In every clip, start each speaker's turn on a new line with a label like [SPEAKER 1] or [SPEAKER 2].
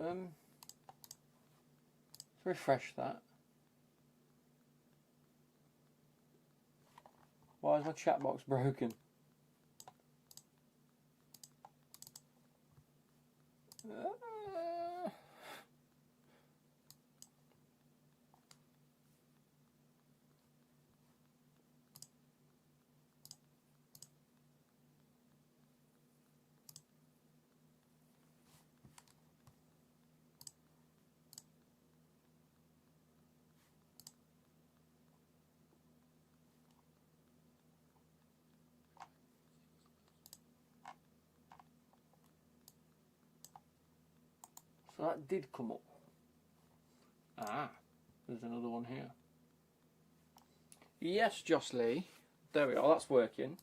[SPEAKER 1] Let's refresh that. Why is my chat box broken? So that did come up. Ah, there's another one here. Yes, Joss Lee. There we are, that's working.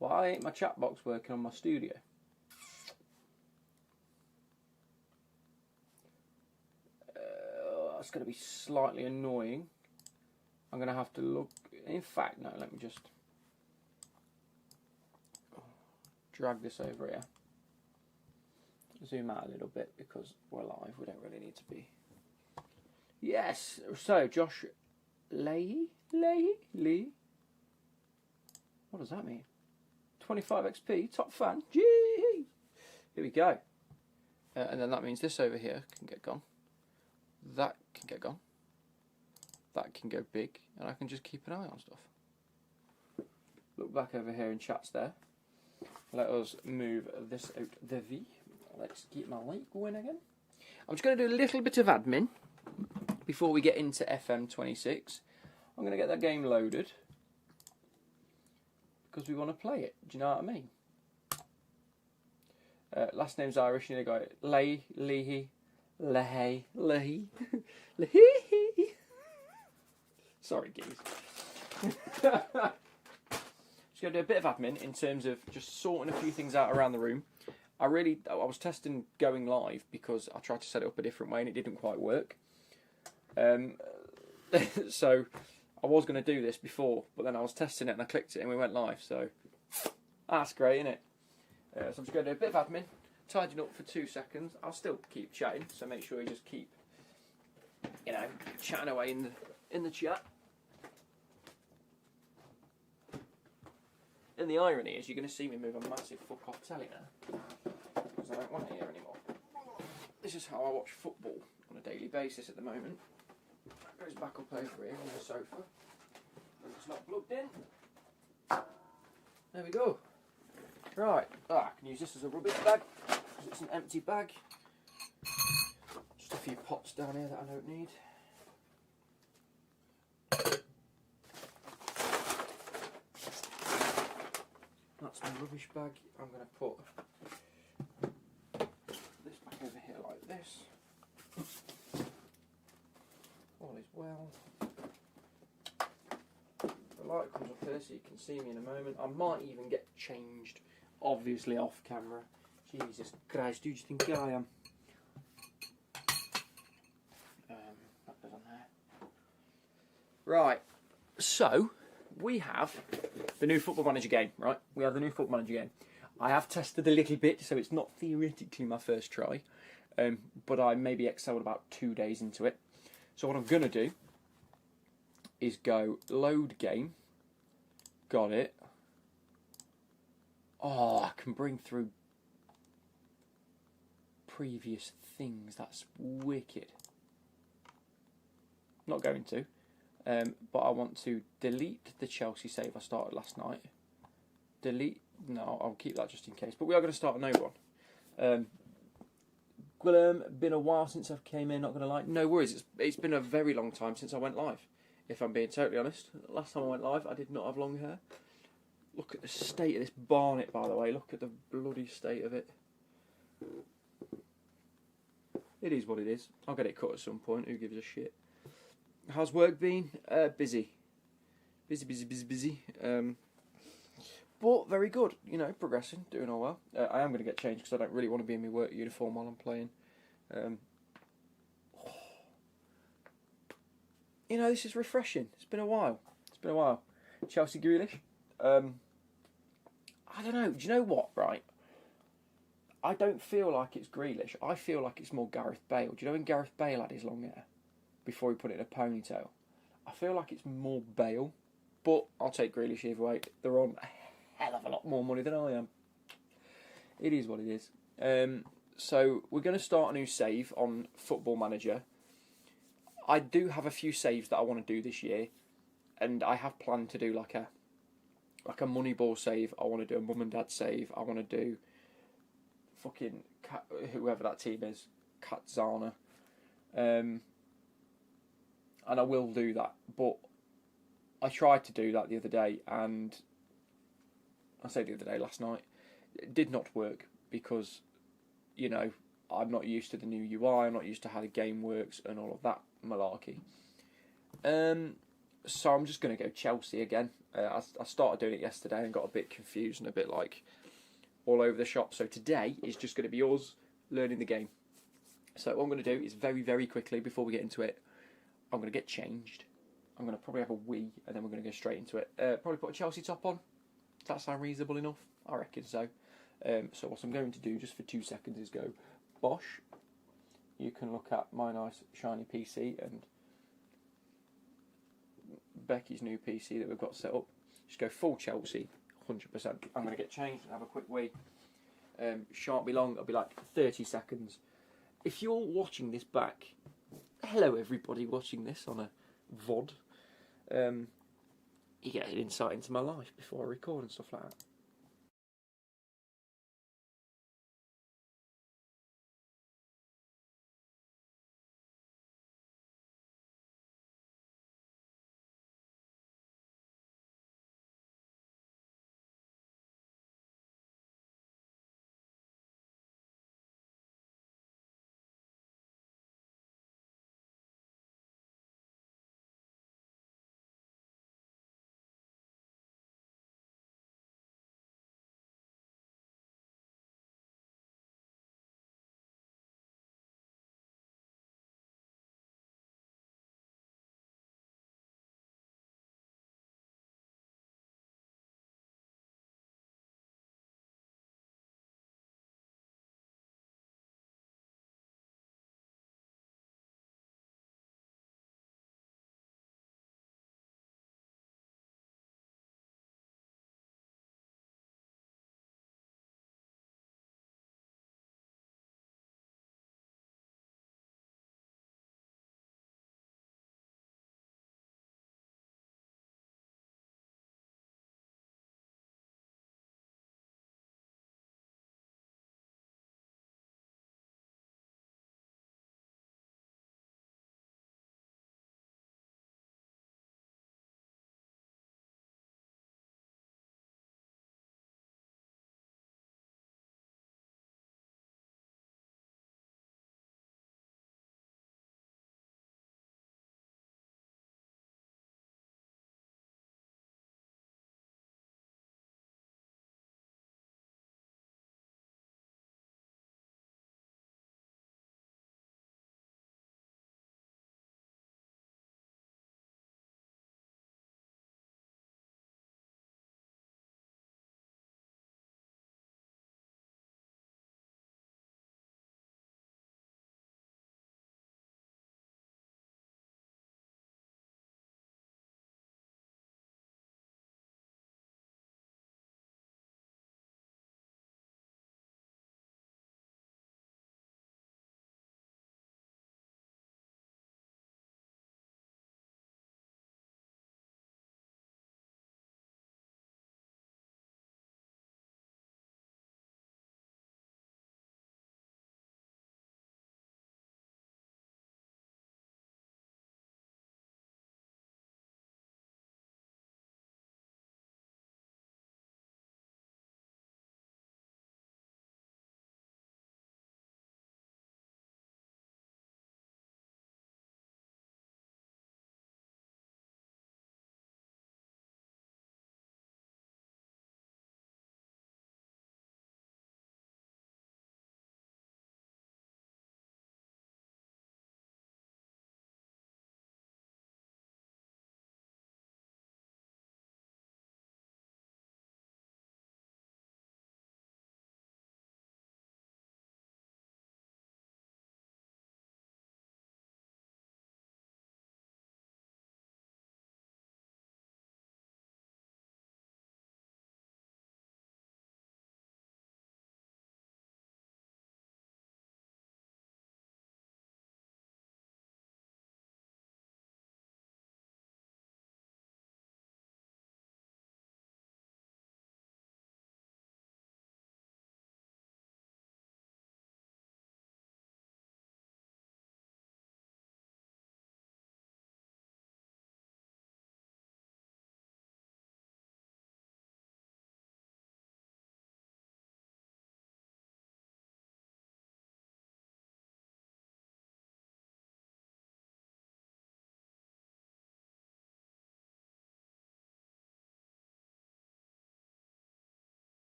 [SPEAKER 1] Why ain't my chat box working on my studio? That's going to be slightly annoying. I'm going to have to look. In fact, no, let me just drag this over here. Zoom out a little bit because we're live. We don't really need to be. Yes. So Josh Lee. What does that mean? 25 XP. Top fan. Gee. Here we go. And then that means this over here can get gone. That can get gone. That can go big, and I can just keep an eye on stuff. Look back over here in chats there. Let us move this out the V. Let's keep my light going again. I'm just going to do a little bit of admin before we get into FM26. I'm going to get that game loaded because we want to play it. Do you know what I mean? Last name's Irish, and they got it. Leahy. Sorry, geez. Just going to do a bit of admin in terms of just sorting a few things out around the room. I was testing going live because I tried to set it up a different way and it didn't quite work. So I was going to do this before, but then I was testing it and I clicked it and we went live. So that's great, isn't it? So I'm just going to do a bit of admin, tidying up for 2 seconds. I'll still keep chatting, so make sure you just keep, chatting away in the chat. And the irony is you're going to see me move a massive fuck off telly now. Because I don't want it here anymore. This is how I watch football on a daily basis at the moment. It goes back up over here on the sofa. It's not plugged in. There we go. Right. I can use this as a rubbish bag. Because it's an empty bag. Just a few pots down here that I don't need. That's my rubbish bag. I'm going to put this back over here like this. All is well. The light comes up here so you can see me in a moment. I might even get changed, obviously off camera. Jesus Christ, who do you think I am? That goes on there. Right, so we have the new Football Manager game, right? We have the new Football Manager game. I have tested a little bit, so it's not theoretically my first try, but I maybe excelled about 2 days into it. So what I'm going to do is go load game. Got it. Oh, I can bring through previous things. That's wicked. Not going to. But I want to delete the Chelsea save I started last night. No, I'll keep that just in case. But we are going to start a new one. Been a while since I've came in, not going to lie. No worries, it's been a very long time since I went live, if I'm being totally honest. Last time I went live, I did not have long hair. Look at the state of this barnet, by the way. Look at the bloody state of it. It is what it is. I'll get it cut at some point, who gives a shit. How's work been? Busy. Busy. But very good, progressing, doing all well. I am going to get changed because I don't really want to be in my work uniform while I'm playing. This is refreshing. It's been a while. Chelsea Grealish. I don't know. Do you know what, right? I don't feel like it's Grealish. I feel like it's more Gareth Bale. Do you know when Gareth Bale had his long hair before he put it in a ponytail? I feel like it's more Bale, but I'll take Grealish either way. They're on a hell of a lot more money than I am. It is what it is. So we're going to start a new save on Football Manager. I do have a few saves that I want to do this year, and I have planned to do like a Moneyball save. I want to do a Mum and Dad save. I want to do fucking whoever that team is, Katzana, and I will do that. But I tried to do that the other day, and I say the other day, last night, it did not work because, you know, I'm not used to the new UI. I'm not used to how the game works and all of that malarkey. So I'm just going to go Chelsea again. I started doing it yesterday and got a bit confused and a bit like all over the shop. So today is just going to be us learning the game. So what I'm going to do is very, very quickly, before we get into it, I'm going to get changed. I'm going to probably have a wee, and then we're going to go straight into it. Probably put a Chelsea top on. Does that sound reasonable enough? I reckon so. So what I'm going to do just for 2 seconds is go Bosch. You can look at my nice shiny PC and Becky's new PC that we've got set up. Just go full Chelsea, 100%. I'm going to get changed and have a quick wee. Shan't be long, it'll be like 30 seconds. If you're watching this back, hello everybody watching this on a VOD. You get an insight into my life before I record and stuff like that.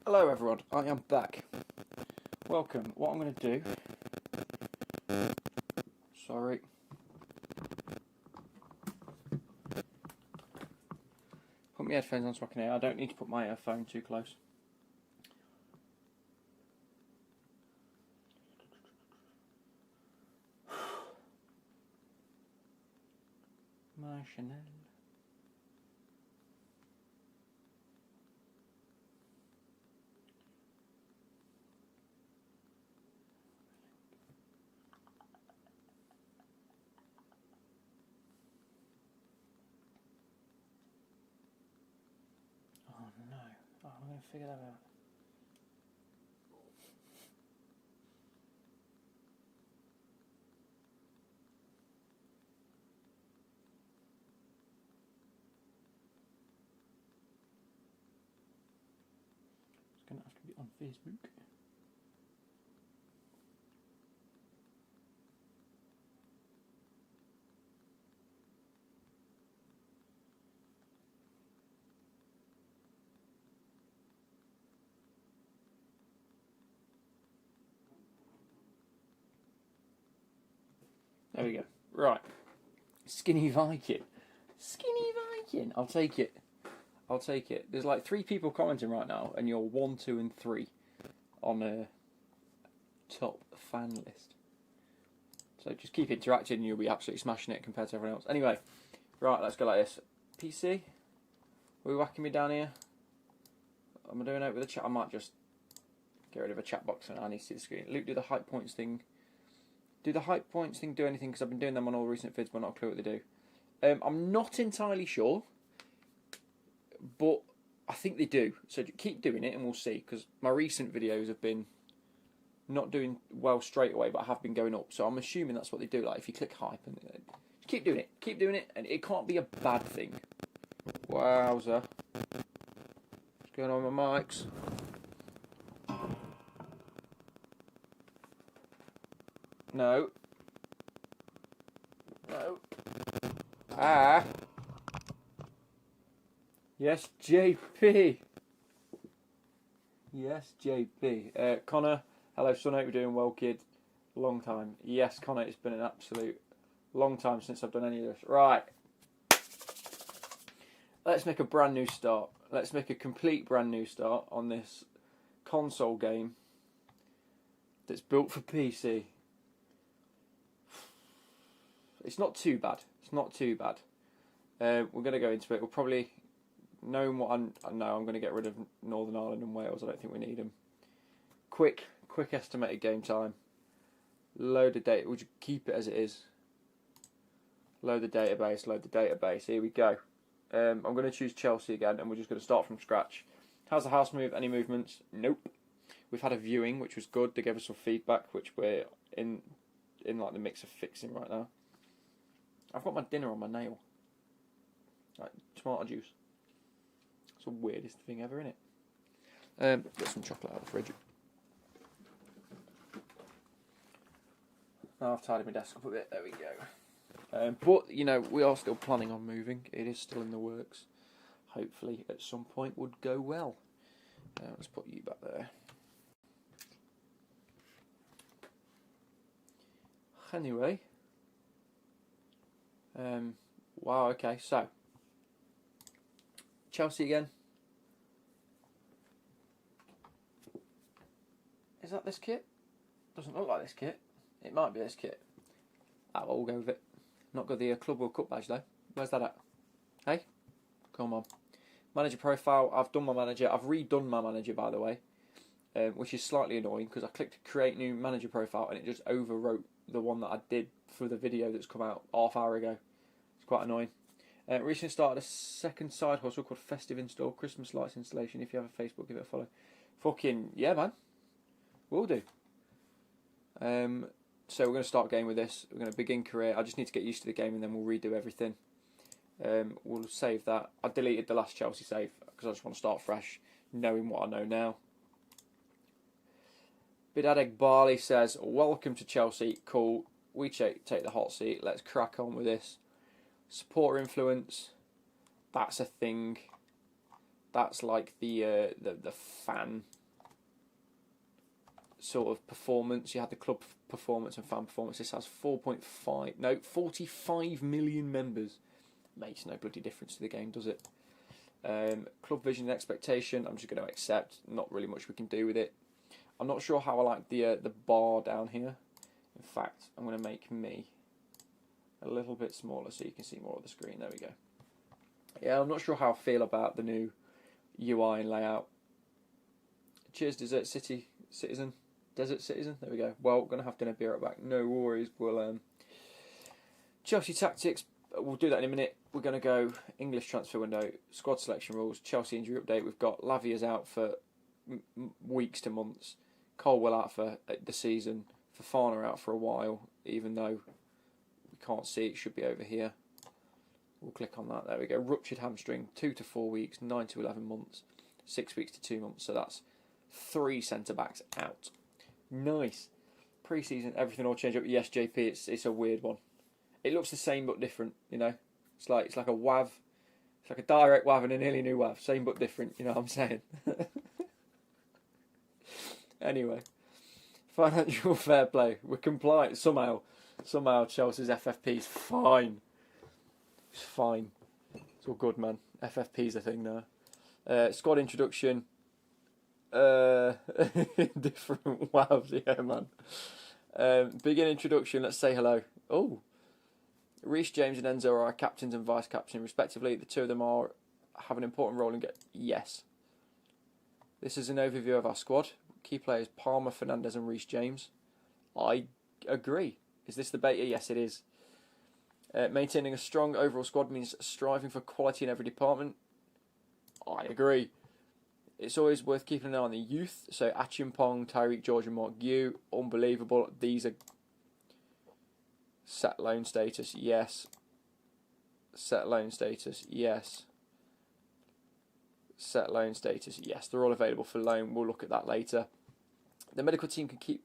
[SPEAKER 1] Hello everyone, I am back. Welcome. What I'm going to do... Sorry. Put my headphones on so I can hear. I don't need to put my phone too close. My Chanel. Oh no. Oh, I'm going to figure that out. It's going to have to be on Facebook. There we go. Right. Skinny Viking. Skinny Viking. I'll take it. I'll take it. There's like 3 people commenting right now, and you're 1, 2, and 3 on a top fan list. So just keep interacting, and you'll be absolutely smashing it compared to everyone else. Anyway, right, let's go like this. PC, are we whacking me down here? Am I doing it with the chat? I might just get rid of a chat box, and I need to see the screen. Luke, do the hype points thing. Do the hype points thing do anything? Because I've been doing them on all recent vids, but not a clue what they do. I'm not entirely sure, but I think they do. So keep doing it and we'll see, because my recent videos have been not doing well straight away, but I have been going up. So I'm assuming that's what they do. Like if you click hype, and keep doing it, and it can't be a bad thing. Wowza. What's going on with my mics? No. No. Ah. Yes, JP. Yes, JP. Connor, hello, son. Hope you're doing well, kid. Long time. Yes, Connor, it's been an absolute long time since I've done any of this. Right. Let's make a brand new start. Let's make a complete brand new start on this console game that's built for PC. It's not too bad. It's not too bad. We're going to go into it. We'll probably, knowing what I know, I'm going to get rid of Northern Ireland and Wales. I don't think we need them. Quick estimated game time. Load the data. Would you keep it as it is? Load the database. Here we go. I'm going to choose Chelsea again, and we're just going to start from scratch. How's the house move? Any movements? Nope. We've had a viewing, which was good. They gave us some feedback, which we're in like the mix of fixing right now. I've got my dinner on my nail. Like tomato juice. It's the weirdest thing ever, isn't it? Get some chocolate out of the fridge. Now I've tidied my desk up a bit. There we go. But you know, we are still planning on moving. It is still in the works. Hopefully, at some point, would go well. Let's put you back there. Anyway. Wow, okay, so Chelsea again. Is that this kit? Doesn't look like this kit. It might be this kit. I'll go with it. Not got the Club World Cup badge though. Where's that at? Hey? Come on. Manager profile. I've done my manager. I've redone my manager, by the way. Which is slightly annoying because I clicked create new manager profile and it just overwrote the one that I did for the video that's come out half hour ago. It's quite annoying. Recently started a second side hustle called Festive Install, Christmas lights installation. If you have a Facebook, give it a follow. Fucking, yeah, man. Will do. So we're going to start a game with this. We're going to begin career. I just need to get used to the game and then we'll redo everything. We'll save that. I deleted the last Chelsea save because I just want to start fresh, knowing what I know now. Bidadeg Barley says, welcome to Chelsea. Cool. We take the hot seat. Let's crack on with this. Supporter influence. That's a thing. That's like the fan sort of performance. You had the club performance and fan performance. This has 45 million members. Makes no bloody difference to the game, does it? Club vision and expectation, I'm just going to accept. Not really much we can do with it. I'm not sure how I like the bar down here. In fact, I'm going to make me a little bit smaller so you can see more of the screen. There we go. Yeah, I'm not sure how I feel about the new UI and layout. Cheers, Desert Citizen. There we go. Well, we're going to have dinner, be right back. No worries. We'll Chelsea tactics. We'll do that in a minute. We're going to go English transfer window, squad selection rules, Chelsea injury update. We've got Lavia's out for weeks to months. Colwell out for the season. Fofana out for a while, even though we can't see it. Should be over here. We'll click on that. There we go. Ruptured hamstring, 2 to 4 weeks, 9 to 11 months, 6 weeks to 2 months. So that's 3 centre backs out. Nice. Pre-season, everything all changed up. Yes, JP, it's a weird one. It looks the same but different. You know, it's like a WAV. It's like a direct WAV and a nearly new WAV. Same but different. You know what I'm saying? Anyway, financial fair play. We're compliant somehow. Chelsea's FFP is fine. It's fine. It's all good, man. FFP's a thing now. Squad introduction. Different WAVs, yeah, man. Begin introduction. Let's say hello. Oh, Reece James and Enzo are our captains and vice captain, respectively. The two of them have an important role in yes. This is an overview of our squad. Key players: Palmer, Fernandes, and Reece James. I agree. Is this the beta? Yes, it is. Maintaining a strong overall squad means striving for quality in every department. I agree. It's always worth keeping an eye on the youth. So Achimpong, Tyreek George and Mark Yu, unbelievable. These are set loan status, yes. Set loan status, yes. Set loan status, yes. They're all available for loan. We'll look at that later. The medical team can keep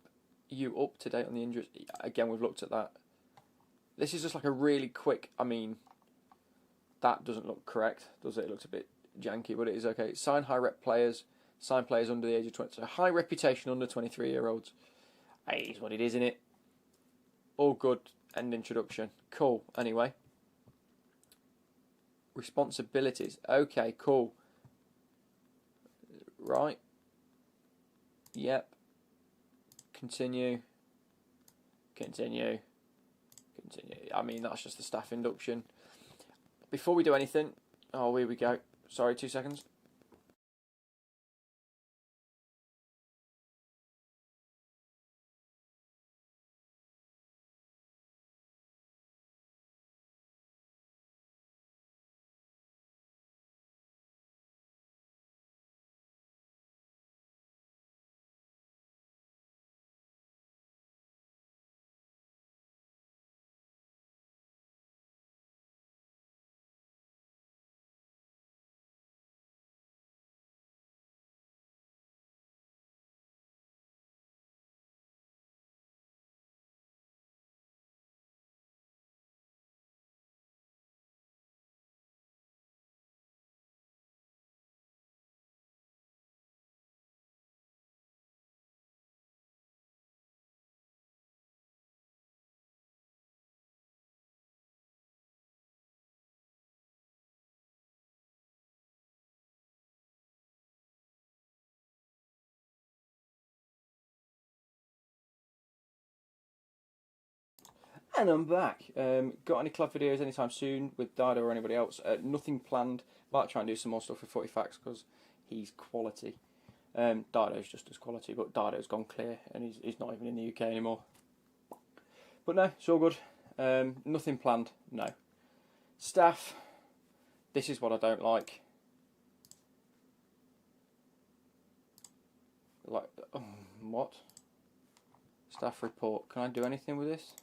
[SPEAKER 1] you up to date on the injuries. Again, we've looked at that. This is just like a really quick, that doesn't look correct, does it? It looks a bit janky, but it is okay. Sign high rep players, sign players under the age of 20. So high reputation under 23-year-olds. Hey, is what it is, isn't it? All good. End introduction. Cool. Anyway. Responsibilities. Okay, cool. Right. Yep. Continue. That's just the staff induction. Before we do anything, oh, here we go. Sorry, 2 seconds. And I'm back. Got any club videos anytime soon with Dido or anybody else? Nothing planned. Might try and do some more stuff with 40 Facts because he's quality. Dido's just as quality, but Dido's gone clear and he's not even in the UK anymore. But no, it's all good. Nothing planned, no. Staff, this is what I don't like. What? Staff report. Can I do anything with this?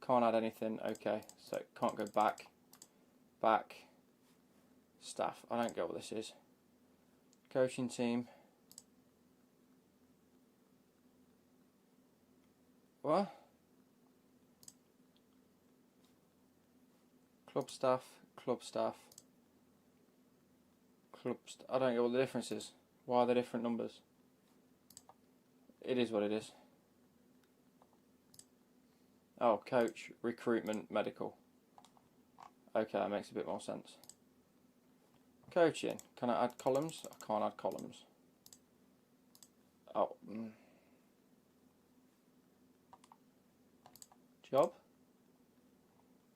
[SPEAKER 1] Can't add anything. Okay, so can't go back. Staff. I don't get what this is. Coaching team. What? Club staff. I don't get what the difference is. Why are there different numbers? It is what it is. Oh, coach, recruitment, medical. Okay, that makes a bit more sense. Coaching. Can I add columns? I can't add columns. Oh. Job.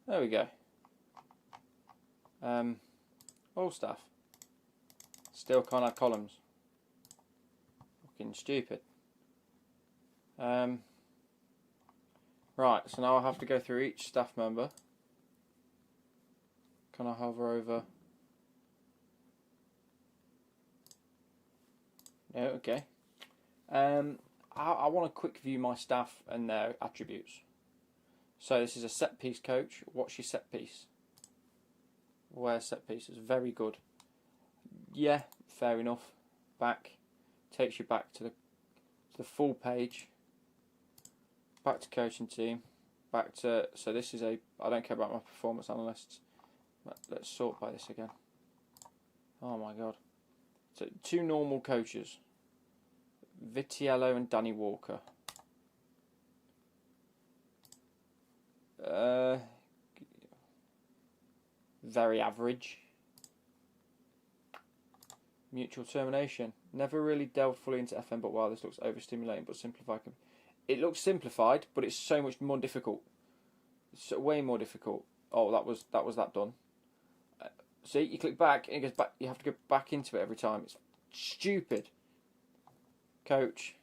[SPEAKER 1] There we go. All staff. Still can't add columns. Fucking stupid. Right, so now I have to go through each staff member. Can I hover over? No, okay. I want to quick view my staff and their attributes. So this is a set piece coach. What's your set piece? Where's set pieces? Very good. Yeah, fair enough. Back. Takes you back to the full page. Back to coaching team. Back to, so this is I don't care about my performance analysts. Let's sort by this again. Oh my god. So 2 normal coaches. Vitiello and Danny Walker. Very average. Mutual termination. Never really delved fully into FM, but wow, this looks overstimulating but simplified. It looks simplified, but it's so much more difficult. It's way more difficult. Oh, that was that done. See, you click back and it goes back. You have to go back into it every time. It's stupid. Coach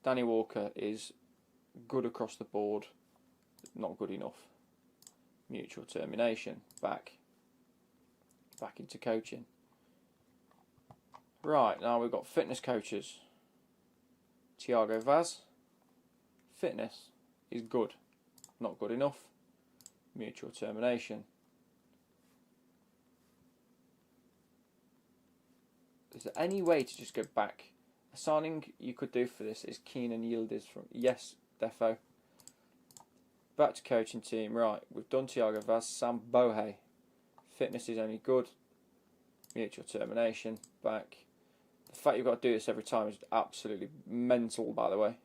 [SPEAKER 1] Danny Walker is good across the board. Not good enough. Mutual termination. Back into coaching. Right, now we've got fitness coaches. Tiago Vaz. Fitness is good. Not good enough. Mutual termination. Is there any way to just go back? A signing you could do for this is Keenan Yildiz from... Yes, defo. Back to coaching team. Right, we've done Tiago Vaz. Sam Bohe. Fitness is only good. Mutual termination. Back. The fact you've got to do this every time is absolutely mental, by the way.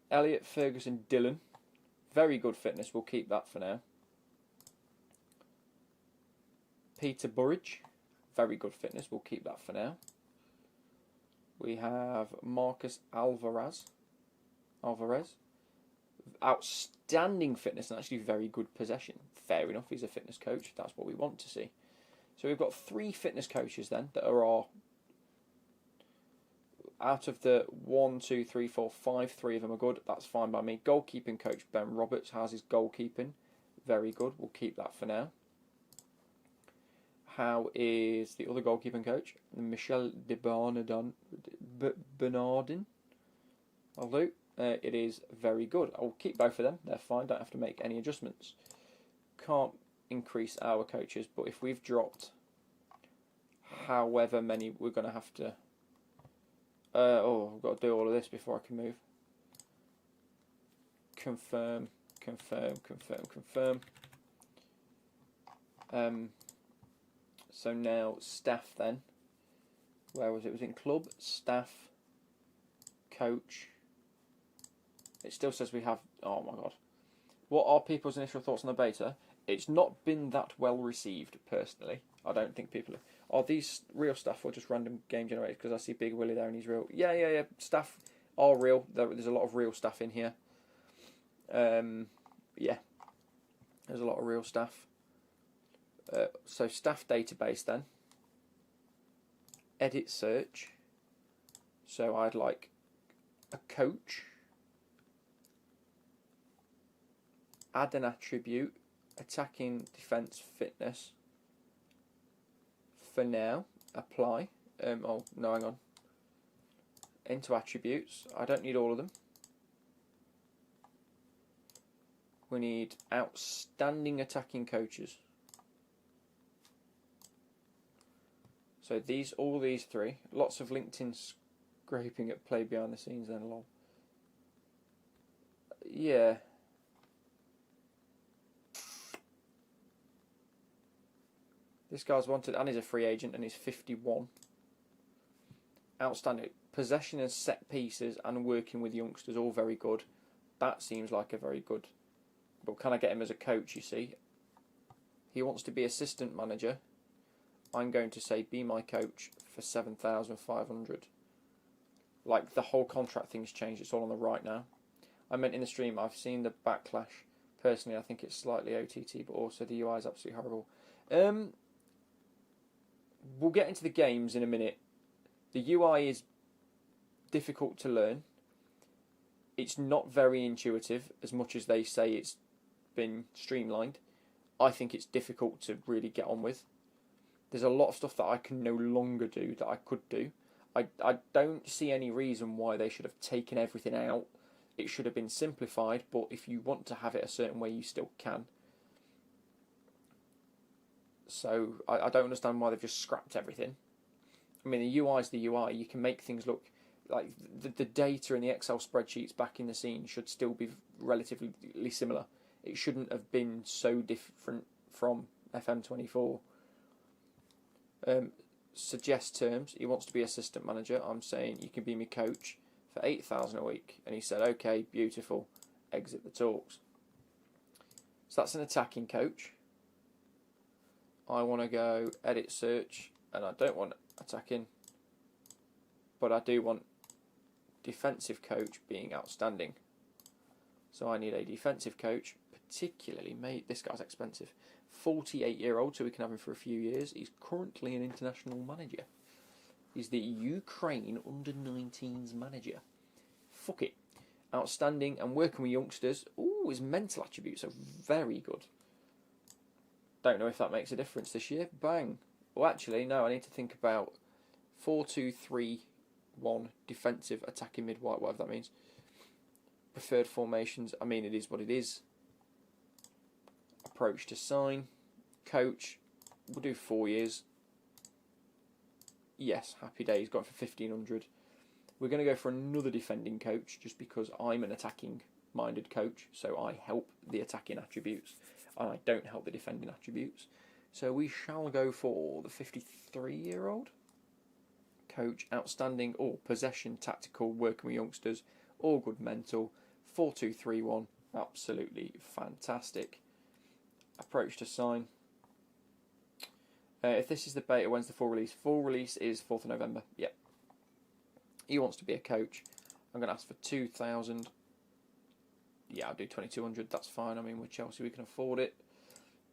[SPEAKER 1] Elliot, Ferguson, Dillon. Very good fitness. We'll keep that for now. Peter Burridge. Very good fitness. We'll keep that for now. We have Marcus Alvarez. Outstanding fitness and actually very good possession. Fair enough. He's a fitness coach. That's what we want to see. So we've got 3 fitness coaches then that are our... Out of the 1, 2, 3, 4, 5, 3 of them are good. That's fine by me. Goalkeeping coach Ben Roberts has his goalkeeping. Very good. We'll keep that for now. How is the other goalkeeping coach? Michel de Bernardin. I'll do. It is very good. I'll keep both of them. They're fine. Don't have to make any adjustments. Can't increase our coaches, but if we've dropped however many, we're going to have to... I've got to do all of this before I can move. Confirm. So now staff then. Where was it? It was in club, staff, coach. It still says we have... Oh my god. What are people's initial thoughts on the beta? It's not been that well received, personally. I don't think people... Are these real staff or just random game generators? Because I see Big Willie there and he's real. Yeah. Staff are real. There's a lot of real staff in here. Yeah. There's a lot of real staff. So staff database then. Edit search. So I'd like a coach. Add an attribute. Attacking, defense, fitness. For now, apply. Oh, no, hang on. Into attributes. I don't need all of them. We need outstanding attacking coaches. So all these 3. Lots of LinkedIn scraping at play behind the scenes then, lol. Yeah. This guy's wanted and he's a free agent and he's 51. Outstanding Possession and set pieces and working with youngsters, all very good. That seems like a very good. But can I get him as a coach, you see? He wants to be assistant manager. I'm going to say be my coach for 7,500. Like, the whole contract thing's changed. It's all on the right now. I meant in the stream, I've seen the backlash. Personally, I think it's slightly OTT, but also the UI is absolutely horrible. We'll get into the games in a minute. The UI is difficult to learn. It's not very intuitive, as much as they say it's been streamlined. I think it's difficult to really get on with. There's a lot of stuff that I can no longer do that I could do. I don't see any reason why they should have taken everything out. It should have been simplified, but if you want to have it a certain way, you still can. So I don't understand why they've just scrapped everything. I mean, the UI is the UI. You can make things look like the data in the Excel spreadsheets back in the scene should still be relatively similar. It shouldn't have been so different from FM24. Suggest terms. He wants to be assistant manager. I'm saying you can be my coach for 8,000 a week. And he said, okay, beautiful. Exit the talks. So that's an attacking coach. I want to go edit search, and I don't want attacking, but I do want defensive coach being outstanding. So I need a defensive coach, particularly made. This guy's expensive. 48-year-old, so we can have him for a few years. He's currently an international manager. He's the Ukraine under-19s manager. Fuck it. Outstanding and working with youngsters. Ooh, his mental attributes are very good. Don't know if that makes a difference this year. Bang. Well, actually, no, I need to think about 4-2-3-1 defensive attacking mid-white, whatever that means. Preferred formations. I mean, it is what it is. Approach to sign. Coach. We'll do 4 years. Yes, happy days. Got him for 1,500. We're going to go for another defending coach just because I'm an attacking-minded coach, so I help the attacking attributes and I don't help the defending attributes. So we shall go for the 53-year-old coach. Outstanding. All possession, tactical, working with youngsters, all good mental. 4-2-3-1. Absolutely fantastic. Approach to sign. If this is the beta, when's the full release? Full release is 4th of November. Yep. He wants to be a coach. I'm going to ask for 2,000. Yeah, I'll do 2,200. That's fine. I mean, with Chelsea, we can afford it.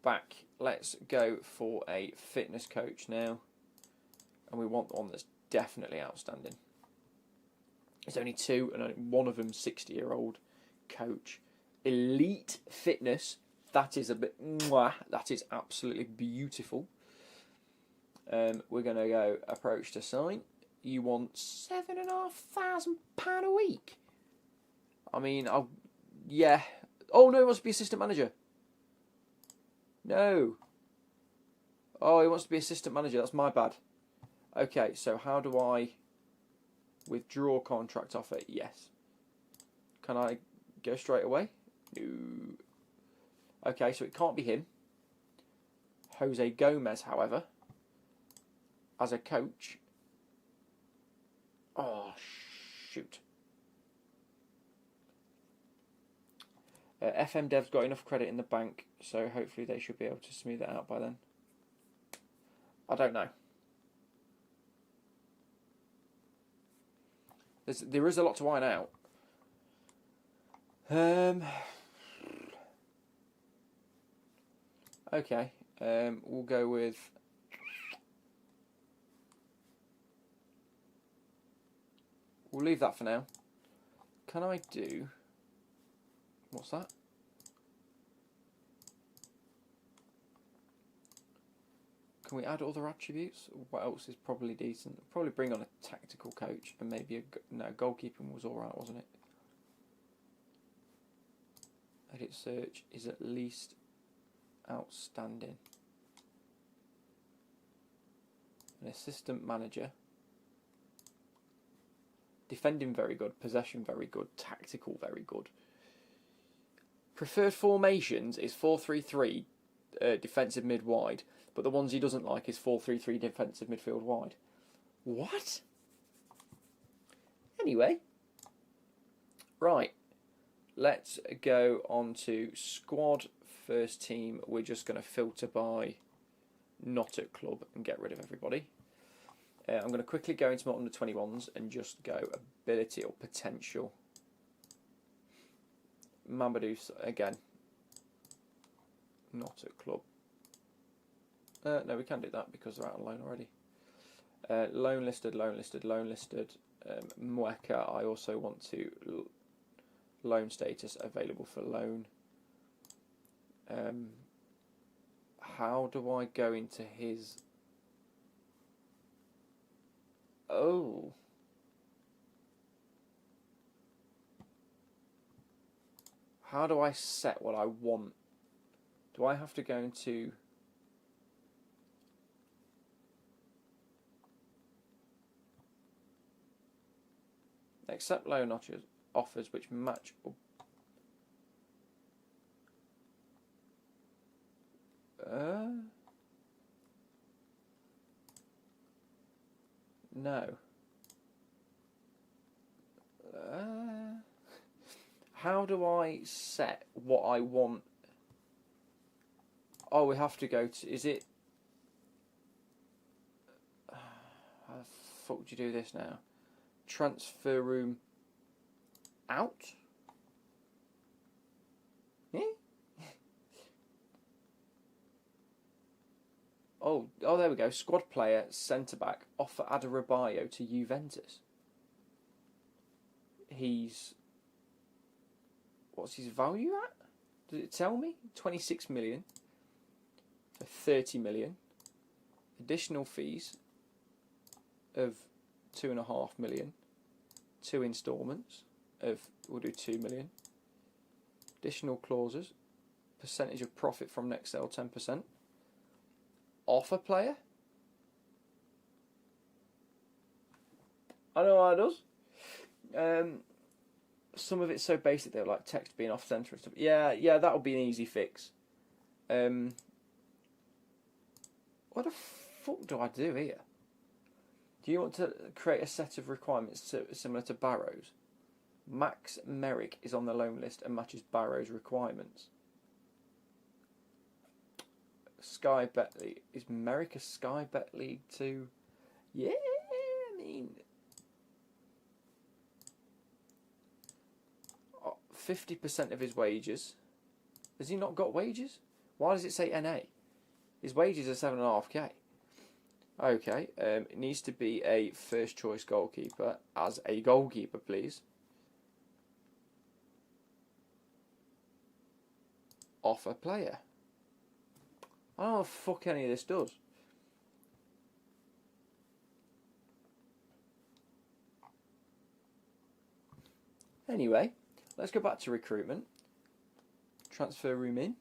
[SPEAKER 1] Back. Let's go for a fitness coach now. And we want one that's definitely outstanding. There's only two, and only one of them 60-year-old coach. Elite fitness. That is a bit. Mwah, that is absolutely beautiful. We're going to go approach to sign. You want £7,500 a week? I mean, yeah. Oh no, he wants to be assistant manager. No. Oh, he wants to be assistant manager. That's my bad. Okay, so how do I withdraw contract offer? Yes. Can I go straight away? No. Okay, so it can't be him. Jose Gomez, however, as a coach. Oh, shoot. FM Dev's got enough credit in the bank, so hopefully they should be able to smooth it out by then. I don't know. There is a lot to iron out. Okay, we'll go with... We'll leave that for now. Can I do... What's that? Can we add other attributes? What else is probably decent? Probably bring on a tactical coach and maybe goalkeeper was alright, wasn't it? Edit search is at least outstanding. An assistant manager. Defending very good, possession very good, tactical very good. Preferred formations is 4-3-3 defensive mid wide, but the ones he doesn't like is 4-3-3 defensive midfield wide. What? Anyway, right, let's go on to squad first team. We're just going to filter by not at club and get rid of everybody. I'm going to quickly go into my under 21s and just go ability or potential. Mamadou again, not at club. No, we can do that because they're out on loan already. Loan listed. Mweka, I also want to loan status available for loan. How do I go into his... Oh. How do I set what I want? Do I have to go into... Accept loan offers which match up. No. How do I set what I want? Oh, we have to go to... Is it... How the fuck would you do this now? Transfer room out? Yeah? Oh, there we go. Squad player, centre back, offer Adebayo to Juventus. He's... What's his value at? Did it tell me? 26 million. 30 million. Additional fees of 2.5 million. 2 instalments of, we'll do 2 million. Additional clauses. Percentage of profit from next sale, 10%. Offer player. I know how it does. Some of it's so basic though, like text being off center and stuff. Yeah, that'll be an easy fix. What the fuck do I do here? Do you want to create a set of requirements similar to Barrow's? Max Merrick is on the loan list and matches Barrow's requirements. Sky Bet League. Is Merrick a Sky Bet League too? Yeah, I mean... 50% of his wages. Has he not got wages? Why does it say NA? His wages are 7.5k. Okay, it needs to be a first choice goalkeeper as a goalkeeper, please. Offer player. I don't know what the fuck any of this does. Anyway, let's go back to recruitment. Transfer room in.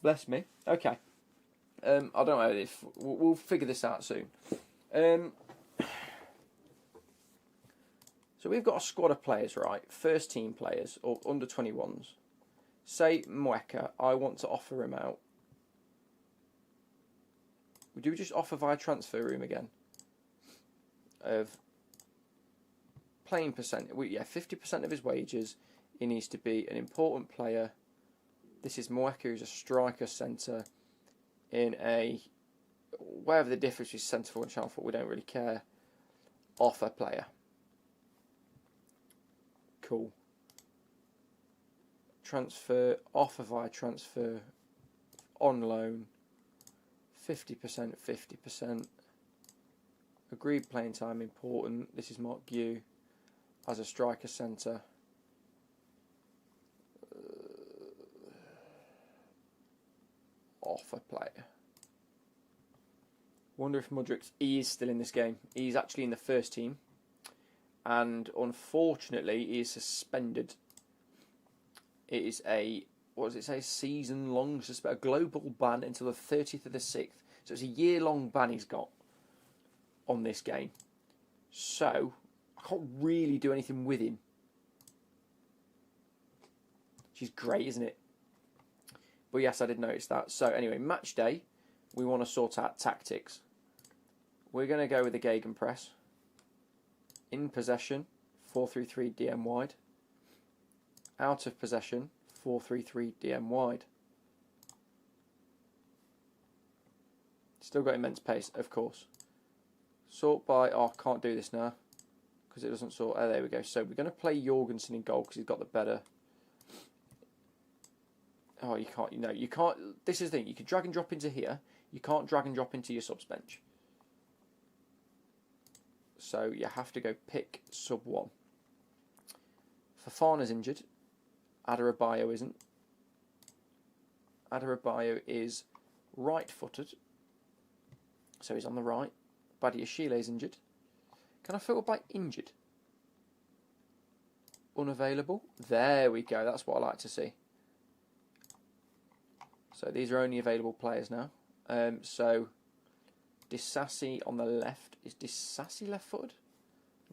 [SPEAKER 1] Bless me. Okay. I don't know if we'll figure this out soon. So we've got a squad of players, right? First team players or under 21s. Say Mweka, I want to offer him out. Do we just offer via transfer room again? Of playing percent, 50% of his wages. He needs to be an important player. This is Mweka, who's a striker centre in a, whatever the difference is centre forward and channel forward, we don't really care. Offer player. Cool. Transfer, offer via transfer, on loan, 50%, 50%. Agreed playing time important. This is Mark Gu as a striker centre. Offer player. Wonder if Mudryk is still in this game. He's actually in the first team, and unfortunately, he is suspended. It is a, what does it say? Season-long a global ban until the 30th of the 6th. So it's a year-long ban he's got on this game. So I can't really do anything with him. Which is great, isn't it? But yes, I did notice that. So anyway, match day. we want to sort out tactics. We're going to go with the Gegenpress. In possession, 4-3-3 DM wide. Out of possession, 4-3-3 DM wide. Still got immense pace, of course. Sort by... Oh, I can't do this now. Because it doesn't sort... Oh, there we go. So we're going to play Jorgensen in goal because he's got the better... Oh, you can't... No, you can't... This is the thing. You can drag and drop into here. You can't drag and drop into your subs bench. So you have to go pick sub 1. Fofana's injured. Adarabioyo isn't. Adarabioyo is right-footed. So he's on the right. Badiashile is injured. Can I filter by injured? Unavailable. There we go. That's what I like to see. So these are only available players now. So Disasi on the left. Is Disasi left-footed?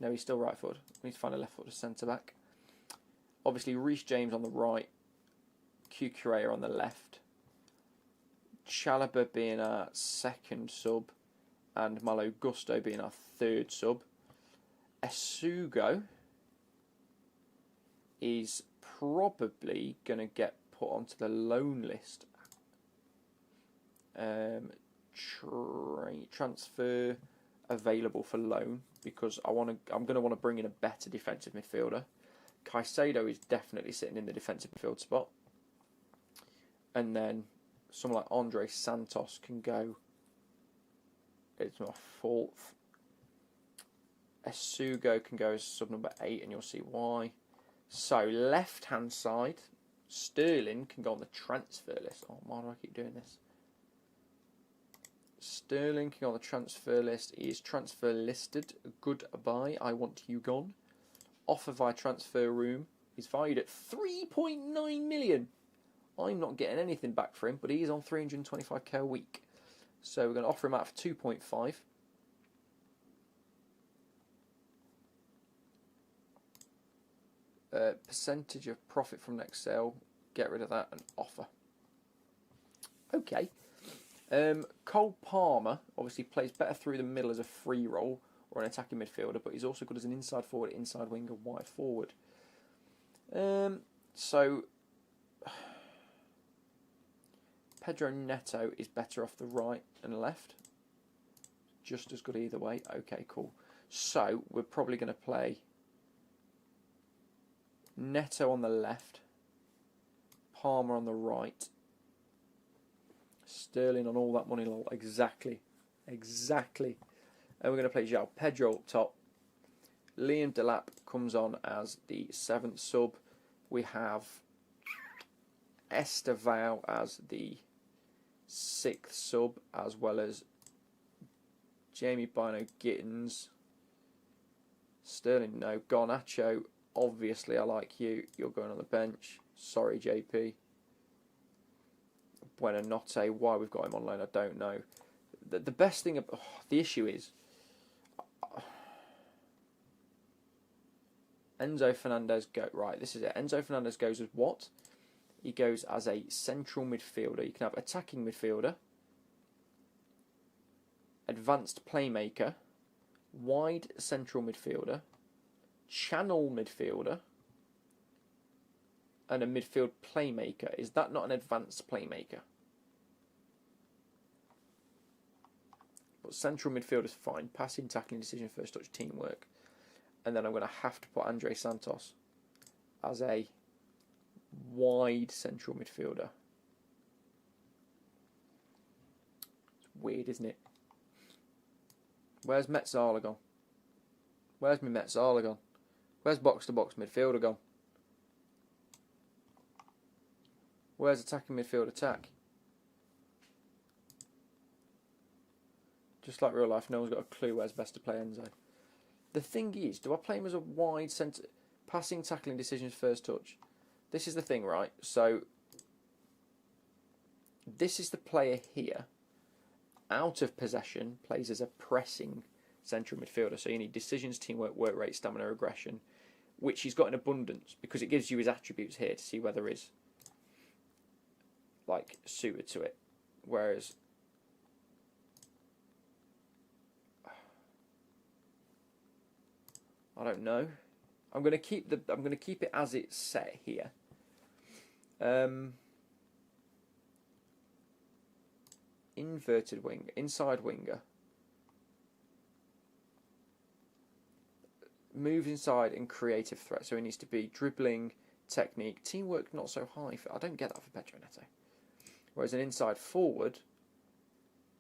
[SPEAKER 1] No, he's still right-footed. We need to find a left-footed centre-back. Obviously, Reece James on the right. Cucurella on the left. Chalobah being our second sub. And Malo Gusto being our third sub. Esugo is probably going to get put onto the loan list. Transfer available for loan because I'm going to want to bring in a better defensive midfielder. Caicedo is definitely sitting in the defensive midfield spot, and then someone like Andre Santos can go. It's my fourth. Esugo can go as sub number 8, and you'll see why. So left hand side, Sterling can go on the transfer list. Oh, why do I keep doing this? Sterling can go on the transfer list. He is transfer listed. Goodbye. I want you gone. Offer via transfer room. He's valued at 3.9 million. I'm not getting anything back for him, but he is on 325k a week. So we're going to offer him out for 2.5. Percentage of profit from next sale. Get rid of that and offer. Okay. Cole Palmer obviously plays better through the middle as a free role or an attacking midfielder, but he's also good as an inside forward, inside winger, wide forward. So Pedro Neto is better off the right and left. Just as good either way. Okay, cool. So we're probably going to play Neto on the left, Palmer on the right, Sterling on all that money, lol. Exactly. And we're going to play João Pedro up top. Liam Delap comes on as the 7th sub. We have Estevao as the 6th sub, as well as Jamie Bino Gittins. Sterling, no. Garnacho, obviously I like you. You're going on the bench. Sorry, JP. Buenanotte, why we've got him on loan, I don't know. The best thing, the issue is, Enzo Fernandez right, this is it. Enzo Fernandez goes as what? He goes as a central midfielder. You can have attacking midfielder, advanced playmaker, wide central midfielder, channel midfielder, and a midfield playmaker. Is that not an advanced playmaker? But central midfield is fine. Passing, tackling, decision, first touch, teamwork. And then I'm going to have to put Andre Santos as a wide central midfielder. It's weird, isn't it? Where's Metzala gone? Where's my Metzala gone? Where's box-to-box midfielder gone? Where's attacking midfield attack? Just like real life, no one's got a clue where's best to play Enzo. The thing is, do I play him as a wide centre, passing, tackling, decisions, first touch? This is the thing, right? So, this is the player here. Out of possession, plays as a pressing central midfielder. So you need decisions, teamwork, work rate, stamina, aggression, which he's got in abundance because it gives you his attributes here to see whether he's like suited to it. Whereas I don't know. I'm going to keep it as it's set here. Inverted wing, inside winger. Moves inside and creative threat. So he needs to be dribbling, technique, teamwork not so high. I don't get that for Pedro Neto. Whereas an inside forward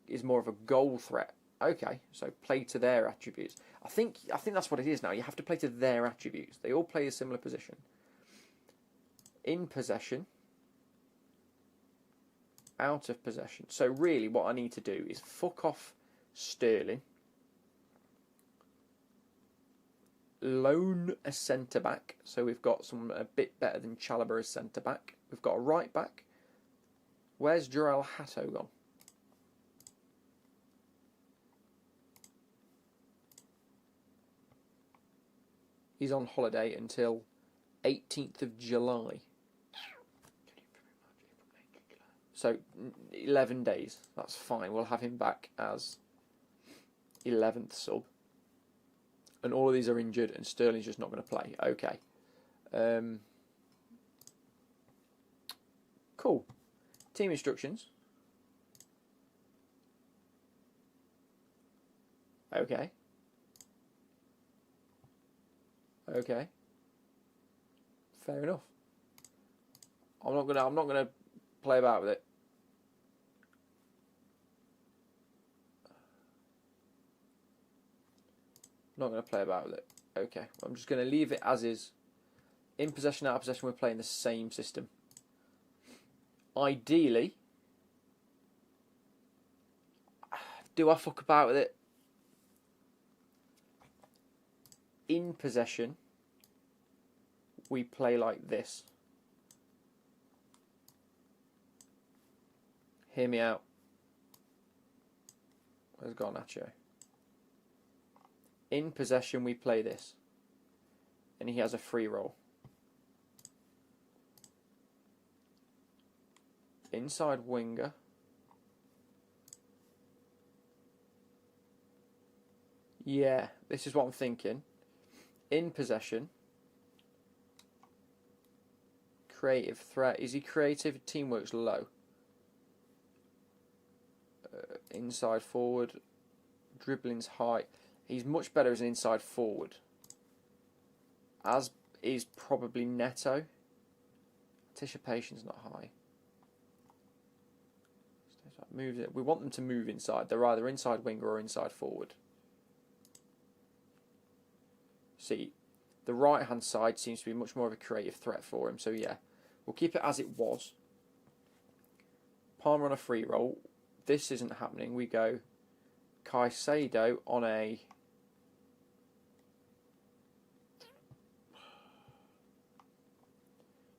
[SPEAKER 1] is more of a goal threat. Okay, so play to their attributes. I think that's what it is now. You have to play to their attributes. They all play a similar position. In possession, out of possession. So really what I need to do is fuck off Sterling, loan a centre-back. So we've got someone a bit better than Chalobah as centre-back. We've got a right-back. Where's Joel Hatto gone? He's on holiday until 18th of July. So 11 days. That's fine. We'll have him back as 11th sub. And all of these are injured and Sterling's just not going to play. Okay. Cool. Team instructions. Okay. Okay. Fair enough. I'm not gonna play about with it. Not gonna play about with it. Okay. I'm just gonna leave it as is. In possession, out of possession, we're playing the same system. Ideally, do I fuck about with it? In possession, we play like this. Hear me out. Where's Garnacho? In possession, we play this. And he has a free roll. Inside winger. Yeah, this is what I'm thinking. In possession. Creative threat. Is he creative? Teamwork's low. Inside forward. Dribbling's high. He's much better as an inside forward. As is probably Neto. Anticipation's not high. We want them to move inside. They're either inside winger or inside forward. See, the right hand side seems to be much more of a creative threat for him. So yeah, we'll keep it as it was. Palmer on a free roll. This isn't happening. We go Caicedo on a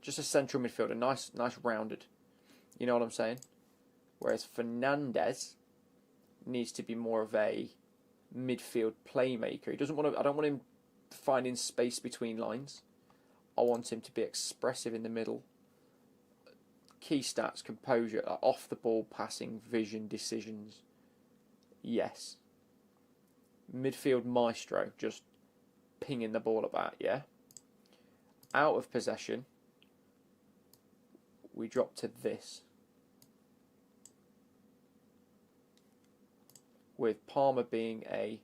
[SPEAKER 1] just a central midfielder, nice rounded. You know what I'm saying? Whereas Fernandes needs to be more of a midfield playmaker. He doesn't want to. I don't want him finding space between lines. I want him to be expressive in the middle. Key stats: composure, off the ball, passing, vision, decisions. Yes. Midfield maestro, just pinging the ball about. Yeah. Out of possession, we drop to this. With Palmer being a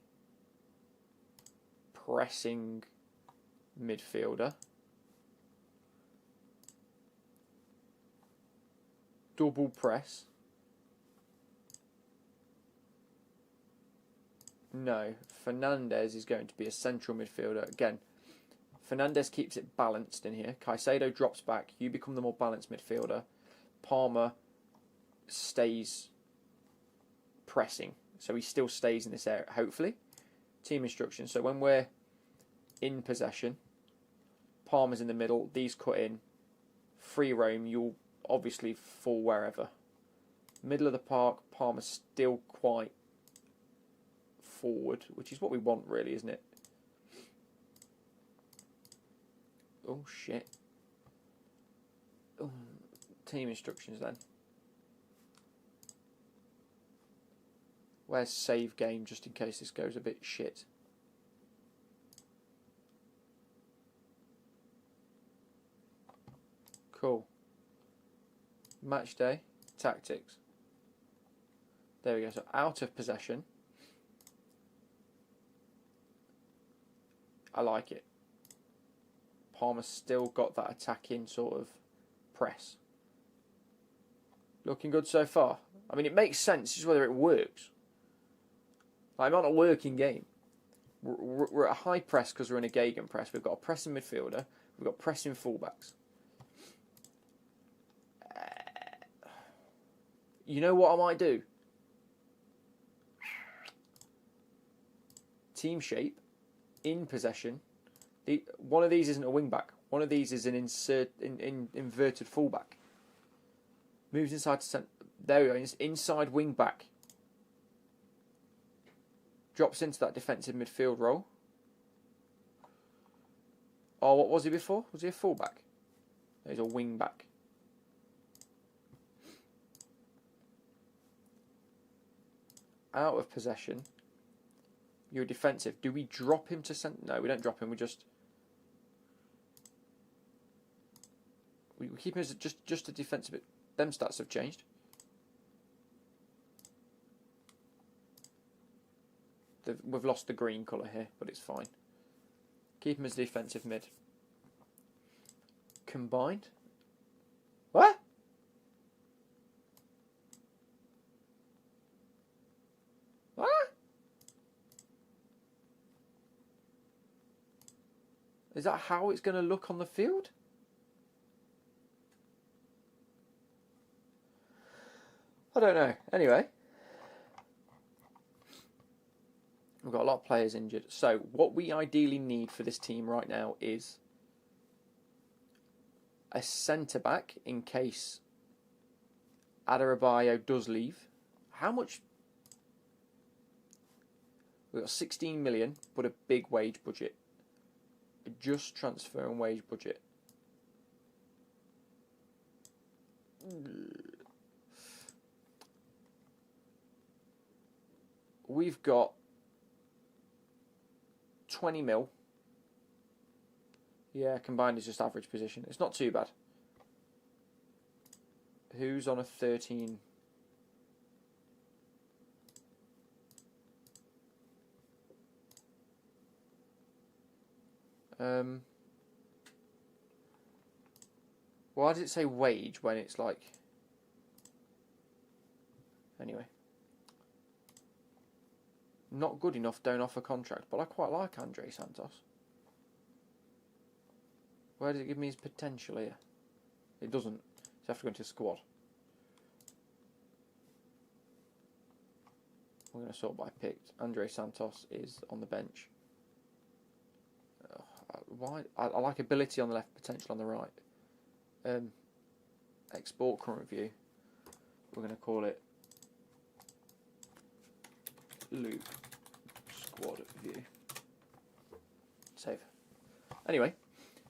[SPEAKER 1] pressing midfielder. Double press. No, Fernandes is going to be a central midfielder. Again, Fernandes keeps it balanced in here. Caicedo drops back. You become the more balanced midfielder. Palmer stays pressing. So he still stays in this area, hopefully. Team instructions. So when we're in possession, Palmer's in the middle, these cut in. Free roam, you'll obviously fall wherever. Middle of the park, Palmer's still quite forward, which is what we want really, isn't it? Oh, shit. Oh, team instructions then. Where's save game, just in case this goes a bit shit? Cool. Match day. Tactics. There we go. So out of possession. I like it. Palmer's still got that attacking sort of press. Looking good so far. I mean, it makes sense. It's just whether it works. Like, I'm not a working game. We're at a high press because we're in a Gegen press. We've got a pressing midfielder. We've got pressing fullbacks. You know what I might do? Team shape, in possession. One of these isn't a wing back. One of these is an inverted fullback. Moves inside to centre. There we go. Inside wing back. Drops into that defensive midfield role. Oh, what was he before? Was he a fullback? He's a wing back. Out of possession. You're defensive. Do we drop him to centre? No, we don't drop him. We keep him as just a defensive. Them stats have changed. We've lost the green colour here, but it's fine. Keep him as defensive mid. Combined. What? What? Is that how it's going to look on the field? I don't know. Anyway. We've got a lot of players injured. So what we ideally need for this team right now is a centre-back in case Adarabioyo does leave. How much? We've got 16 million, but a big wage budget. A just transfer and wage budget. We've got 20 mil. Yeah, combined is just average position. It's not too bad. Who's on a 13? Why does it say wage when it's like... Anyway. Not good enough, don't offer contract. But I quite like Andre Santos. Where does it give me his potential here? It doesn't. You have to go into squad. We're going to sort by picked. Andre Santos is on the bench. Why? I like ability on the left, potential on the right. Export current view. We're going to call it Luke squad view. Save. Anyway,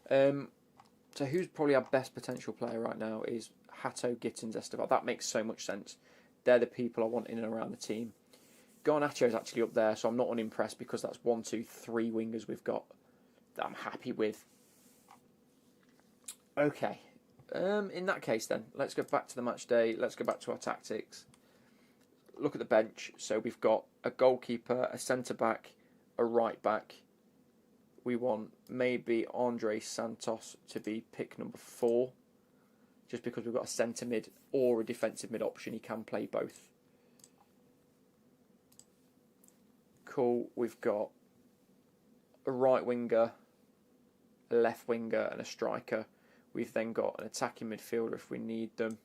[SPEAKER 1] so who's probably our best potential player right now is Hato, Gittins, Esteval. That makes so much sense. They're the people I want in and around the team. Garnacho is actually up there, so I'm not unimpressed because that's 1, 2, 3 wingers we've got that I'm happy with. Okay. In that case then, let's go back to the match day. Let's go back to our tactics. Look at the bench. So we've got a goalkeeper, a centre-back, a right-back. We want maybe Andre Santos to be pick number 4. Just because we've got a centre-mid or a defensive mid option. He can play both. Cool. We've got a right winger, a left winger and a striker. We've then got an attacking midfielder if we need them.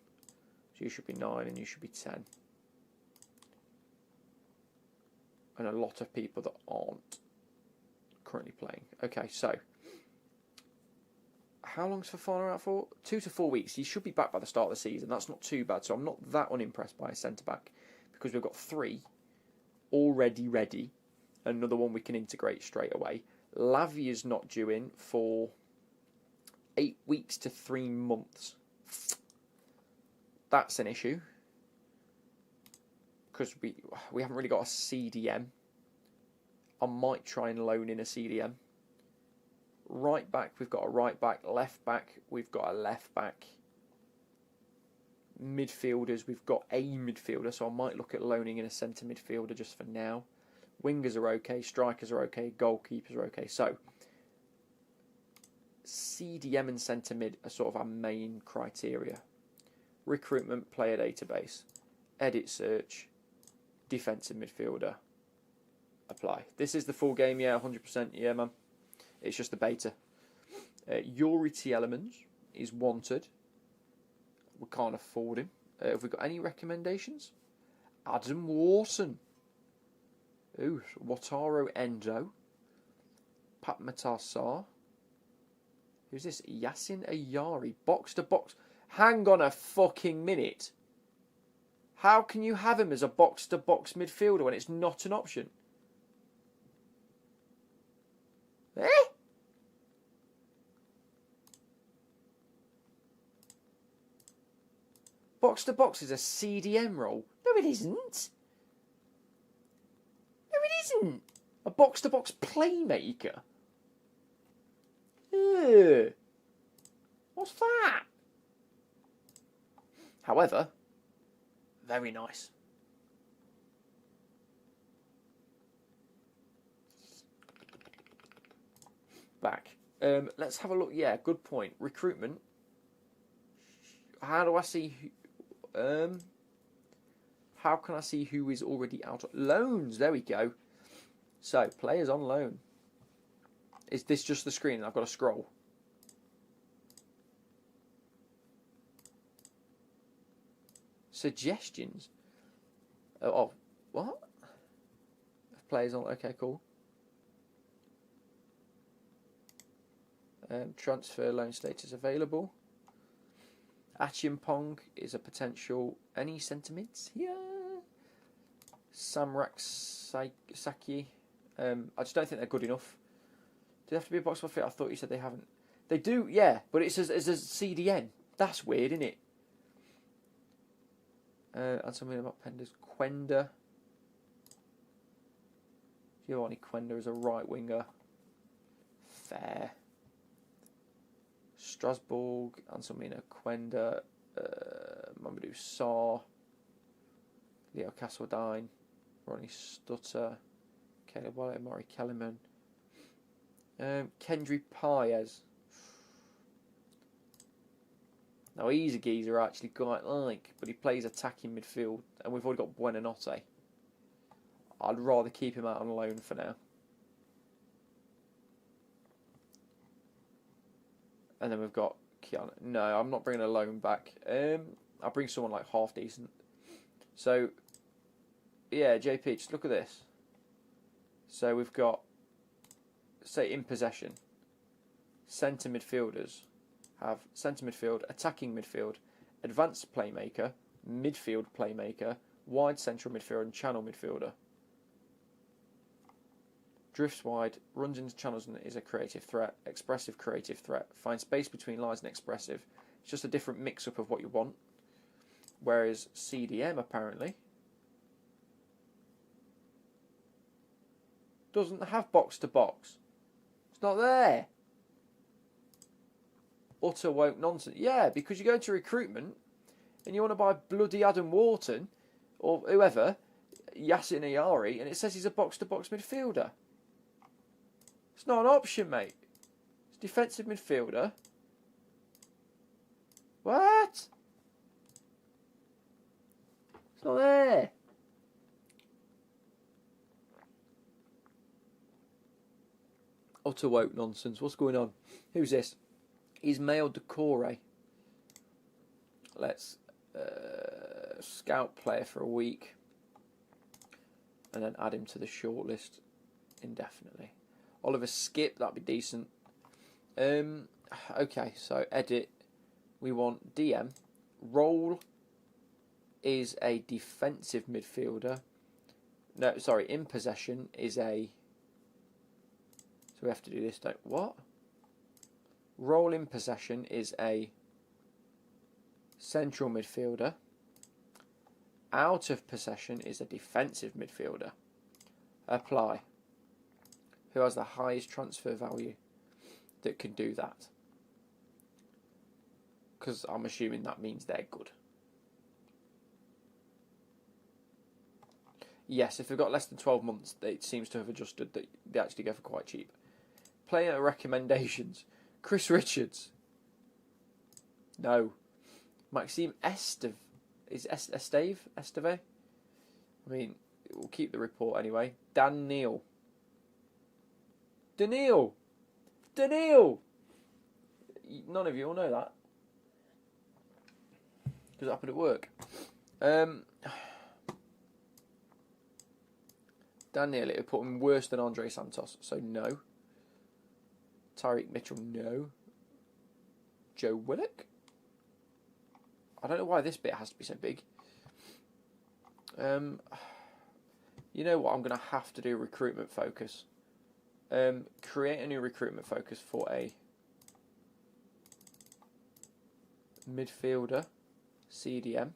[SPEAKER 1] So you should be 9 and you should be 10. And a lot of people that aren't currently playing. Okay, so how long's Fofana out for? 2 to 4 weeks. He should be back by the start of the season. That's not too bad. So I'm not that unimpressed by a centre-back because we've got 3 already ready. Another one we can integrate straight away. Lavia's not due in for 8 weeks to 3 months. That's an issue. Because we haven't really got a CDM. I might try and loan in a CDM. right back, we've got a right back. Left back, we've got a left back. Midfielders, we've got a midfielder, so I might look at loaning in a centre midfielder just for now. Wingers are okay, strikers are okay, goalkeepers are okay. So, CDM and centre mid are sort of our main criteria. Recruitment, player database, edit search, defensive midfielder, apply. This is the full game, yeah, 100%, yeah, man. It's just the beta. Yuri T. Elements is wanted. We can't afford him. Have we got any recommendations? Adam Wharton. Ooh, Wataru Endo. Pat Matarsar. Who's this? Yasin Ayari. Box to box. Hang on a fucking minute. How can you have him as a box to box midfielder when it's not an option? Eh? Box to box is a CDM role. No, it isn't. No, it isn't. A box to box playmaker. Ugh. What's that? However, very nice. Back. Let's have a look. Yeah, good point. Recruitment. How do I see? How can I see who is already out? Loans. There we go. So players on loan. Is this just the screen? I've got to scroll. Suggestions. Oh, what? Players on. Okay, cool. Transfer loan status available. Achimpong is a potential. Any sentiments here? Samrak Saki. I just don't think they're good enough. Do they have to be a box by fit? I thought you said they haven't. They do, yeah, but it says it's a CDN. That's weird, isn't it? And something about Penders. Quenda. Giovanni Quenda is a right winger. Fair. Strasbourg, Anselmina Quenda, Mamadou Sarr, Leo Castledine, Ronnie Stutter, Caleb Wallet, Maury Kellerman, Kendry Paez. Now he's a geezer I actually quite like, but he plays attacking midfield, and we've already got Buonanotte. I'd rather keep him out on loan for now. And then we've got Keanu. No, I'm not bringing a loan back. I'll bring someone like half decent. So, yeah, JP, just look at this. So we've got, say, in possession, centre midfielders have centre midfield, attacking midfield, advanced playmaker, midfield playmaker, wide central midfielder, and channel midfielder. Drifts wide, runs into channels and is a creative threat, expressive creative threat, finds space between lines and expressive. It's just a different mix-up of what you want. Whereas CDM, apparently, doesn't have box-to-box. It's not there. Utter woke nonsense. Yeah, because you go into recruitment and you want to buy bloody Adam Wharton or whoever, Yasin Ayari, and it says he's a box-to-box midfielder. It's not an option, mate. It's defensive midfielder. What? It's not there. Utter woke nonsense. What's going on? Who's this? Ismail Decore. Let's scout player for a week. And then add him to the shortlist indefinitely. Oliver Skip, that'd be decent. Okay, so edit. We want DM. Role is a defensive midfielder. No, sorry, in possession is a... So we have to do this, don't... What? Role in possession is a central midfielder. Out of possession is a defensive midfielder. Apply. Who has the highest transfer value? that can do that. Because I'm assuming that means they're good. Yes, if they've got less than 12 months, it seems to have adjusted that they actually go for quite cheap. Player recommendations. Chris Richards. No. Maxime Esteve. Is Esteve? I mean, we'll keep the report anyway. Dan Neal. Daniil! None of you will know that. Because it happened at work. Dan Neal, it would put him worse than Andre Santos, so no. Tyreek Mitchell, no. Joe Willock? I don't know why this bit has to be so big. You know what? I'm going to have to do recruitment focus. Create a new recruitment focus for a midfielder, CDM,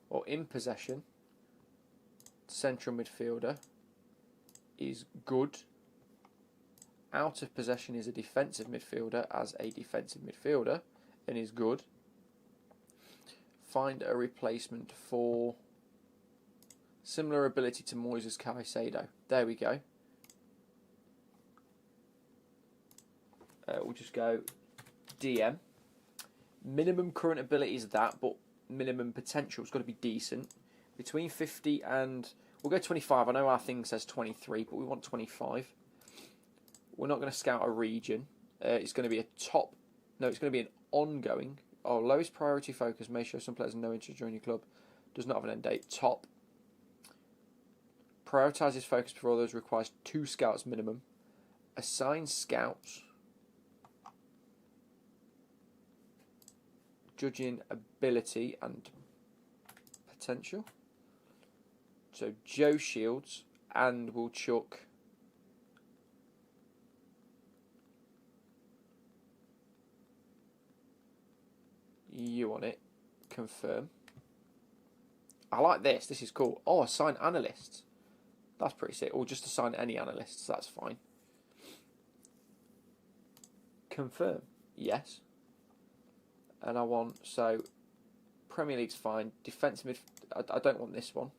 [SPEAKER 1] or in possession, central midfielder is good. Out of possession is a defensive midfielder as a defensive midfielder and is good. Find a replacement for similar ability to Moises Caicedo. There we go. We'll just go DM. Minimum current ability is that, but minimum potential has got to be decent. Between 50 and... We'll go 25. I know our thing says 23, but we want 25. We're not going to scout a region. It's going to be a top... No, it's going to be an ongoing. Oh, lowest priority focus may show some players no interest to join your club. Does not have an end date. Top. Prioritises focus before others. Requires 2 scouts minimum. Assign scouts. Judging ability and potential. So Joe Shields, and we'll chuck you on it. Confirm. I like this. This is cool. Oh, assign analysts. That's pretty sick. Or just assign any analysts. That's fine. Confirm. Yes. And I want, so Premier League's fine. Defensive mid. I don't want this one.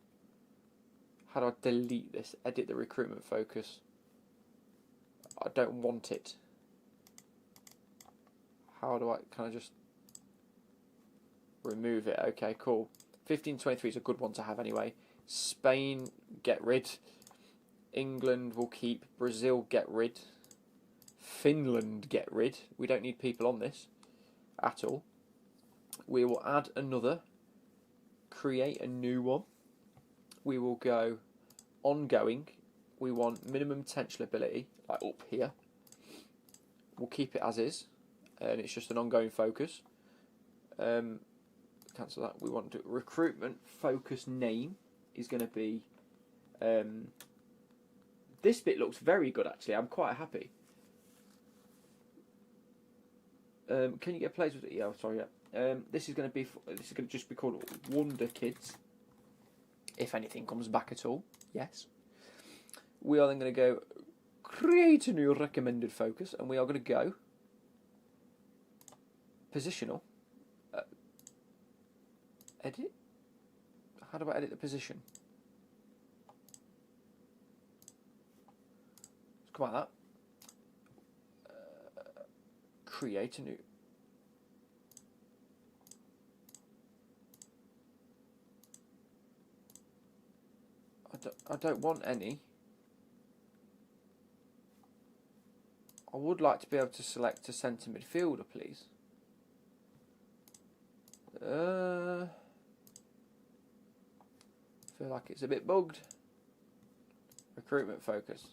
[SPEAKER 1] How do I delete this? Edit the recruitment focus. I don't want it. How do I... Can I just remove it? Okay, cool. 15-23 is a good one to have anyway. Spain, get rid. England will keep. Brazil, get rid. Finland, get rid. We don't need people on this at all. We will add another. Create a new one. We will go ongoing. We want minimum potential ability, like up here. We'll keep it as is, and it's just an ongoing focus. Cancel that. We want to recruitment focus name is going to be. This bit looks very good actually. I'm quite happy. Can you get players with it? Yeah, sorry. Yeah. This is going to be. This is going to just be called Wonder Kids. If anything comes back at all, yes. We are then going to go create a new recommended focus, and we are going to go positional. Edit. How do I edit the position? Let's come like that. Create a new. I don't want any. I would like to be able to select a centre midfielder, please. Feel like it's a bit bugged. Recruitment focus.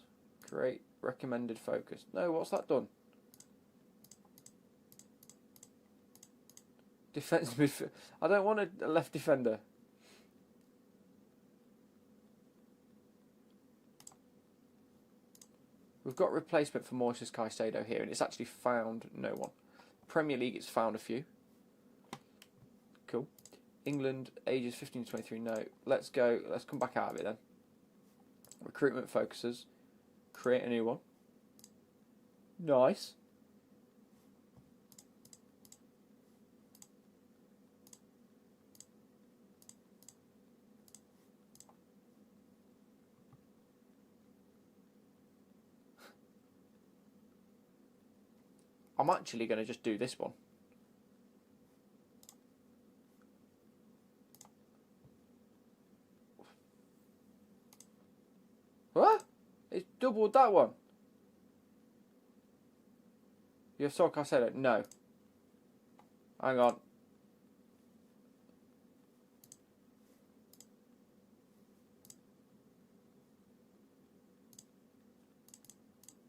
[SPEAKER 1] Create recommended focus. No, what's that done? Defensive midfielder. I don't want a left defender. We've got replacement for Moises Caicedo here, and it's actually found no one. Premier League, it's found a few. Cool. England, ages 15 to 23, no. Let's go. Let's come back out of it then. Recruitment focuses. Create a new one. Nice. I'm actually going to just do this one. What? It's doubled that one. You saw Caicedo? No. Hang on.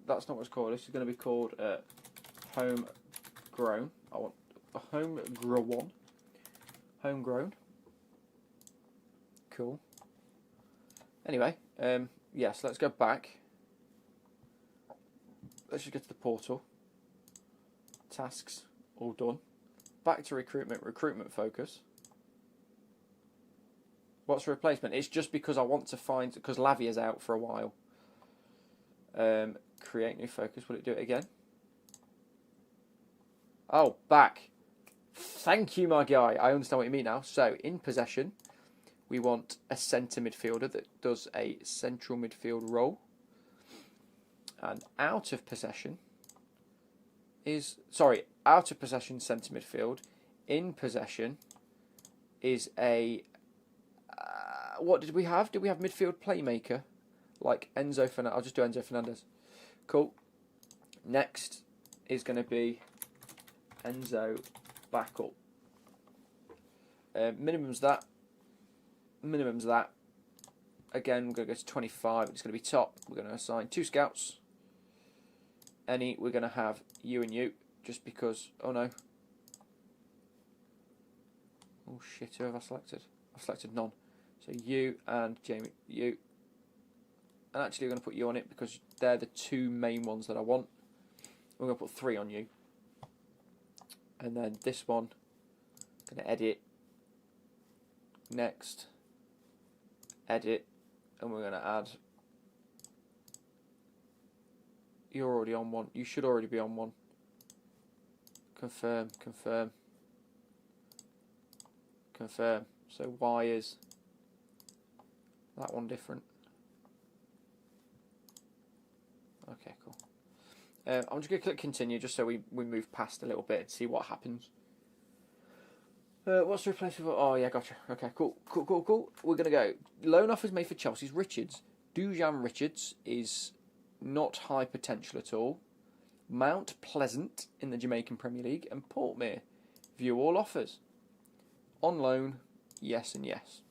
[SPEAKER 1] That's not what it's called. This is going to be called homegrown. I want a homegrown. Homegrown. Cool. Anyway, yes, let's go back. Let's just get to the portal. Tasks, all done. Back to recruitment, recruitment focus. What's the replacement? It's just because I want to find, because Lavia's out for a while. Create new focus. Will it do it again? Oh, back. Thank you, my guy. I understand what you mean now. So, in possession, we want a centre midfielder that does a central midfield role. And out of possession is... Sorry, out of possession, centre midfield. In possession is a... what did we have? Did we have midfield playmaker? Like Enzo Fernandez. I'll just do Enzo Fernandez. Cool. Next is going to be Enzo back up. Minimum's that. Minimum's that. Again, we're going to go to 25. It's going to be top. We're going to assign 2 scouts. Any, we're going to have you and you. Just because... Oh, no. Oh, shit. Who have I selected? I've selected none. So you and Jamie. You. And actually, we're going to put you on it because they're the 2 main ones that I want. We're going to put 3 on you. And then this one, I'm going to edit. Next. Edit. And we're going to add. You're already on one. You should already be on one. Confirm, confirm. Confirm. So Y is that one different. Okay, cool. I'm just going to click continue just so we move past a little bit and see what happens. What's the replacement? Oh, yeah, gotcha. Okay, cool. We're going to go. Loan offers made for Chelsea's Richards. Dujan Richards is not high potential at all. Mount Pleasant in the Jamaican Premier League. And Portmere. View all offers. On loan, yes and yes.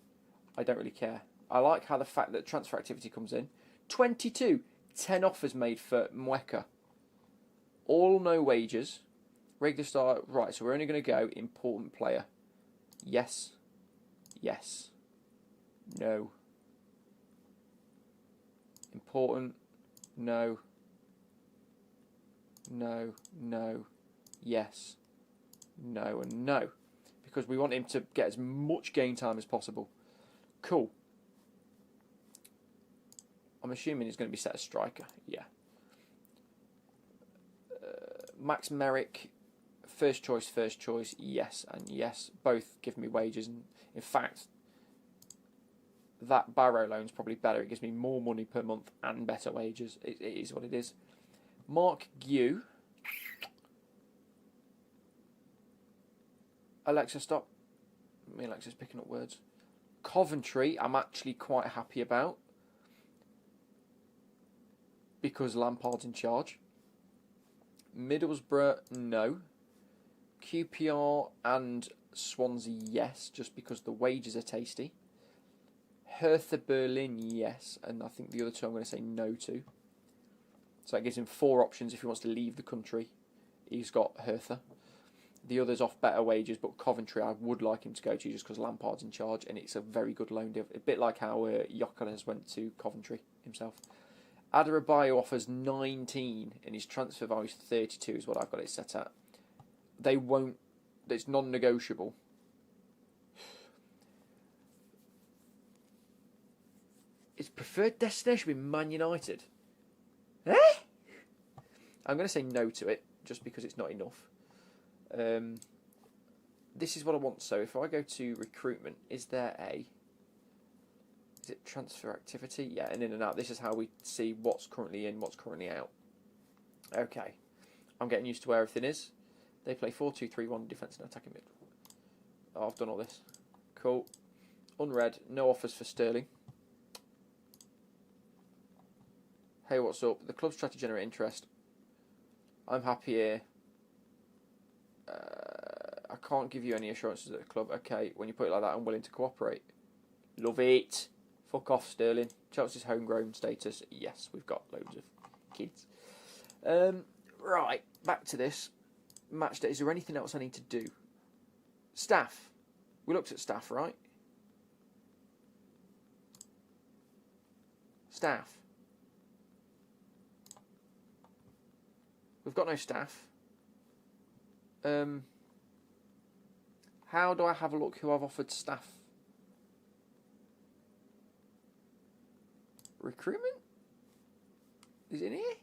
[SPEAKER 1] I don't really care. I like how the fact that transfer activity comes in. 22. 10 offers made for Mweka. All no wages. Regular star. Right, so we're only going to go important player. Yes. Yes. No. Important. No. No. No. Yes. No and no. Because we want him to get as much game time as possible. Cool. I'm assuming he's going to be set as striker. Yeah. Max Merrick, first choice, yes and yes. Both give me wages. And in fact, that Barrow loan's probably better. It gives me more money per month and better wages. It is what it is. Mark Gue. Alexa, stop. Me and Alexa's picking up words. Coventry, I'm actually quite happy about. Because Lampard's in charge. Middlesbrough, no. QPR and Swansea, yes, just because the wages are tasty. Hertha Berlin, yes, and I think the other 2 I'm going to say no to. So that gives him 4 options if he wants to leave the country. He's got Hertha. The others off better wages, but Coventry I would like him to go to just because Lampard's in charge, and it's a very good loan deal. A bit like how Jokeres went to Coventry himself. Adebayo offers 19 and his transfer value is 32 is what I've got it set at. They won't... It's non-negotiable. His preferred destination would be Man United. Eh? I'm going to say no to it, just because it's not enough. This is what I want. So if I go to recruitment, is it transfer activity? Yeah, and in and out. This is how we see what's currently in, what's currently out. Okay. I'm getting used to where everything is. They play 4-2-3-1, defence and attacking mid. Oh, I've done all this. Cool. Unread. No offers for Sterling. Hey, what's up? The club's trying to generate interest. I'm happy here. I can't give you any assurances at the club. Okay, when you put it like that, I'm willing to cooperate. Love it. Fuck off, Sterling. Chelsea's homegrown status. Yes, we've got loads of kids. Right, back to this. Match day. Is there anything else I need to do? Staff. We looked at staff, right? Staff. We've got no staff. How do I have a look who I've offered staff? Recruitment? Is it in here?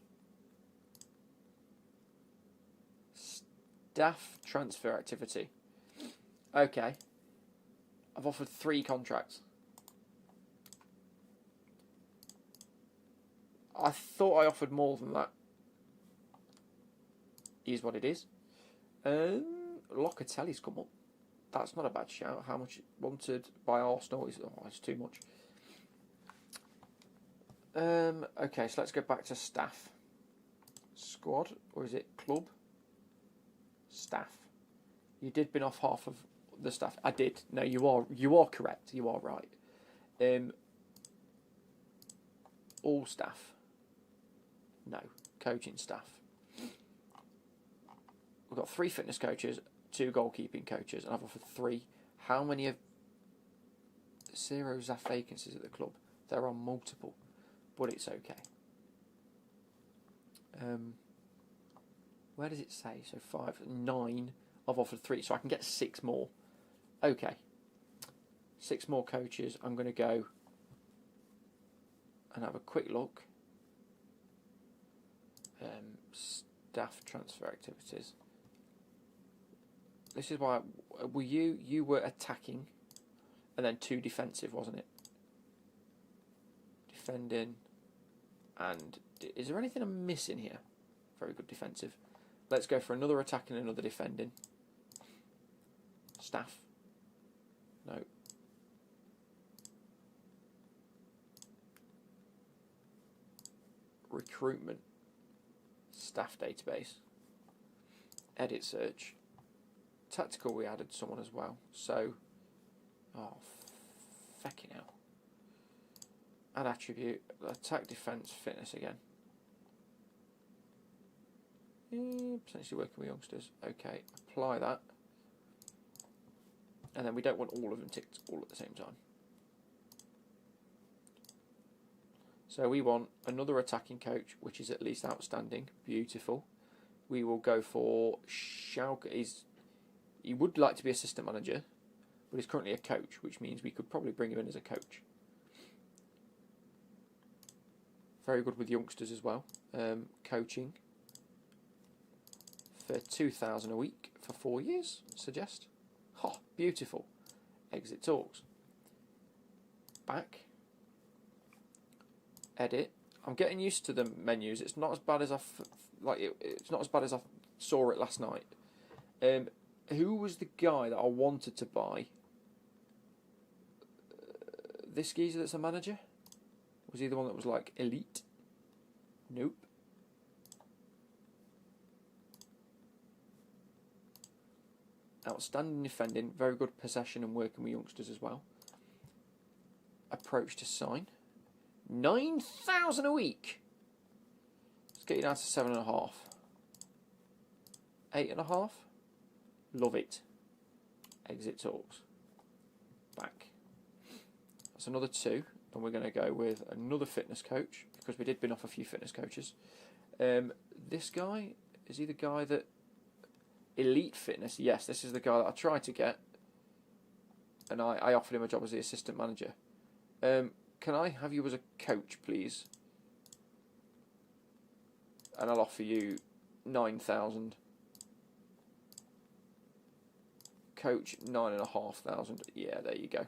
[SPEAKER 1] Staff transfer activity. Okay. I've offered 3 contracts. I thought I offered more than that. Is what it is. Locatelli's come up. That's not a bad shout. How much wanted by Arsenal is it's too much. Okay, so let's go back to staff. Squad, or is it club? Staff. You did bin off half of the staff. I did. No, you are correct. You are right. All staff. No, coaching staff. We've got 3 fitness coaches, 2 goalkeeping coaches, and I've offered 3. How many of 0 ZAF vacancies at the club? There are multiple, but it's okay. Where does it say? So 5, 9. I've offered 3, so I can get 6 more. Okay. 6 more coaches. I'm going to go and have a quick look. Staff transfer activities. This is why you were attacking, and then 2 defensive, wasn't it? Defending, and is there anything I'm missing here? Very good defensive. Let's go for another attacking and another defending. Staff. No. Recruitment. Staff database. Edit search. Tactical, we added someone as well. So, fucking hell. Add attribute. Attack, defense, fitness again. Potentially working with youngsters. Okay, apply that. And then we don't want all of them ticked all at the same time. So we want another attacking coach, which is at least outstanding. Beautiful. We will go for Schalke. He would like to be assistant manager, but he's currently a coach, which means we could probably bring him in as a coach. Very good with youngsters as well. Coaching for 2,000 a week for 4 years, suggest. Oh, beautiful. Exit talks. Back. Edit. I'm getting used to the menus. It's not as bad as it's not as bad as I saw it last night. Who was the guy that I wanted to buy? This geezer that's a manager? Was he the one that was like elite? Nope. Outstanding defending, very good possession and working with youngsters as well. Approach to sign. 9,000 a week. Let's get you down to 7.5. 8.5. Love it. Exit talks. Back. That's another 2. And we're going to go with another fitness coach, because we did bin off a few fitness coaches. This guy, is he the guy that... Elite fitness? Yes, this is the guy that I tried to get. And I offered him a job as the assistant manager. Can I have you as a coach, please? And I'll offer you 9,000. Coach 9,500. Yeah, there you go.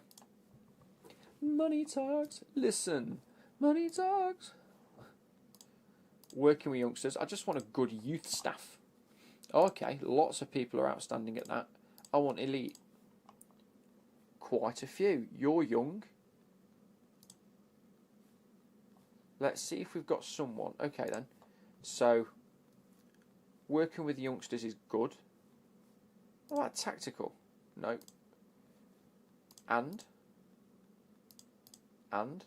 [SPEAKER 1] Money talks. Listen, money talks. Working with youngsters. I just want a good youth staff. Okay, lots of people are outstanding at that. I want elite. Quite a few. You're young. Let's see if we've got someone. Okay then. So, working with youngsters is good. What about tactical? No. And. Add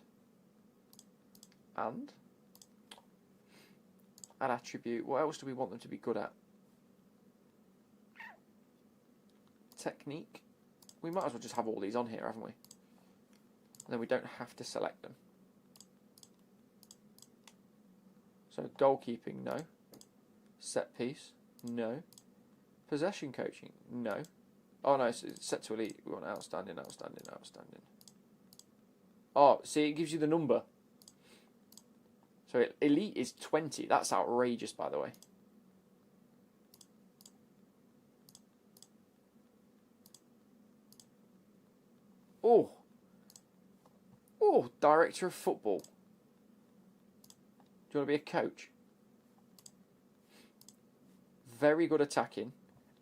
[SPEAKER 1] attribute. What else do we want them to be good at? Technique. We might as well just have all these on here, haven't we? And then we don't have to select them. So goalkeeping, no. Set piece, no. Possession coaching, no. Oh no, it's set to elite. We want outstanding. Oh, see, it gives you the number. So elite is 20. That's outrageous, by the way. Oh, director of football. Do you want to be a coach? Very good attacking.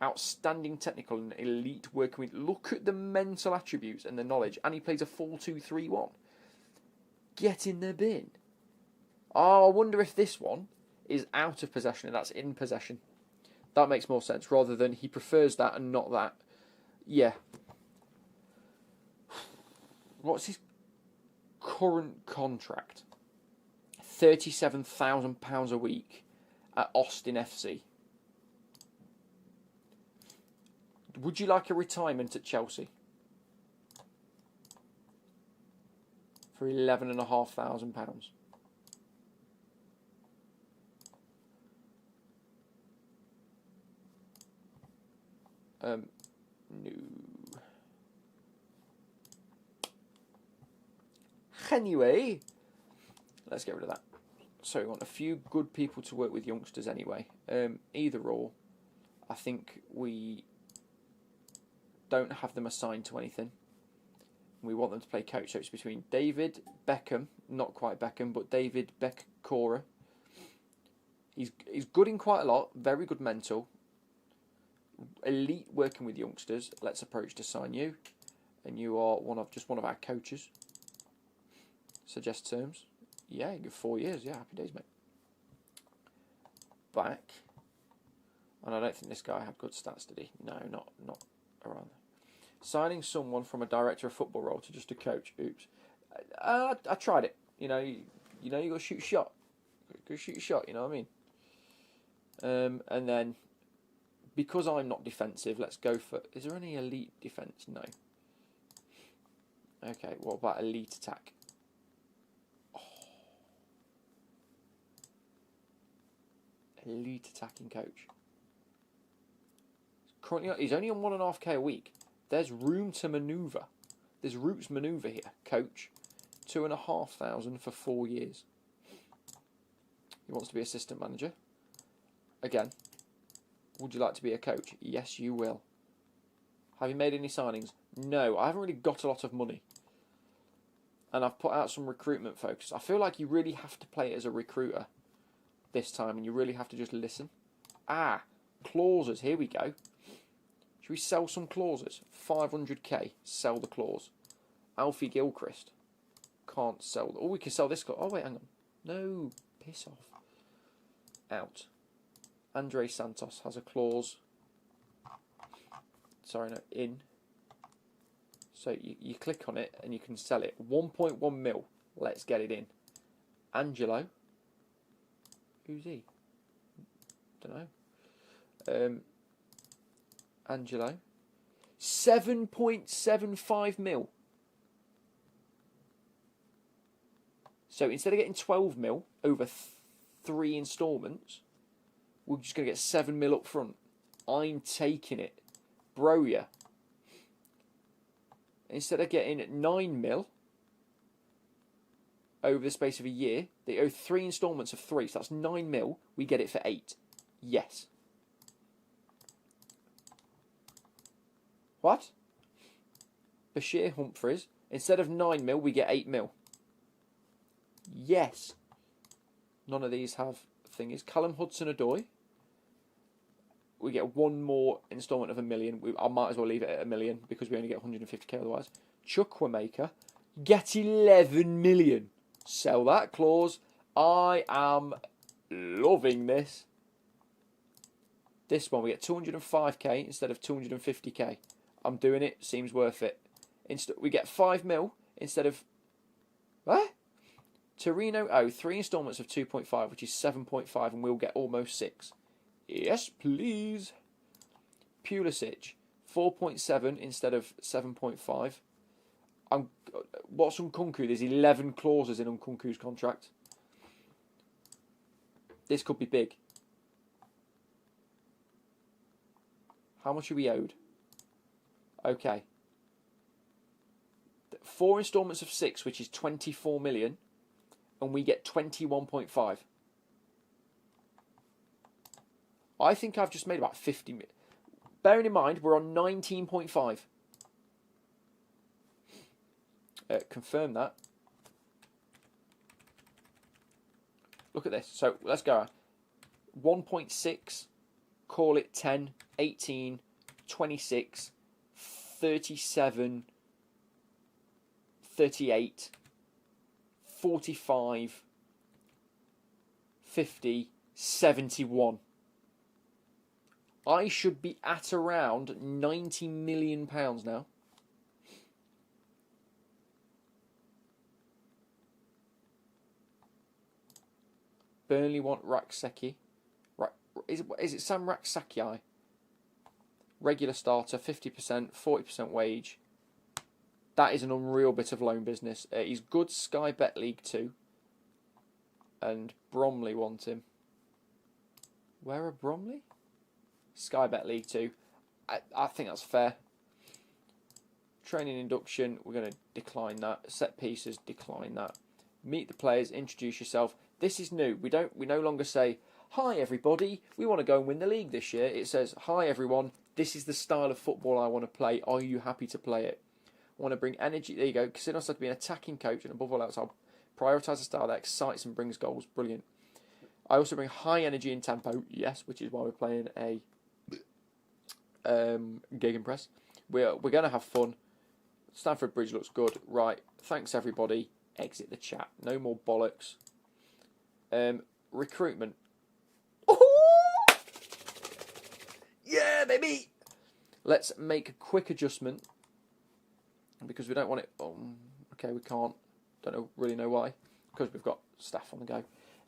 [SPEAKER 1] Outstanding technical and elite working with. Look at the mental attributes and the knowledge. And he plays a 4-2-3-1. Get in the bin. Oh, I wonder if this one is out of possession and that's in possession. That makes more sense rather than he prefers that and not that. Yeah. What's his current contract? £37,000 a week at Austin FC. Would you like a retirement at Chelsea? For £11,500. No. Anyway, let's get rid of that. So we want a few good people to work with youngsters anyway. Either or, I think we don't have them assigned to anything. We want them to play coach. So it's between David Beckham, not quite Beckham, but David Beckcora. He's good in quite a lot, very good mental. Elite working with youngsters. Let's approach to sign you. And you are one of our coaches. Suggest terms. Yeah, you get 4 years. Yeah, happy days, mate. Back. And I don't think this guy had good stats, did he? No, not around there. Signing someone from a director of football role to just a coach. Oops. I tried it. You got to shoot a shot. Go shoot a shot, you know what I mean? And then, because I'm not defensive, let's go for... Is there any elite defence? No. Okay, what about elite attack? Elite attacking coach. Currently, he's only on 1.5k a week. There's room to manoeuvre. There's routes manoeuvre here. Coach, 2,500 for 4 years. He wants to be assistant manager. Again, would you like to be a coach? Yes, you will. Have you made any signings? No, I haven't really got a lot of money. And I've put out some recruitment focus. I feel like you really have to play it as a recruiter this time, and you really have to just listen. Clauses. Here we go. Should we sell some clauses? 500k. Sell the clause. Alfie Gilchrist. Can't sell. Oh, we can sell this clause. Oh, wait, hang on. No. Piss off. Out. Andre Santos has a clause. Sorry, no. In. So you click on it and you can sell it. 1.1 mil. Let's get it in. Angelo. Who's he? Don't know. Angelo. 7.75 mil. So instead of getting 12 mil over 3 instalments, we're just going to get 7 mil up front. I'm taking it. Bro, yeah. Instead of getting 9 mil over the space of a year, they owe 3 instalments of 3, so that's 9 mil. We get it for 8. Yes. What? Bashir Humphreys. Instead of 9 mil, we get 8 mil. Yes. None of these have thingies. Callum Hudson-Odoi. We get one more instalment of $1 million. I might as well leave it at $1 million because we only get 150k otherwise. Chukwuemeka. Get 11 million. Sell that clause. I am loving this. This one, we get 205k instead of 250k. I'm doing it. Seems worth it. We get 5 mil instead of... What? Torino 3 instalments of 2.5, which is 7.5, and we'll get almost 6. Yes, please. Pulisic, 4.7 instead of 7.5. What's Nkunku? There's 11 clauses in Nkunku's contract. This could be big. How much are we owed? Okay. 4 instalments of 6, which is 24 million, and we get 21.5. I think I've just made about 50 million. Bearing in mind, we're on 19.5. Confirm that. Look at this. So let's go. 1.6, call it 10, 18, 26, 37, 38, 45, 50, 71. I should be at around £90 million now. Burnley want Rakseki. Is it Sam Raksaki? Regular starter, 50%, 40% wage. That is an unreal bit of loan business. He's good Sky Bet League 2. And Bromley want him. Where are Bromley? Sky Bet League 2. I think that's fair. Training induction, we're going to decline that. Set pieces, decline that. Meet the players, introduce yourself. This is new. We no longer say, hi everybody, we want to go and win the league this year. It says, hi everyone, this is the style of football I want to play. Are you happy to play it? I want to bring energy. There you go. Consider myself to be an attacking coach, and above all else, I'll prioritise a style that excites and brings goals. Brilliant. I also bring high energy and tempo. Yes, which is why we're playing a Gegenpress. We're going to have fun. Stamford Bridge looks good. Right. Thanks everybody. Exit the chat. No more bollocks. Recruitment. Yeah, baby. Let's make a quick adjustment because we don't want it. Okay, we can't. Really know why. Because we've got staff on the go.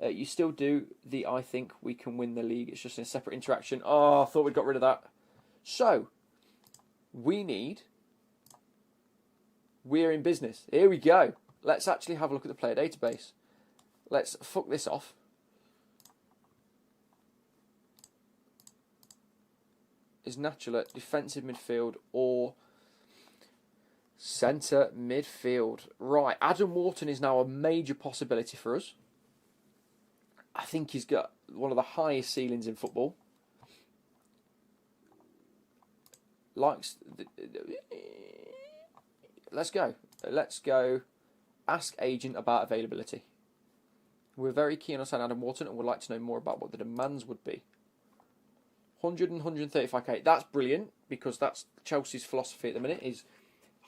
[SPEAKER 1] You still do the I think we can win the league. It's just in a separate interaction. Oh, I thought we'd got rid of that. So, we're in business. Here we go. Let's actually have a look at the player database. Let's fuck this off. Is natural at defensive midfield or centre midfield. Right, Adam Wharton is now a major possibility for us. I think he's got one of the highest ceilings in football. Let's go. Let's go. Ask agent about availability. We're very keen on signing Adam Wharton and would like to know more about what the demands would be. 100 and 135k. That's brilliant because that's Chelsea's philosophy at the minute is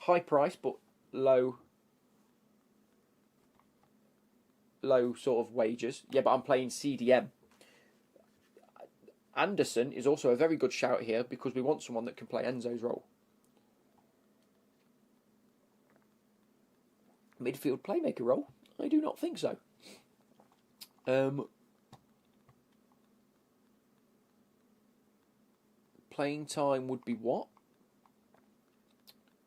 [SPEAKER 1] high price but low sort of wages. Yeah, but I'm playing CDM. Anderson is also a very good shout here because we want someone that can play Enzo's role. Midfield playmaker role? I do not think so. Playing time would be what?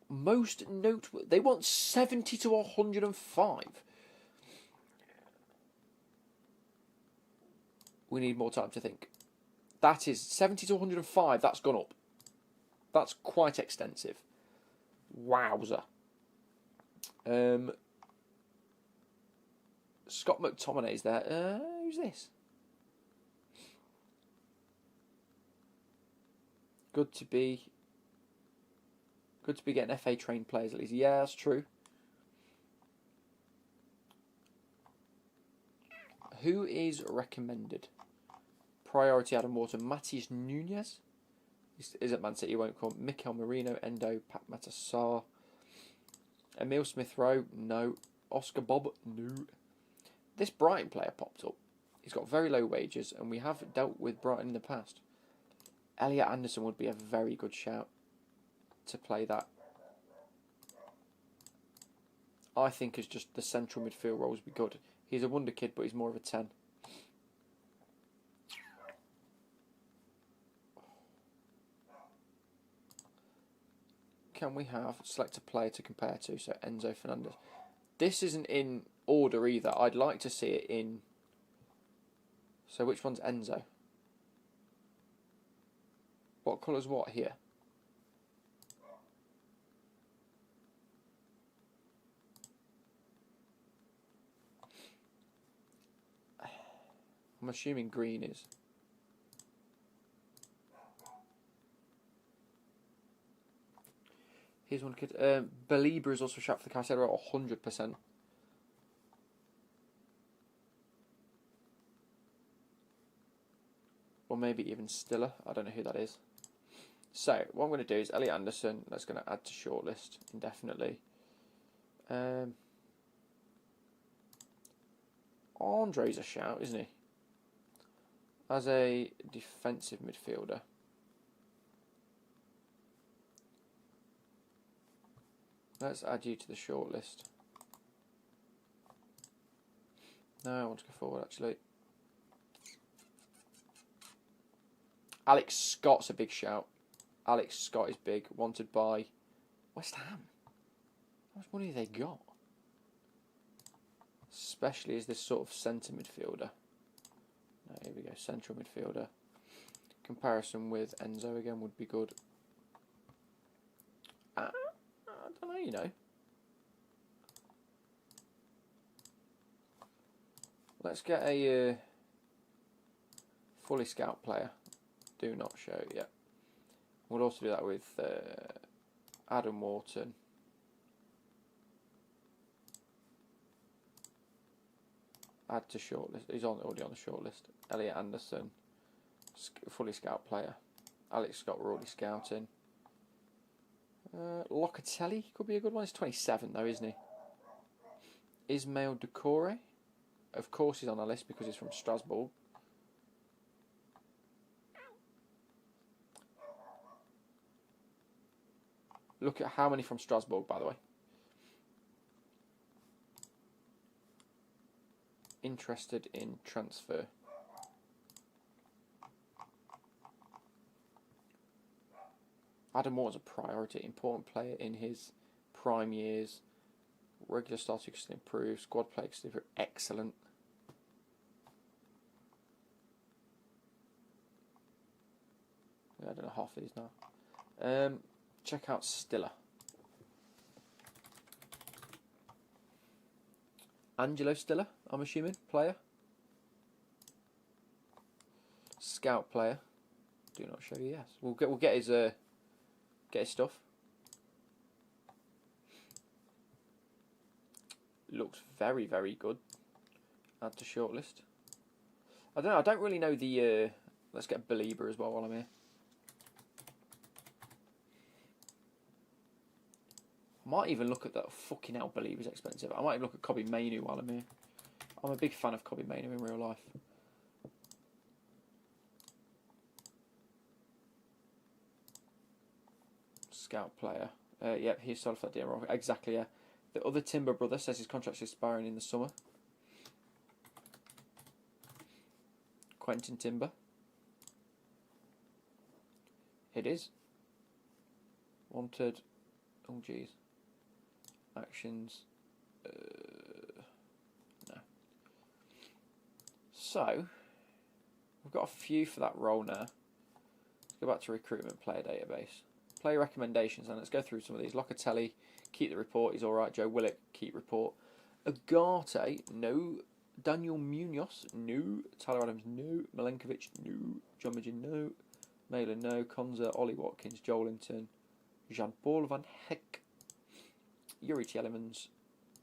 [SPEAKER 1] Most noteworthy. They want 70 to 105. We need more time to think. That is 70 to 105. That's gone up. That's quite extensive. Wowzer. Scott McTominay's there. Who's this? Good to be getting FA trained players at least. Yeah, that's true. Who is recommended? Priority Adam Wharton, Matheus Nunes. Is at Man City, won't come. Mikel Merino, Endo, Pat Matassar. Emile Smith-Rowe, no. Oscar Bob, no. This Brighton player popped up. He's got very low wages, and we have dealt with Brighton in the past. Elliot Anderson would be a very good shout to play that. I think as just the central midfield roles would be good. He's a wonder kid, but he's more of a 10. Can we have select a player to compare to? So Enzo Fernandez. This isn't in order either. I'd like to see it in. So which one's Enzo? What colour's what here? I'm assuming green is. Here's one kid. Belieber is also shot for the Caicedo at 100%. Or maybe even Stiller. I don't know who that is. So, what I'm going to do is Elliot Anderson. That's going to add to shortlist indefinitely. Andre's a shout, isn't he? As a defensive midfielder. Let's add you to the shortlist. No, I want to go forward actually. Alex Scott's a big shout. Alex Scott is big. Wanted by West Ham. How much money have they got? Especially as this sort of centre midfielder. No, here we go, central midfielder. Comparison with Enzo again would be good. I don't know, you know. Let's get a fully scout player. Do not show yet. We'll also do that with Adam Wharton. Add to shortlist. He's already on the shortlist. Elliot Anderson, fully scout player. Alex Scott, we're already scouting. Locatelli could be a good one. He's 27 though, isn't he? Ismail Decore. Of course he's on our list because he's from Strasbourg. Look at how many from Strasbourg, by the way. Interested in transfer. Adam Wharton's a priority, important player in his prime years. Regular starter can improve, squad play can improve, excellent. I don't know half of these now. Check out Stiller. Angelo Stiller, I'm assuming, player. Scout player. Do not show you, yes. We'll get his stuff. Looks very, very good. Add to shortlist. I don't know. I don't really know the. Let's get Belieber as well while I'm here. I might even look at that. Fucking hell, Belieber's expensive. I might even look at Kobbie Mainoo while I'm here. I'm a big fan of Kobbie Mainoo in real life. Scout player. Yep, he's sold for that deal. Exactly, yeah. The other Timber brother says his contract's expiring in the summer. Quentin Timber. It is. Wanted. Oh, jeez. Actions. No. So, we've got a few for that role now. Let's go back to recruitment player database. Player recommendations, and let's go through some of these. Locatelli, keep the report, he's alright. Joe Willock, keep report. Agate, no. Daniel Munoz, no. Tyler Adams, no. Milenkovic, no. John Midgen, no. Malin, no. Konza, Ollie Watkins, Joelinton, Jean-Paul Van Heck, Yuri Tielemans,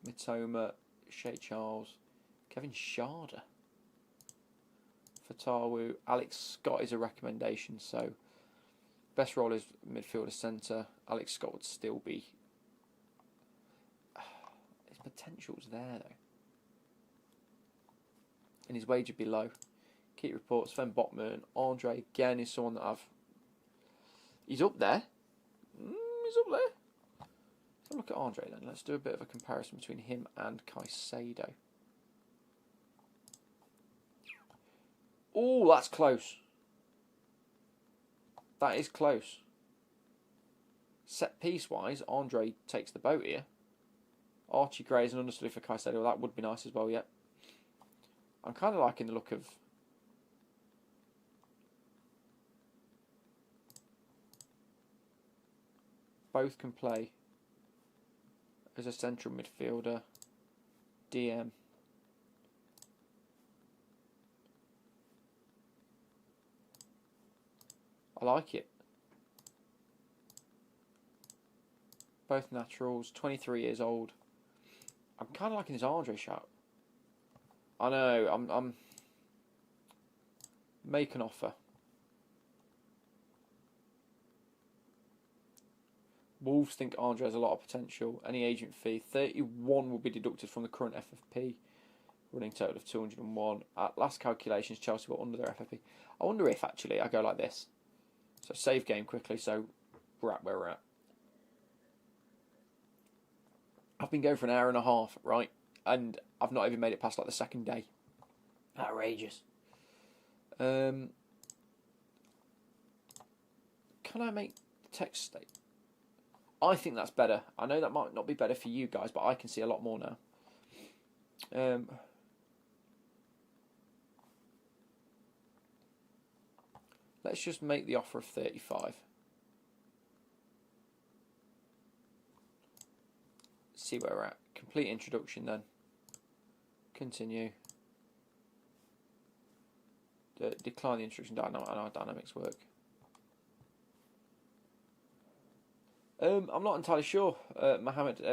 [SPEAKER 1] Mitoma, Shea Charles, Kevin Sharder, Fatawu, Alex Scott is a recommendation, so best role is midfielder centre. Alex Scott would still be... his potential's there, though. And his wage would be low. Key reports, Sven Botman, Andre again is someone that I've... He's up there. He's up there. Let's have a look at Andre then. Let's do a bit of a comparison between him and Caicedo. Oh, that's close. That is close. Set piece wise, Andre takes the boat here. Archie Gray is an understudy for Caicedo. That would be nice as well, yeah. I'm kind of liking the look of... Both can play as a central midfielder, DM. I like it. Both naturals, 23 years old. I'm kind of liking his Andre shot. I know, I'm make an offer. Wolves think Andre has a lot of potential. Any agent fee, 31 will be deducted from the current FFP. Running total of 201. At last calculations, Chelsea were under their FFP. I wonder if actually I go like this. So save game quickly, so we're at where we're at. I've been going for an hour and a half, right? And I've not even made it past like the second day. Outrageous. Can I make the text state? I think that's better. I know that might not be better for you guys, but I can see a lot more now. Let's just make the offer of 35. See where we're at. Complete introduction then. Continue. Decline the introduction. I know how dynamics work. I'm not entirely sure, Mohammed,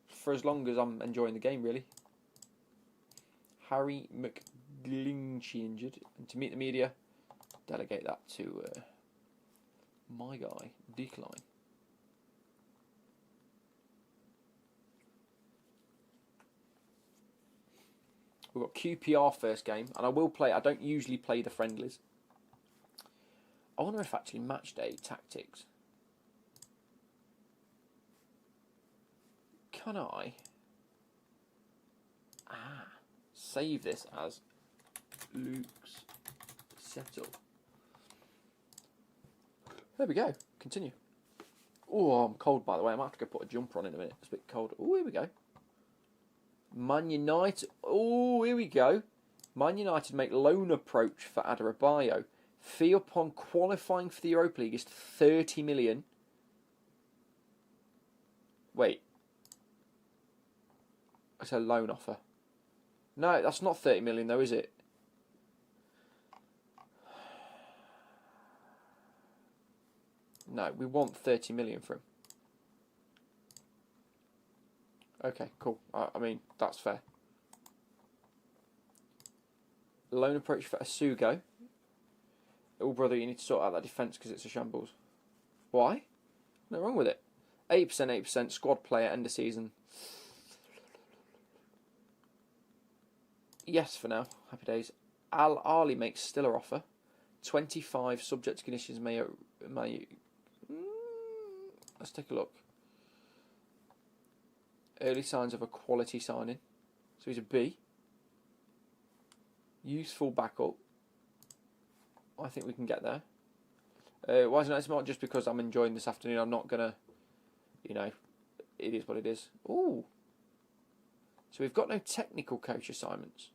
[SPEAKER 1] for as long as I'm enjoying the game, really. Harry McGlinchy injured. And to meet the media, delegate that to my guy, Decline. We've got QPR first game, and I will play. I don't usually play the friendlies. I wonder if actually match day tactics. Can I save this as Luke's setup? There we go. Continue. Oh, I'm cold, by the way. I might have to go put a jumper on in a minute. It's a bit cold. Oh, here we go. Man United. Oh, here we go. Man United make loan approach for Adebayo. Fee upon qualifying for the Europa League is 30 million. Wait. It's a loan offer. No, that's not 30 million though, is it? No, we want 30 million for him. Okay, cool. I mean, that's fair. Loan approach for Asugo. Oh, brother, you need to sort out that defence because it's a shambles. Why? Nothing wrong with it. 8%, 8%, squad player, end of season. Yes, for now. Happy days. Al Ali makes Stiller offer. 25, subject to conditions may let's take a look. Early signs of a quality signing. So he's a B. Useful backup. I think we can get there. Why isn't it smart? Just because I'm enjoying this afternoon. I'm not going to, you know, it is what it is. Ooh. So we've got no technical coach assignments.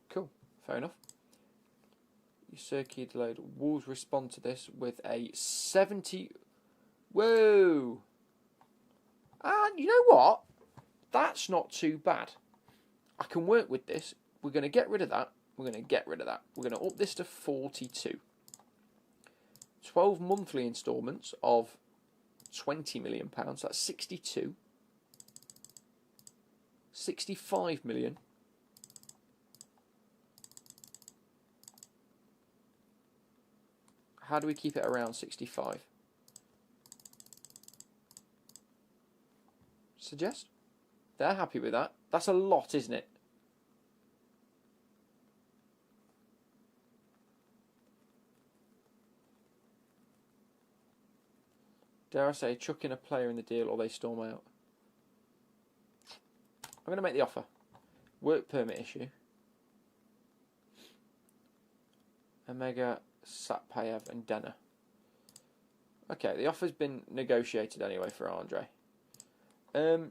[SPEAKER 1] Cool. Fair enough. Usurki delayed. Wolves respond to this with a 70... Whoa! And you know what? That's not too bad. I can work with this. We're going to get rid of that. We're going to get rid of that. We're going to up this to 42. 12 monthly instalments of £20 million. That's 62. 65 million. How do we keep it around 65? Suggest? They're happy with that. That's a lot, isn't it? Dare I say, chuck in a player in the deal or they storm out. I'm going to make the offer. Work permit issue. Omega, Satpayev and Denner. Okay, the offer's been negotiated anyway for Andre. I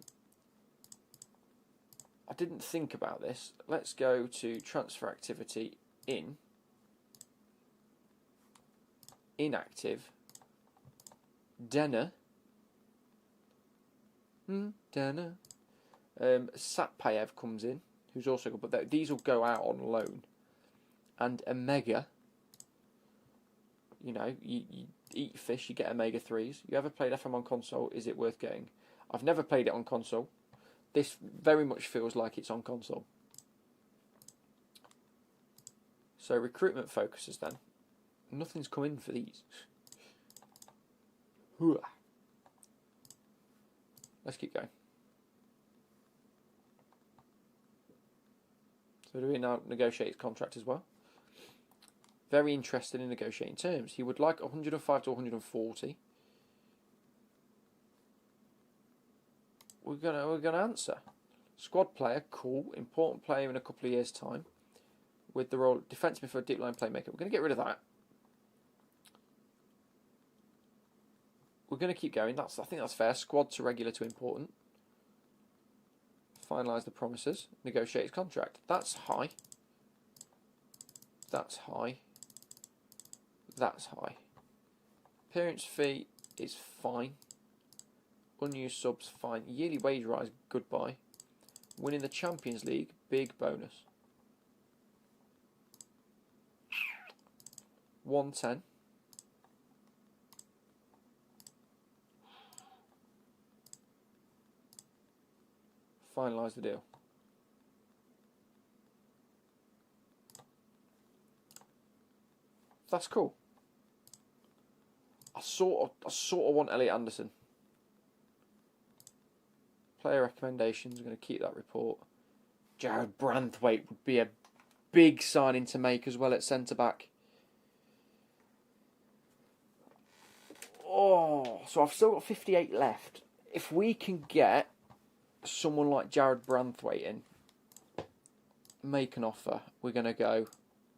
[SPEAKER 1] didn't think about this. Let's go to transfer activity in. Inactive. Denner. Denner. Satpayev comes in, who's also good, but these will go out on loan. And Omega. You know, you eat fish, you get omega 3s. You ever played FM on console? Is it worth getting? I've never played it on console. This very much feels like it's on console. So recruitment focuses then. Nothing's come in for these. Let's keep going. So do we now negotiate his contract as well? Very interested in negotiating terms. He would like 105 to 140. We're gonna answer. Squad player, cool. Important player in a couple of years' time. With the role defence midfielder, deep line playmaker. We're gonna get rid of that. We're gonna keep going. I think that's fair. Squad to regular to important. Finalise the promises. Negotiate his contract. That's high. That's high. That's high. Appearance fee is fine. Unused subs, fine. Yearly wage rise, goodbye. Winning the Champions League, big bonus. 110. Finalise the deal. That's cool. I sort of want Elliot Anderson. Player recommendations. I'm going to keep that report. Jared Branthwaite would be a big signing to make as well at centre back. Oh, so I've still got 58 left. If we can get someone like Jared Branthwaite in, make an offer. We're going to go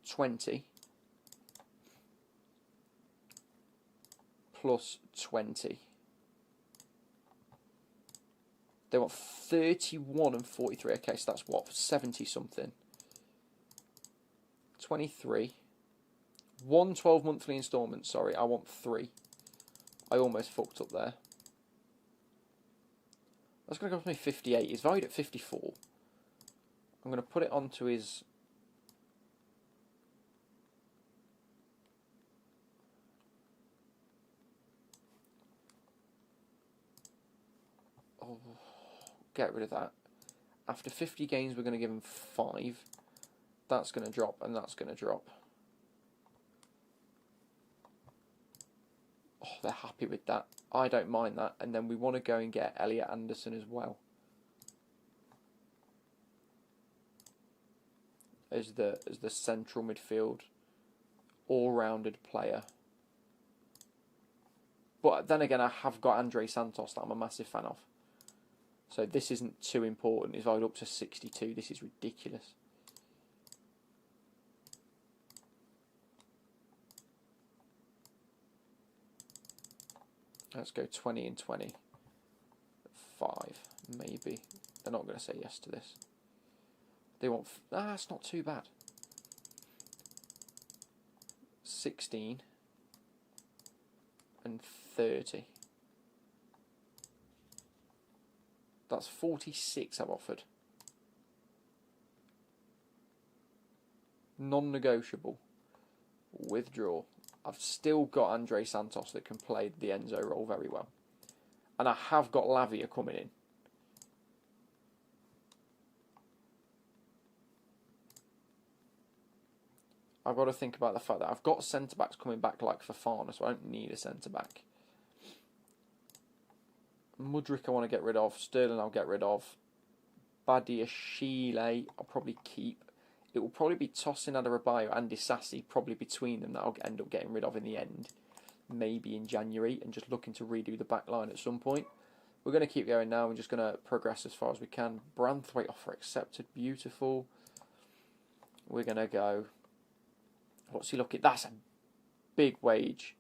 [SPEAKER 1] 20 plus 20. They want 31 and 43. Okay, so that's what? 70 something. 23. 12 monthly instalments. Sorry, I want 3. I almost fucked up there. That's going to cost me 58. He's valued at 54. I'm going to put it onto his... Oh, get rid of that. After 50 games, we're going to give him 5. That's going to drop, and that's going to drop. Oh, they're happy with that. I don't mind that. And then we want to go and get Elliot Anderson as well. As the central midfield, all-rounded player. But then again, I have got Andre Santos that I'm a massive fan of. So this isn't too important. He's valued up to 62. This is ridiculous. Let's go 20 and 20. 5, maybe. They're not going to say yes to this. They want... it's not too bad. 16 and 30. That's 46 I've offered. Non-negotiable. Withdraw. I've still got Andre Santos that can play the Enzo role very well. And I have got Lavia coming in. I've got to think about the fact that I've got centre-backs coming back like Fofana, so I don't need a centre-back. Mudryk I want to get rid of. Sterling I'll get rid of. Badiashile I'll probably keep. It will probably be tossing Adebayo and Disasi probably between them that I'll end up getting rid of in the end. Maybe in January, and just looking to redo the back line at some point. We're going to keep going now. We're just going to progress as far as we can. Branthwaite offer accepted. Beautiful. We're going to go... What's he looking? That's a big wage.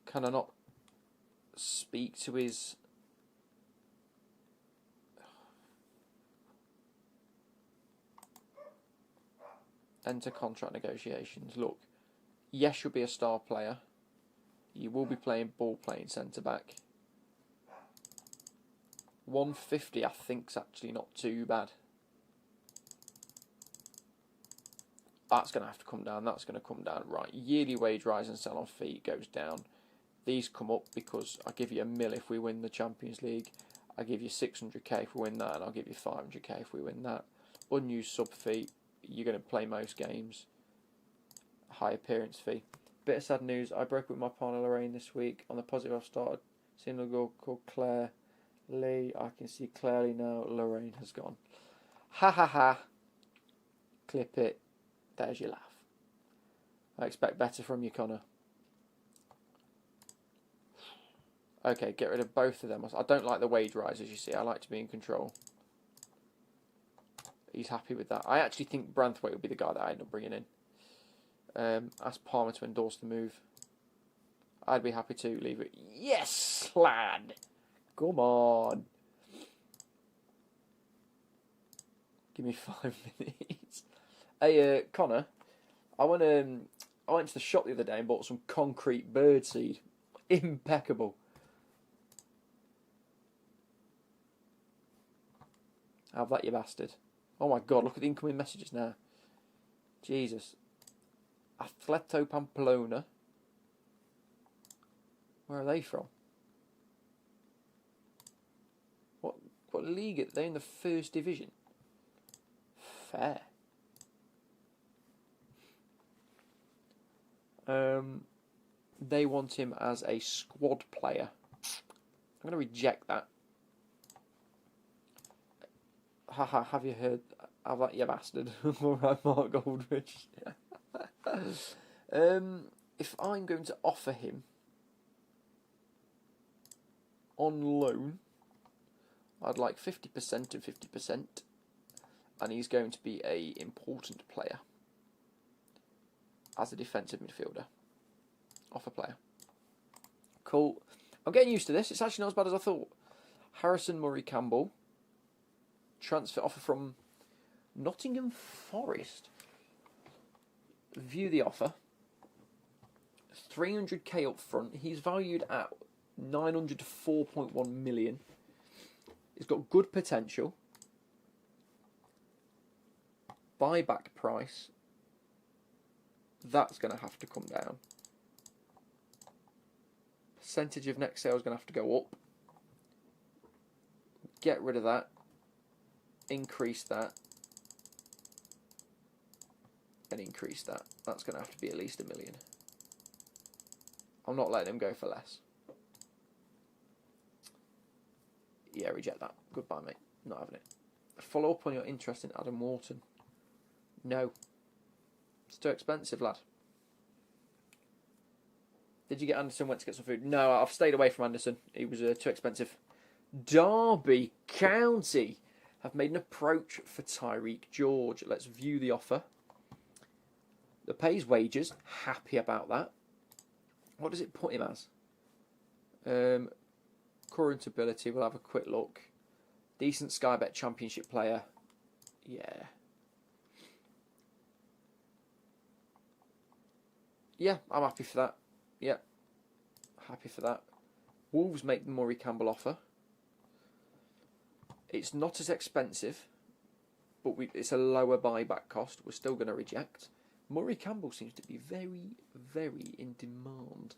[SPEAKER 1] Can I not speak to his... Enter contract negotiations. Look, yes, you'll be a star player. You will be playing ball-playing centre-back. 150, I think, is actually not too bad. That's going to have to come down. That's going to come down. Right, yearly wage rise and sell-on fee goes down. These come up because I give you £1 million if we win the Champions League. I give you 600k if we win that, and I'll give you 500k if we win that. Unused sub fee. You're going to play most games. High appearance fee. Bit of sad news. I broke up with my partner Lorraine this week. On the positive, I've started seeing a girl called Claire Lee. I can see clearly now Lorraine has gone. Ha ha ha. Clip it. There's your laugh. I expect better from you, Connor. Okay, get rid of both of them. I don't like the wage rise, as you see. I like to be in control. He's happy with that. I actually think Branthwaite will be the guy that I end up bringing in. Ask Palmer to endorse the move. I'd be happy to leave it. Yes, lad. Come on. Give me 5 minutes. Hey, Connor. I went to the shop the other day and bought some concrete birdseed. Impeccable. Have that, you bastard. Oh my God, look at the incoming messages now. Jesus. Athleto Pamplona. Where are they from? What league are they in? The first division? Fair. They want him as a squad player. I'm going to reject that. Haha, have you heard? Have that, you bastard. Alright, Mark Goldrich. If I'm going to offer him on loan, I'd like 50% and 50%, and he's going to be an important player as a defensive midfielder. Offer player. Cool. I'm getting used to this. It's actually not as bad as I thought. Harrison Murray Campbell. Transfer offer from Nottingham Forest. View the offer. 300k up front. He's valued at 900 to 4.1 million. He's got good potential. Buyback price. That's going to have to come down. Percentage of next sale is going to have to go up. Get rid of that. Increase that. And increase that. That's going to have to be at least 1 million. I'm not letting him go for less. Yeah, reject that. Goodbye, mate. Not having it. Follow up on your interest in Adam Wharton. No. It's too expensive, lad. Did you get Anderson? Went to get some food? No, I've stayed away from Anderson. He was too expensive. Derby County have made an approach for Tyreek George. Let's view the offer. The pays wages. Happy about that. What does it put him as? Current ability. We'll have a quick look. Decent Sky Bet Championship player. Yeah. Yeah, I'm happy for that. Yeah. Happy for that. Wolves make the Murray Campbell offer. It's not as expensive but it's a lower buyback cost. We're still going to reject. Murray Campbell seems to be very, very in demand.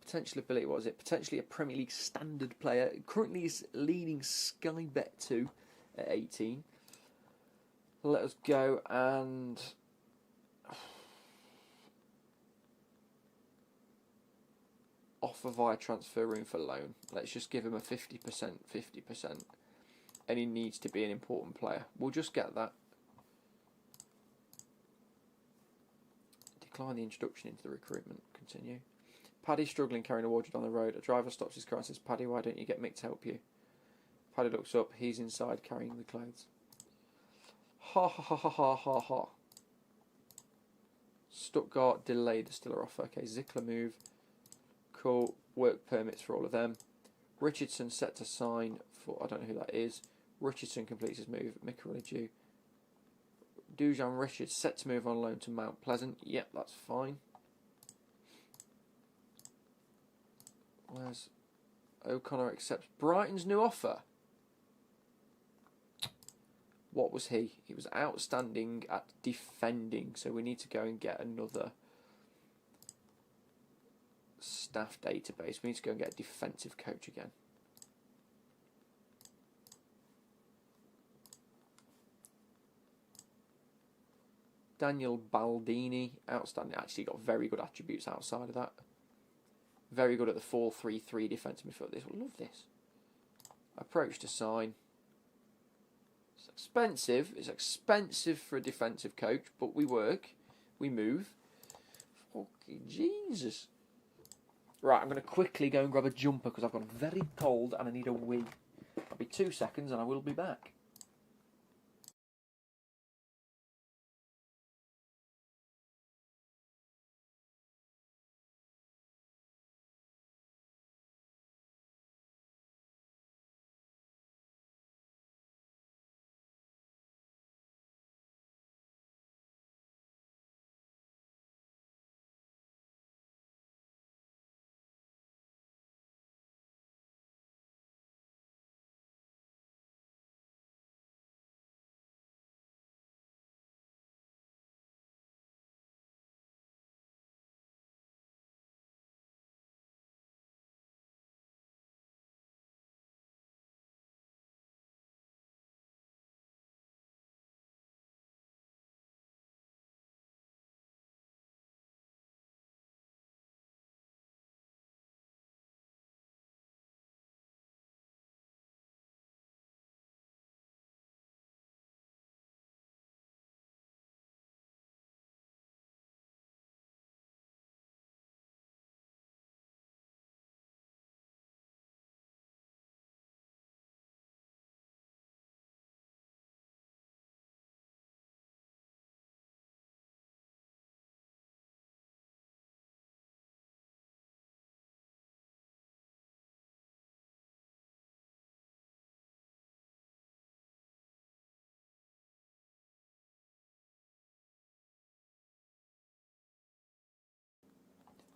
[SPEAKER 1] Potential ability, what is it? Potentially a Premier League standard player. Currently is leading Sky Bet 2 at 18. Let us go and... offer via transfer room for loan. Let's just give him a 50%, 50%. And he needs to be an important player. We'll just get that. Decline the introduction into the recruitment. Continue. Paddy struggling carrying a wardrobe on the road. A driver stops his car and says, Paddy, why don't you get Mick to help you? Paddy looks up. He's inside carrying the clothes. Ha ha ha ha ha ha ha. Stuttgart delayed the Stiller offer. Okay, Zickler move. Cool. Work permits for all of them. Richardson set to sign for... I don't know who that is. Richardson completes his move. Mikariju. Dujan Richards set to move on loan to Mount Pleasant. Yep, that's fine. Where's... O'Connor accepts Brighton's new offer. What was he? He was outstanding at defending. So we need to go and get another staff database. We need to go and get a defensive coach again. Daniel Baldini, outstanding. Actually got very good attributes outside of that. Very good at the 4-3-3 defensive midfield. This will love this. Approach to sign. It's expensive. It's expensive for a defensive coach, but we work. We move. Fucking Jesus. Right, I'm going to quickly go and grab a jumper because I've got very cold and I need a wee. I'll be 2 seconds and I will be back.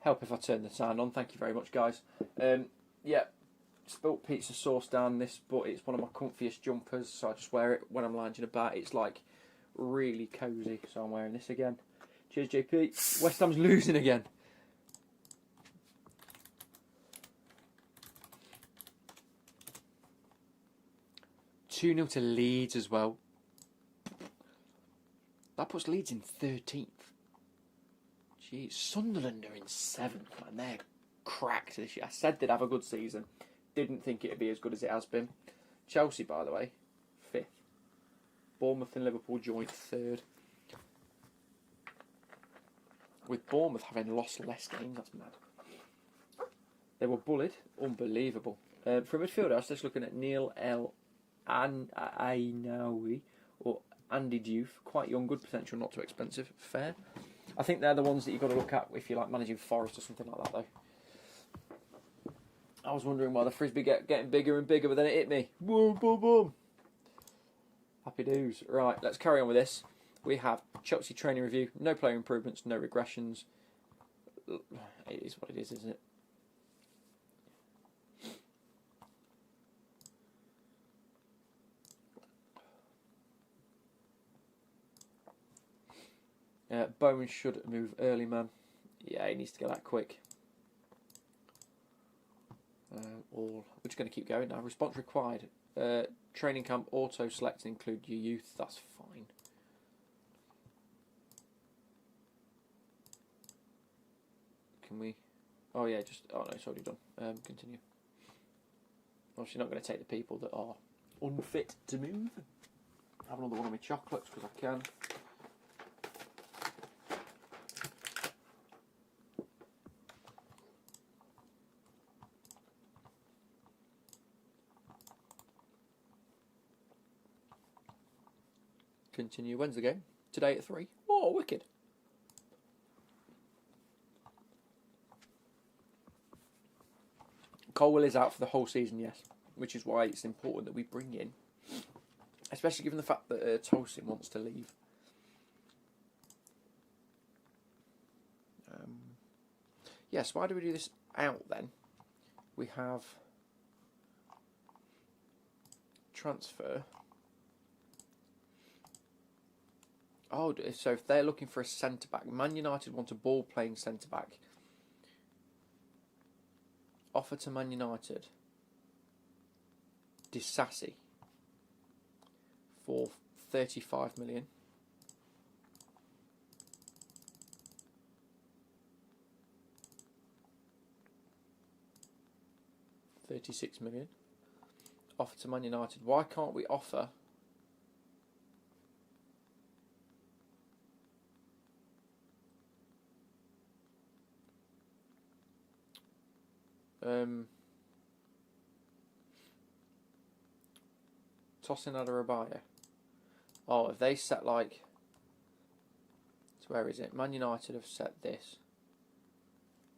[SPEAKER 1] Help if I turn the sound on. Thank you very much, guys. Yeah, spilt pizza sauce down this, but it's one of my comfiest jumpers, so I just wear it when I'm lounging about. It's like really cosy, so I'm wearing this again. Cheers, JP. West Ham's losing again. Two 0 to Leeds as well. That puts Leeds in 13th. Jeez, Sunderland are in 7th, man. They're cracked this year. I said they'd have a good season. Didn't think it'd be as good as it has been. Chelsea, by the way, 5th. Bournemouth and Liverpool joint 3rd. With Bournemouth having lost less games, that's mad. They were bullied. Unbelievable. For a midfielder, I was just looking at Neil El Ainawi or Andy Diouf. Quite young, good potential, not too expensive. Fair. I think they're the ones that you've got to look at if you like managing Forest or something like that, though. I was wondering why the frisbee getting bigger and bigger, but then it hit me. Boom, boom, boom. Happy days. Right, let's carry on with this. We have Chelsea training review. No player improvements, no regressions. It is what it is, isn't it? Bowman should move early, man. Yeah, he needs to get that quick. We're just going to keep going now. Response required. Training camp auto select and include your youth. That's fine. Can we? Oh yeah, just no, it's already done. Continue. Obviously, not going to take the people that are unfit to move. Have another one of my chocolates because I can. Continue. When's the game? Today at 3. Oh, wicked. Colwell is out for the whole season, yes. Which is why it's important that we bring in, especially given the fact that Tosin wants to leave. Yes, why do we do this out then? We have transfer. Oh, so if they're looking for a centre-back, Man United want a ball-playing centre-back. Offer to Man United. Disassi. For 35 million. £36 million. Offer to Man United. Why can't we offer... Tosin Adarabaya. Oh, if they set like... So where is it? Man United have set this.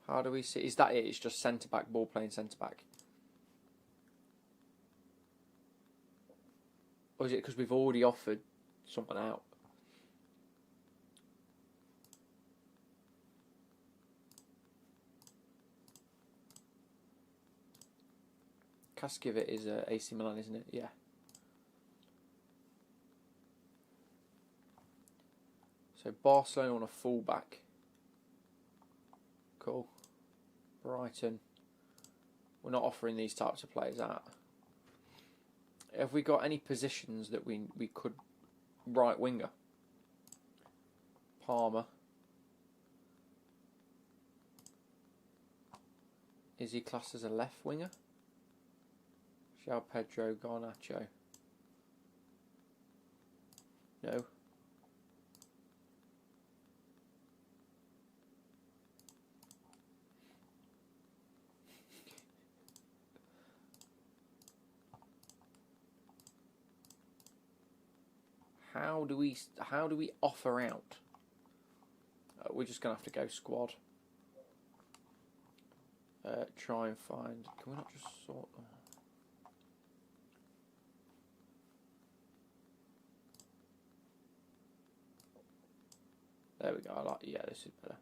[SPEAKER 1] How do we see... Is that it? It's just centre-back, ball-playing centre-back. Or is it because we've already offered someone out? Kaskiewicz is AC Milan, isn't it? Yeah. So Barcelona on a fullback. Cool. Brighton. We're not offering these types of players out. Have we got any positions that we could... Right winger. Palmer. Is he classed as a left winger? João Pedro, Garnacho. No. How do we offer out? We're just gonna have to go squad. Try and find. Can we not just sort? There we go. I like. Yeah, this is better.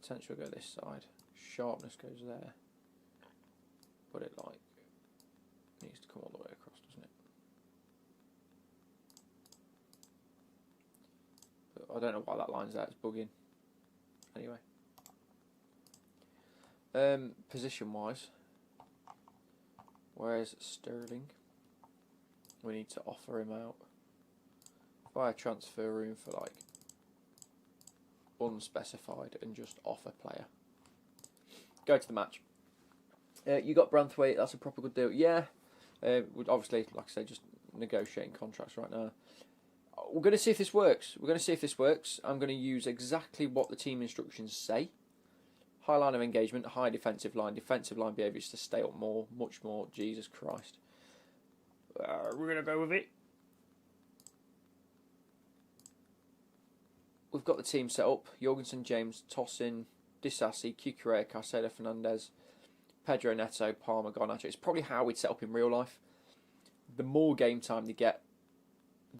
[SPEAKER 1] Potential go this side. Sharpness goes there. But it like needs to come all the way across, doesn't it? But I don't know why that line's there. It's bugging. Anyway. Position wise, where's Sterling? We need to offer him out. Buy a transfer room for like unspecified and just offer player. Go to the match. You got Branthwaite, that's a proper good deal. Yeah, obviously, like I say, just negotiating contracts right now. We're going to see if this works. I'm going to use exactly what the team instructions say. High line of engagement, high defensive line behaviour is to stay up more, much more. Jesus Christ. We're going to go with it. We've got the team set up. Jorgensen, James, Tosin, Disassi, Cucurella, Caicedo, Fernandez, Pedro Neto, Palmer, Garnacho. It's probably how we'd set up in real life. The more game time they get,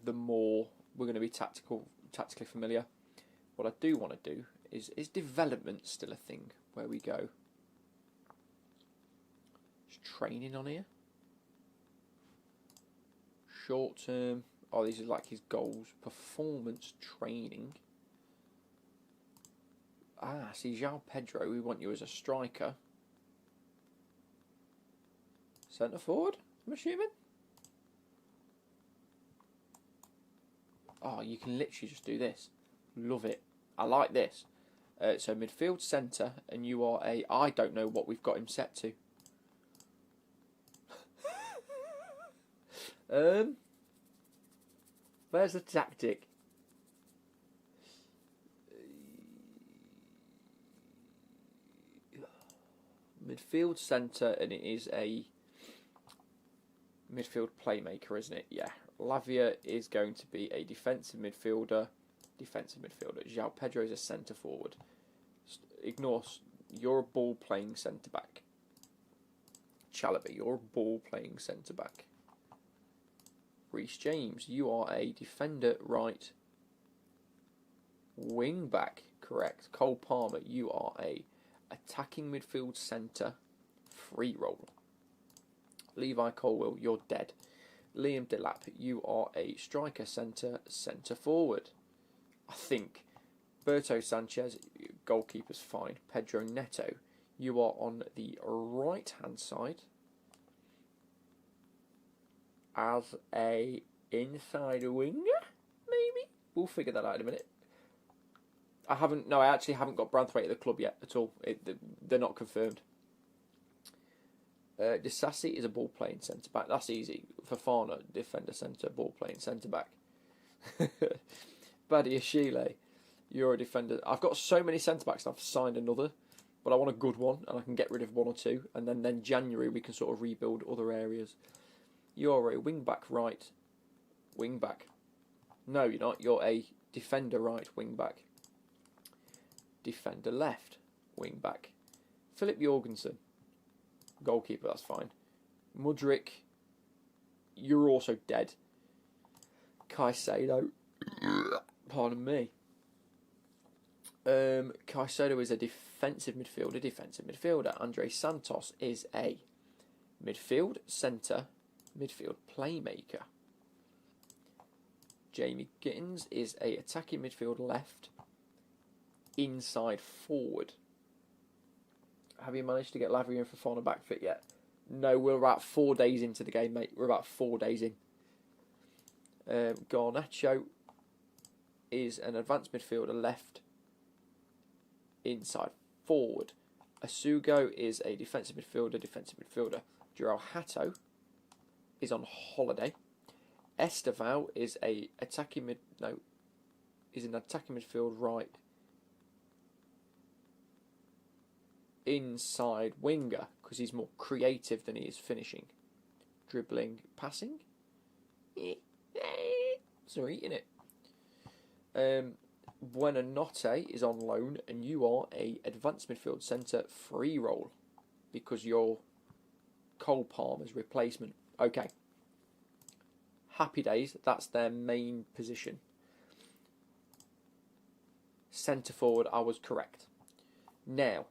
[SPEAKER 1] the more we're going to be tactically familiar. What I do want to do is development still a thing where we go? Is training on here? Short term. Oh, these are like his goals. Performance training. Ah, see, João Pedro, we want you as a striker. Centre forward, I'm assuming. Oh, you can literally just do this. Love it. I like this. So midfield centre, and you are a... I don't know what we've got him set to. Where's the tactic? Midfield centre, and it is a midfield playmaker, isn't it? Yeah. Lavia is going to be a defensive midfielder. João Pedro is a centre forward. Ignore, you're a ball playing centre back. Chalabi, you're a ball playing centre back. Reece James, you are a defender right wing back, correct. Cole Palmer, you are a attacking midfield centre free role. Levi Colwill, you're dead. Liam Delap, you are a striker centre forward. I think Berto Sanchez, goalkeeper's fine. Pedro Neto, you are on the right hand side as a inside winger, maybe? We'll figure that out in a minute. I actually haven't got Branthwaite at the club yet at all. They're not confirmed. Disassi is a ball playing centre back. That's easy. Fofana, defender centre, ball playing centre back. Badiashile, you're a defender. I've got so many centre backs and I've signed another, but I want a good one and I can get rid of one or two, and then January we can sort of rebuild other areas. You're a wing back right wing back. No, you're not. You're a defender right wing back. Defender left wing back. Philip Jorgensen, goalkeeper, that's fine. Mudryk, you're also dead. Caicedo, pardon me. Caicedo is a defensive midfielder. Andre Santos is a midfield centre, midfield playmaker. Jamie Gittins is a attacking midfield left, inside forward. Have you managed to get Lavia and Fofana back fit yet? No, we're about 4 days into the game, mate. We're about 4 days in. Garnacho is an advanced midfielder left, inside forward. Asugo is a defensive midfielder. João Hato is on holiday. Estevao is an attacking midfield right, inside winger, because he's more creative than he is finishing. Dribbling, passing. Sorry, eating it. Buonanotte is on loan, and you are a advanced midfield centre free role because you're Cole Palmer's replacement. Okay. Happy days, that's their main position. Centre forward, I was correct. Now,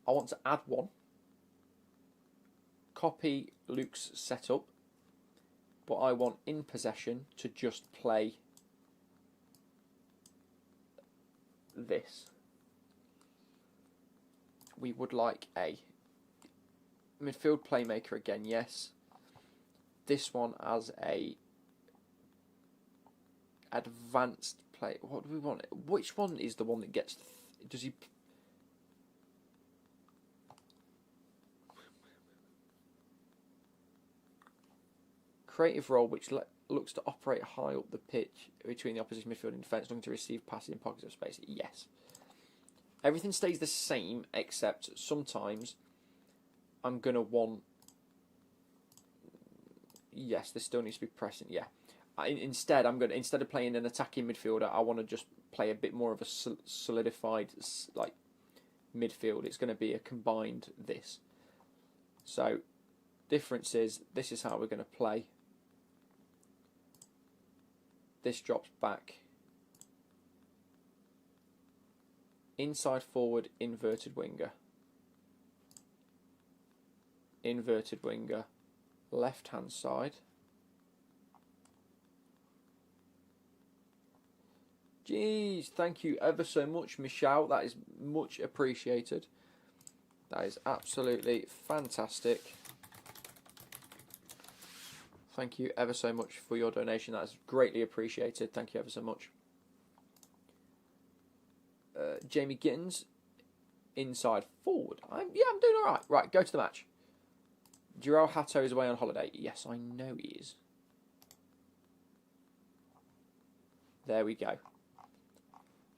[SPEAKER 1] I want to add one. Copy Luke's setup, but I want in possession to just play this. We would like a midfield playmaker again, yes. This one as a advanced play. What do we want? Which one is the one that gets? Does he? Creative role, which looks to operate high up the pitch between the opposition midfield and defence, looking to receive passes in pockets of space. Yes. Everything stays the same, except sometimes I'm going to want... Yes, this still needs to be present, yeah. Instead of playing an attacking midfielder, I want to just play a bit more of a solidified midfield. It's going to be a combined this. So, difference is, this is how we're going to play. This drops back. Inside forward, inverted winger. Inverted winger. left-hand side. Jeez, thank you ever so much, Michelle. That is much appreciated. That is absolutely fantastic. Thank you ever so much for your donation. That is greatly appreciated. Thank you ever so much. Jamie Gittins, inside forward. I'm doing all right. Right, go to the match. Jarrell Hatto is away on holiday. Yes, I know he is. There we go.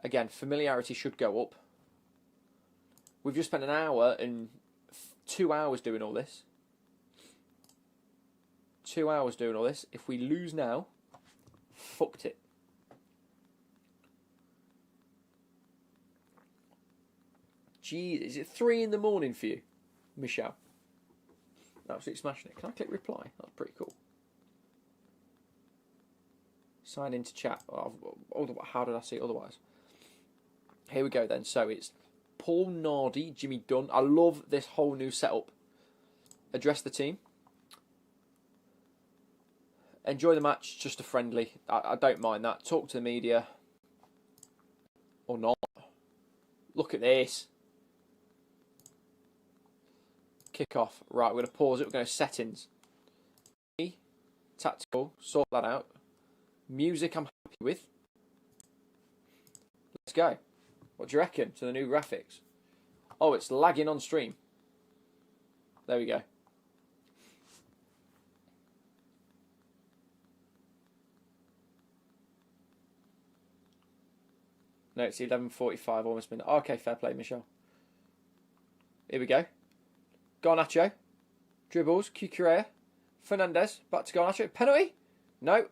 [SPEAKER 1] Again, familiarity should go up. We've just spent an hour and 2 hours doing all this. 2 hours doing all this. If we lose now, fucked it. Jeez, is it 3 in the morning for you, Michelle? Absolutely smashing it. Can I click reply? That's pretty cool. Sign into chat. Oh, how did I see it otherwise? Here we go then. So it's Paul Nardi, Jimmy Dunn. I love this whole new setup. Address the team. Enjoy the match, just a friendly. I don't mind that. Talk to the media. Or not. Look at this. Kick off. Right, we're going to pause it. We're going to settings. Tactical. Sort that out. Music I'm happy with. Let's go. What do you reckon to the new graphics? Oh, it's lagging on stream. There we go. No, it's 11:45, almost minute. Okay, fair play, Michelle. Here we go. Garnacho. Dribbles. Cucurella. Fernandez. Back to Garnacho. Penalty? No.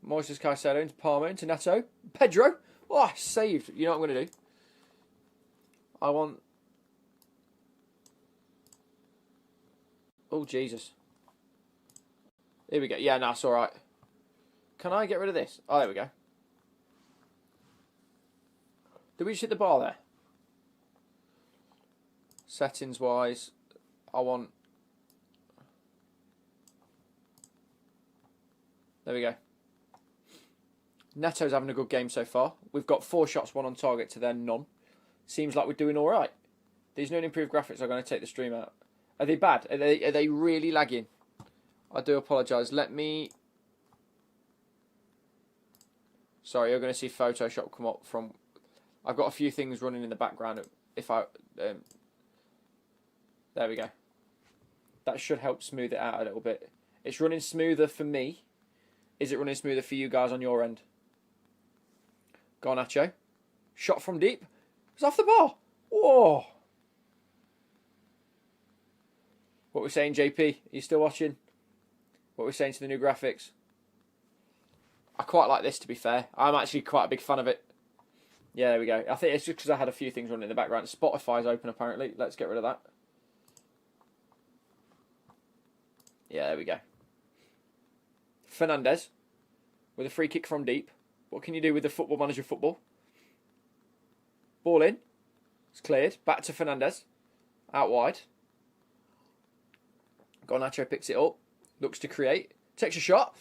[SPEAKER 1] Moises Caicedo into Palmer. Into Neto. Pedro. Oh, saved. You know what I'm going to do? I want... Oh, Jesus. Here we go. Yeah, no, it's all right. Can I get rid of this? Oh, there we go. Did we just hit the bar there? Settings wise, I want... There we go. Neto's having a good game so far. We've got 4 shots, 1 on target to their none. Seems like we're doing all right. These new and improved graphics are going to take the stream out. Are they bad? Are they really lagging? I do apologise. Let me... Sorry, you're going to see Photoshop come up from... I've got a few things running in the background. If I... there we go. That should help smooth it out a little bit. It's running smoother for me. Is it running smoother for you guys on your end? Garnacho. Shot from deep. It's off the bar. Whoa. What we're saying, JP? Are you still watching? What we're saying to the new graphics? I quite like this, to be fair. I'm actually quite a big fan of it. Yeah, there we go. I think it's just because I had a few things running in the background. Spotify's open, apparently. Let's get rid of that. Yeah, there we go. Fernandez with a free kick from deep. What can you do with the Football Manager football? Ball in. It's cleared. Back to Fernandez. Out wide. Garnacho picks it up. Looks to create. Takes a shot.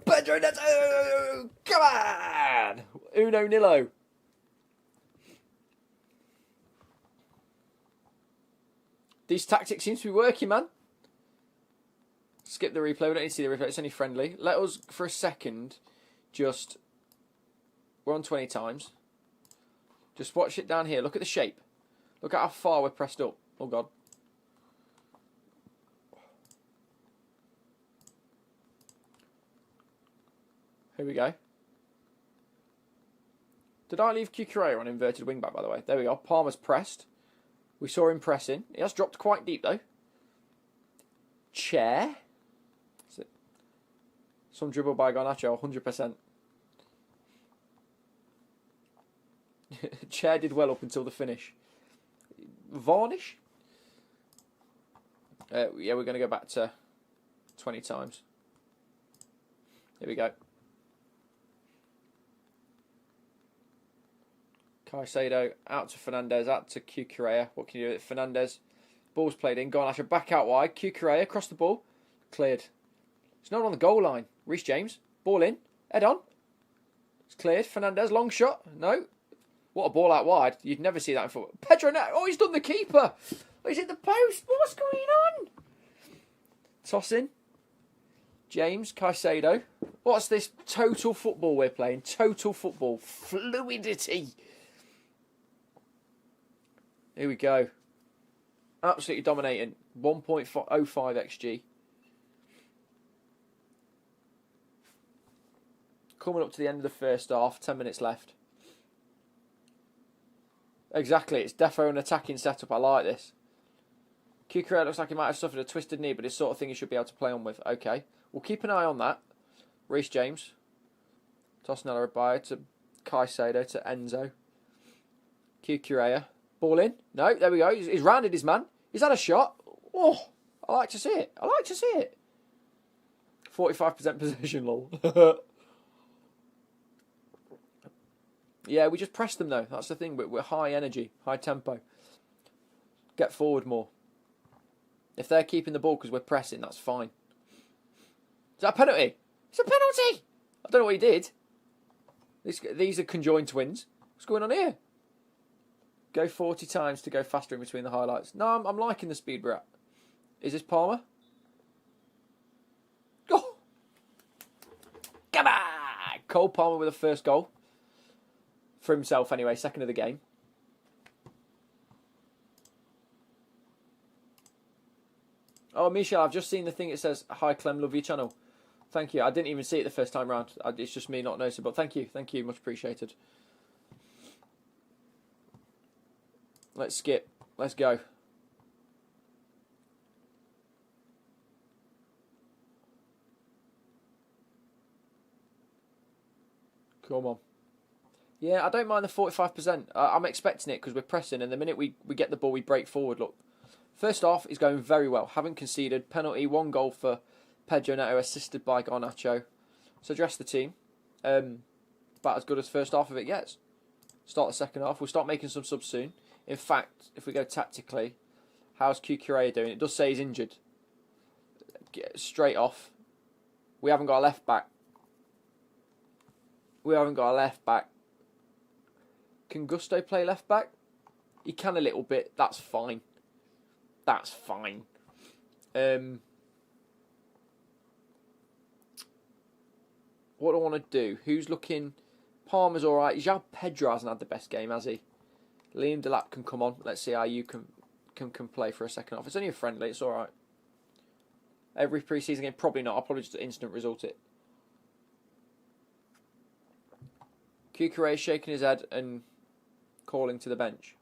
[SPEAKER 1] Pedro Neto! Come on! Uno nillo. These tactics seem to be working, man. Skip the replay. We don't need to see the replay. It's only friendly. Let us, for a second, just... We're on 20 times. Just watch it down here. Look at the shape. Look at how far we're pressed up. Oh, God. Here we go. Did I leave Cucurella on inverted wing back, by the way? There we go. Palmer's pressed. We saw him pressing. He has dropped quite deep, though. Chair. Some dribble by Garnacho, 100%. Chair did well up until the finish. Varnish? Yeah, we're going to go back to 20 times. Here we go. Caicedo out to Fernandez, out to Cucurella. What can you do with it? Fernandez Ball's played in. Garnacho back out wide. Cucurella across the ball. Cleared. It's not on the goal line. Reece James. Ball in. Head on. It's cleared. Fernandez. Long shot. No. What a ball out wide. You'd never see that in football. Pedro Neto. Oh, he's done the keeper. Oh, he's hit the post. What's going on? Toss in. James. Caicedo. What's this total football we're playing? Total football. Fluidity. Here we go. Absolutely dominating. 1.05 XG. Coming up to the end of the first half. 10 minutes left. Exactly. It's defo an attacking setup. I like this. Cucurella looks like he might have suffered a twisted knee, but it's sort of thing he should be able to play on with. Okay. We'll keep an eye on that. Reece James. Tosnella Abaya to Caicedo to Enzo. Cucurella. Ball in. No, there we go. He's rounded his man. He's had a shot. Oh, I like to see it. I like to see it. 45% possession, lol. Yeah, we just press them though. That's the thing. We're high energy, high tempo. Get forward more. If they're keeping the ball because we're pressing, that's fine. Is that a penalty? It's a penalty! I don't know what he did. These are conjoined twins. What's going on here? Go 40 times to go faster in between the highlights. No, I'm liking the speed we're at. Is this Palmer? Oh! Come on! Cole Palmer with the first goal. For himself anyway, second of the game. Oh, Michelle, I've just seen the thing that says, "Hi Clem, love your channel." Thank you. I didn't even see it the first time round. It's just me not noticing, but thank you. Thank you. Much appreciated. Let's skip. Let's go. Come on. Yeah, I don't mind the 45%. I'm expecting it because we're pressing, and the minute we get the ball, we break forward. Look. First half is going very well. Haven't conceded. Penalty, 1 goal for Pedro Neto, assisted by Garnacho. So address the team. About as good as first half of it gets. Start the second half. We'll start making some subs soon. In fact, if we go tactically, how's Cucurella doing? It does say he's injured. Straight off. We haven't got a left back. We haven't got a left back. Can Gusto play left back? He can a little bit. That's fine. That's fine. What do I want to do? Who's looking? Palmer's all right. João Pedro hasn't had the best game, has he? Liam Delap can come on. Let's see how you can play for a second half. It's only a friendly. It's all right. Every pre-season game, probably not. I'll probably just instant result it. Cucurella shaking his head and calling to the bench.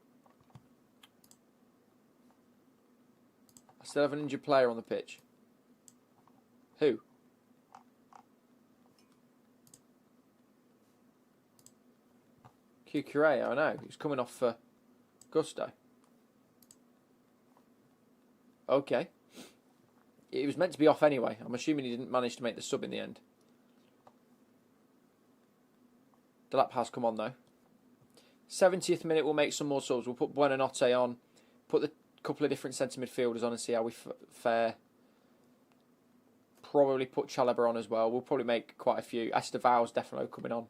[SPEAKER 1] I still have an injured player on the pitch. Who? Cucurella, I know. He's coming off for Gusto. Okay. He was meant to be off anyway. I'm assuming he didn't manage to make the sub in the end. Delap has come on though. 70th minute, we'll make some more subs. We'll put Buonanotte on. Put the couple of different centre midfielders on and see how we fare. Probably put Chalobah on as well. We'll probably make quite a few. Estevao's definitely coming on.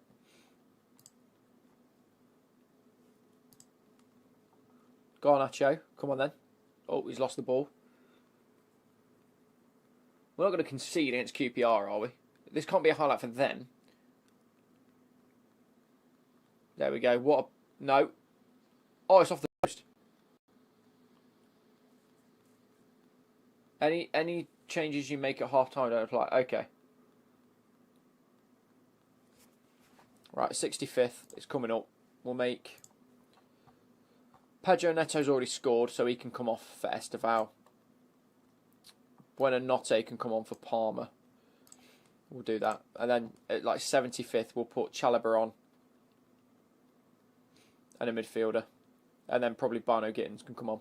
[SPEAKER 1] Garnacho, come on then. Oh, he's lost the ball. We're not going to concede against QPR, are we? This can't be a highlight for them. There we go. What a... No. Oh, it's off the post. Any changes you make at half-time don't apply. Okay. Right, 65th. It's coming up. We'll make... Pedro Neto's already scored, so he can come off for Estevao. Buonanotte can come on for Palmer. We'll do that. And then at like 75th, we'll put Chalobah on. And a midfielder. And then probably Barno Gittins can come on.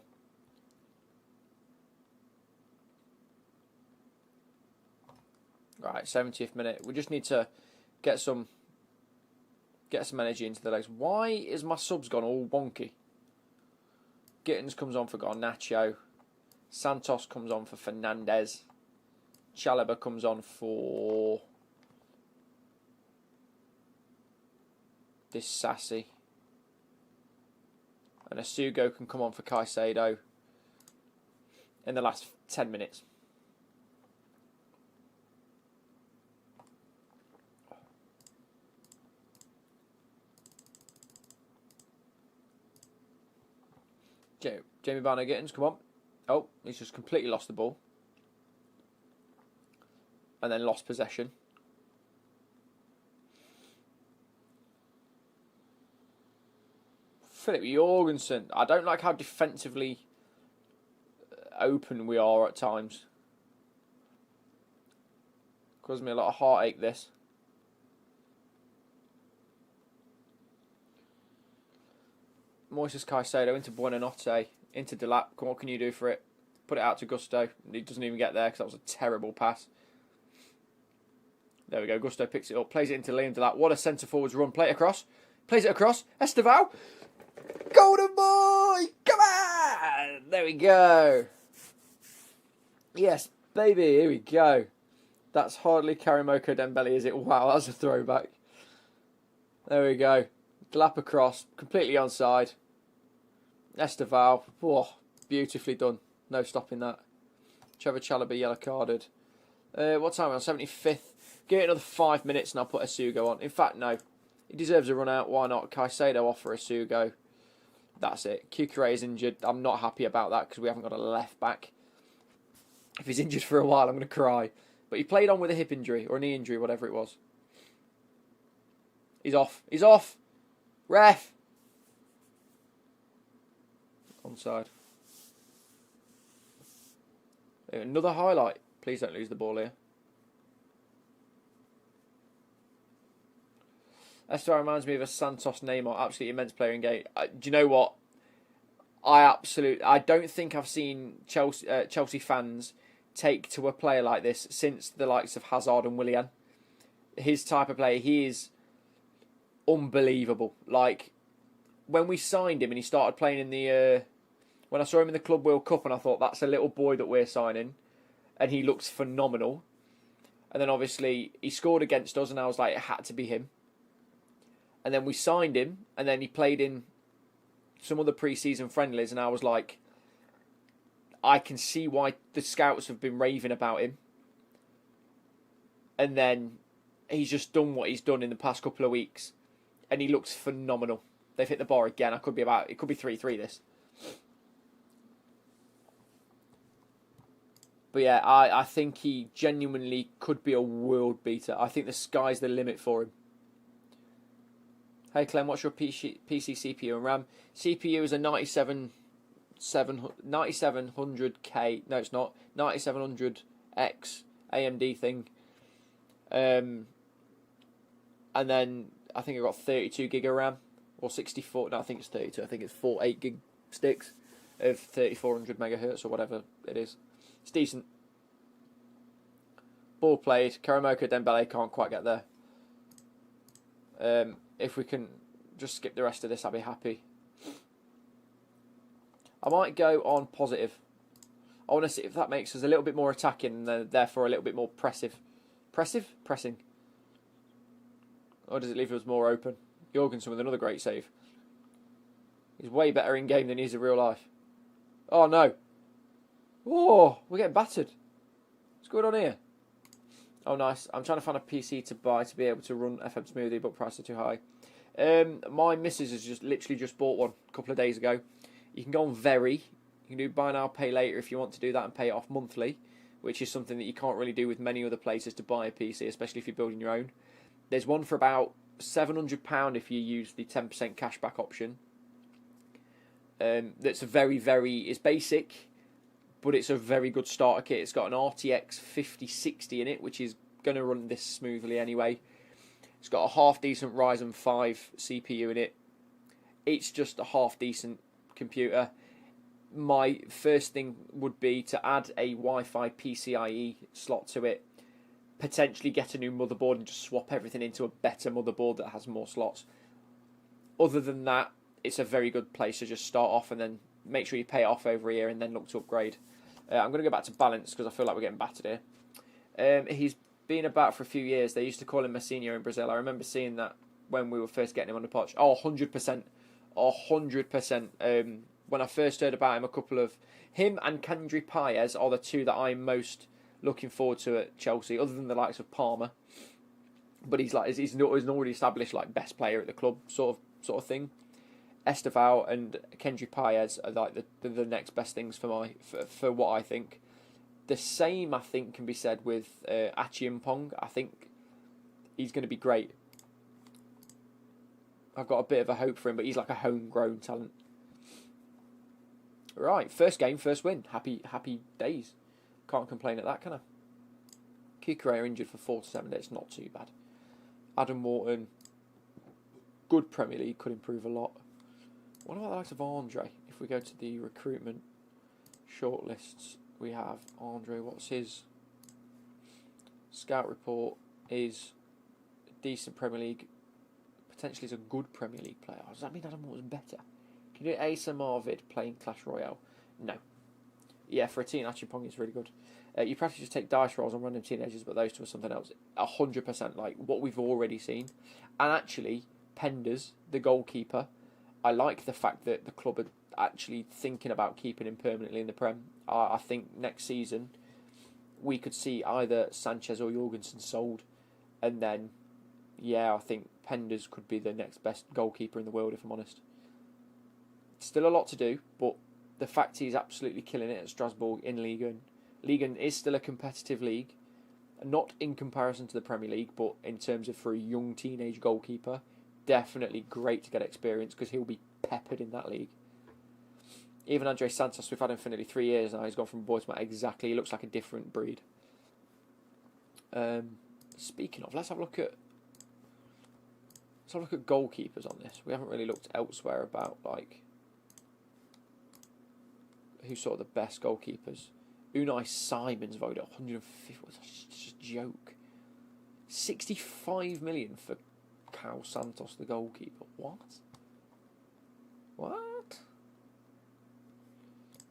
[SPEAKER 1] Right, 70th minute. We just need to get some energy into the legs. Why is my subs gone all wonky? Gittins comes on for Garnacho. Santos comes on for Fernandez. Chalobah comes on for this Sassy. And Asugo can come on for Caicedo in the last 10 minutes. Jamie Barner-Gittins, come on. Oh, he's just completely lost the ball. And then lost possession. Philip Jorgensen. I don't like how defensively open we are at times. Causes me a lot of heartache, this. Moises Caicedo into Buonanotte, into Delap. What can you do for it? Put it out to Gusto. He doesn't even get there because that was a terrible pass. There we go. Gusto picks it up, plays it into Liam Delap. What a centre forwards run. Play it across. Plays it across. Esteval. Golden boy! Come on! There we go. Yes, baby. Here we go. That's hardly Karimoko Dembele, is it? Wow, that's a throwback. There we go. Delap across. Completely onside. Esteval. Whoa, beautifully done. No stopping that. Trevor Chalobah yellow carded. What time are we on? 75th. Give it another 5 minutes and I'll put Asugo on. In fact, no. He deserves a run out. Why not? Caicedo off for Asugo. That's it. Kukure is injured. I'm not happy about that because we haven't got a left back. If he's injured for a while, I'm going to cry. But he played on with a hip injury or a knee injury, whatever it was. He's off. He's off. Ref. Onside. Another highlight. Please don't lose the ball here. Esteval reminds me of a Santos Neymar, absolutely immense player in game. Do you know what? I don't think I've seen Chelsea fans take to a player like this since the likes of Hazard and Willian. His type of player, he is unbelievable. Like, when we signed him and he started playing in the... when I saw him in the Club World Cup and I thought, that's a little boy that we're signing. And he looks phenomenal. And then obviously he scored against us and I was like, it had to be him. And then we signed him and then he played in some other pre-season friendlies and I was like, I can see why the scouts have been raving about him. And then he's just done what he's done in the past couple of weeks. And he looks phenomenal. They've hit the bar again. It could be 3-3 this. But yeah, I think he genuinely could be a world beater. I think the sky's the limit for him. Hey Clem, what's your PC CPU and RAM? CPU is a 9700K. No, it's not. 9700X AMD thing. And then I think I've got 32 gig of RAM. Or 64. No, I think it's 32. I think it's 4 8 gig sticks of 3400 megahertz or whatever it is. It's decent. Ball played. Karamoko Dembele can't quite get there. If we can just skip the rest of this, I'll be happy. I might go on positive. I want to see if that makes us a little bit more attacking and therefore a little bit more pressive. Pressing. Or does it leave us more open? Jorgensen with another great save. He's way better in game than he is in real life. Oh no. Oh, we're getting battered. What's going on here? Oh, nice. I'm trying to find a PC to buy to be able to run FM Smoothie, but prices are too high. My missus has literally just bought one a couple of days ago. You can go on Very. You can do buy now, pay later if you want to do that and pay it off monthly, which is something that you can't really do with many other places to buy a PC, especially if you're building your own. There's one for about £700 if you use the 10% cashback option. That's a it's basic, but it's a very good starter kit. It's got an RTX 5060 in it, which is going to run this smoothly anyway. It's got a half-decent Ryzen 5 CPU in it. It's just a half-decent computer. My first thing would be to add a Wi-Fi PCIe slot to it. Potentially get a new motherboard and just swap everything into a better motherboard that has more slots. Other than that, it's a very good place to just start off and then make sure you pay it off over a year and then look to upgrade. I'm going to go back to balance because I feel like we're getting battered here. He's been about for a few years. They used to call him Messinho in Brazil. I remember seeing that when we were first getting him on the potch. Oh, 100%. 100%. When I first heard about him, him and Kendry Paez are the two that I'm most looking forward to at Chelsea, other than the likes of Palmer. But he's an already established like best player at the club sort of thing. Estevao and Kendry Paez are like the next best things for what I think. The same I think can be said with Achiampong. I think he's going to be great. I've got a bit of a hope for him, but he's like a homegrown talent. Right, first game, first win. Happy days. Can't complain at that, can I? Kukurea injured for 4 to 7 days. Not too bad. Adam Wharton, good Premier League, could improve a lot. What about the likes of Andre? If we go to the recruitment shortlists, we have Andre. What's his scout report? Is a decent Premier League. Potentially is a good Premier League player. Does that mean Adam Wharton's better? Can you do Asa Marvid playing Clash Royale? No. Yeah, for a teen, Achipong is really good. You practically just take dice rolls on random teenagers, but those two are something else. 100%, like what we've already seen. And actually, Penders, the goalkeeper, I like the fact that the club are actually thinking about keeping him permanently in the Prem. I think next season we could see either Sanchez or Jorgensen sold, and then, yeah, I think Penders could be the next best goalkeeper in the world, if I'm honest. Still a lot to do, but the fact he's absolutely killing it at Strasbourg in Ligue 1. Ligue 1 is still a competitive league, not in comparison to the Premier League, but in terms of for a young teenage goalkeeper, definitely great to get experience because he'll be peppered in that league. Even Andre Santos, we've had him for nearly 3 years now. He's gone from boys to man. Exactly, he looks like a different breed. Speaking of, let's have a look at goalkeepers on this. We haven't really looked elsewhere about like who's sort of the best goalkeepers. Unai Simon's voted at 150. That's just a joke. 65 million for Cal Santos, the goalkeeper. What?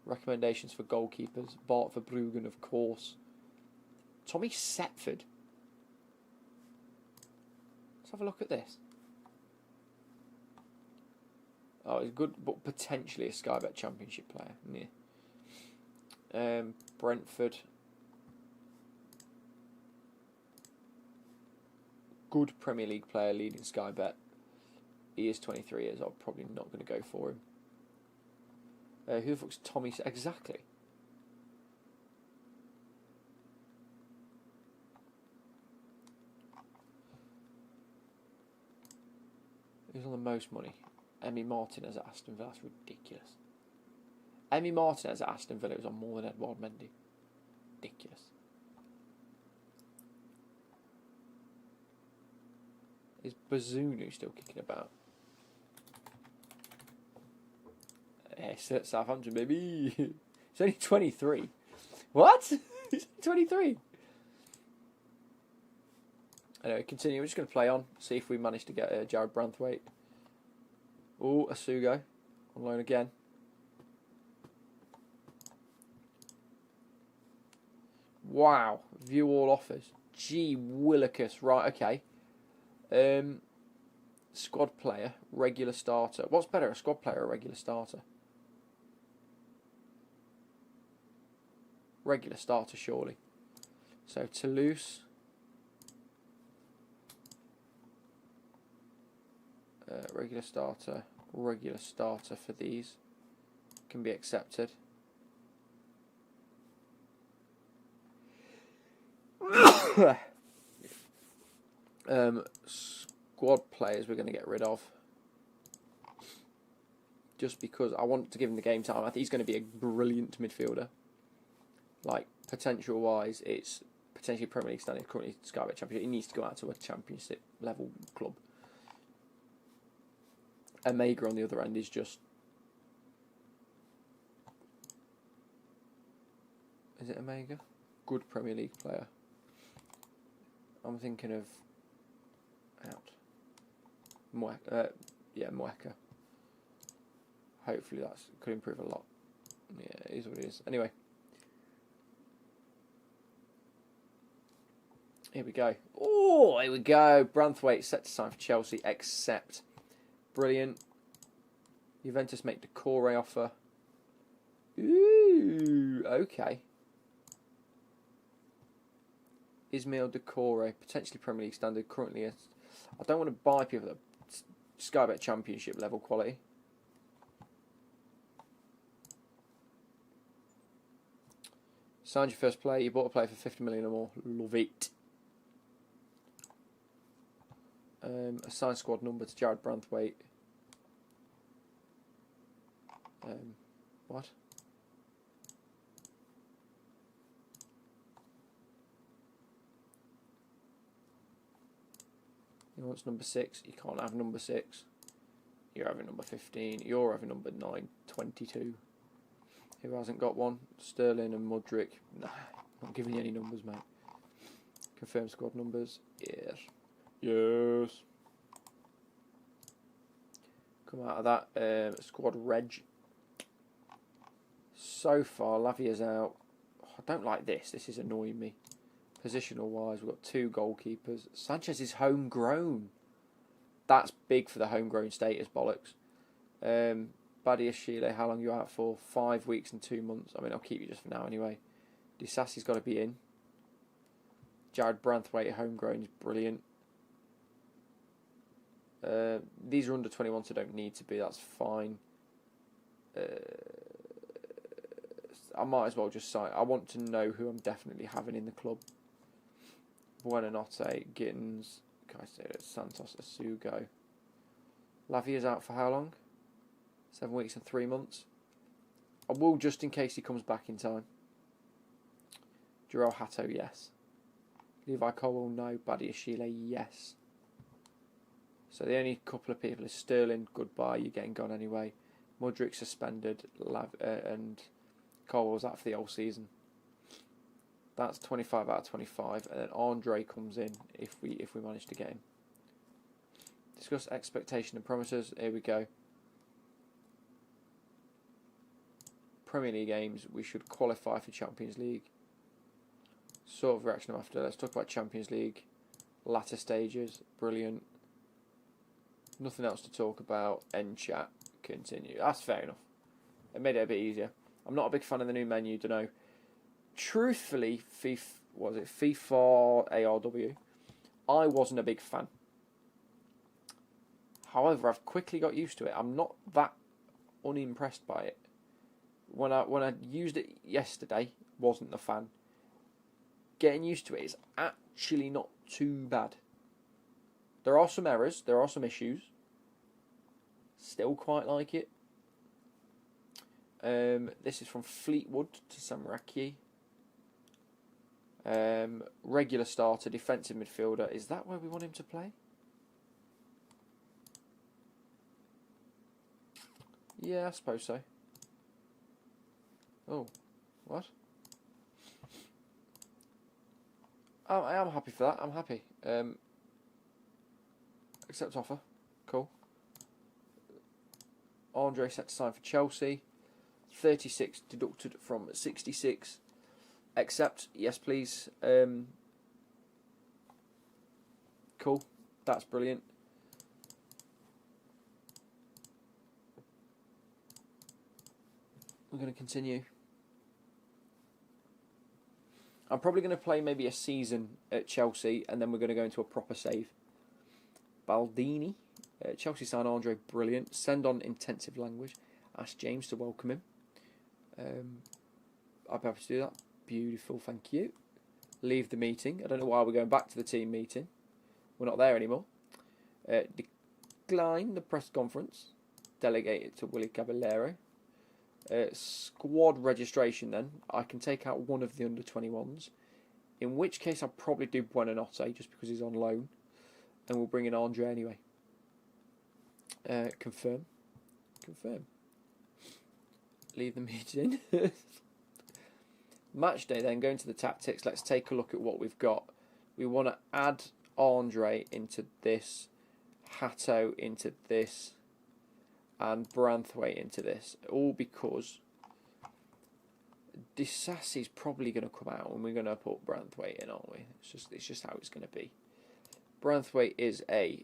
[SPEAKER 1] Recommendations for goalkeepers. Bart Verbruggen, of course. Tommy Setford. Let's have a look at this. Oh, he's good, but potentially a Sky Bet Championship player. Yeah. Brentford. Good Premier League player leading Sky Bet. He is 23 years old. Probably not going to go for him. Who the fuck's Tommy? Exactly. Who's on the most money? Emi Martinez at Aston Villa. That's ridiculous. Emi Martinez at Aston Villa was on more than Edouard Mendy. Ridiculous. Is Bazunu still kicking about? Yes, at Southampton, baby. He's only 23. What? He's 23. Anyway, continue. We're just going to play on. See if we manage to get Jared Branthwaite. Oh, Asugo. On loan again. Wow. View all offers. Gee Willikers. Right, okay. Squad player, regular starter. What's better, a squad player or a regular starter? Regular starter, surely. So Toulouse. Regular starter for these can be accepted. Squad players we're going to get rid of. Just because I want to give him the game time. I think he's going to be a brilliant midfielder. Like, potential-wise, it's potentially Premier League standing, currently Sky Bet Championship. He needs to go out to a Championship level club. Omega on the other end is just... Is it Omega? Good Premier League player. I'm thinking of... Moeka. Hopefully that could improve a lot. Yeah, it is what it is. Anyway, Here we go. Oh, here we go. Branthwaite set to sign for Chelsea. Accept. Brilliant. Juventus make Decore offer. Ooh, okay. Ismail Decore, potentially Premier League standard. Currently, I don't want to buy people that Sky Bet Championship level quality. Signed your first player. You bought a player for 50 million or more. Love it. Assign squad number to Jared Branthwaite. What? He wants number 6. You can't have number 6. You're having number 15. You're having number 9. 22. Who hasn't got one? Sterling and Mudryk. Nah, not giving you any numbers, mate. Confirm squad numbers. Yes. Yes. Come out of that. Squad reg. So far, Lavia's out. Oh, I don't like this. This is annoying me. Positional wise, we've got 2 goalkeepers. Sanchez is homegrown. That's big for the homegrown status, bollocks. Badia Shile, how long are you out for? 5 weeks and 2 months. I mean, I'll keep you just for now anyway. Disasi's got to be in. Jared Branthwaite, homegrown, is brilliant. These are under 21, so don't need to be. That's fine. I might as well just sign. I want to know who I'm definitely having in the club. Buonanotte, Gittins, Santos, Asugo. Lavia's out for how long? 7 weeks and 3 months. I will just in case he comes back in time. Jarrell Hatto, yes. Levi Colwell, no. Badia Shile, yes. So the only couple of people is Sterling, goodbye, you're getting gone anyway. Mudryk suspended, and Colwell's out for the whole season. That's 25 out of 25, and then Andre comes in if we manage to get him. Discuss expectation and promises. Here we go. Premier League games, we should qualify for Champions League. Sort of reaction after. Let's talk about Champions League. Latter stages, brilliant. Nothing else to talk about. End chat. Continue. That's fair enough. It made it a bit easier. I'm not a big fan of the new menu, don't know. Truthfully, FIFA ARW, I wasn't a big fan. However, I've quickly got used to it. I'm not that unimpressed by it. When I used it yesterday, wasn't a fan. Getting used to it is actually not too bad. There are some errors, there are some issues. Still quite like it. This is from Fleetwood to Samraki. Regular starter, defensive midfielder. Is that where we want him to play? Yeah, I suppose so. Oh, what? Oh, I am happy for that. I'm happy. Accept offer. Cool. Andre set to sign for Chelsea. 36 deducted from 66. Accept. Yes, please. Cool. That's brilliant. We're going to continue. I'm probably going to play maybe a season at Chelsea, and then we're going to go into a proper save. Baldini. Chelsea sign Andre, brilliant. Send on intensive language. Ask James to welcome him. I'll be happy to do that. Beautiful, thank you. Leave the meeting. I don't know why we're going back to the team meeting. We're not there anymore. Decline the press conference. Delegate it to Willie Caballero. Squad registration then. I can take out one of the under 21s. In which case I'll probably do Buonanotte just because he's on loan. And we'll bring in Andre anyway. Confirm. Confirm. Leave the meeting. Match day then, going to the tactics. Let's take a look at what we've got. We want to add Andre into this. Hatto into this. And Branthwaite into this. All because Disassy's probably going to come out, and we're going to put Branthwaite in, aren't we? It's just how it's going to be. Branthwaite is a...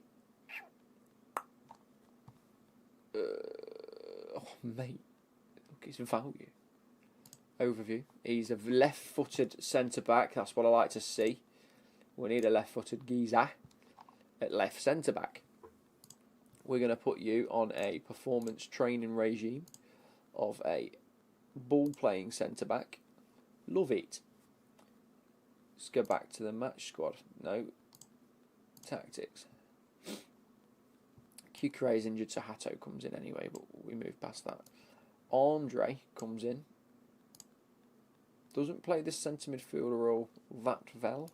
[SPEAKER 1] oh, mate. Look, his value. Overview. He's a left-footed centre-back. That's what I like to see. We need a left-footed geezer at left centre-back. We're going to put you on a performance training regime of a ball-playing centre-back. Love it. Let's go back to the match squad. No. Tactics. Cucuré is injured, so Hato comes in anyway, but we move past that. Andre comes in. Doesn't play this centre midfielder role that well.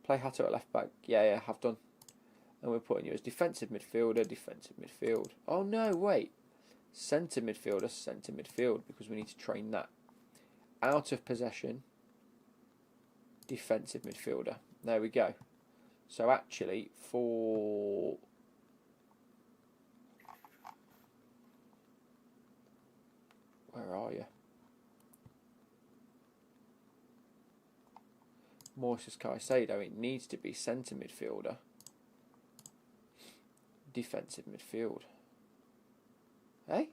[SPEAKER 1] Play Hato at left back. Yeah, have done. And we're putting you as defensive midfielder, defensive midfield. Oh no, wait. Centre midfielder, centre midfield, because we need to train that. Out of possession, defensive midfielder. There we go. So actually, for... where are you? Moises Caicedo, it needs to be centre midfielder. Defensive midfield. Hey?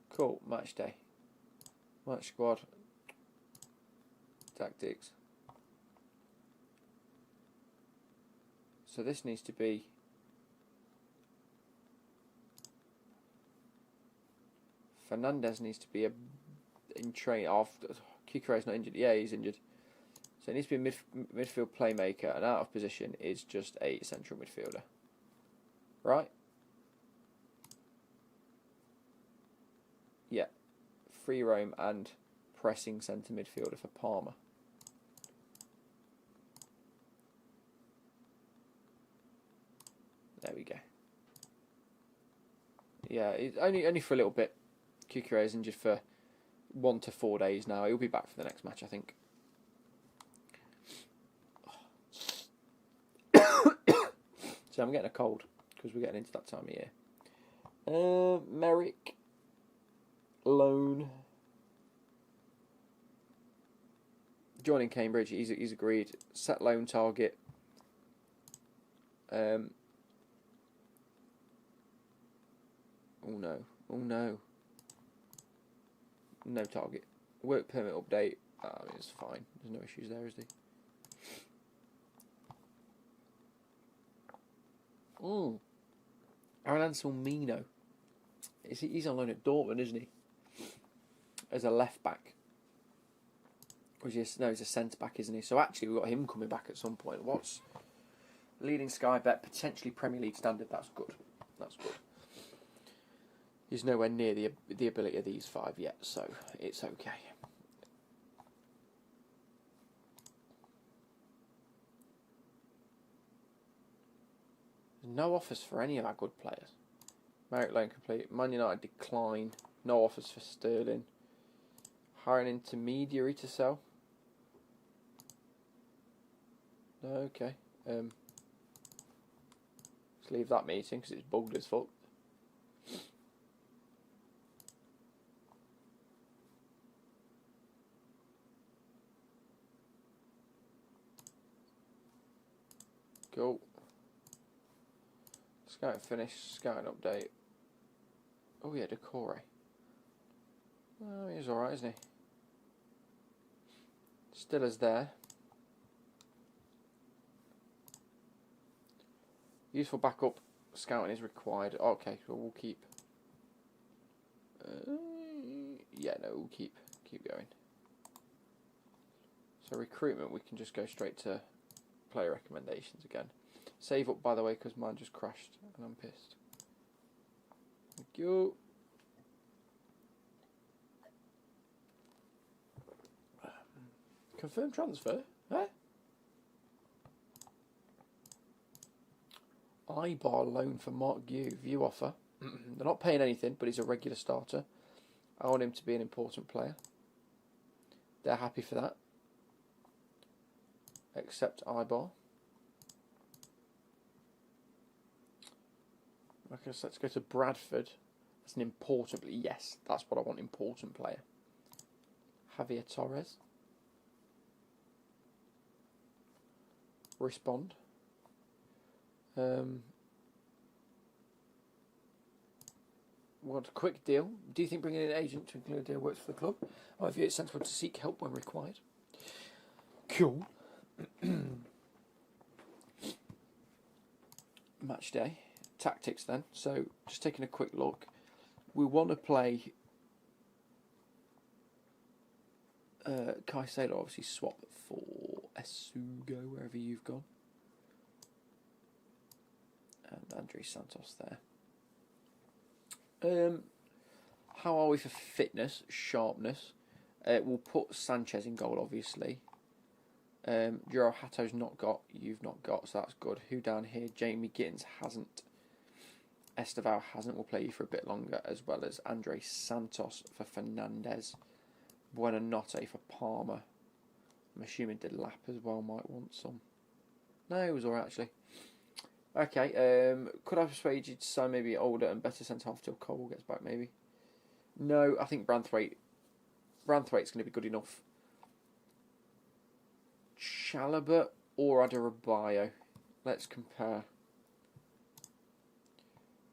[SPEAKER 1] Cool, match day. Match squad. Tactics. So this needs to be... Fernandez needs to be in train off. Cucuré's not injured. Yeah, he's injured. So it needs to be a midfield playmaker, and out of position is just a central midfielder. Right? Yeah. Free roam and pressing centre midfielder for Palmer. There we go. Yeah, it's only for a little bit. Cucuré is injured for 1 to 4 days now. He'll be back for the next match, I think. So I'm getting a cold because we're getting into that time of year. Merrick, loan, joining Cambridge. He's agreed. Set loan target. Oh no! Oh no! No target. Work permit update. It's fine. There's no issues there, is there? Aaron Mino. He's on loan at Dortmund, isn't he? As a left back. He's a centre back, isn't he? So actually, we've got him coming back at some point. What's leading Sky Bet, potentially Premier League standard? That's good. That's good. He's nowhere near the ability of these 5 yet, so it's okay. No offers for any of our good players. Merrick loan complete. Man United decline. No offers for Sterling. Hire an intermediary to sell. Okay. Let's leave that meeting because it's bugged as fuck. Cool. Scouting finished. Scouting update. Oh yeah, Decore. Oh, he's alright, isn't he? Still is there. Useful backup. Scouting is required. Okay, well, we'll keep. Yeah, no, we'll keep going. So recruitment, we can just go straight to player recommendations again. Save up, by the way, because mine just crashed and I'm pissed. Thank you. Confirm transfer? Eh? Ibar loan for Mark Gu. View offer. They're not paying anything, but he's a regular starter. I want him to be an important player. They're happy for that. Accept Ibar. Okay, so let's go to Bradford. It's an important, yes, that's what I want, important player. Javier Torres. Respond. What a quick deal. Do you think bringing in an agent to include a deal works for the club? I view it sensible to seek help when required. Cool. Match day. Tactics then. So, just taking a quick look. We want to play Caicedo, obviously swap for Esugo, wherever you've gone. And Andres Santos there. How are we for fitness, sharpness? We'll put Sanchez in goal, obviously. Joao Hato's not got, you've not got, so that's good. Who down here? Jamie Gittins hasn't. Estevao hasn't. We'll play you for a bit longer, as well as Andres Santos for Fernandez. Buonanotte for Palmer. I'm assuming Delap as well might want some. No, it was alright actually. Okay, could I persuade you to sign maybe older and better centre half till Cole gets back maybe? No, I think Branthwaite's going to be good enough. Chalobah or Adarabioyo? Let's compare.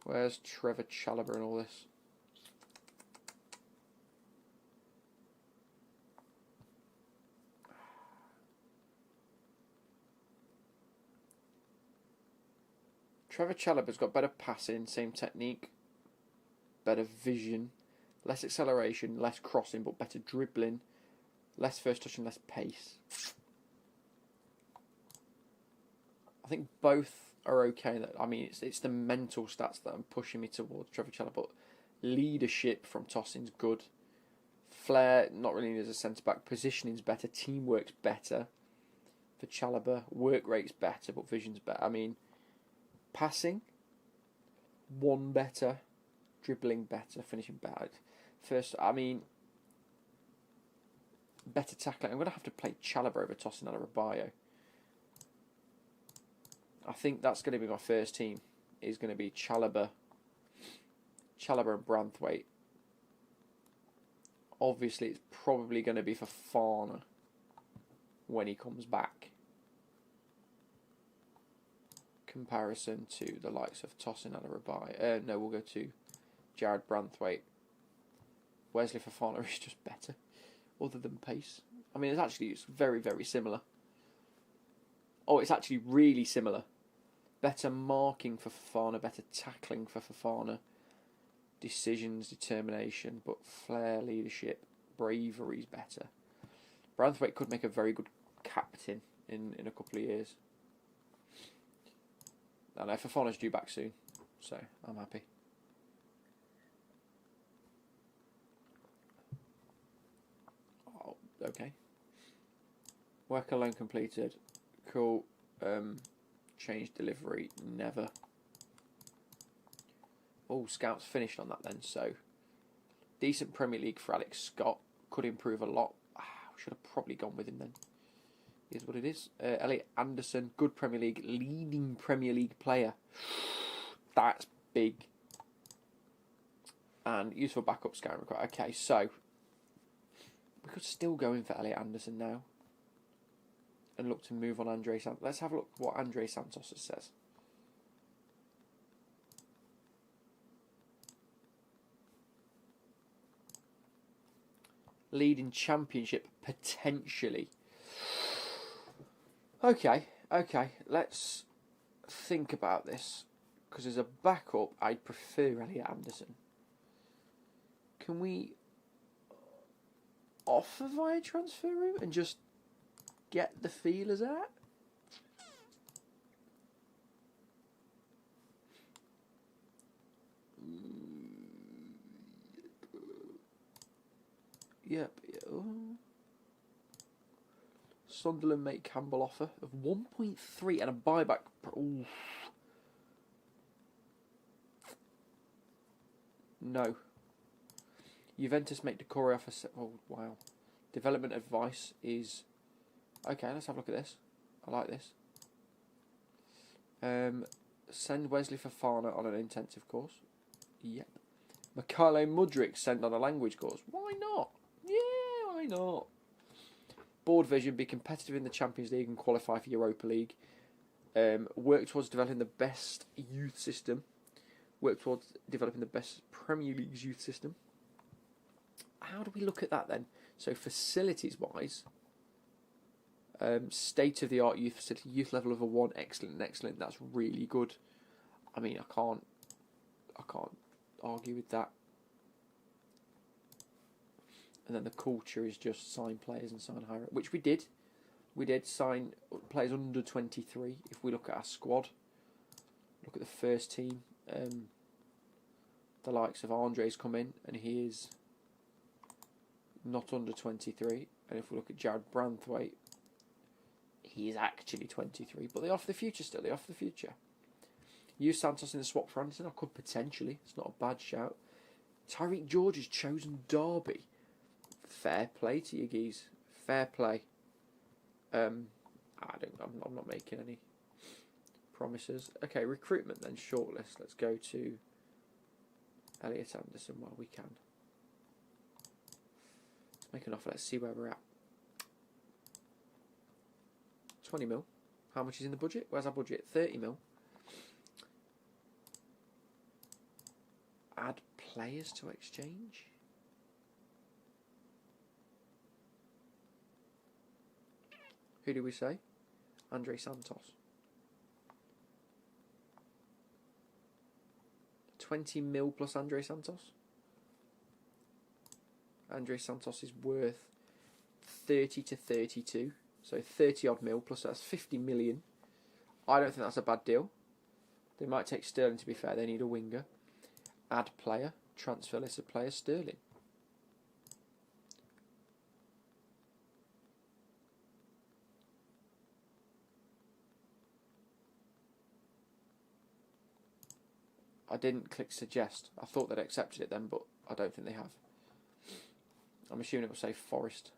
[SPEAKER 1] Where's Trevor Chalobah and all this? Trevor Chalobah's got better passing, same technique, better vision, less acceleration, less crossing, but better dribbling, less first touch and less pace. I think both are okay. I mean, it's the mental stats that are pushing me towards Trevor Chalobah. But leadership from Tosin's good. Flair, not really as a centre-back. Positioning's better. Teamwork's better for Chalobah. Work rate's better, but vision's better. I mean, passing, one better. Dribbling better. Finishing better. First, I mean, better tackling. I'm going to have to play Chalobah over Tosin Adarabioyo. I think that's going to be my first team. Is going to be Chalobah and Branthwaite. Obviously, it's probably going to be for Fafana when he comes back. Comparison to the likes of Tosin Adarabioyo. No, we'll go to Jared Branthwaite. Wesley Fafana is just better, other than pace. I mean, it's very, very similar. Oh, it's actually really similar. Better marking for Fafana, better tackling for Fafana. Decisions, determination, but flair, leadership, bravery's better. Branthwaite could make a very good captain in a couple of years. I know Fafana's due back soon, so I'm happy. Oh, okay. Work alone completed. Cool. Change delivery, never. Oh, scouts finished on that then, so decent Premier League for Alex Scott. Could improve a lot. Should have probably gone with him then. Is what it is. Elliot Anderson, good Premier League, leading Premier League player. That's big. And useful backup scout required. Okay, so we could still go in for Elliot Anderson now. And look to move on Andres Santos. Let's have a look what Andres Santos says. Leading championship, potentially. Okay. Let's think about this. Because as a backup, I'd prefer Elliot Anderson. Can we offer via transfer route and just get the feelers out? Yep. Sunderland make Campbell offer of 1.3 and a buyback. Ooh. No. Juventus make Decore offer. Oh wow. Development advice is. Okay, let's have a look at this. I like this. Send Wesley Fafana on an intensive course. Yep. Mikhailo Mudryk sent on a language course. Why not? Yeah, why not? Board vision, be competitive in the Champions League and qualify for Europa League. Work towards developing the best youth system. Work towards developing the best Premier League's youth system. How do we look at that then? So facilities-wise, state-of-the-art youth facility, youth level of a 1, excellent, excellent. That's really good. I mean, I can't argue with that. And then the culture is just sign players and sign higher, which we did. We did sign players under 23. If we look at our squad, look at the first team, the likes of Andre's come in, and he is not under 23. And if we look at Jared Branthwaite, he is actually 23. But they offer the future still. They offer the future. Use Santos in the swap for Anderson. I could potentially. It's not a bad shout. Tyreek George has chosen Derby. Fair play to you, geez. Fair play. I'm not making any promises. Okay, recruitment then, shortlist. Let's go to Elliot Anderson while we can. Let's make an offer. Let's see where we're at. 20 mil. How much is in the budget? Where's our budget? 30 mil. Add players to exchange. Who do we say? Andre Santos. 20 mil plus Andre Santos. Andre Santos is worth 30 to 32. So 30 odd mil plus that's 50 million. I don't think that's a bad deal. They might take Sterling, to be fair. They need a winger. Add player. Transfer list of players. Sterling. I didn't click suggest. I thought they'd accepted it then, but I don't think they have. I'm assuming it will say Forest.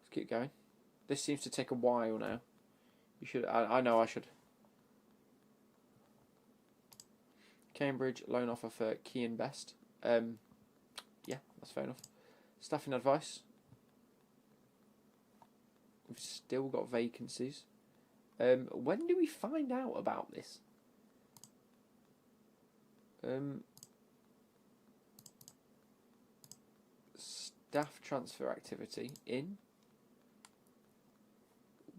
[SPEAKER 1] Let's keep going. This seems to take a while now. You should. I know I should. Cambridge loan offer for Kean Best. Yeah, that's fair enough. Staffing advice. We've still got vacancies. When do we find out about this? Staff transfer activity in.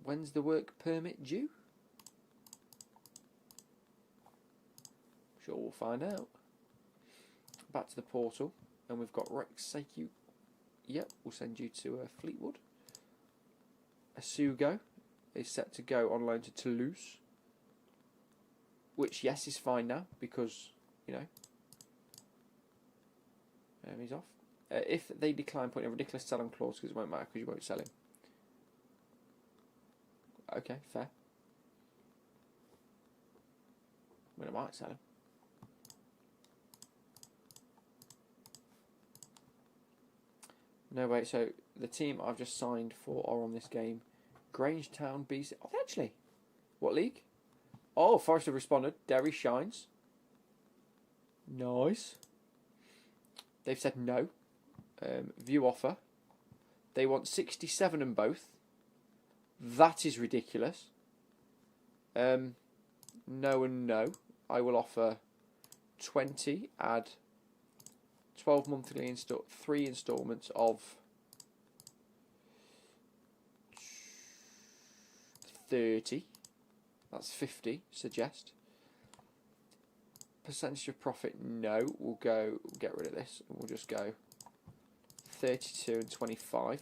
[SPEAKER 1] When's the work permit due? Sure, we'll find out. Back to the portal, and we've got Rex Seku. Yep, we'll send you to Fleetwood. Asugo is set to go on loan to Toulouse, which, yes, is fine now because, you know, he's off. If they decline putting a ridiculous sell-on clause, because it won't matter because you won't sell him. Okay, fair. I mean, I might sell him. No, wait, so the team I've just signed for are on this game. Grangetown BC. Oh, actually. What league? Oh, Forest have responded. Derry shines. Nice. They've said no. View offer. They want 67 and both. That is ridiculous. No and no. I will offer 20. Add 12 monthly 3 instalments of 30. That's 50. Suggest. Percentage of profit. No. We'll get rid of this. And we'll just go 32 and 25.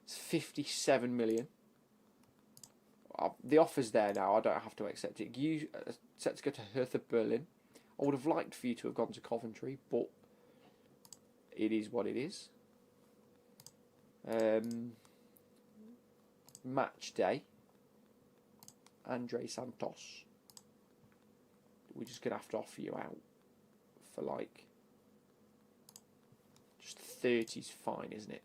[SPEAKER 1] It's 57 million. The offer's there now. I don't have to accept it. You set to go to Hertha Berlin. I would have liked for you to have gone to Coventry, but it is what it is. Match day. Andre Santos. We're just going to have to offer you out for like just 30's fine, isn't it?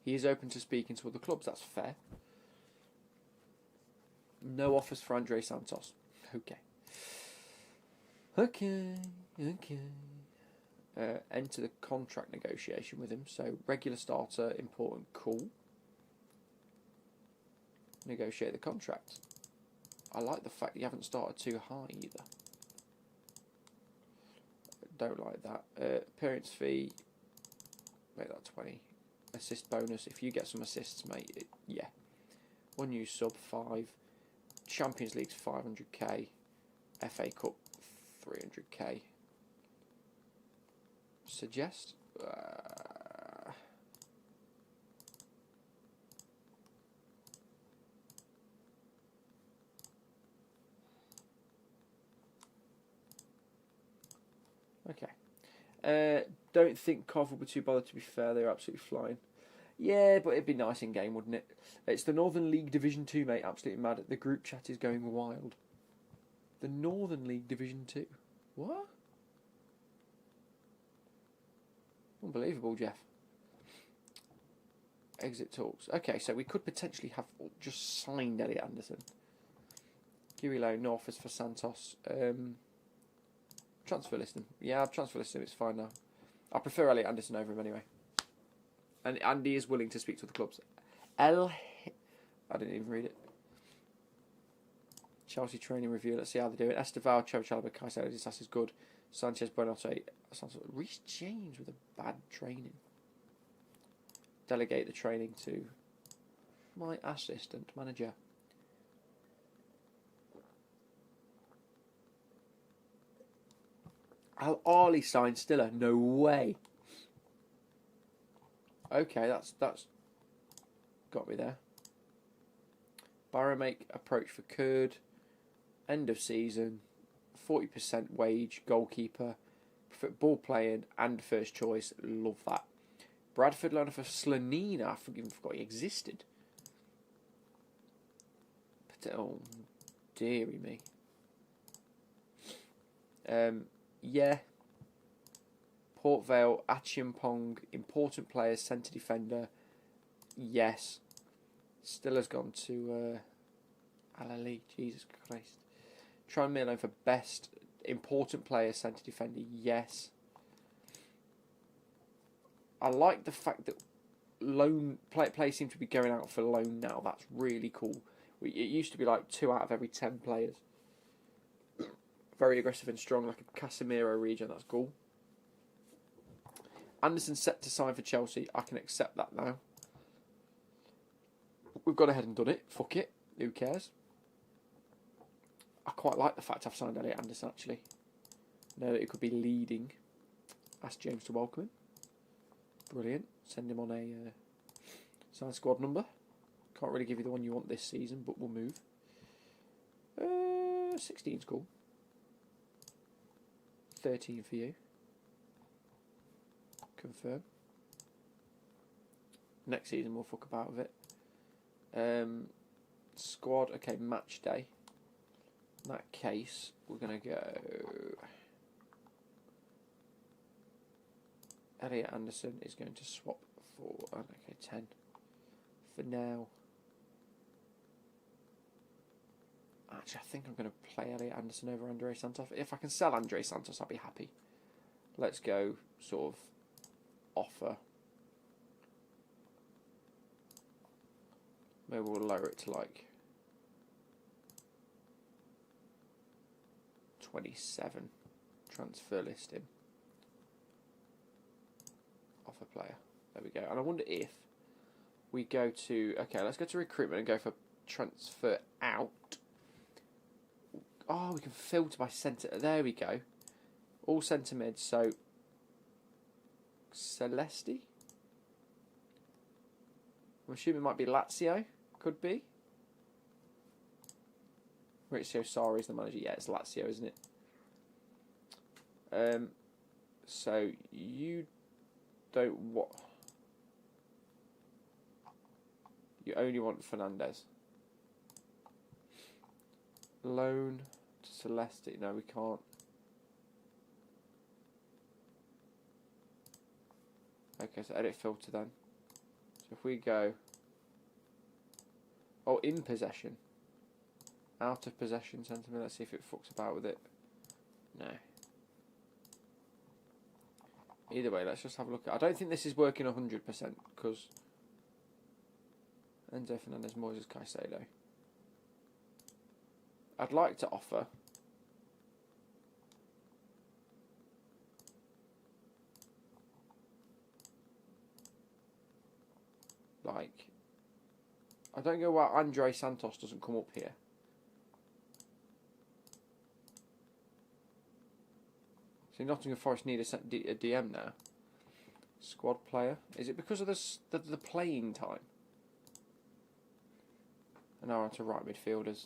[SPEAKER 1] He is open to speaking to other clubs. That's fair. No offers for Andre Santos. Okay. Enter the contract negotiation with him. So regular starter, important, cool. Negotiate the contract. I like the fact you haven't started too high either. Don't like that. Appearance fee, make that 20. Assist bonus, if you get some assists, mate, yeah. Unused sub 5. Champions League's 500k. FA Cup 300k. Suggest? Okay. Don't think Cov will be too bothered, to be fair. They're absolutely flying. Yeah, but it'd be nice in game, wouldn't it? It's the Northern League Division 2, mate. Absolutely mad. The group chat is going wild. The Northern League Division 2. What? Unbelievable, Jeff. Exit talks. Okay, so we could potentially have just signed Elliot Anderson. Kiwi loan, no offers for Santos. Transfer listing. Yeah, I've transfer listed him. It's fine now. I prefer Elliot Anderson over him anyway. And Andy is willing to speak to the clubs. I didn't even read it. Chelsea training review. Let's see how they're doing. Esteval, Trevor Chalobah, Caicedo, Disas is good. Sanchez, Buonanotte, Reece James with a bad training. Delegate the training to my assistant manager. Al Arley signed Stiller. No way. Okay, that's got me there. Baromake approach for Kurd. End of season. 40% wage. Goalkeeper. Ball playing and first choice. Love that. Bradford loaner for Slanina. I even forgot he existed. Oh, dearie me. Yeah. Port Vale, Achiampong, important players, centre defender. Yes. Still has gone to Alali. Jesus Christ. Try and loan for best important player, centre defender. Yes. I like the fact that loan players seem to be going out for loan now. That's really cool. It used to be like 2 out of every 10 players. Very aggressive and strong, like a Casemiro region. That's cool. Anderson set to sign for Chelsea. I can accept that now. We've gone ahead and done it. Fuck it. Who cares? I quite like the fact I've signed Elliot Anderson, actually. Know that he could be leading. Ask James to welcome him. Brilliant. Send him on a sign squad number. Can't really give you the one you want this season, but we'll move. 16's cool. 13 for you. Confirm. Next season we'll fuck about with it. Squad, okay, match day. In that case, we're going to go Elliot Anderson is going to swap for, okay, 10 for now. Actually, I think I'm going to play Elliot Anderson over Andre Santos. If I can sell Andre Santos, I'll be happy. Let's go sort of offer. Maybe we'll lower it to like 27. Transfer listing. Offer player. There we go. And I wonder if we go to, okay, let's go to recruitment and go for transfer out. Oh, we can filter by centre. There we go. All centre mids. So, Celesti? I'm assuming it might be Lazio. Could be. Maurizio Sarri is the manager. Yeah, it's Lazio, isn't it? So, you don't what? You only want Fernandez. Loan to Celeste. No, we can't. Okay, so edit filter then. So if we go, oh, in possession, out of possession sentiment. Let's see if it fucks about with it. No. Either way, let's just have a look. I don't think this is working 100% because Enzo Fernandez, Moises Caicedo. I'd like to offer like, I don't know why Andre Santos doesn't come up here. See, Nottingham Forest need a DM now. Squad player. Is it because of the playing time? And now on to right midfielders.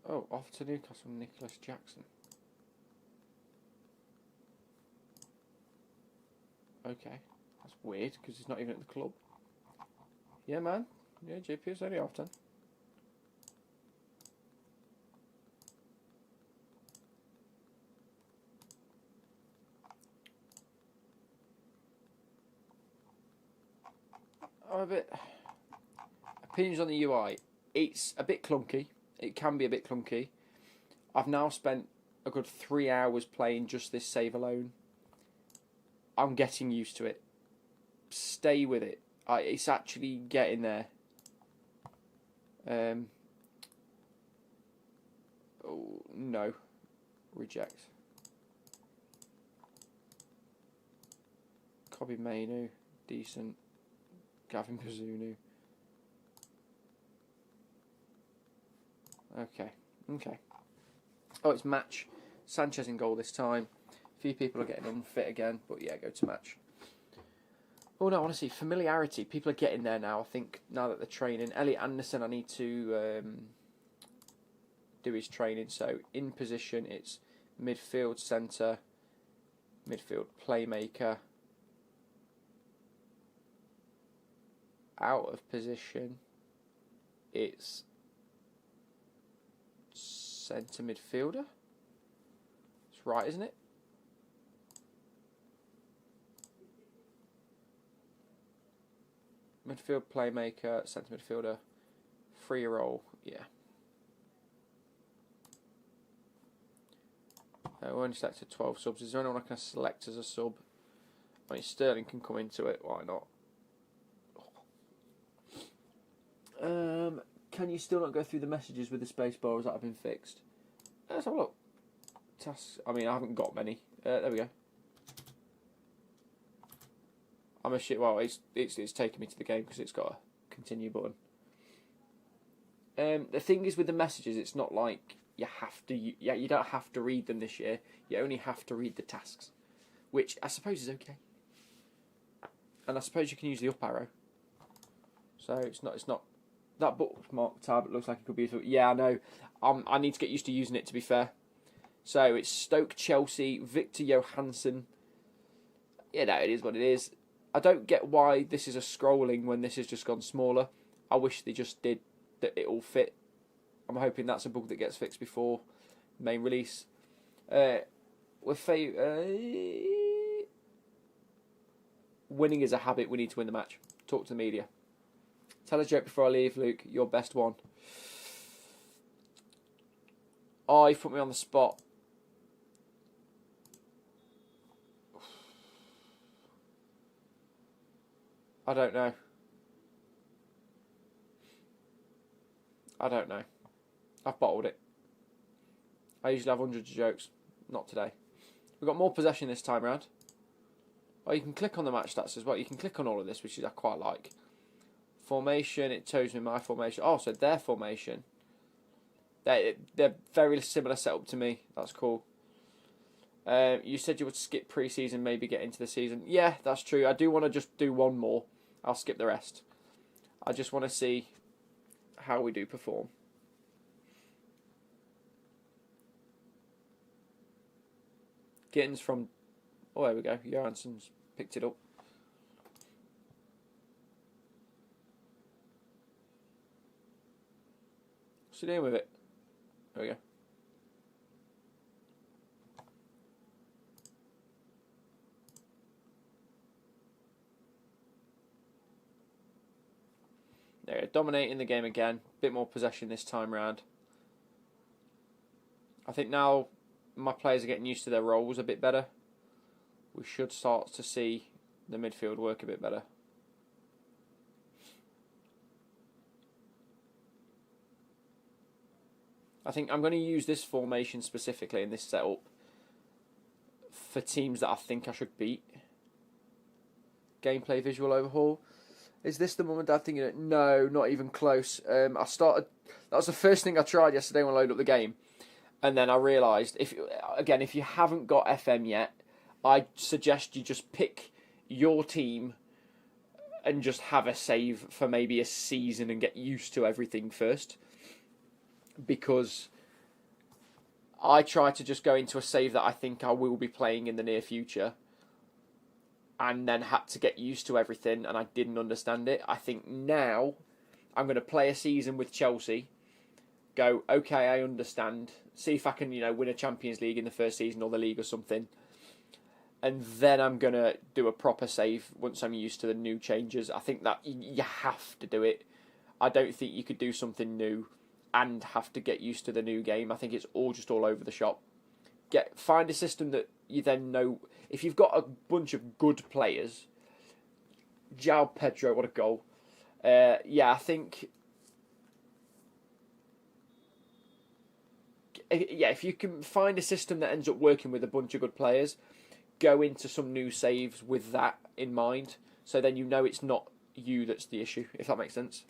[SPEAKER 1] Oh, off to Newcastle, Nicholas Jackson. Okay, that's weird because he's not even at the club. Yeah, man. Yeah, JP is only off 10. I'm a bit... Opinions on the UI. It's a bit clunky. It can be a bit clunky. I've now spent a good 3 hours playing just this save alone. I'm getting used to it. Stay with it. It's actually getting there. Oh, no. Reject. Kobe Mainu. Decent. Gavin Kazunu. Okay. Oh, it's match. Sanchez in goal this time. A few people are getting unfit again, but yeah, go to match. Oh no, I want to see familiarity. People are getting there now, I think, now that they're training. Elliot Anderson, I need to do his training. So, in position, it's midfield centre, midfield playmaker. Out of position, it's centre midfielder. It's right, isn't it? Midfield playmaker, centre midfielder, free role, yeah. We only selected 12 subs. Is there anyone I can select as a sub? I mean, Sterling can come into it, why not? Can you still not go through the messages with the space bars that have been fixed? Let's have a look. Tasks. I mean, I haven't got many. There we go. I'm a shit. Well, it's taken me to the game because it's got a continue button. The thing is with the messages, it's not like you have to. Yeah, you don't have to read them this year. You only have to read the tasks, which I suppose is okay. And I suppose you can use the up arrow. So it's not that bookmark tab. It looks like it could be. Yeah, I know. I need to get used to using it. To be fair. So it's Stoke, Chelsea, Victor Johansson. Yeah, no, it is what it is. I don't get why this is a scrolling when this has just gone smaller. I wish they just did that it all fit. I'm hoping that's a bug that gets fixed before main release. Winning is a habit. We need to win the match. Talk to the media. Tell a joke before I leave, Luke. Your best one. Oh, you put me on the spot. I don't know. I've bottled it. I usually have hundreds of jokes. Not today. We've got more possession this time round. Oh, you can click on the match stats as well. You can click on all of this, which I quite like. Formation, it shows me my formation. Oh, so their formation. They're very similar setup to me. That's cool. You said you would skip pre-season, maybe get into the season. Yeah, that's true. I do want to just do one more. I'll skip the rest. I just want to see how we do perform. Gittins from... Oh, there we go. Johansson's picked it up. What's he doing with it? There we go. There we go. Dominating the game again. Bit more possession this time round. I think now my players are getting used to their roles a bit better. We should start to see the midfield work a bit better. I think I'm going to use this formation specifically in this setup for teams that I think I should beat. Gameplay visual overhaul. Is this the moment I'm thinking? No, not even close. That was the first thing I tried yesterday when I loaded up the game. And then I realised, if you haven't got FM yet, I suggest you just pick your team and just have a save for maybe a season and get used to everything first. Because I try to just go into a save that I think I will be playing in the near future and then had to get used to everything and I didn't understand it. I think now I'm going to play a season with Chelsea, go, okay, I understand, see if I can, win a Champions League in the first season or the league or something. And then I'm going to do a proper save once I'm used to the new changes. I think that you have to do it. I don't think you could do something new and have to get used to the new game. I think it's all over the shop. Find a system that you then know. If you've got a bunch of good players, João Pedro, what a goal. I think... if you can find a system that ends up working with a bunch of good players, go into some new saves with that in mind. So then it's not you that's the issue, if that makes sense.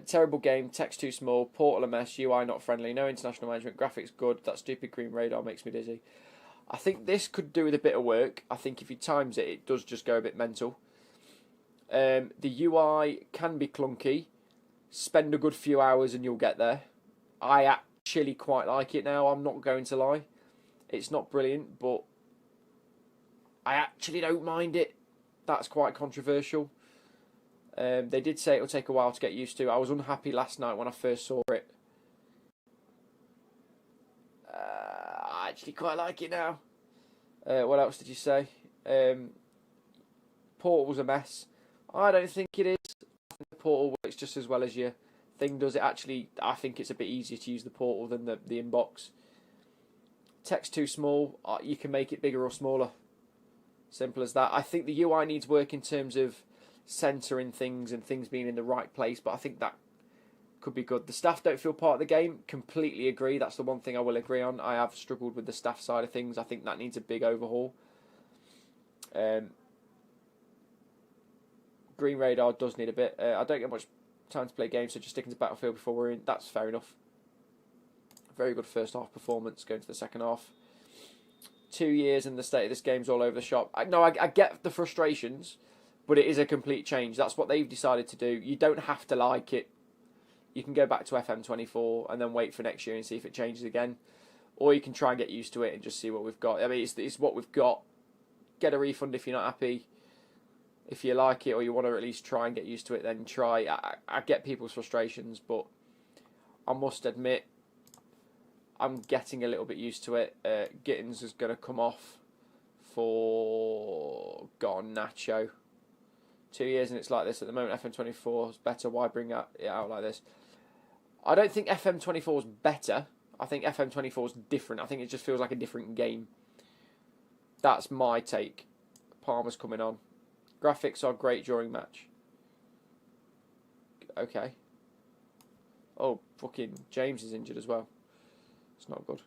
[SPEAKER 1] Terrible game, text too small, portal a mess, UI not friendly, no international management, graphics good, that stupid green radar makes me dizzy. I think this could do with a bit of work. I think if you times it, it does just go a bit mental. The UI can be clunky. Spend a good few hours and you'll get there. I actually quite like it now, I'm not going to lie. It's not brilliant, but I actually don't mind it. That's quite controversial. They did say it'll take a while to get used to. I was unhappy last night when I first saw it. I actually quite like it now. What else did you say? Portal was a mess. I don't think it is. I think the portal works just as well as your thing does. I think it's a bit easier to use the portal than the inbox. Text too small. You can make it bigger or smaller. Simple as that. I think the UI needs work in terms of centering things and things being in the right place, but I think that could be good. The staff don't feel part of the game. Completely agree. That's the one thing I will agree on. I have struggled with the staff side of things. I think that needs a big overhaul. Green radar does need a bit. I don't get much time to play games, so just sticking to Battlefield before we're in. That's fair enough. Very good first half performance going to the second half. 2 years and the state of this game's all over the shop. I get the frustrations, but it is a complete change. That's what they've decided to do. You don't have to like it. You can go back to FM24 and then wait for next year and see if it changes again. Or you can try and get used to it and just see what we've got. I mean, it's what we've got. Get a refund if you're not happy. If you like it or you want to at least try and get used to it, then try. I get people's frustrations, but I must admit, I'm getting a little bit used to it. Gittins is going to come off for Nacho. 2 years and it's like this at the moment. FM24 is better. Why bring it out like this? I don't think FM24 is better. I think FM24 is different. I think it just feels like a different game. That's my take. Palmer's coming on. Graphics are great during match. Okay. Oh, fucking James is injured as well. It's not good.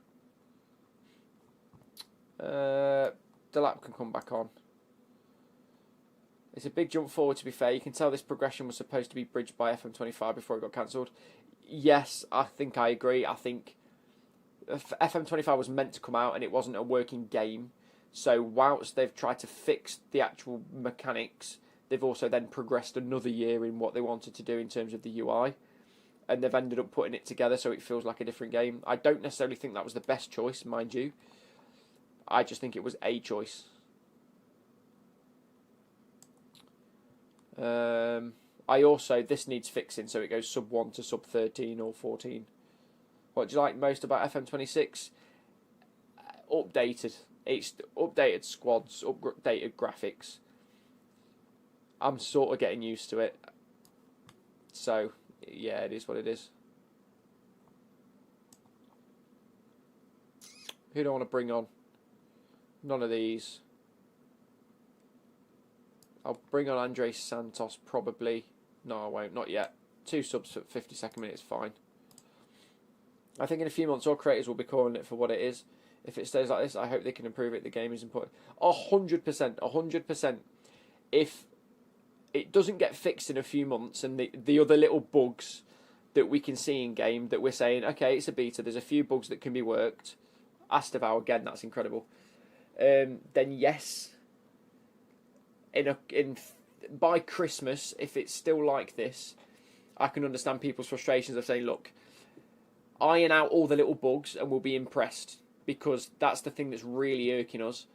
[SPEAKER 1] Delap can come back on. It's a big jump forward, to be fair. You can tell this progression was supposed to be bridged by FM25 before it got cancelled. Yes, I think I agree. I think FM25 was meant to come out and it wasn't a working game. So whilst they've tried to fix the actual mechanics, they've also then progressed another year in what they wanted to do in terms of the UI. And they've ended up putting it together so it feels like a different game. I don't necessarily think that was the best choice, mind you. I just think it was a choice. this needs fixing, so it goes sub 1 to sub 13 or 14. What do you like most about FM26? Updated. It's updated squads, updated graphics. I'm sort of getting used to it. So, yeah, it is what it is. Who do I want to bring on? None of these. I'll bring on Andres Santos probably. No, I won't. Not yet. 2 subs for 52nd minute is fine. I think in a few months all creators will be calling it for what it is. If it stays like this, I hope they can improve it. The game is important. 100%. 100%. If it doesn't get fixed in a few months and the other little bugs that we can see in game that we're saying, okay, it's a beta, there's a few bugs that can be worked. Astavow, again, that's incredible. Then yes, by Christmas, if it's still like this, I can understand people's frustrations of saying, look, iron out all the little bugs and we'll be impressed, because that's the thing that's really irking us.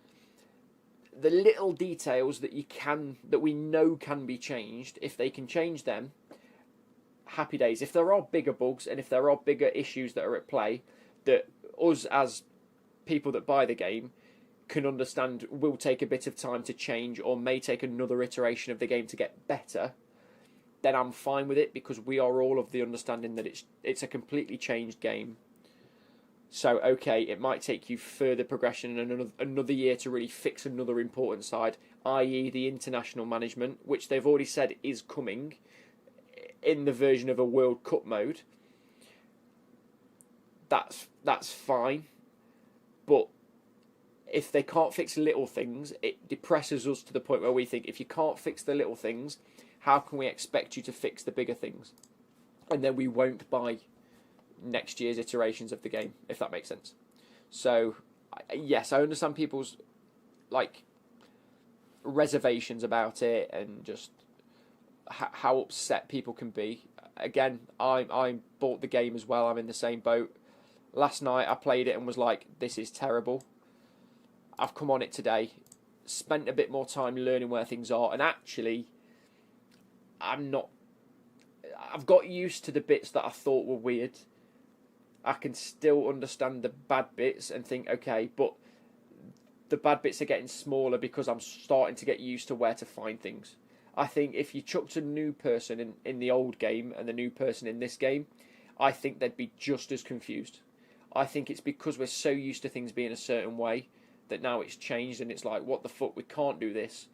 [SPEAKER 1] The little details that we know can be changed, if they can change them, happy days. If there are bigger bugs and if there are bigger issues that are at play that us as people that buy the game can understand will take a bit of time to change or may take another iteration of the game to get better, then I'm fine with it, because we are all of the understanding that it's a completely changed game. So, okay, it might take you further progression and another year to really fix another important side, i.e. the international management, which they've already said is coming in the version of a World Cup mode. That's fine. But if they can't fix little things, it depresses us to the point where we think, if you can't fix the little things, how can we expect you to fix the bigger things? And then we won't buy next year's iterations of the game, if that makes sense. So, yes, I understand people's reservations about it and just how upset people can be. Again, I bought the game as well. I'm in the same boat. Last night I played it and was like, this is terrible. I've come on it today, spent a bit more time learning where things are, and actually I've got used to the bits that I thought were weird. I can still understand the bad bits and think, okay, but the bad bits are getting smaller because I'm starting to get used to where to find things. I think if you chucked a new person in the old game and the new person in this game, I think they'd be just as confused. I think it's because we're so used to things being a certain way that now it's changed and it's like, what the fuck, we can't do this.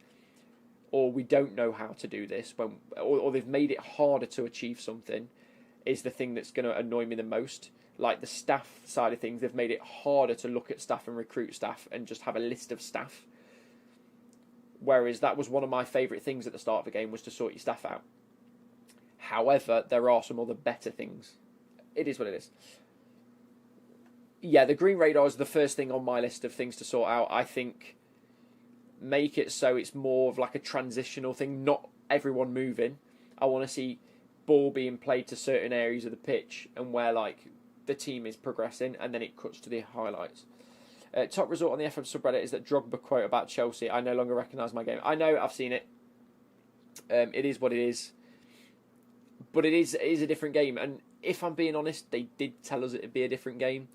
[SPEAKER 1] Or we don't know how to do this, or they've made it harder to achieve something, is the thing that's going to annoy me the most. Like the staff side of things, they've made it harder to look at staff and recruit staff and just have a list of staff. Whereas that was one of my favourite things at the start of the game, was to sort your staff out. However, there are some other better things. It is what it is. Yeah, the green radar is the first thing on my list of things to sort out. I think make it so it's more of like a transitional thing, not everyone moving. I want to see ball being played to certain areas of the pitch and where like the team is progressing, and then it cuts to the highlights. Top result on the FM subreddit is that Drogba quote about Chelsea, I no longer recognise my game. I know, I've seen it. It is what it is. But it is a different game, and if I'm being honest, they did tell us it'd be a different game.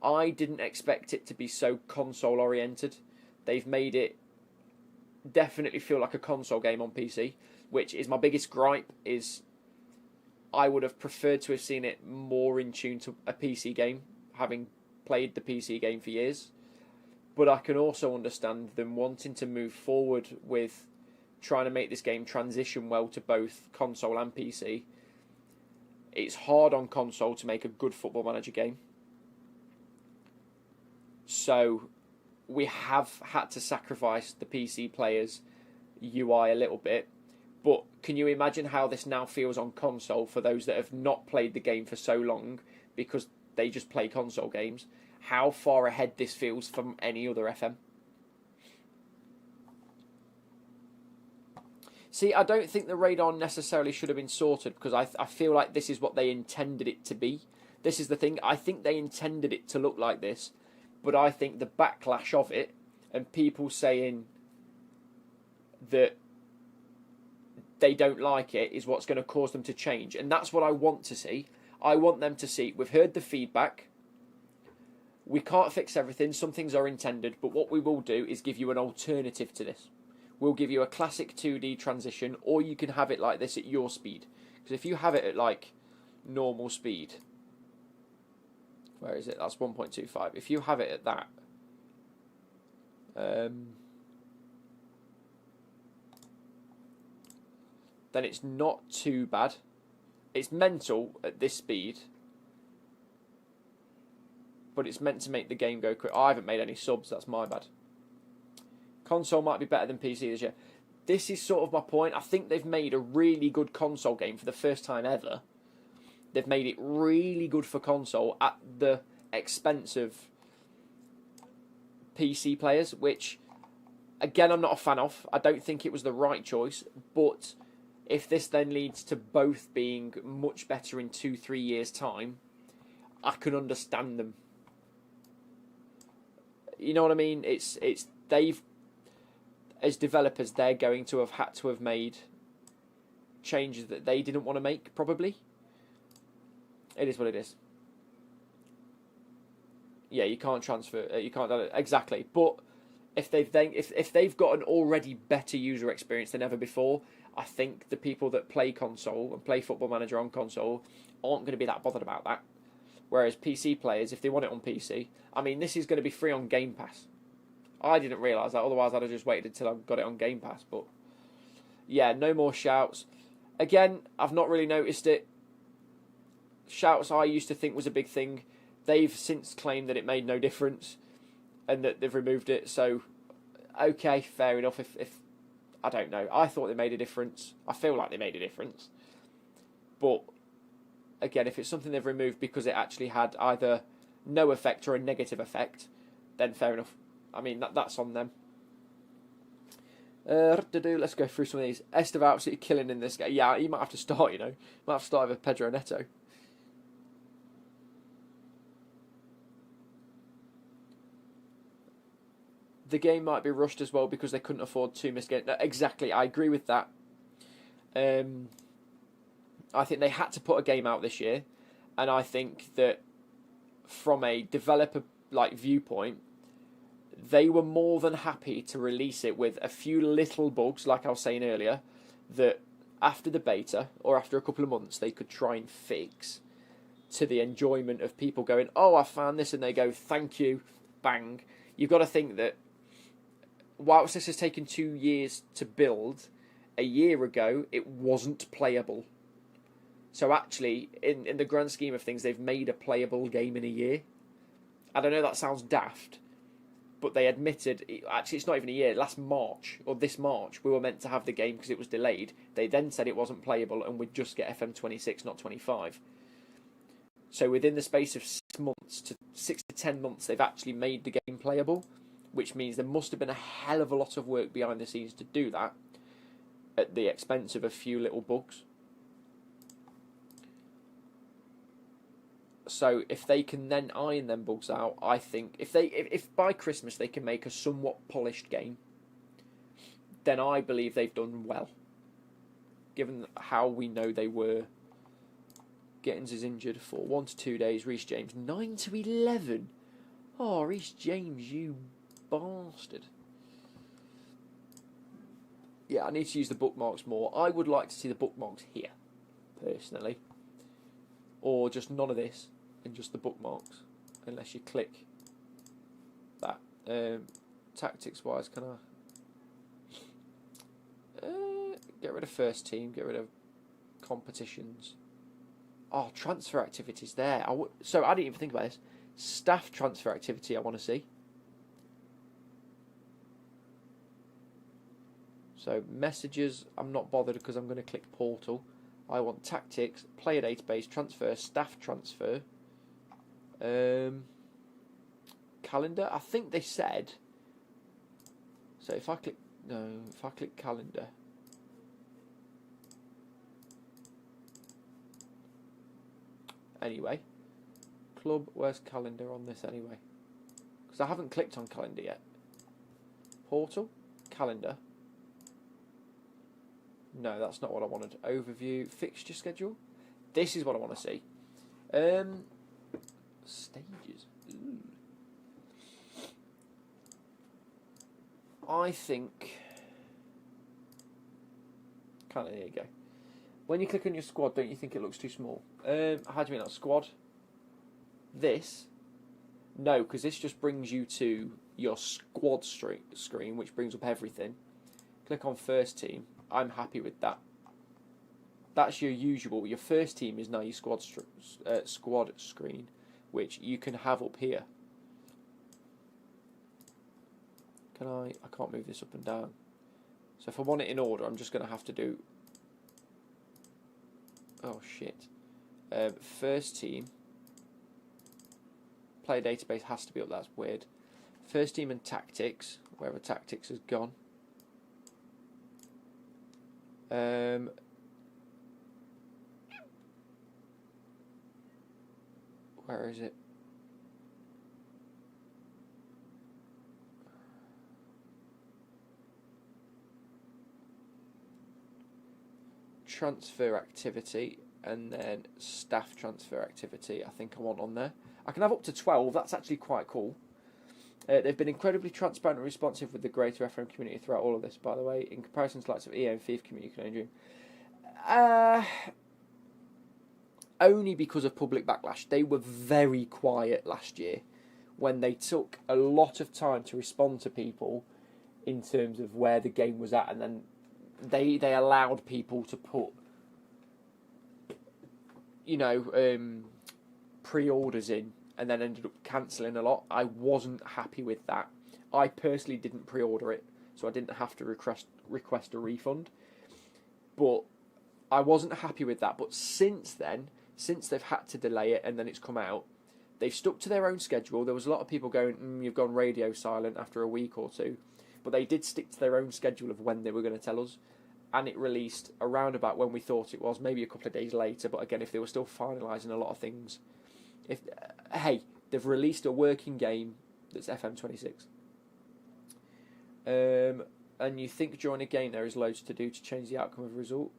[SPEAKER 1] I didn't expect it to be so console oriented. They've made it definitely feel like a console game on PC, which is my biggest gripe. Is I would have preferred to have seen it more in tune to a PC game, having played the PC game for years. But I can also understand them wanting to move forward with trying to make this game transition well to both console and PC. It's hard on console to make a good Football Manager game. So we have had to sacrifice the PC players' UI a little bit. But can you imagine how this now feels on console for those that have not played the game for so long because they just play console games? How far ahead this feels from any other FM. See, I don't think the radar necessarily should have been sorted, because I feel like this is what they intended it to be. This is the thing. I think they intended it to look like this, but I think the backlash of it and people saying that they don't like it is what's going to cause them to change. And that's what I want to see. I want them to see, we've heard the feedback. We can't fix everything. Some things are intended. But what we will do is give you an alternative to this. We'll give you a classic 2D transition, or you can have it like this at your speed. Because if you have it at like normal speed, where is it? That's 1.25. If you have it at that, then it's not too bad. It's mental at this speed, but it's meant to make the game go quick. Oh, I haven't made any subs, that's my bad. Console might be better than PC this year. This is sort of my point. I think they've made a really good console game for the first time ever. They've made it really good for console at the expense of PC players, which, again, I'm not a fan of. I don't think it was the right choice, but if this then leads to both being much better in 2-3 years' time, I can understand them. You know what I mean? It's they've, as developers, they're going to have had to have made changes that they didn't want to make, probably. It is what it is. Yeah, you can't transfer. You can't exactly. But if they've got an already better user experience than ever before, I think the people that play console and play Football Manager on console aren't going to be that bothered about that. Whereas PC players, if they want it on PC, I mean, this is going to be free on Game Pass. I didn't realise that. Otherwise, I'd have just waited until I got it on Game Pass. But yeah, no more shouts. Again, I've not really noticed it. Shouts I used to think was a big thing. They've since claimed that it made no difference and that they've removed it. So, okay, fair enough. If I don't know. I thought they made a difference. I feel like they made a difference. But, again, if it's something they've removed because it actually had either no effect or a negative effect, then fair enough. I mean, that's on them. Let's go through some of these. Esteve absolutely killing in this game. Yeah, you might have to start, you know. You might have to start with Pedro Neto. The game might be rushed as well because they couldn't afford 2 missed games. No, exactly, I agree with that. I think they had to put a game out this year, and I think that from a developer viewpoint, they were more than happy to release it with a few little bugs, like I was saying earlier, that after the beta or after a couple of months they could try and fix to the enjoyment of people going, oh, I found this, and they go, thank you, bang. You've got to think that whilst this has taken 2 years to build, a year ago it wasn't playable. So actually, in the grand scheme of things, they've made a playable game in a year. I don't know, that sounds daft, but they admitted, actually it's not even a year, last March, or this March, we were meant to have the game because it was delayed. They then said it wasn't playable and we'd just get FM26, not 25. So within the space of 6 to 10 months, they've actually made the game playable, which means there must have been a hell of a lot of work behind the scenes to do that at the expense of a few little bugs. So if they can then iron them bugs out, I think if by Christmas they can make a somewhat polished game, then I believe they've done well. Given how we know they were. Gittins is injured for 1 to 2 days. Reece James 9 to 11. Oh, Reece James, you bastard. Yeah, I need to use the bookmarks more. I would like to see the bookmarks here, personally. Or just none of this, and just the bookmarks. Unless you click that. Tactics-wise, can I... get rid of first team, get rid of competitions. Oh, transfer activities there. So I didn't even think about this. Staff transfer activity I want to see. So messages, I'm not bothered because I'm going to click portal. I want tactics, player database, transfer, staff transfer. Calendar, I think they said. So if I click calendar. Anyway, club, where's calendar on this anyway? Because I haven't clicked on calendar yet. Portal, calendar. No, that's not what I wanted. Overview, fixture schedule. This is what I want to see. Stages. Ooh. I think... There you go. When you click on your squad, don't you think it looks too small? How do you mean that? Squad? This? No, because this just brings you to your squad screen, which brings up everything. Click on first team. I'm happy with that. That's your usual. Your first team is now your squad screen, which you can have up here. Can I can't move this up and down. So if I want it in order, I'm just going to have to do... Oh, shit. First team. Player database has to be up. That's weird. First team and tactics. Wherever tactics has gone. Where is it? Transfer activity and then staff transfer activity. I think I want on there. I can have up to 12. That's actually quite cool. They've been incredibly transparent and responsive with the greater FM community throughout all of this, by the way, in comparison to likes of EA and FIFA community. You can only dream. Only because of public backlash. They were very quiet last year when they took a lot of time to respond to people in terms of where the game was at, and then they allowed people to put, pre-orders in and then ended up cancelling a lot. I wasn't happy with that. I personally didn't pre-order it, so I didn't have to request a refund. But I wasn't happy with that. But since then, since they've had to delay it and then it's come out, they've stuck to their own schedule. There was a lot of people going, you've gone radio silent after a week or two. But they did stick to their own schedule of when they were going to tell us. And it released around about when we thought it was, maybe a couple of days later. But again, if they were still finalising a lot of things. They've released a working game that's FM26. And you think during a game there is loads to do to change the outcome of a result?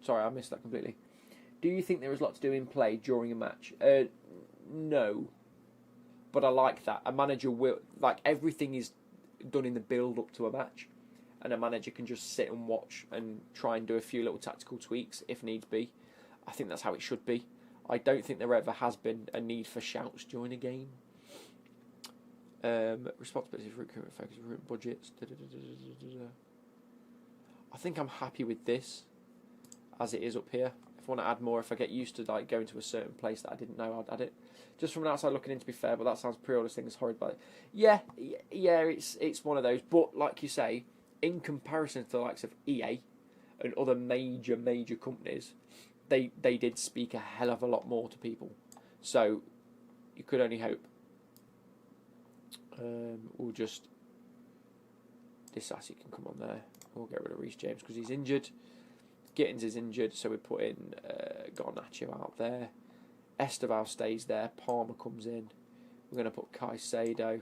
[SPEAKER 1] Sorry, I missed that completely. Do you think there is a lot to do in play during a match? No. But I like that. A manager will... everything is done in the build-up to a match. And a manager can just sit and watch and try and do a few little tactical tweaks if needs be. I think that's how it should be. I don't think there ever has been a need for shouts during a game. Responsibility for recruitment, focus, recruitment budgets. I think I'm happy with this as it is up here. If I want to add more, if I get used to going to a certain place that I didn't know, I'd add it. Just from an outside looking in, to be fair, but that sounds pre-order thing is horrid. But yeah, it's one of those. But like you say, in comparison to the likes of EA and other major companies, they did speak a hell of a lot more to people. So you could only hope. We'll just... Disassi can come on there. We'll get rid of Reece James because he's injured. Gittins is injured, so we put in Garnacho out there. Esteval stays there. Palmer comes in. We're going to put Caicedo.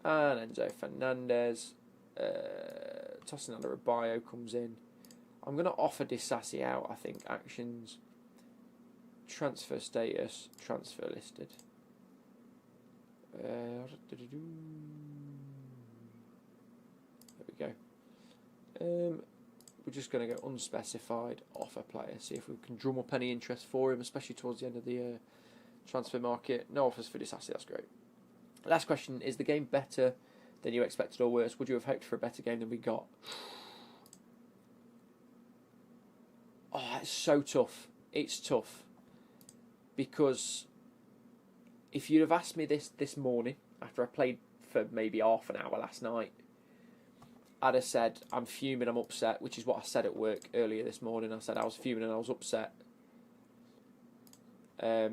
[SPEAKER 1] And Enzo Fernandez. Tosinello Rabayo comes in. I'm going to offer Disassi out, I think. Actions. Transfer status. Transfer listed. There we go. We're just going to go unspecified offer player. See if we can drum up any interest for him, especially towards the end of the transfer market. No offers for Disassi, that's great. Last question, is the game better than you expected or worse? Would you have hoped for a better game than we got? Oh, it's so tough. It's tough. Because if you'd have asked me this morning, after I played for maybe half an hour last night, I'd have said, I'm fuming, I'm upset, which is what I said at work earlier this morning. I said I was fuming and I was upset. I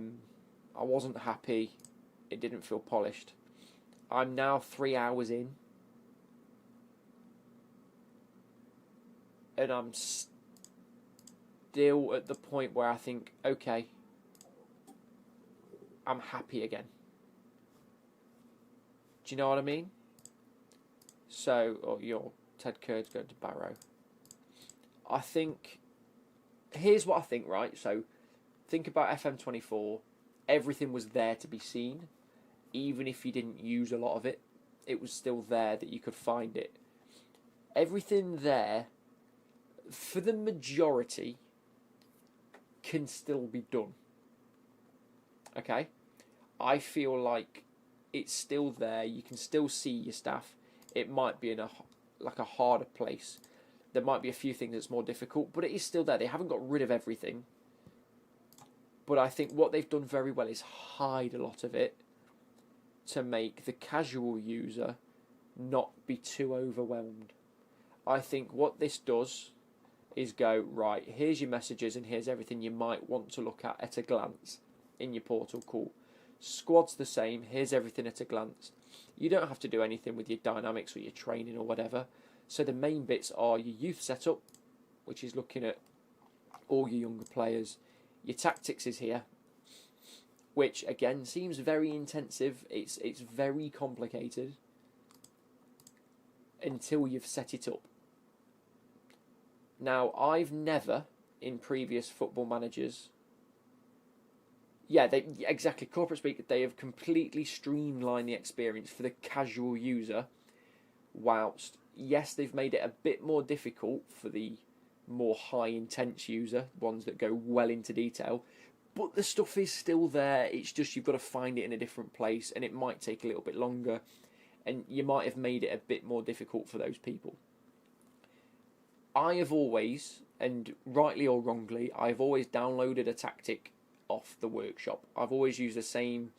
[SPEAKER 1] wasn't happy. It didn't feel polished. I'm now 3 hours in. And I'm still at the point where I think, okay, I'm happy again. Do you know what I mean? So, your Ted Kurd's going to Barrow. I think, here's what I think, right? So think about FM24. Everything was there to be seen. Even if you didn't use a lot of it, it was still there that you could find it. Everything there, for the majority, can still be done. Okay? I feel like it's still there. You can still see your staff. It might be in a harder place. There might be a few things that's more difficult, but it is still there. They haven't got rid of everything. But I think what they've done very well is hide a lot of it to make the casual user not be too overwhelmed. I think what this does is go, right, here's your messages and here's everything you might want to look at a glance in your portal. Cool. Squad's the same. Here's everything at a glance. You don't have to do anything with your dynamics or your training or whatever. So the main bits are your youth setup, which is looking at all your younger players. Your tactics is here, which again seems very intensive. It's very complicated until you've set it up. Now, I've never in previous football managers. Yeah, exactly. Corporate speak, they have completely streamlined the experience for the casual user, whilst, yes, they've made it a bit more difficult for the more high-intense user, ones that go well into detail, but the stuff is still there. It's just you've got to find it in a different place, and it might take a little bit longer, and you might have made it a bit more difficult for those people. I have always, and rightly or wrongly, I've always downloaded a tactic off the workshop. I've always used the same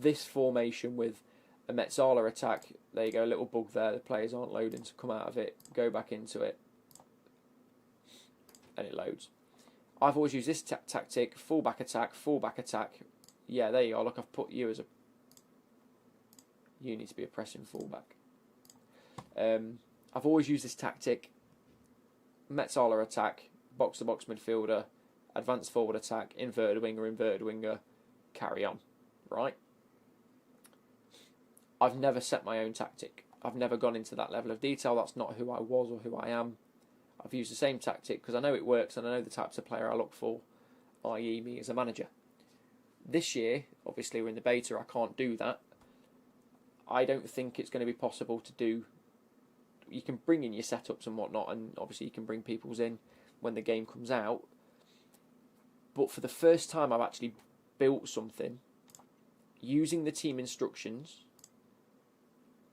[SPEAKER 1] this formation with a Metzala attack. There you go, a little bug there. The players aren't loading, so come out of it, go back into it, and it loads. I've always used this tactic, fullback attack. Yeah, there you are. Look, I've put you as a... You need to be a pressing fullback. I've always used this tactic, Metzala attack, box-to-box midfielder, advanced forward attack, inverted winger, carry on, right? I've never set my own tactic. I've never gone into that level of detail. That's not who I was or who I am. I've used the same tactic because I know it works and I know the types of player I look for, i.e. me as a manager. This year, obviously we're in the beta, I can't do that. I don't think it's going to be possible to do... You can bring in your setups and whatnot, and obviously you can bring people's in when the game comes out. But for the first time I've actually built something using the team instructions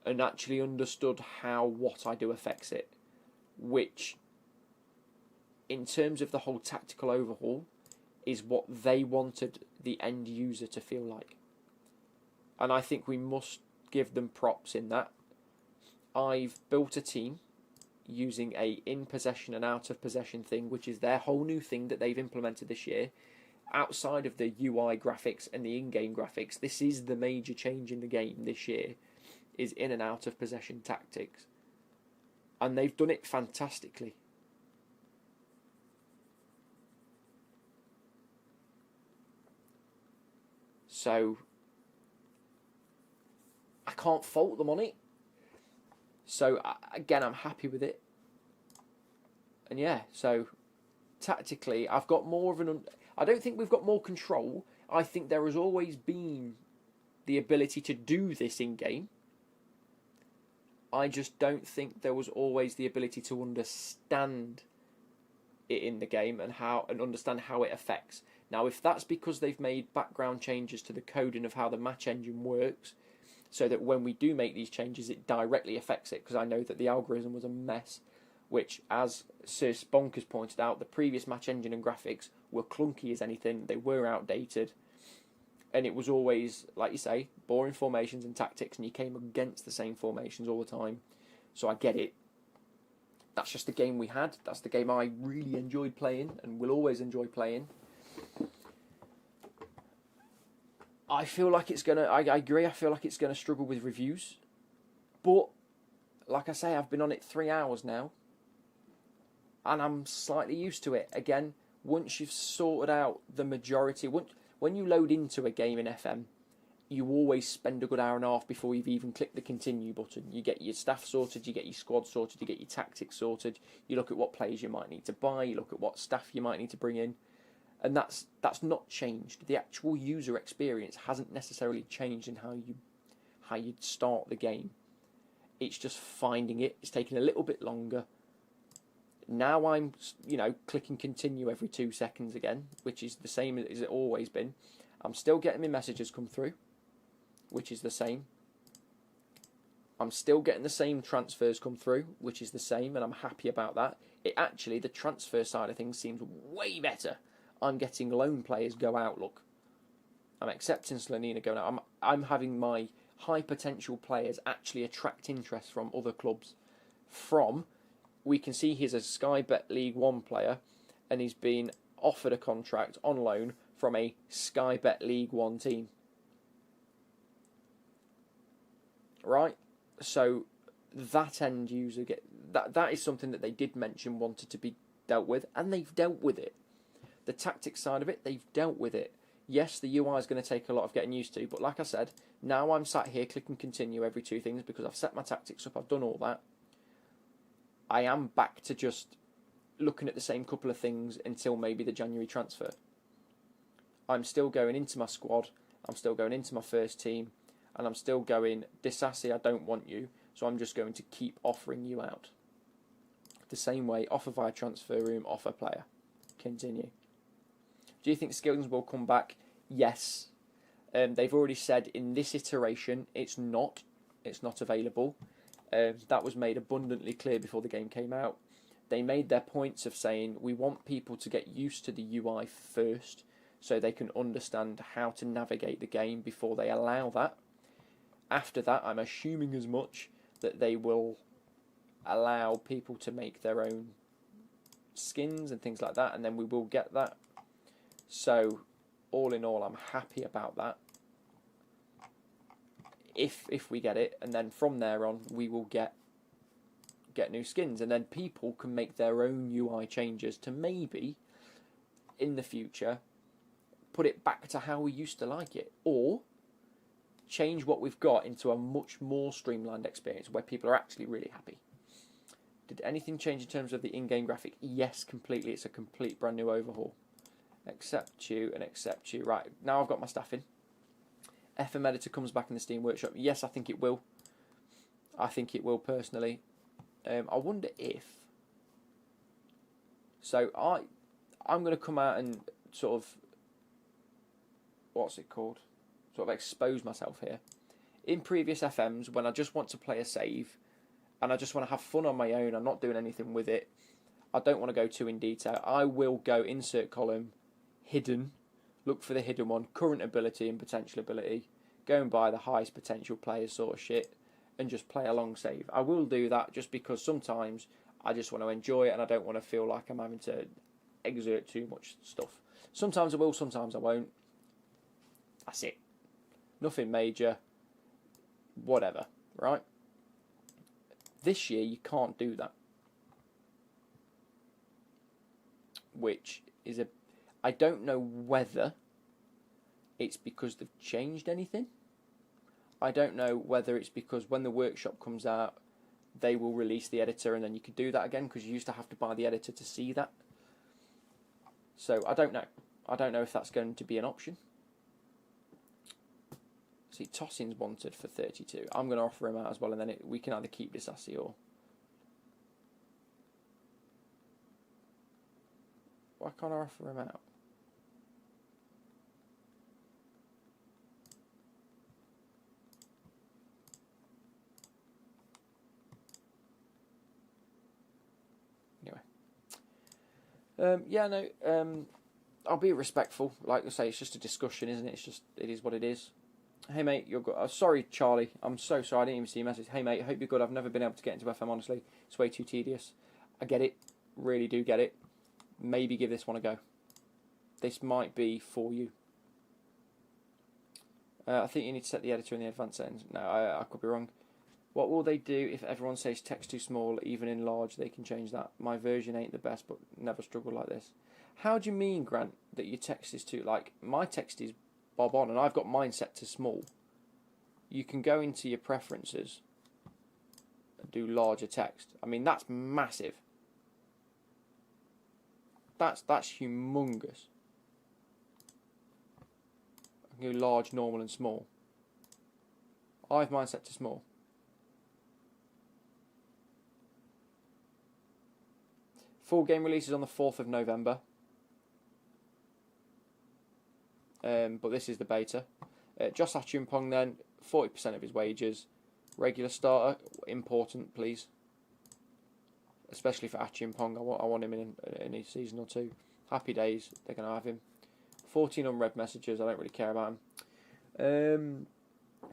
[SPEAKER 1] and actually understood how what I do affects it, which in terms of the whole tactical overhaul is what they wanted the end user to feel like. And I think we must give them props in that. I've built a team using a in possession and out of possession thing, which is their whole new thing that they've implemented this year. Outside of the UI graphics and the in-game graphics, this is the major change in the game this year, is in and out of possession tactics. And they've done it fantastically. So I can't fault them on it. So again, I'm happy with it. And yeah, so tactically, I've got more of an... I don't think we've got more control. I think there has always been the ability to do this in-game. I just don't think there was always the ability to understand it in the game and understand how it affects. Now, if that's because they've made background changes to the coding of how the match engine works, so that when we do make these changes, it directly affects it, because I know that the algorithm was a mess, which, as Sir Sponkers pointed out, the previous match engine and graphics were clunky as anything, they were outdated, and it was always, like you say, boring formations and tactics, and you came against the same formations all the time. So I get it. That's just the game we had. That's the game I really enjoyed playing and will always enjoy playing. I feel like it's gonna... I agree, I feel like it's gonna struggle with reviews. But, like I say, I've been on it 3 hours now. And I'm slightly used to it. Again, once you've sorted out the majority... When you load into a game in FM, you always spend a good hour and a half before you've even clicked the continue button. You get your staff sorted, you get your squad sorted, you get your tactics sorted, you look at what players you might need to buy, you look at what staff you might need to bring in, and that's not changed. The actual user experience hasn't necessarily changed in how you start the game. It's just finding it. It's taking a little bit longer. Now I'm, clicking continue every 2 seconds again, which is the same as it always been. I'm still getting my messages come through, which is the same. I'm still getting the same transfers come through, which is the same, and I'm happy about that. The transfer side of things seems way better. I'm getting loan players go out, look. I'm accepting Slanina going out. I'm having my high potential players actually attract interest from other clubs. We can see he's a Sky Bet League 1 player, and he's been offered a contract on loan from a Sky Bet League 1 team. Right? So that end user that is something that they did mention wanted to be dealt with, and they've dealt with it. The tactics side of it, they've dealt with it. Yes, the UI is going to take a lot of getting used to, but like I said, now I'm sat here clicking continue every 2 things because I've set my tactics up, I've done all that. I am back to just looking at the same couple of things until maybe the January transfer. I'm still going into my squad, I'm still going into my first team, and I'm still going, Disassi, I don't want you, so I'm just going to keep offering you out. The same way, offer via transfer room, offer player. Continue. Do you think skills will come back? Yes. They've already said in this iteration it's not available. That was made abundantly clear before the game came out. They made their points of saying we want people to get used to the UI first so they can understand how to navigate the game before they allow that. After that, I'm assuming as much that they will allow people to make their own skins and things like that, and then we will get that. So all in all, I'm happy about that. If we get it, and then from there on we will get new skins, and then people can make their own UI changes to maybe in the future put it back to how we used to like it, or change what we've got into a much more streamlined experience where people are actually really happy. Did anything change in terms of the in-game graphic? Yes, completely. It's a complete brand new overhaul. Accept you and accept you. Right, now I've got my stuff in. FM Editor comes back in the Steam Workshop. Yes, I think it will. I think it will personally. I wonder if... So I'm going to come out and sort of... What's it called? Sort of expose myself here. In previous FMs, when I just want to play a save, and I just want to have fun on my own, I'm not doing anything with it, I don't want to go too in detail, I will go insert column, hidden, look for the hidden one, current ability and potential ability, go and buy the highest potential players sort of shit, and just play a long save. I will do that just because sometimes I just want to enjoy it and I don't want to feel like I'm having to exert too much stuff. Sometimes I will, sometimes I won't. That's it. Nothing major. Whatever, right? This year you can't do that. Which is I don't know whether it's because they've changed anything. I don't know whether it's because when the workshop comes out, they will release the editor and then you could do that again, because you used to have to buy the editor to see that. So I don't know. I don't know if that's going to be an option. See, Tossing's wanted for 32. I'm going to offer him out as well, and then we can either keep this Assi or... Why can't I offer him out? Anyway. I'll be respectful. Like I say, it's just a discussion, isn't it? It is what it is. Hey mate, you're good. Sorry, Charlie. I'm so sorry. I didn't even see your message. Hey mate, I hope you're good. I've never been able to get into FM, honestly. It's way too tedious. I get it. Really do get it. Maybe give this one a go. This might be for you. I think you need to set the editor in the advanced settings. No, I could be wrong. What will they do if everyone says text too small? Even in large, they can change that. My version ain't the best, but never struggled like this. How do you mean, Grant, that your text is too... Like, my text is bob on, and I've got mine set to small. you can go into your preferences and do larger text. I mean, that's massive. That's humongous. I can do large, normal, and small. I have mine set to small. Full game releases on the 4th of November. But this is the beta. Josh Achumpong then, 40% of his wages. Regular starter, important, please. Especially for Achumpong, I want him in a season or two. Happy days, they're going to have him. 14 unread messages, I don't really care about him.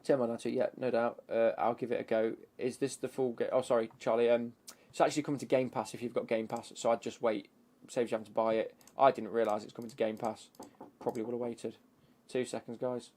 [SPEAKER 1] 10 man to, yeah, no doubt. I'll give it a go. Is this the full game? Oh, sorry, Charlie. It's actually coming to Game Pass if you've got Game Pass, so I'd just wait. Saves you having to buy it. I didn't realise it's coming to Game Pass. Probably would have waited. 2 seconds, guys.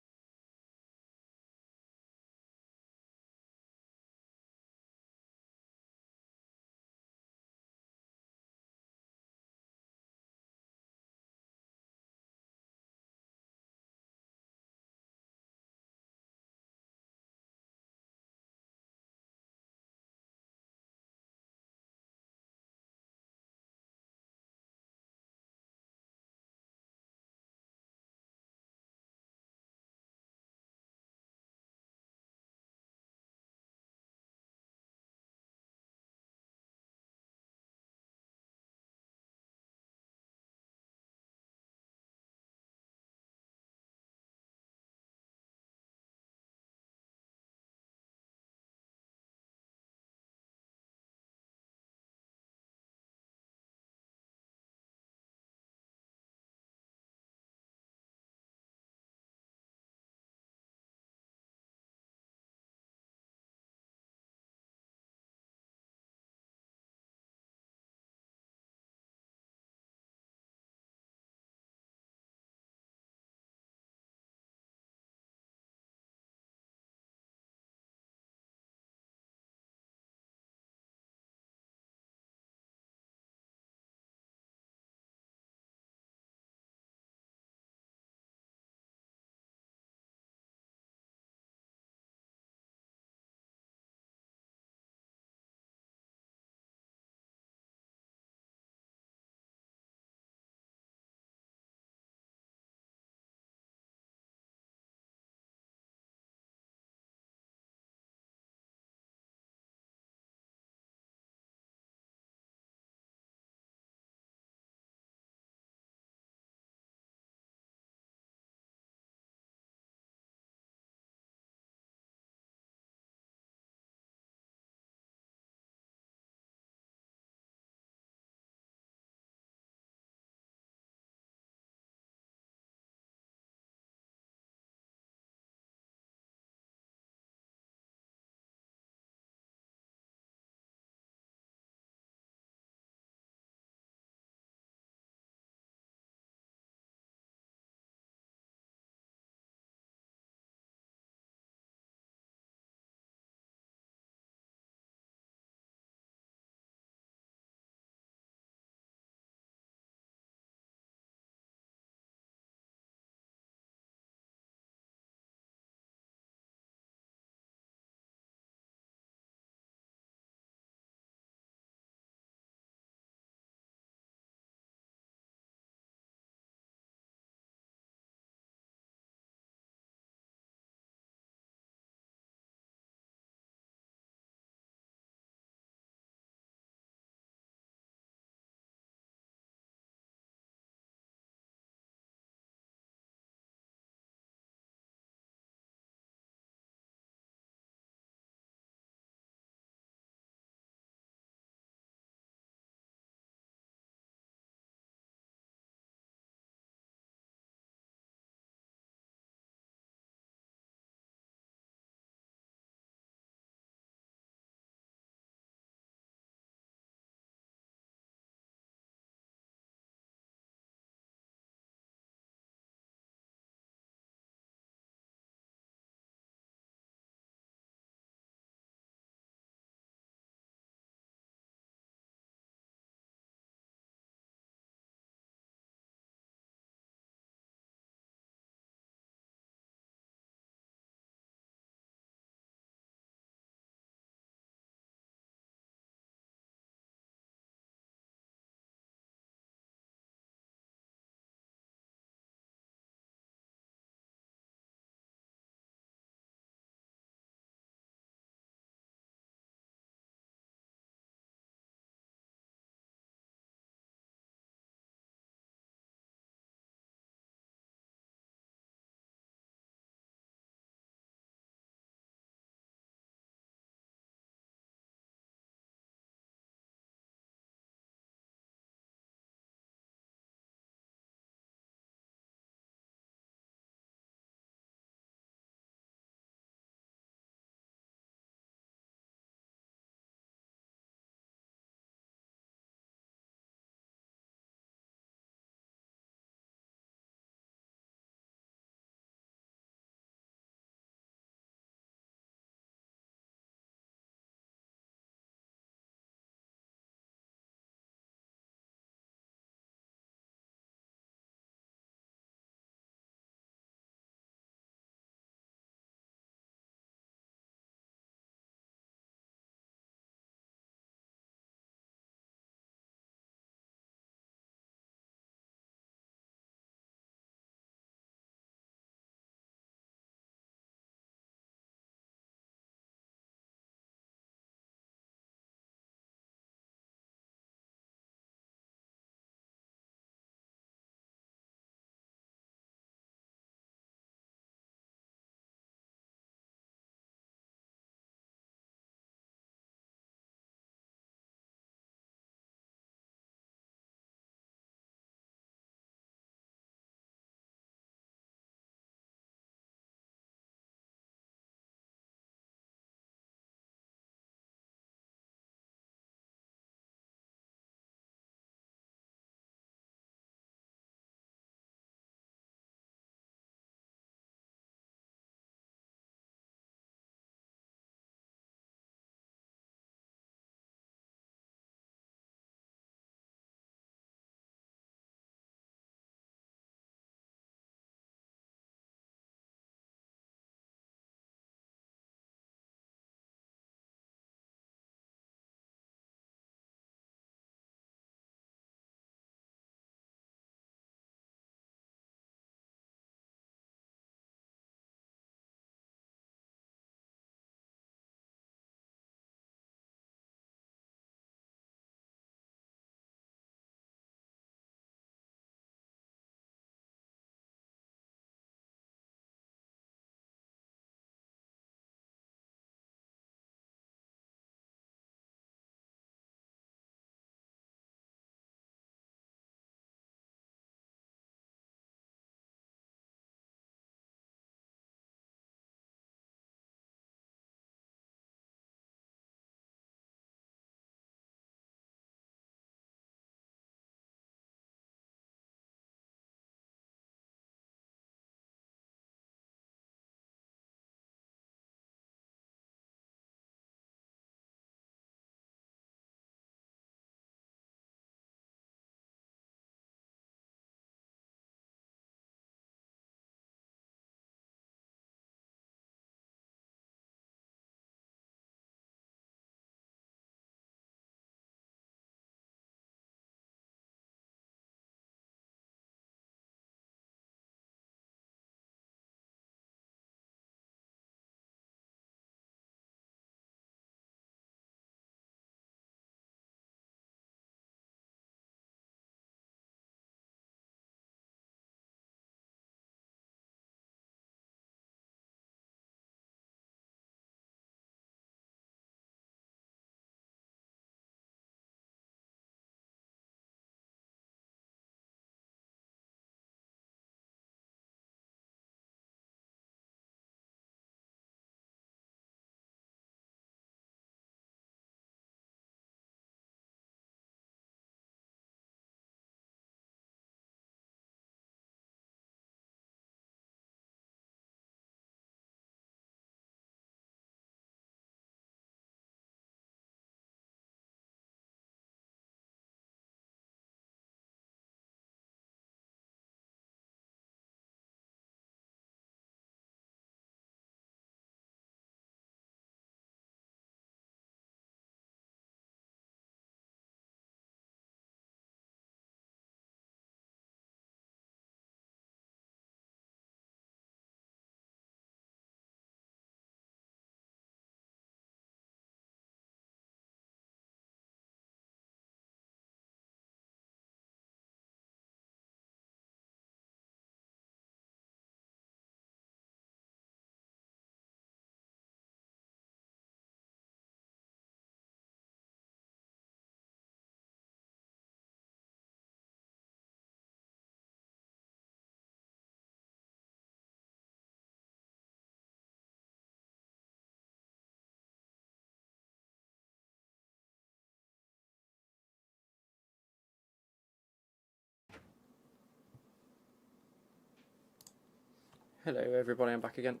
[SPEAKER 1] Hello everybody, I'm back again.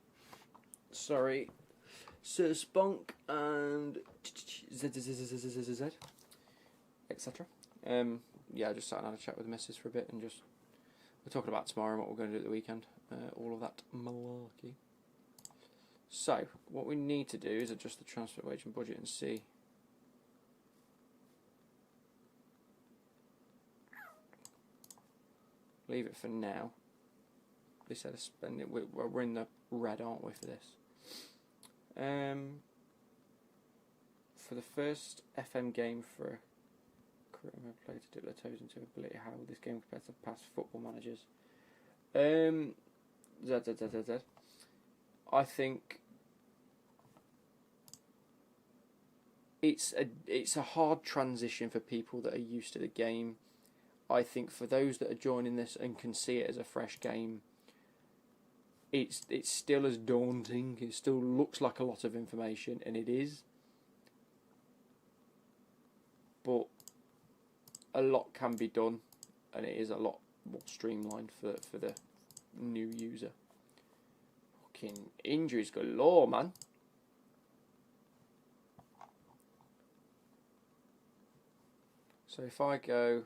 [SPEAKER 1] Sorry, Sir Spunk and Z, etc. Yeah, I just sat and had a chat with the missus for a bit and just we're talking about tomorrow and what we're going to do at the weekend. All of that malarkey. So, what we need to do is adjust the transfer wage and budget and see. Leave it for now. They said spend it. We're in the red, aren't we, for this? For the first FM game for a player to dip their toes into ability, how this game compares to past football managers. I think it's a hard transition for people that are used to the game. I think for those that are joining this and can see it as a fresh game, it's still as daunting. It still looks like a lot of information, and it is. But a lot can be done, and it is a lot more streamlined for the new user. Fucking injuries galore, man. So if I go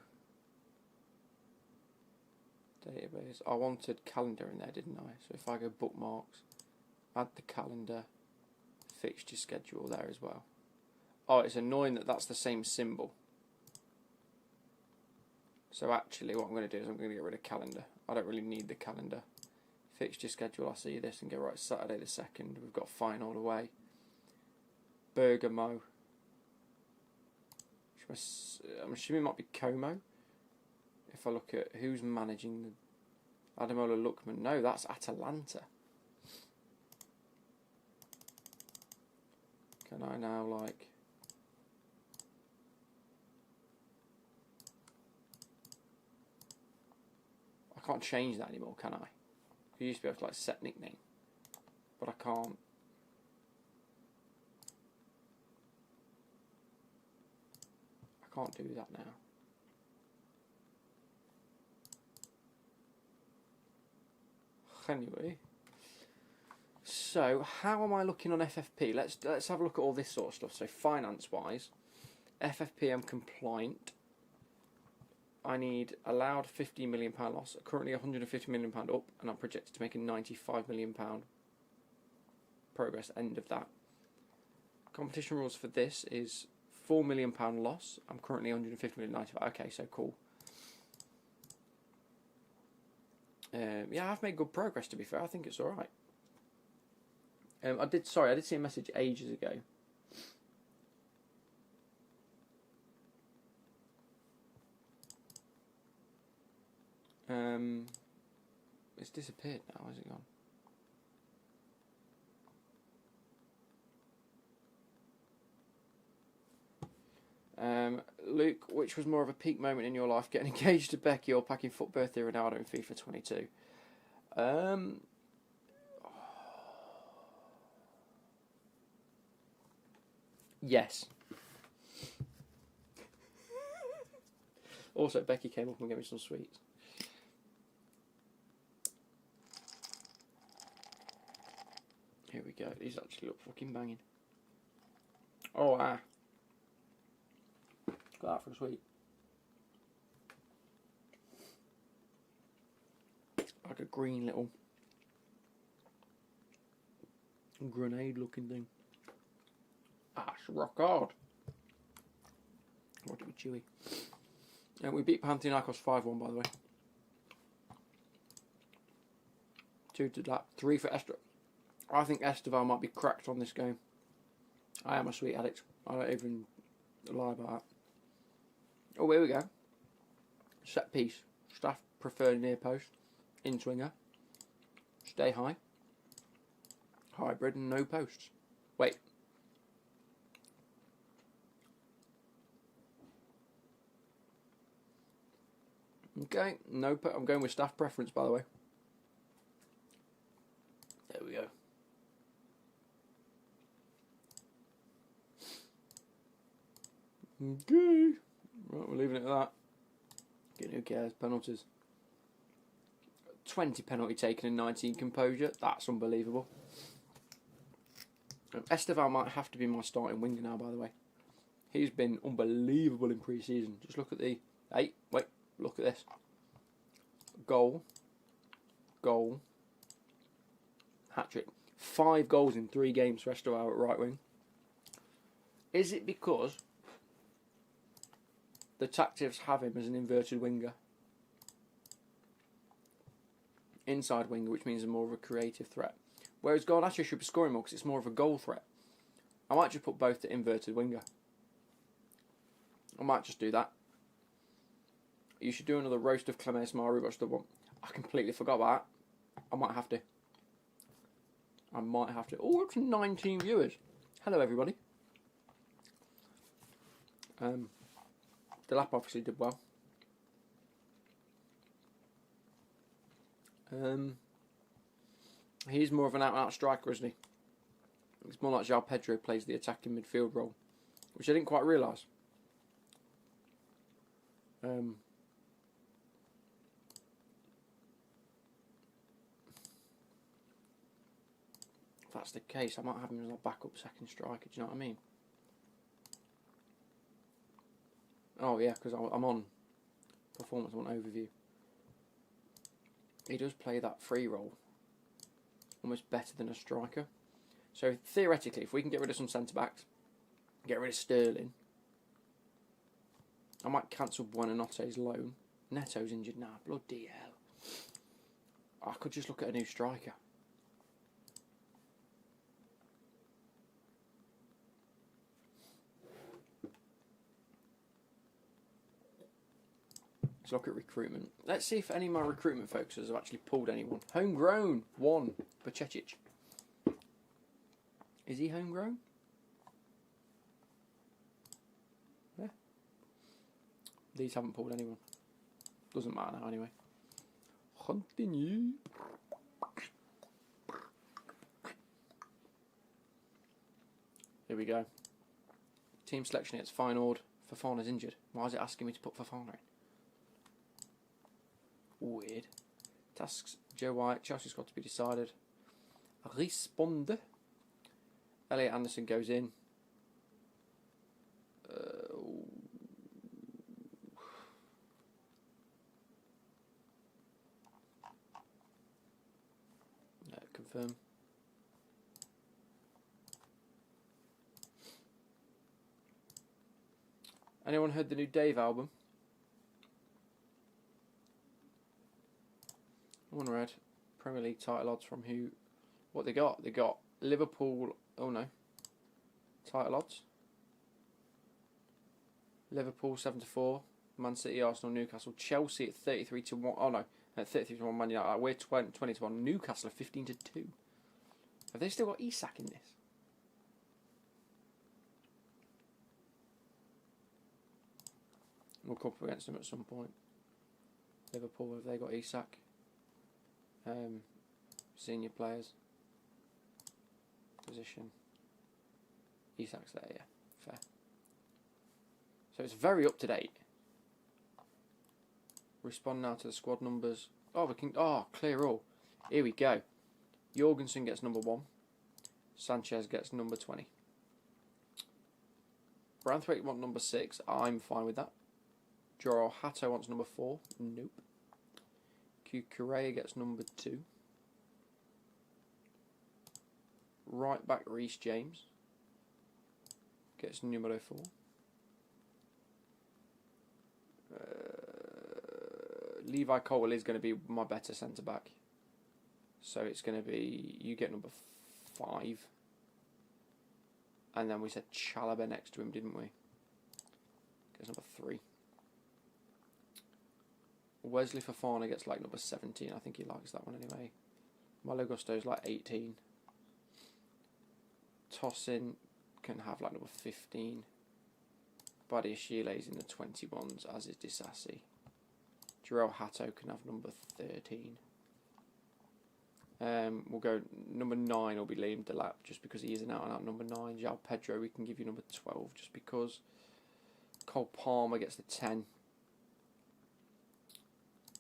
[SPEAKER 1] database, I wanted calendar in there, didn't I? So if I go bookmarks, add the calendar, fixture schedule there as well. Oh, it's annoying that that's the same symbol. So actually what I'm going to do is I'm going to get rid of calendar. I don't really need the calendar. Fixture schedule, I see this and go, right, Saturday the 2nd, we've got Final away. Bergamo. I'm assuming it might be Como. If I look at who's managing the Adamola Lookman, no, that's Atalanta. Can I now like I can't change that anymore, can I? I used to be able to like set nickname, but I can't. I can't do that now. Anyway, so how am I looking on FFP? Let's have a look at all this sort of stuff. So finance wise, FFP I'm compliant. I need allowed £15 million loss. Currently £150 million up, and I'm projected to make a £95 million progress end of that. Competition rules for this is £4 million loss. I'm currently 150 million 95. Okay, so cool. Yeah, I've made good progress, to be fair. I think it's alright. I did see a message ages ago. It's disappeared now, has it gone? Luke, which was more of a peak moment in your life, getting engaged to Becky or packing foot birthday Ronaldo in FIFA 22? Yes. Also, Becky came up and gave me some sweets. Here we go. These actually look fucking banging. Oh, ah. Got that for a sweet. Like a green little grenade looking thing. Ah, it's rock hard. What to be chewy. And we beat Panathinaikos 5-1, by the way. 2 to that. 3 for Esther. I think Esteval might be cracked on this game. I am a sweet addict. I don't even lie about that. Oh, here we go. Set piece. Staff preferred near post. In swinger. Stay high. Hybrid and no posts. Wait. Okay. No. I'm going with staff preference, by the way. There we go. Okay. Right, we're leaving it at that. Who cares? Penalties. 20 penalty taken and 19 composure. That's unbelievable. Esteval might have to be my starting winger now, by the way. He's been unbelievable in pre-season. Just look at the... Hey, wait, look at this. Goal. Goal. Hat-trick. 5 goals in 3 games for Esteval at right wing. Is it because the tactics have him as an inverted winger? Inside winger, which means more of a creative threat. Whereas Garnacho should be scoring more because it's more of a goal threat. I might just put both to inverted winger. I might just do that. You should do another roast of Clemens Maru. Watch the one. I completely forgot about that. I might have to. Oh, it's 19 viewers. Hello, everybody. The lap obviously did well. He's more of an out-and-out striker, isn't he? It's more like João Pedro plays the attacking midfield role, which I didn't quite realise. If that's the case, I might have him as a backup second striker, do you know what I mean? Oh yeah, because I'm on performance, I'm on overview. He does play that free role almost better than a striker. So theoretically, if we can get rid of some centre-backs, get rid of Sterling, I might cancel Buonanotte's loan. Neto's injured now, bloody hell. I could just look at a new striker. Let's look at recruitment. Let's see if any of my recruitment focuses have actually pulled anyone. Homegrown, 1, Bacecic. Is he homegrown? Yeah. These haven't pulled anyone. Doesn't matter now anyway. Continue. Here we go. Team selection, it's Feyenoord. Fofana's injured. Why is it asking me to put Fofana in? Weird. Tasks, Joe White, Chelsea's got to be decided. Responde. Elliot Anderson goes in. Confirm. Anyone heard the new Dave album? One read Premier League title odds from who? What they got? They got Liverpool. Oh no. Title odds. Liverpool 7-4. Man City, Arsenal, Newcastle, Chelsea at 33-1. Oh no, at 33-1. Man United. We're 20-1. Newcastle at 15-2. Have they still got Isak in this? We'll come up against them at some point. Liverpool, have they got Isak? Senior players. Position. Isak's there, yeah. Fair. So it's very up to date. Respond now to the squad numbers. Oh, we can. Oh, clear all. Here we go. Jorgensen gets number 1. Sanchez gets number 20. Branthwaite wants number 6. I'm fine with that. Joel Hatto wants number 4. Nope. Correa gets number 2. Right back Reece James gets numero 4. Levi Cole is going to be my better centre back, so it's going to be you get number 5, and then we said Chalobah next to him, didn't we? Gets number 3. Wesley Fofana gets like number 17. I think he likes that one anyway. Malo Gusto's like 18. Tossin can have like number 15. Badiashile's in the 21s, as is Disassi. Joel Hatto can have number 13. We'll go number 9 will be Liam Delap, just because he is an out-and-out number 9. João Pedro, we can give you number 12, just because. Cole Palmer gets the 10.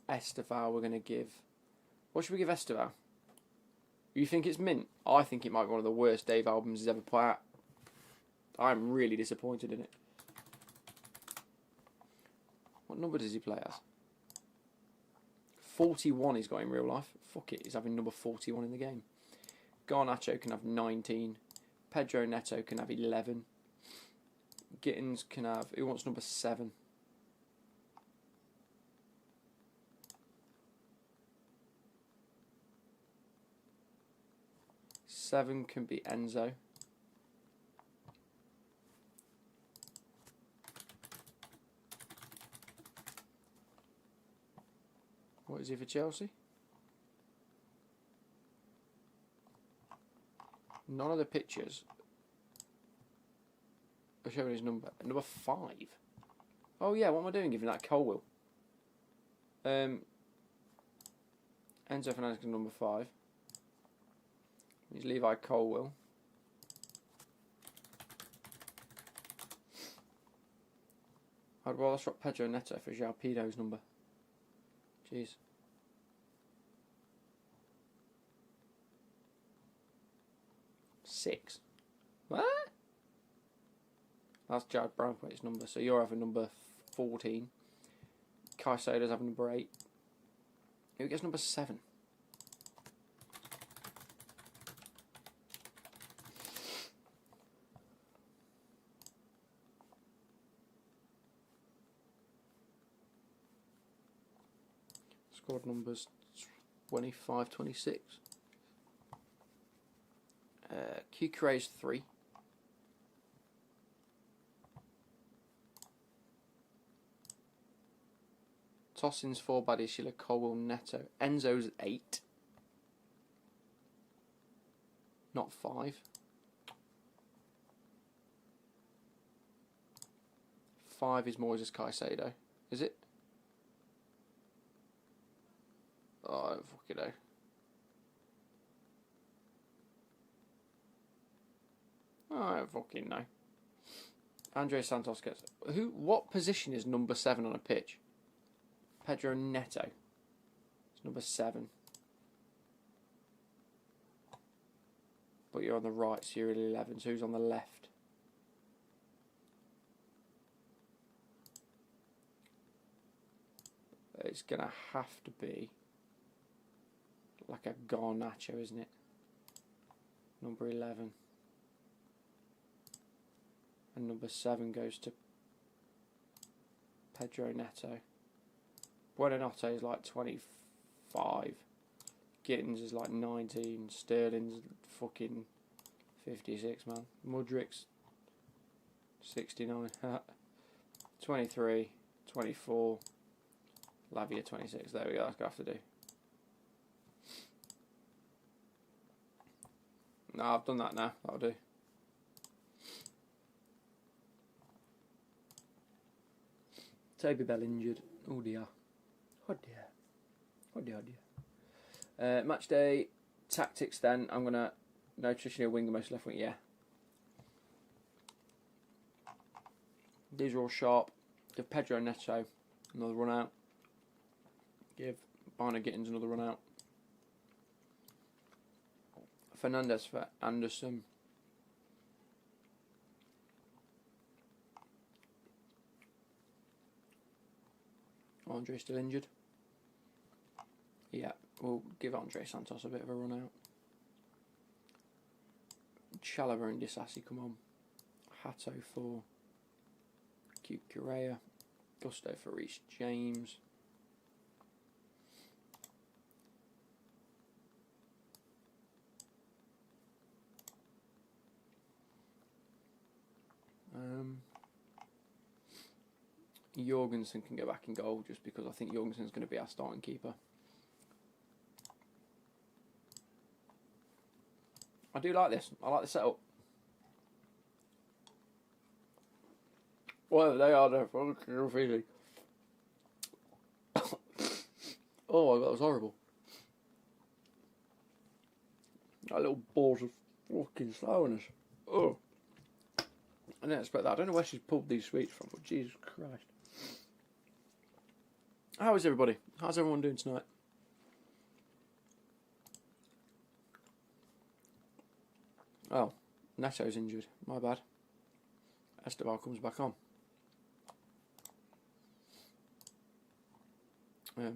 [SPEAKER 1] Esteval we're going to give What should we give Esteban? You think it's mint? I think it might be one of the worst Dave albums he's ever put out. I'm really disappointed in it. What number does he play as? 41 he's got in real life. Fuck it, he's having number 41 in the game. Garnacho can have 19. Pedro Neto can have 11. Gittins can have... Who wants number 7? Seven can be Enzo. What is he for Chelsea? None of the pictures are showing his number. Number 5. Oh yeah, what am I doing giving that Colwill? Enzo Fernandez is number 5. He's Levi Colwill. I'd rather swap Pedro Neto for João Pedro's number. Jeez. Six. What? That's Jared Brownwaite's number, so you're having number 14. Caicedo's having number 8. Who gets number 7? Squad numbers 25, 26. Cucure's 3. Tossin's 4, Badiashile, Colwill, Neto. Enzo's 8. Not 5. 5 is Moises Caicedo. Is it? Oh, I don't fucking know. Oh, I don't fucking know. Andre Santos gets... What position is number 7 on a pitch? Pedro Neto. It's number 7. But you're on the right, so you're 11. So who's on the left? It's going to have to be like a Garnacho, isn't it? Number 11. And number 7 goes to Pedro Neto. Buonanotte is like 25. Gittins is like 19. Sterling's fucking 56, man. Mudrik's 69. 23. 24. Lavia 26. There we go. That's what I have to do. No, I've done that now. That'll do. Toby Bell injured. Oh dear. Oh dear. Oh dear, oh dear. Match day tactics then. I'm going to... No traditional winger, most left wing, yeah. These are all sharp. Give Pedro Neto another run out. Give Barner Gittins another run out. Fernandez for Anderson. Andre still injured. Yeah, we'll give Andre Santos a bit of a run out. Chalobah and Disasi come on. Hato for Cucurella. Gusto for Reece James. Jorgensen can go back in goal just because I think Jorgensen's going to be our starting keeper. I do like this. I like the setup. Whatever they are, they're fucking feeling. Oh my god, that was horrible. That little balls of fucking sourness. Oh. I didn't expect that. I don't know where she's pulled these sweets from, but Jesus Christ. How is everybody? How's everyone doing tonight? Oh, Neto's injured. My bad. Esteval comes back on. There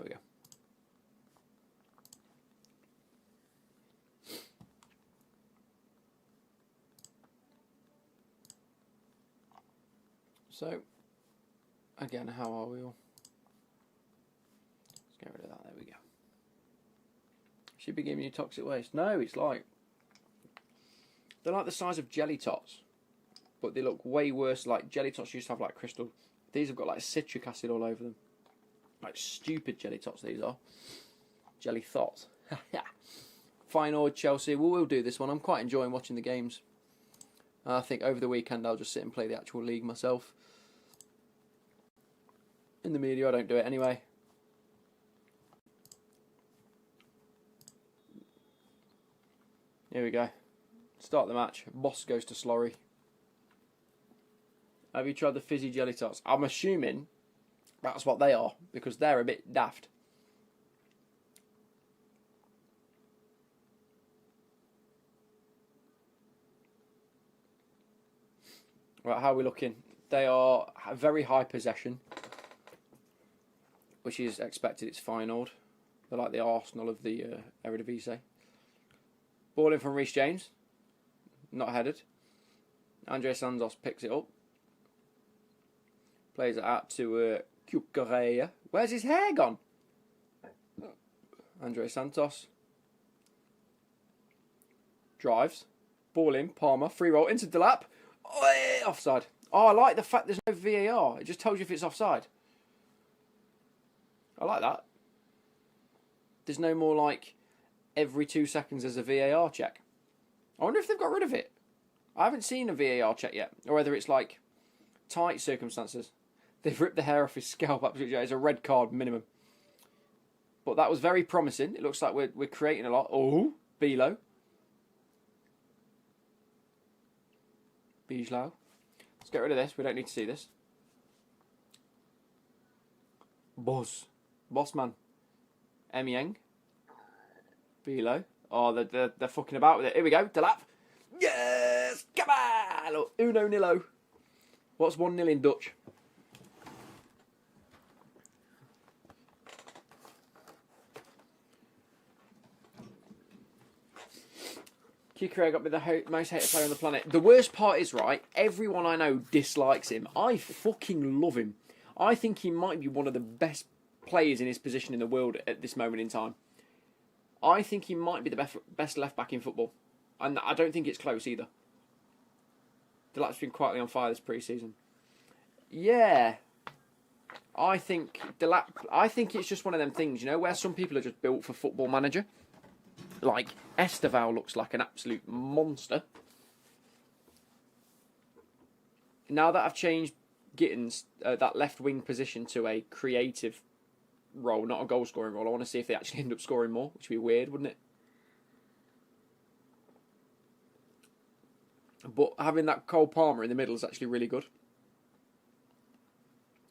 [SPEAKER 1] we go. So, again, how are we all? Let's get rid of that. There we go. Should be giving you toxic waste. No, it's like... They're like the size of jelly tots. But they look way worse. Like, jelly tots used to have, like, crystal. These have got, like, citric acid all over them. Like, stupid jelly tots these are. Jelly thots. Feyenoord, Chelsea. We'll do this one. I'm quite enjoying watching the games. I think over the weekend I'll just sit and play the actual league myself. In the media, I don't do it anyway. Here we go. Start the match. Boss goes to Slorry. Have you tried the fizzy jelly tots? I'm assuming that's what they are, because they're a bit daft. Right, how are we looking? They are very high possession, which is expected. It's Feyenoord. They're like the Arsenal of the Eredivisie. Ball in from Reece James. Not headed. Andre Santos picks it up. Plays it out to Cucurella. Where's his hair gone? Andre Santos. Drives. Ball in. Palmer. Free roll into Delap. Oh, offside. Oh, I like the fact there's no VAR. It just tells you if it's offside. I like that. There's no more like every 2 seconds there's a VAR check. I wonder if they've got rid of it. I haven't seen a VAR check yet. Or whether it's like tight circumstances. They've ripped the hair off his scalp. Absolutely. It's a red card minimum. But that was very promising. It looks like we're creating a lot. Oh, Bilo. Bijlau. Let's get rid of this. We don't need to see this. Boss man. Emieng. Bilo. Oh, they're fucking about with it. Here we go. Delap. Yes! Come on! Look, uno nillo. What's 1-0 in Dutch? Cucurella got me the most hated player on the planet. The worst part is, right, everyone I know dislikes him. I fucking love him. I think he might be one of the best players in his position in the world at this moment in time. I think he might be the best left back in football. And I don't think it's close either. Delap's been quietly on fire this pre-season. Yeah. I think it's just one of them things, you know, where some people are just built for Football Manager. Like, Esteval looks like an absolute monster. Now that I've changed Gittins, that left wing position, to a creative role, not a goal scoring role, I want to see if they actually end up scoring more, which would be weird, wouldn't it? But having that Cole Palmer in the middle is actually really good.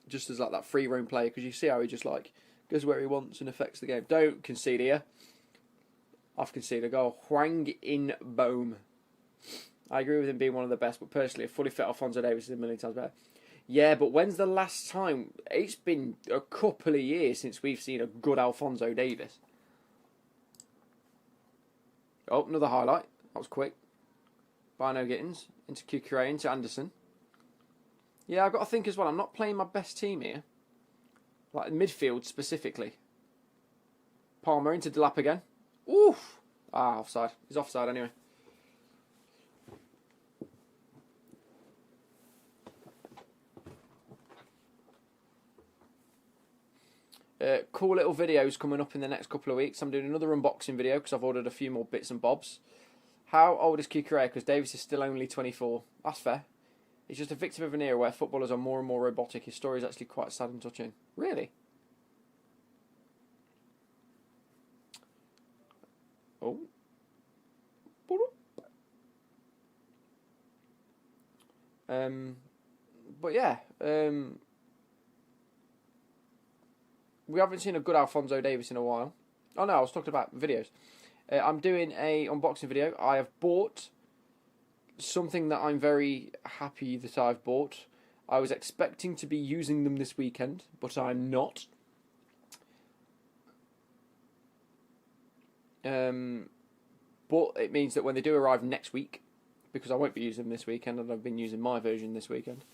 [SPEAKER 1] Just as like that free roam player, because you see how he just like goes where he wants and affects the game. Don't concede here. I've conceded a goal. Hwang In Bohm. I agree with him being one of the best, but personally, a fully fit Alphonso Davies is a million times better. Yeah, but when's the last time? It's been a couple of years since we've seen a good Alphonso Davies. Oh, another highlight. That was quick. Bino Gittins into Cucurella, into Anderson. Yeah, I've got to think as well. I'm not playing my best team here. Like midfield specifically. Palmer into Delap again. Oof! Ah, offside. He's offside anyway. Cool little videos coming up in the next couple of weeks. I'm doing another unboxing video because I've ordered a few more bits and bobs. How old is Cucurella? Because Davies is still only 24. That's fair. He's just a victim of an era where footballers are more and more robotic. His story is actually quite sad and touching. Really? Oh. But yeah. we haven't seen a good Alphonso Davies in a while. Oh no, I was talking about videos. I'm doing a unboxing video. I have bought something that I'm very happy that I've bought. I was expecting to be using them this weekend, but I'm not. But it means that when they do arrive next week, because I won't be using them this weekend and I've been using my version this weekend,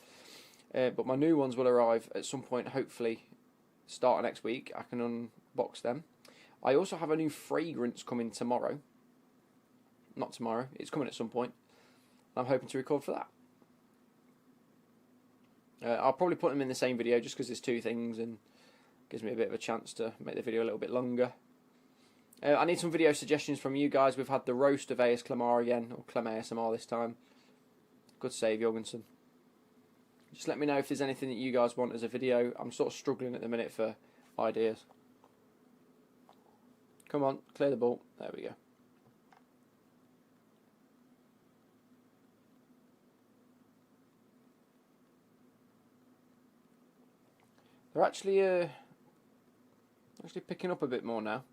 [SPEAKER 1] but my new ones will arrive at some point, hopefully start of next week. I can unbox them. I also have a new fragrance coming tomorrow. Not tomorrow, it's coming at some point. I'm hoping to record for that. I'll probably put them in the same video just because there's two things and gives me a bit of a chance to make the video a little bit longer. I need some video suggestions from you guys. We've had the roast of AS Clemar again, or Clem ASMR this time. Good save, Jorgensen. Just let me know if there's anything that you guys want as a video. I'm sort of struggling at the minute for ideas. Come on, clear the ball. There we go. They're actually picking up a bit more now.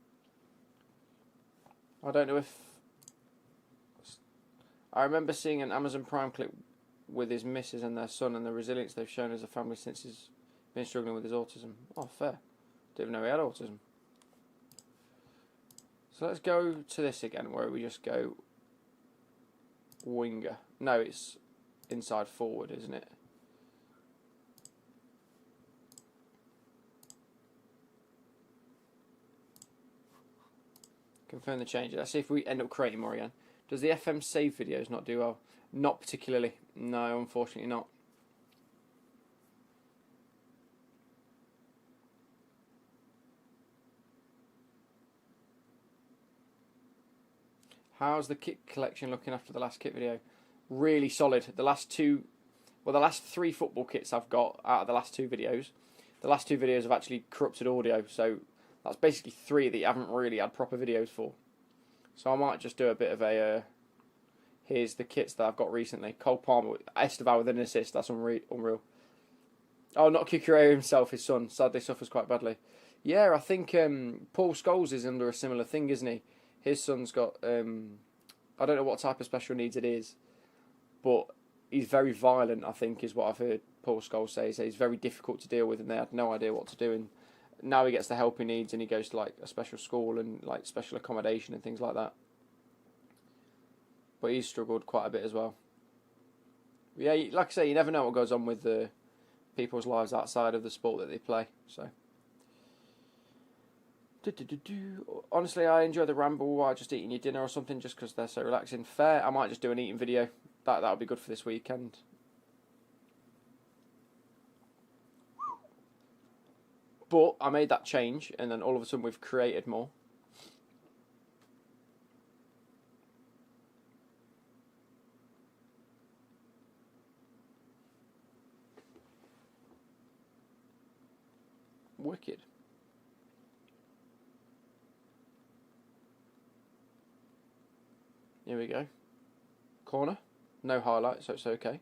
[SPEAKER 1] I don't know if... I remember seeing an Amazon Prime clip with his missus and their son and the resilience they've shown as a family since he's been struggling with his autism. Oh, fair. Didn't even know he had autism. So let's go to this again, where we just go winger. No, it's inside forward, isn't it? Confirm the change. Let's see if we end up creating more again. Does the FM save videos not do well? Not particularly. No, unfortunately not. How's the kit collection looking after the last kit video? Really solid. The last three football kits I've got out of the last two videos. The last two videos have actually corrupted audio, so that's basically three that you haven't really had proper videos for. So I might just do a bit of a... here's the kits that I've got recently. Cole Palmer, Esteval with an assist. That's unreal. Oh, not Kukurea himself, his son. Sadly suffers quite badly. Yeah, I think Paul Scholes is under a similar thing, isn't he? His son's got... I don't know what type of special needs it is, but he's very violent, I think, is what I've heard Paul Scholes say. So he's very difficult to deal with, and they had no idea what to do. And now he gets the help he needs, and he goes to like a special school and like special accommodation and things like that. But he's struggled quite a bit as well. But yeah, like I say, you never know what goes on with people's lives outside of the sport that they play. So, honestly, I enjoy the ramble while just eating your dinner or something, just because they're so relaxing. Fair. I might just do an eating video. That'll be good for this weekend. But I made that change, and then all of a sudden we've created more. Wicked. Here we go. Corner. No highlight, so it's okay.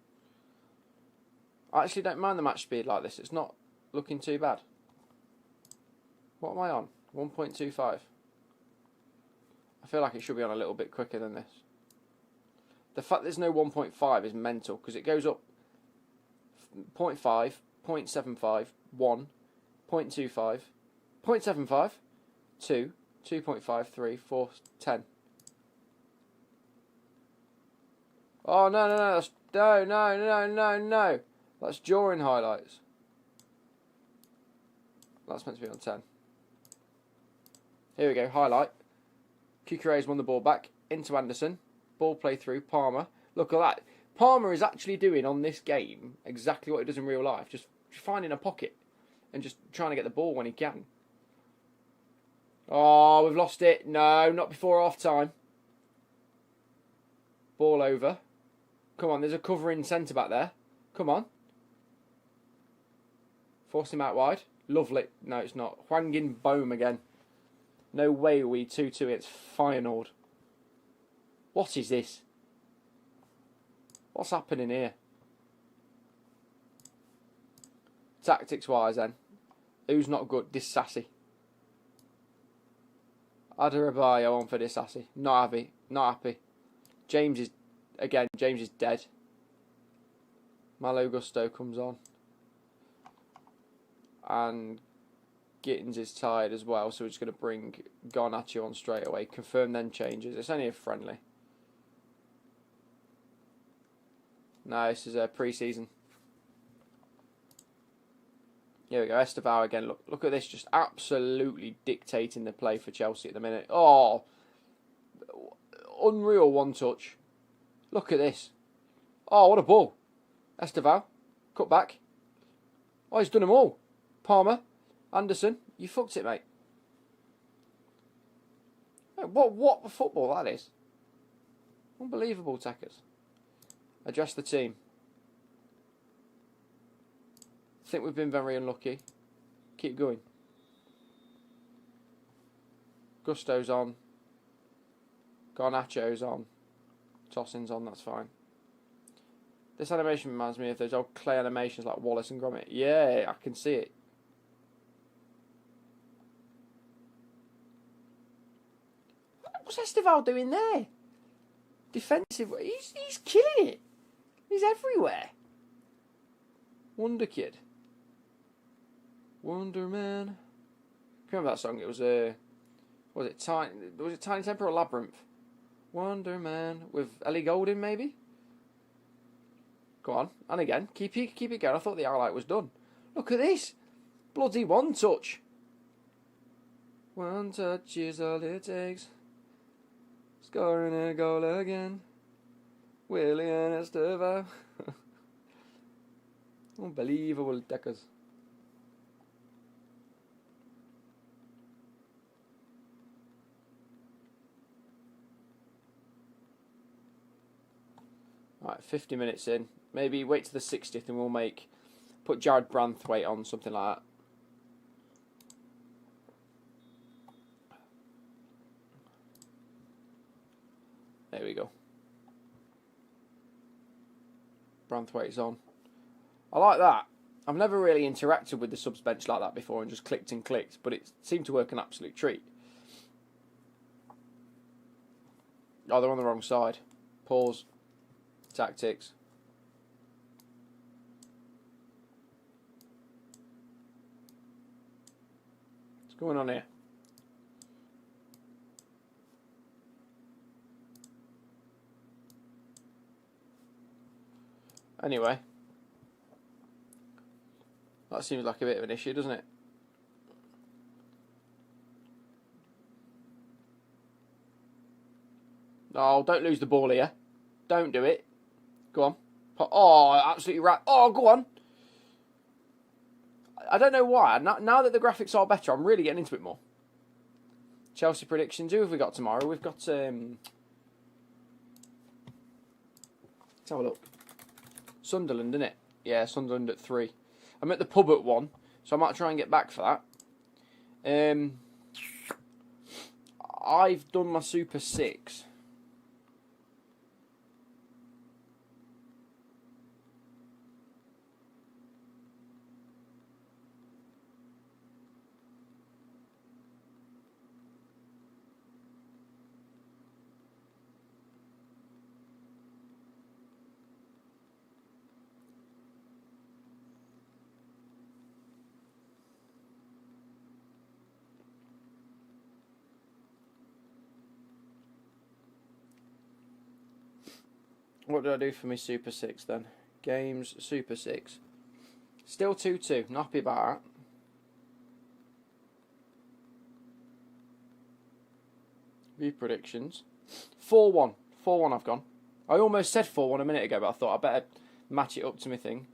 [SPEAKER 1] I actually don't mind the match speed like this. It's not looking too bad. What am I on? 1.25. I feel like it should be on a little bit quicker than this. The fact there's no 1.5 is mental, because it goes up 0.5, 0.75, 1, 0.25, 0.75, 2, 2.5, 3, 4, 10. Oh, no, no. That's during highlights. That's meant to be on 10. Here we go, highlight. Kukurea's won the ball back, into Anderson. Ball play through, Palmer. Look at that. Palmer is actually doing on this game exactly what he does in real life. Just finding a pocket and just trying to get the ball when he can. Oh, we've lost it. No, not before half time. Ball over. Come on, there's a covering centre back there. Come on. Force him out wide. Lovely. No, it's not. Hwangin Bohm again. No way we 2-2. It's Feyenoord. What is this? What's happening here? Tactics-wise then. Who's not good? This Sassy. Adarabayo on for this Sassy. Not happy. Not happy. James is dead. Malo Gusto comes on. And Gittins is tired as well, so we're just going to bring Garnacho on straight away. Confirm then changes. It's only a friendly. No, this is a pre-season. Here we go. Estevao again. Look at this. Just absolutely dictating the play for Chelsea at the minute. Oh, unreal one touch. Look at this. Oh, what a ball. Estevao. Cut back. Oh, he's done them all. Palmer. Anderson. You fucked it, mate. What a football that is. Unbelievable tackers. Address the team. I think we've been very unlucky. Keep going. Gusto's on. Garnacho's on. Tossing's on, that's fine. This animation reminds me of those old clay animations like Wallace and Gromit. Yeah, I can see it. What's Estevao doing there? Defensive. He's killing it. He's everywhere. Wonder Kid. Wonder Man. Remember that song? It was was it Tiny Temper or Labyrinth? Wonder Man with Ellie Goulding maybe. Go on, and again, keep it going. I thought the highlight was done. Look at this, bloody one touch. One touch is all it takes. Scoring a goal again. William Estevao. Unbelievable deckers. Right, 50 minutes in. Maybe wait to the 60th and we'll put Jared Branthwaite on, something like that. There we go. Branthwaite's on. I like that. I've never really interacted with the subs bench like that before and just clicked and clicked, but it seemed to work an absolute treat. Oh, they're on the wrong side. Pause. Tactics. What's going on here? Anyway. That seems like a bit of an issue, doesn't it? Oh, don't lose the ball here. Don't do it. Go on. Oh, absolutely right. Oh, go on. I don't know why. Now that the graphics are better, I'm really getting into it more. Chelsea predictions. Who have we got tomorrow? We've got... let's have a look. Sunderland, isn't it? Yeah, Sunderland at 3. I'm at the pub at 1, so I might try and get back for that. I've done my Super 6. What did I do for my Super 6 then? Games, Super 6. Still 2-2. Not happy about that. View predictions. 4-1. 4-1 I've gone. I almost said 4-1 a minute ago, but I thought I better match it up to my thing.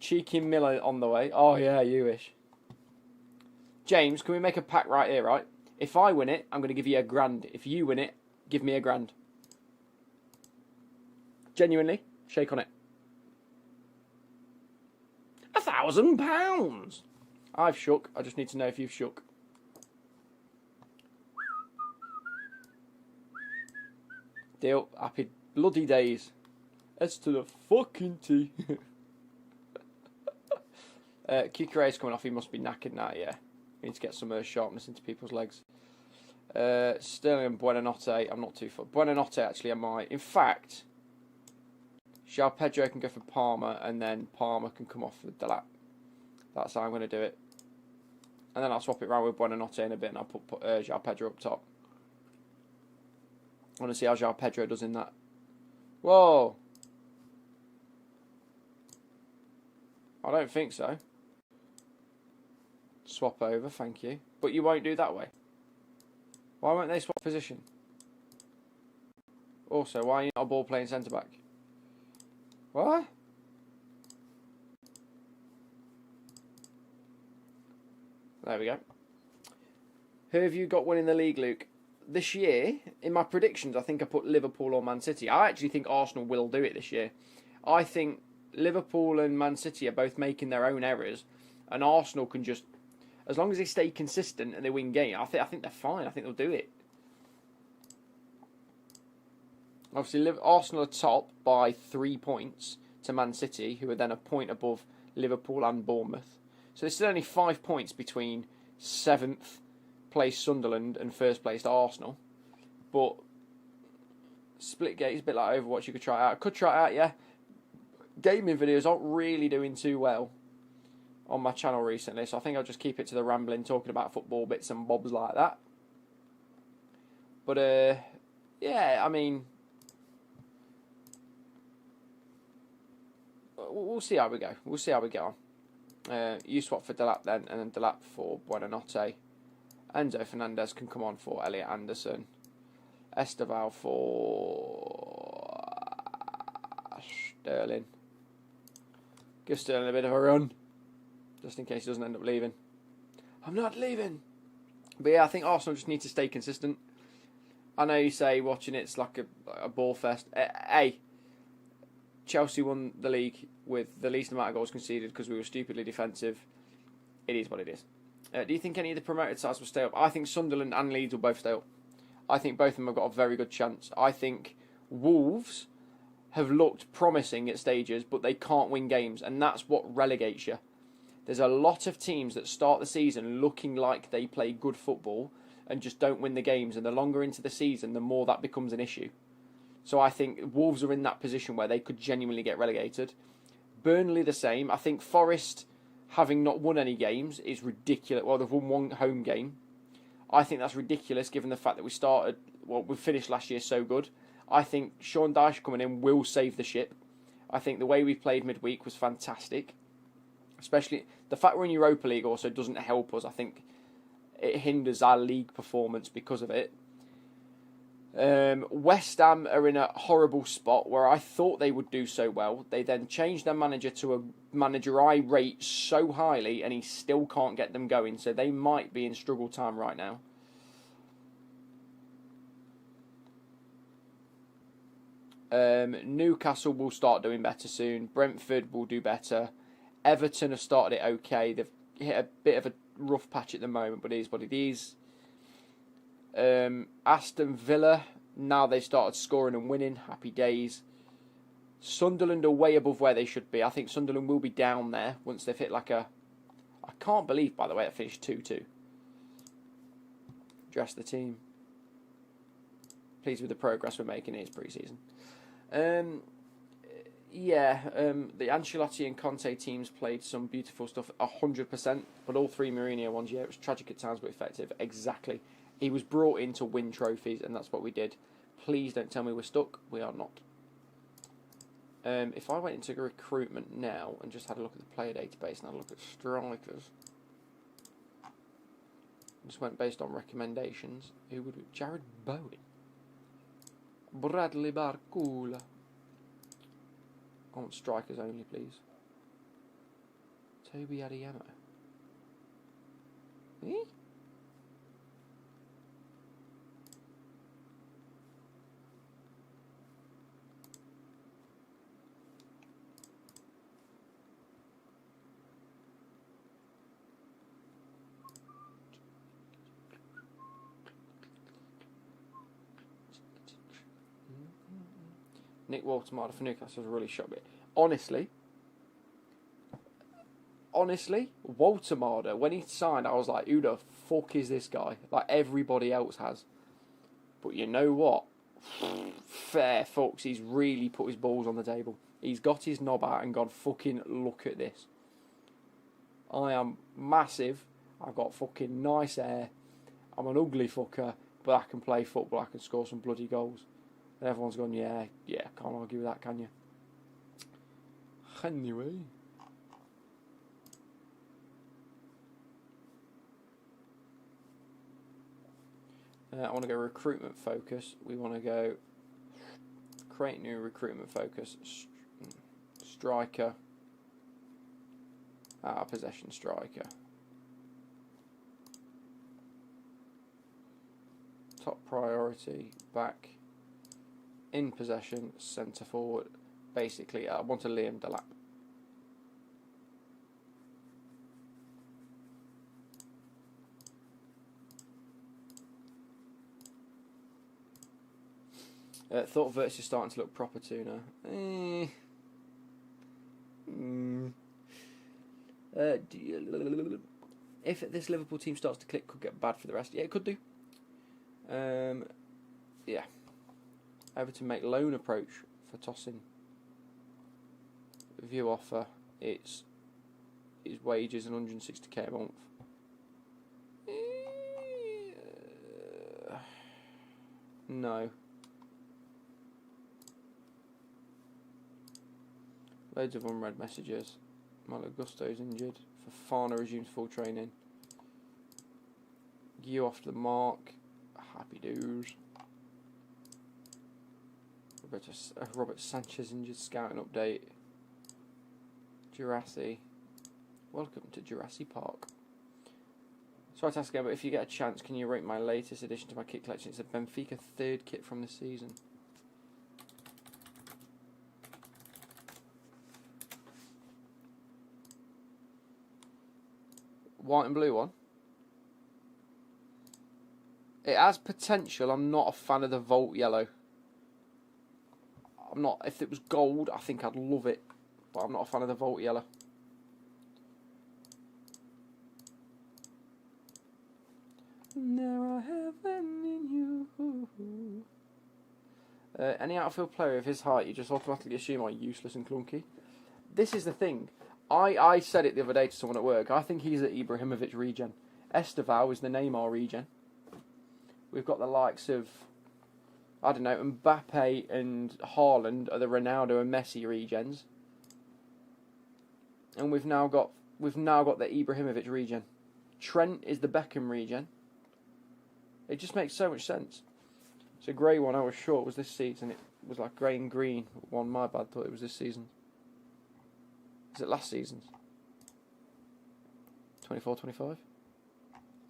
[SPEAKER 1] Cheeky Miller on the way. Oh yeah, you wish. James, can we make a pact right here, right? If I win it, I'm going to give you £1,000. If you win it, give me £1,000. Genuinely, shake on it. £1,000. I've shook. I just need to know if you've shook. Deal. Happy bloody days. S to the fucking T. Kukureya's coming off. He must be knackered now, yeah. We need to get some sharpness into people's legs. Sterling and Buonanotte, I'm not too far. Buonanotte, actually, I might. In fact, João Pedro can go for Palmer, and then Palmer can come off with Delap. That's how I'm going to do it. And then I'll swap it around with Buonanotte in a bit, and I'll put João Pedro up top. I want to see how João Pedro does in that. Whoa! I don't think so. Swap over, thank you. But you won't do that way. Why won't they swap position? Also, why are you not a ball playing centre back? What? There we go. Who have you got winning the league, Luke? This year, in my predictions, I think I put Liverpool or Man City. I actually think Arsenal will do it this year. I think Liverpool and Man City are both making their own errors, and Arsenal can just, as long as they stay consistent and they win games, I think they're fine. I think they'll do it. Obviously, Arsenal are top by 3 points to Man City, who are then a point above Liverpool and Bournemouth. So there's still only 5 points between 7th place Sunderland and 1st place Arsenal. But Splitgate is a bit like Overwatch. You could try it out. I could try it out, yeah. Gaming videos aren't really doing too well on my channel recently, so I think I'll just keep it to the rambling, talking about football bits and bobs like that. But yeah, I mean, we'll see how we go. We'll see how we get on. You swap for Delap then, and then Delap for Buonanotte. Enzo Fernandez can come on for Elliot Anderson. Esteval for Sterling. Give Sterling a bit of a run, just in case he doesn't end up leaving. I'm not leaving. But yeah, I think Arsenal just need to stay consistent. I know you say watching it's like a ball fest. Hey, Chelsea won the league with the least amount of goals conceded because we were stupidly defensive. It is what it is. Do you think any of the promoted sides will stay up? I think Sunderland and Leeds will both stay up. I think both of them have got a very good chance. I think Wolves have looked promising at stages, but they can't win games, and that's what relegates you. There's a lot of teams that start the season looking like they play good football and just don't win the games, and the longer into the season, the more that becomes an issue. So I think Wolves are in that position where they could genuinely get relegated. Burnley the same. I think Forest, having not won any games, is ridiculous. Well, they've won one home game. I think that's ridiculous given the fact that we finished last year so good. I think Sean Dyche coming in will save the ship. I think the way we played midweek was fantastic. Especially the fact we're in Europa League also doesn't help us. I think it hinders our league performance because of it. West Ham are in a horrible spot where I thought they would do so well. They then changed their manager to a manager I rate so highly, and he still can't get them going. So they might be in struggle time right now. Newcastle will start doing better soon. Brentford will do better. Everton have started it okay. They've hit a bit of a rough patch at the moment, but it is what it is. Aston Villa, now they've started scoring and winning. Happy days. Sunderland are way above where they should be. I think Sunderland will be down there once they've hit like a... I can't believe, by the way, it finished 2-2. Dress the team. Pleased with the progress we're making. It's pre-season. The Ancelotti and Conte teams played some beautiful stuff, 100%. But all three Mourinho ones, yeah, it was tragic at times, but effective. Exactly. He was brought in to win trophies, and that's what we did. Please don't tell me we're stuck. We are not. If I went into recruitment now and just had a look at the player database and had a look at strikers, just went based on recommendations, who would be? Jared Bowen. Bradley Barcola. I want strikers only, please. Toby Adeyemo. Eh? Nick Waltemada for Newcastle was a really shock bit. Honestly, honestly, Walter Marder, when he signed, I was like, who the fuck is this guy? Like everybody else has. But you know what? Fair fucks, he's really put his balls on the table. He's got his knob out and gone, fucking look at this. I am massive. I've got fucking nice hair. I'm an ugly fucker, but I can play football. I can score some bloody goals. And everyone's gone, yeah, can't argue with that, can you? Anyway. I want to go recruitment focus. We want to go create new recruitment focus. Striker. Possession striker. Top priority, back. In possession, centre forward. Basically, I want a Liam Delap. Thought Verts is starting to look proper too now. If this Liverpool team starts to click, could get bad for the rest. Yeah, it could do. Yeah. Everton make loan approach for tossing. View offer. It's his wages and 160k a month. No. Loads of unread messages. Malo Gusto's injured. Fafana resumes full training. You off to the mark. Happy dues. Robert Sanchez injured. Scouting update. Jurassic. Welcome to Jurassic Park. Sorry to ask again, but if you get a chance, can you rate my latest addition to my kit collection? It's a Benfica third kit from this season. White and blue one. It has potential. I'm not a fan of the Volt yellow. I'm not. If it was gold, I think I'd love it. But I'm not a fan of the Volt yellow. Now I have in you. Any outfield player of his height, you just automatically assume are useless and clunky. This is the thing. I said it the other day to someone at work. I think he's the Ibrahimovic regen. Estevao is the Neymar regen. We've got the likes of, I don't know, Mbappe and Haaland are the Ronaldo and Messi regens. And we've now got the Ibrahimovic regen. Trent is the Beckham regen. It just makes so much sense. It's a grey one. I was sure it was this season. It was like grey and green. One, my bad. Thought it was this season. Is it last season's? 24-25?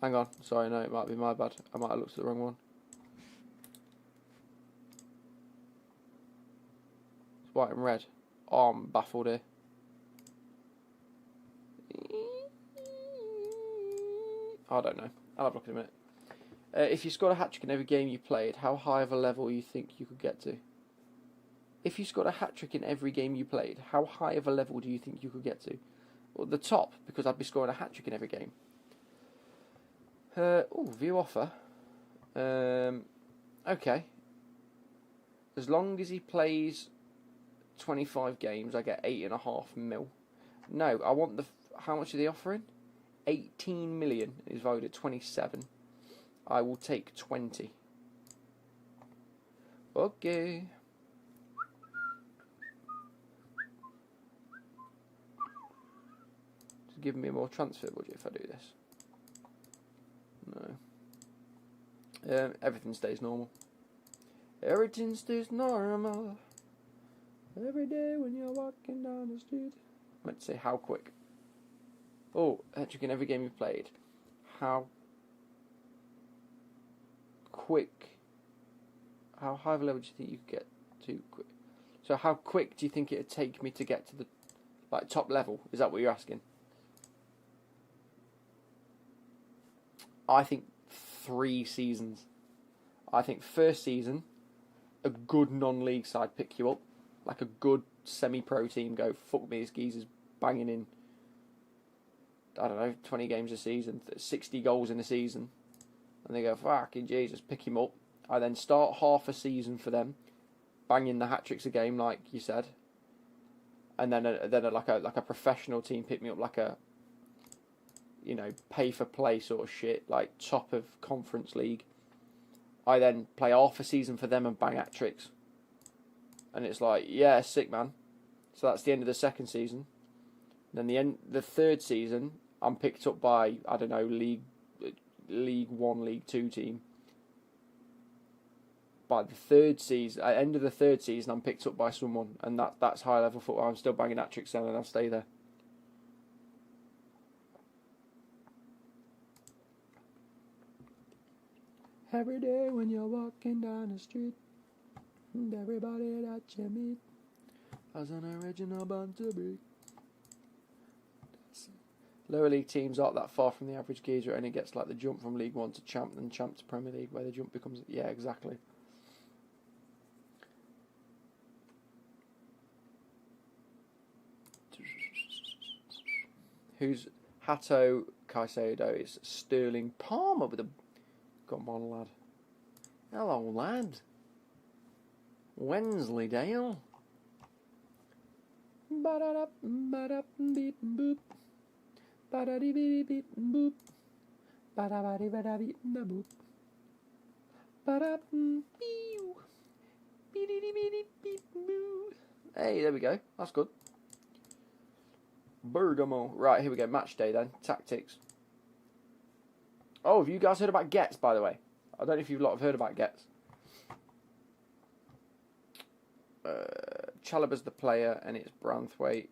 [SPEAKER 1] Hang on. Sorry, no, it might be my bad. I might have looked at the wrong one. It's white and red. Oh, I'm baffled here. I don't know. I'll have a look in a minute. If you scored a hat-trick in every game you played, how high of a level you think you could get to? If you scored a hat-trick in every game you played, how high of a level do you think you could get to? Well, the top, because I'd be scoring a hat-trick in every game. View offer. Okay. As long as he plays 25 games, I get 8.5 mil. No, I want the... How much are they offering? 18 million is valued at 27. I will take 20. Okay. It's giving me more transfer budget if I do this. No. Everything stays normal. Everything stays normal. Every day when you're walking down the street. I meant to say how quick. Oh, hat-trick in every game you've played. How quick? How high of a level do you think you could get to quick? So how quick do you think it would take me to get to the top level? Is that what you're asking? I think 3 seasons. I think first season, a good non-league side pick you up. Like a good semi-pro team go, fuck me, this geezer's banging in I don't know, 20 games a season, 60 goals in a season, and they go, fucking Jesus, pick him up. I then start half a season for them, banging the hat-tricks a game, like you said, and then like a professional team pick me up, like a, you know, pay-for-play sort of shit, like top of conference league. I then play half a season for them and bang hat-tricks. And it's like, yeah, sick, man. So that's the end of the second season. Then the third season, I'm picked up by, I don't know, League 1, League 2 team. By the third season, at the end of the third season, I'm picked up by someone, and that's high level football. I'm still banging hat-tricks down, and I'll stay there. Every day when you're walking down the street, and everybody that you meet has an original bond to beat. Lower league teams aren't that far from the average geezer, and it gets like the jump from League 1 to Champ, and Champ to Premier League, where the jump becomes, yeah, exactly. Who's Hato Caicedo? It's Sterling Palmer with a... Come on, lad. Hello, lad. Wensleydale. Ba-da-da, ba-da, beep, boop. Ba-da-dee, beep, beep, boop. Ba-da-ba-dee, ba-da, beep, boop. Ba-da, beep. Beep-dee-dee, beep, boo. Hey, there we go. That's good. Bergamo. Right, here we go. Match day then. Tactics. Oh, have you guys heard about Getz, by the way? I don't know if you lot have heard about Getz. Chalobah's the player, and it's Branthwaite.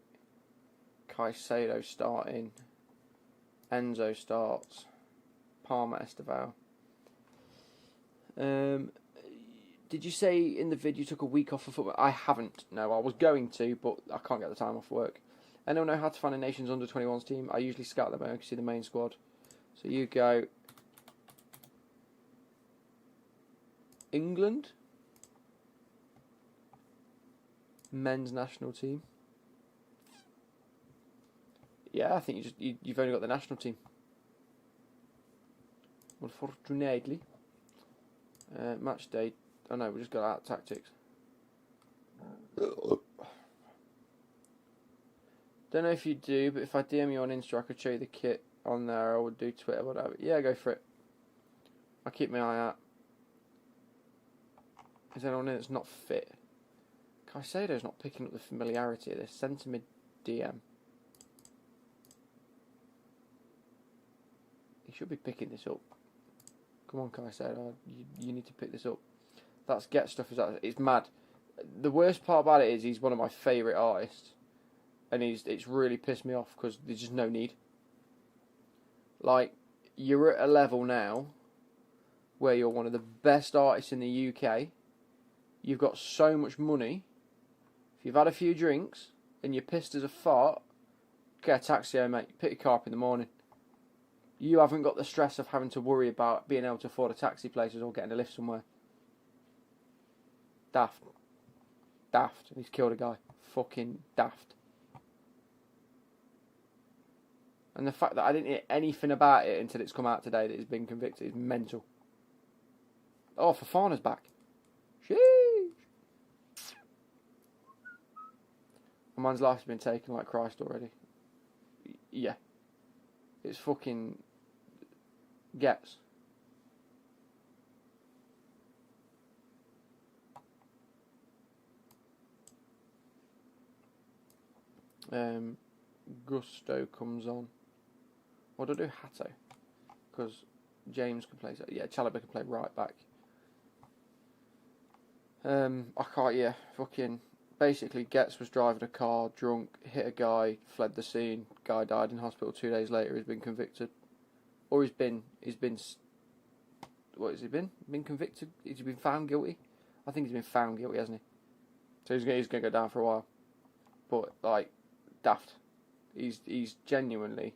[SPEAKER 1] Caicedo starting. Enzo starts. Palmer, Estevao. Did you say in the vid you took a week off of football? I haven't. No, I was going to, but I can't get the time off work. Anyone know how to find a nation's under-21s team? I usually scout them out. I can see the main squad. So you go... England. Men's national team. Yeah, I think you've only got the national team. Unfortunately. Match day. Oh no, we just got out tactics. Don't know if you do, but if I DM you on Insta, I could show you the kit on there. I would do Twitter, whatever. Yeah, go for it. I'll keep my eye out. Is anyone in that's not fit? Caicedo's not picking up the familiarity of this. Centre mid DM. He should be picking this up. Come on, Caicedo. You need to pick this up. That's Get stuff. It's mad. The worst part about it is he's one of my favourite artists. And it's really pissed me off because there's just no need. Like, you're at a level now where you're one of the best artists in the UK. You've got so much money. If you've had a few drinks and you're pissed as a fart, get a taxi home, mate. Pick your car up in the morning. You haven't got the stress of having to worry about being able to afford a taxi places or getting a lift somewhere. Daft. He's killed a guy. Fucking daft. And the fact that I didn't hear anything about it until it's come out today that he's been convicted is mental. Oh, Fofana's back. Sheesh. A man's life's been taken like Christ already. Yeah. It's fucking... Gets. Gusto comes on. What do I do? Hato. Because James can play... Yeah, Chalobah can play right back. I can't... Yeah, fucking... Basically, Getz was driving a car, drunk, hit a guy, fled the scene. Guy died in hospital 2 days later. He's been convicted. Or he's been... What has he been? Been convicted? Has he been found guilty? I think he's been found guilty, hasn't he? So he's going to go down for a while. But, like, daft. He's genuinely...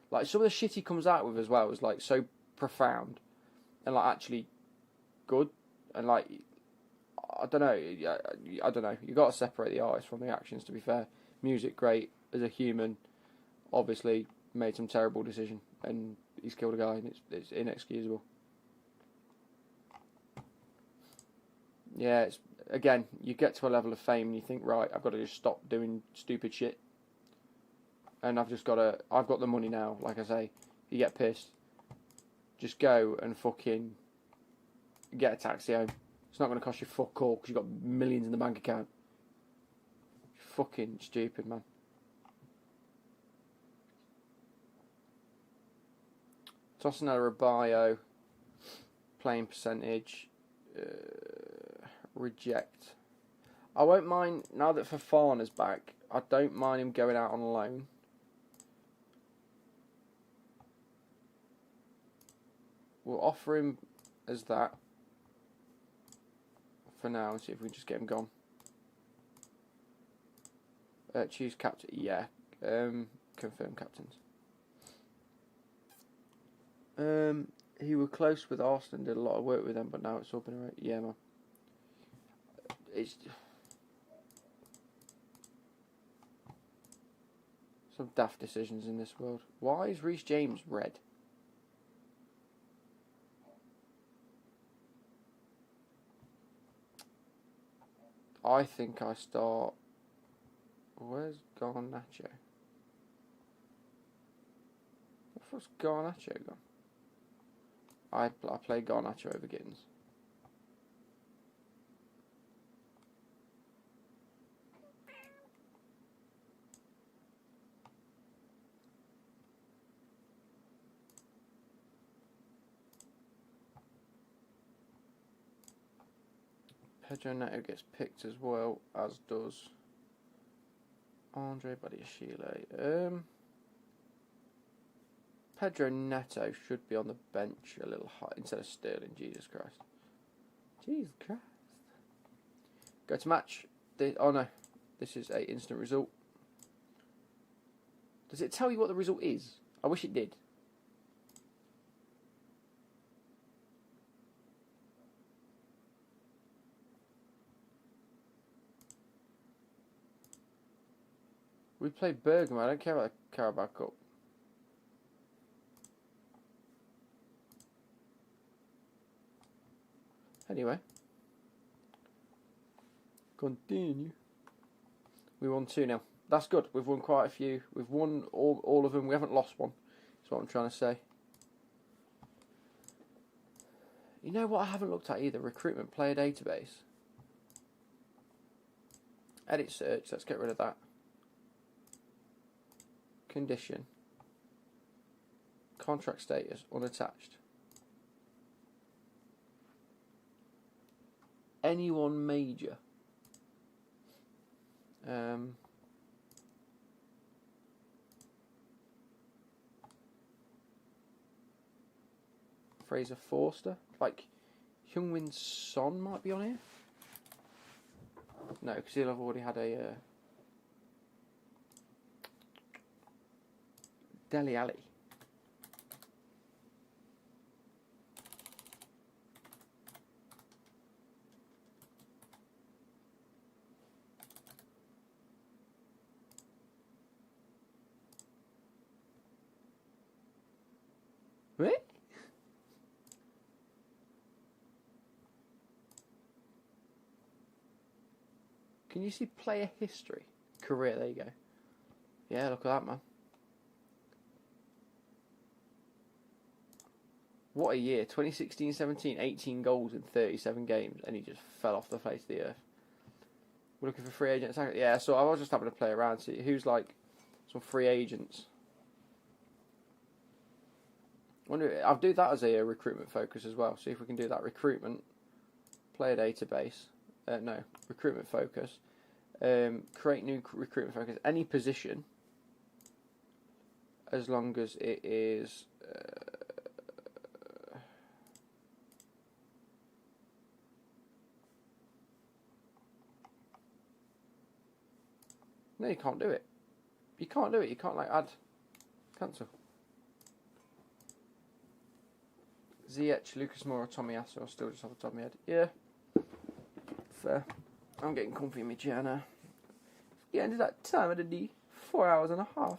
[SPEAKER 1] Like, some of the shit he comes out with as well is, like, so profound. And, like, actually good. And, like... I don't know. You've got to separate the artist from the actions, to be fair. Music, great. As a human, obviously, made some terrible decision and he's killed a guy, and it's inexcusable. Yeah, it's again, you get to a level of fame and you think, right, I've got to just stop doing stupid shit, and I've got the money now. Like I say, you get pissed, just go and fucking get a taxi home. It's not going to cost you fuck all because you've got millions in the bank account. Fucking stupid, man. Tossinella Rabayo, playing percentage, reject. I won't mind, now that Fofana's back, I don't mind him going out on loan. We'll offer him as that for now and see if we can just get him gone. Choose captain, yeah. Confirm captains. He was close with Arsenal, did a lot of work with them, but now it's all been alright. Yeah, man. It's some daft decisions in this world. Why is Reece James red? I think I start. Where's Garnacho? Where's Garnacho gone? I play Garnacho over Gittins. Pedro Neto gets picked as well, as does Andre Badiashile. Pedro Neto should be on the bench a little high instead of Sterling. Jesus Christ. Jesus Christ. Go to match. Oh no, this is a instant result. Does it tell you what the result is? I wish it did. We played Bergamo. I don't care about the Carabao Cup. Anyway. Continue. We won 2-0. That's good. We've won quite a few. We've won all of them. We haven't lost one. That's what I'm trying to say. You know what I haven't looked at either? Recruitment player database. Edit search. Let's get rid of that. Condition. Contract status. Unattached. Anyone major. Fraser Forster. Like, Heung-Min Son might be on here. No, because he'll have already had a Dele Alli. What? Can you see player history? Career, there you go. Yeah, look at that, man. What a year. 2016-17, 18 goals in 37 games, and he just fell off the face of the earth. We're looking for free agents. Yeah, so I was just having to play around, see who's like some free agents. I'll do that as a recruitment focus as well. See if we can do that. Recruitment, player database. No, recruitment focus. Create new recruitment focus. Any position, as long as it is. No, you can't do it. You can't do it. You can't like add, cancel. Ziyech, Lucas Moura, Tomiyasu. I'll still just have the top of my head. Yeah. Fair. I'm getting comfy in my chair now. Yeah, into that time of the day. 4 hours and a half.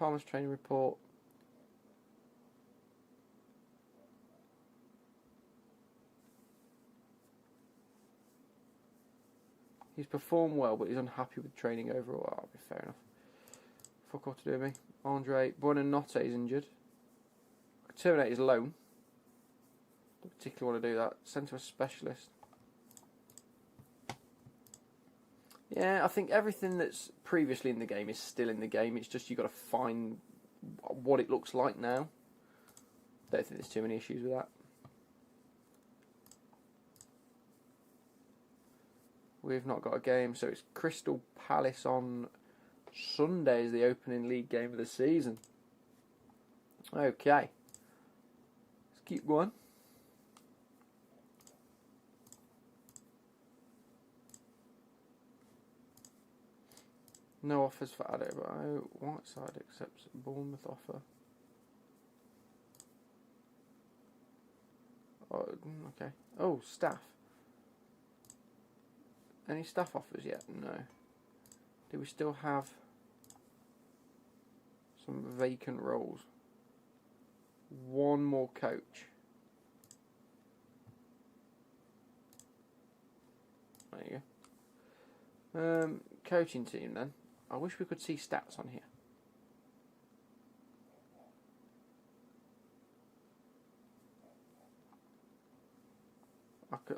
[SPEAKER 1] Palmer's training report. He's performed well, but he's unhappy with training overall. That'll be fair enough. Fuck all to do with me. Andre Buonanotte is injured. I could terminate his loan. Don't particularly want to do that. Send to a specialist. Yeah, I think everything that's previously in the game is still in the game. It's just you've got to find what it looks like now. Don't think there's too many issues with that. We've not got a game, so it's Crystal Palace on Sunday is the opening league game of the season. Okay. Let's keep going. No offers for Adebayo. Whiteside accepts Bournemouth offer. Oh, okay. Oh, staff. Any staff offers yet? No. Do we still have some vacant roles? One more coach. There you go. Coaching team then. I wish we could see stats on here.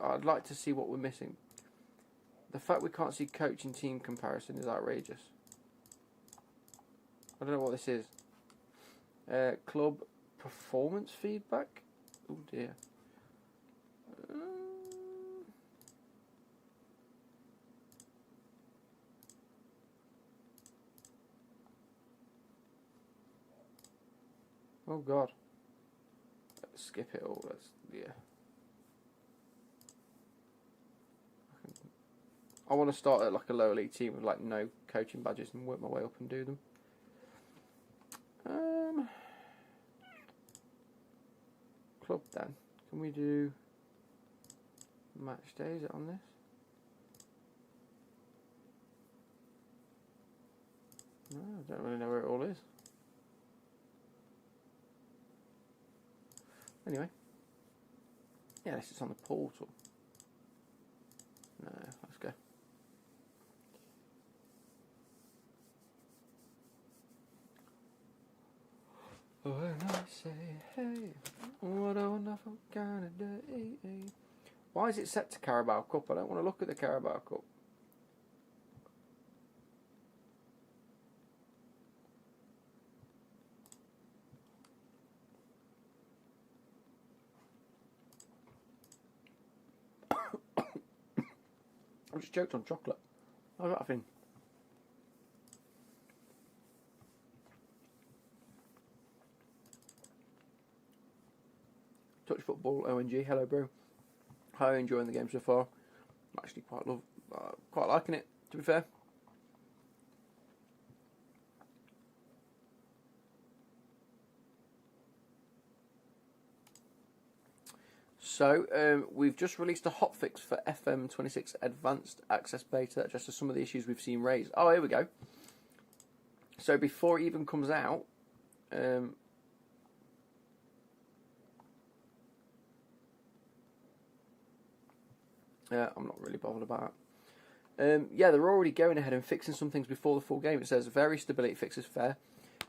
[SPEAKER 1] I'd like to see what we're missing. The fact we can't see coaching team comparison is outrageous. I don't know what this is. Club performance feedback? Oh dear. Oh god. Let's skip it all. Yeah. I want to start at like a lower league team with like no coaching badges and work my way up and do them. Club then. Can we do match day? Is it on this? No, I don't really know where it all is. Anyway. Yeah, this is on the portal. No, let's go. When I say, hey, what a wonderful kind of day. Why is it set to Carabao Cup? I don't want to look at the Carabao Cup. I just choked on chocolate. How's that thing? Touch Football, ONG, hello bro. How are you enjoying the game so far? I'm actually quite liking it, to be fair. So, we've just released a hotfix for FM26 Advanced Access Beta that addresses some of the issues we've seen raised. Oh, here we go. So, before it even comes out, I'm not really bothered about it. Yeah, they're already going ahead and fixing some things before the full game. It says, various stability fixes fair.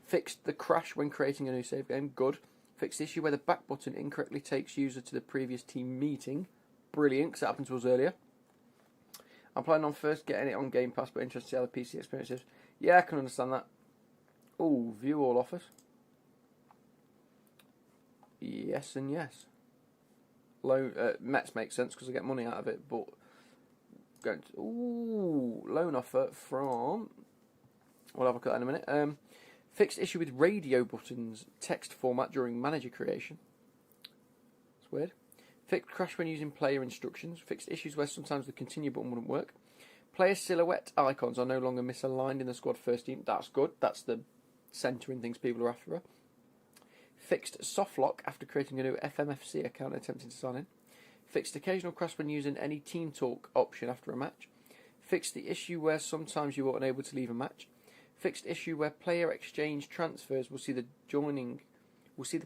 [SPEAKER 1] Fixed the crash when creating a new save game. Good. Fixed the issue where the back button incorrectly takes user to the previous team meeting. Brilliant, because that happened to us earlier. I'm planning on first getting it on Game Pass, but interested to see how the PC experience is. Yeah, I can understand that. Oh, view all offers. Yes and yes. Mets make sense because I get money out of it, but going to loan offer from. We'll have a look at that in a minute. Fixed issue with radio buttons text format during manager creation. It's weird. Fixed crash when using player instructions. Fixed issues where sometimes the continue button wouldn't work. Player silhouette icons are no longer misaligned in the squad first team. That's good. That's the centering things people are after. Fixed soft lock after creating a new FMFC account and attempting to sign in. Fixed occasional crash when using any team talk option after a match. Fixed the issue where sometimes you are unable to leave a match. Fixed issue where player exchange transfers will see the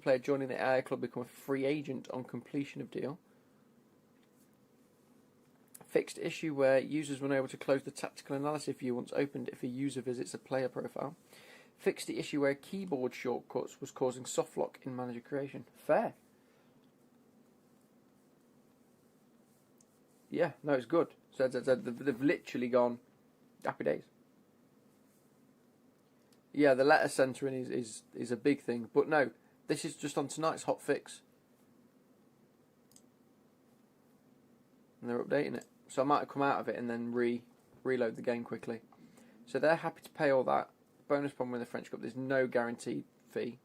[SPEAKER 1] player joining the AI club become a free agent on completion of deal. Fixed issue where users were unable to close the tactical analysis view once opened if a user visits a player profile. Fixed the issue where keyboard shortcuts was causing softlock in manager creation. Fair. Yeah, no, it's good. So they've literally gone happy days. Yeah, the letter centering is a big thing. But no, this is just on tonight's hot fix. And they're updating it. So I might have come out of it and then reload the game quickly. So they're happy to pay all that. Bonus problem with the French Cup, there's no guaranteed fee.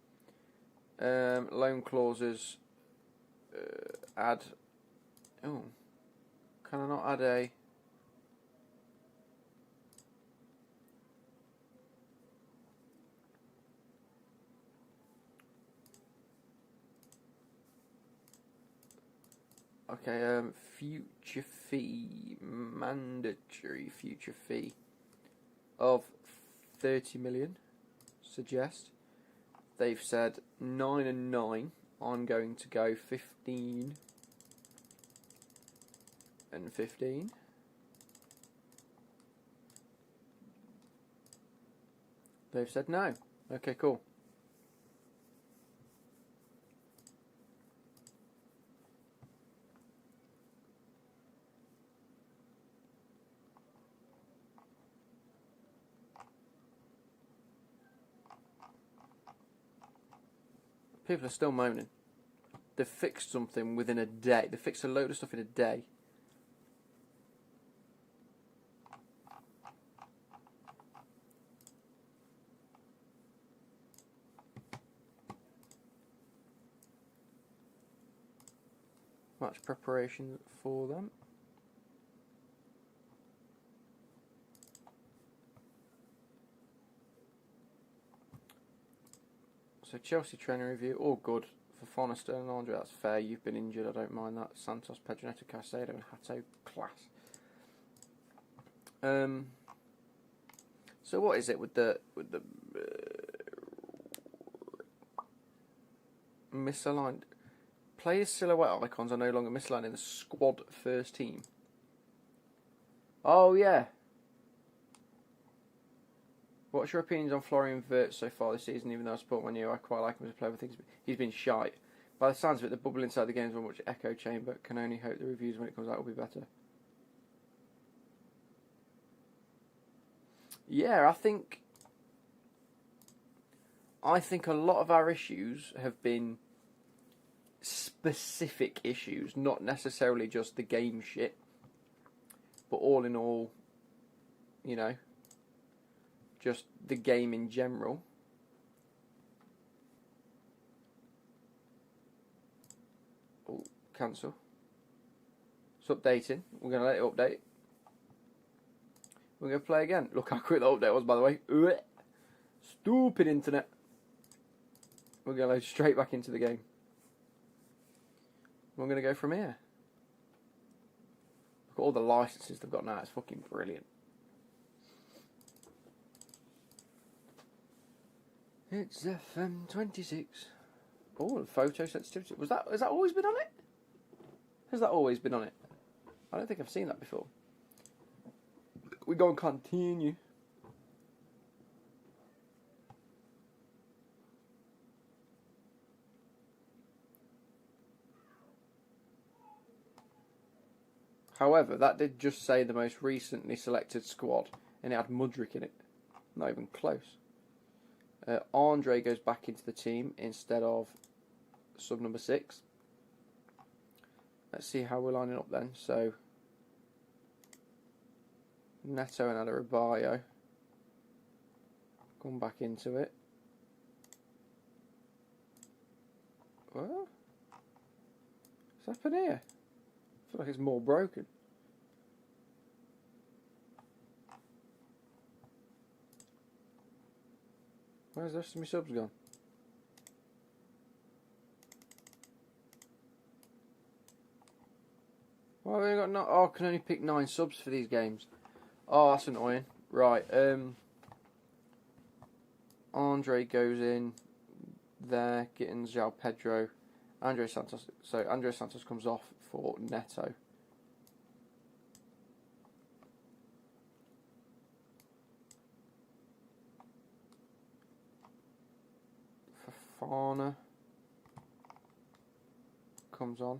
[SPEAKER 1] Loan clauses, add... Oh, can I not add a... Okay, future fee, mandatory future fee of 30 million, suggest. They've said 9 and 9. I'm going to go 15 and 15. They've said no. Okay, cool. People are still moaning. They've fixed something within a day. They fixed a load of stuff in a day. Match preparation for them. So Chelsea trainer review, all good for Forrester and Andre. That's fair. You've been injured. I don't mind that. Santos, Pedroneto, Caicedo, and Hato, class. So what is it with the misaligned players' silhouette icons are no longer misaligned in the squad first team? Oh yeah. What's your opinions on Florian Wirtz so far this season? Even though I support Man U, I quite like him as a player. I think he's been shite. By the sounds of it, the bubble inside the game is very much echo chamber. Can only hope the reviews when it comes out will be better. Yeah, I think a lot of our issues have been specific issues, not necessarily just the game shit. But all in all, you know, just the game in general. Oh, cancel. It's updating. We're going to let it update. We're going to play again. Look how quick the update was, by the way. Stupid internet. We're going to go straight back into the game. We're going to go from here. Look at all the licenses they've got now. It's fucking brilliant. It's FM26. Oh, the photo sensitivity. Has that always been on it? Has that always been on it? I don't think I've seen that before. We're going to continue. However, that did just say the most recently selected squad, and it had Mudryk in it. Not even close. Andre goes back into the team instead of sub number 6. Let's see how we're lining up then. So, Neto and Adebayo. Come back into it. What? What's happened here? I feel like it's more broken. Where's the rest of my subs gone? Well, we got no. Oh, I can only pick 9 subs for these games. Oh, that's annoying. Right. Andre goes in there, getting João Pedro. Andre Santos. So Andre Santos comes off for Neto. Fafana comes on.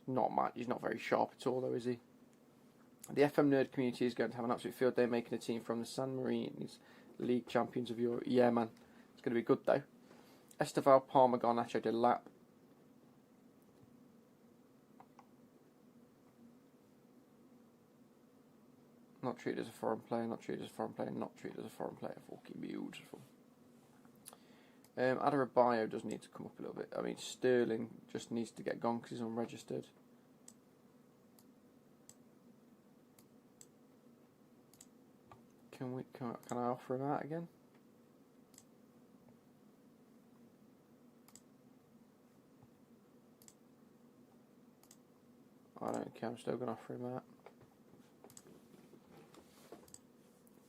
[SPEAKER 1] Not much. He's not very sharp at all, though, is he? The FM nerd community is going to have an absolute field day making a team from the San Marines League champions of Europe. Yeah, man. It's going to be good, though. Esteval, Palmer, Garnacho, De Lap. Not treated as a foreign player, not treated as a foreign player, not treated as a foreign player. Fucking beautiful. Adarabioyo does need to come up a little bit. I mean, Sterling just needs to get gone because he's unregistered. Can I offer him out again? I don't care, I'm still going to offer him out.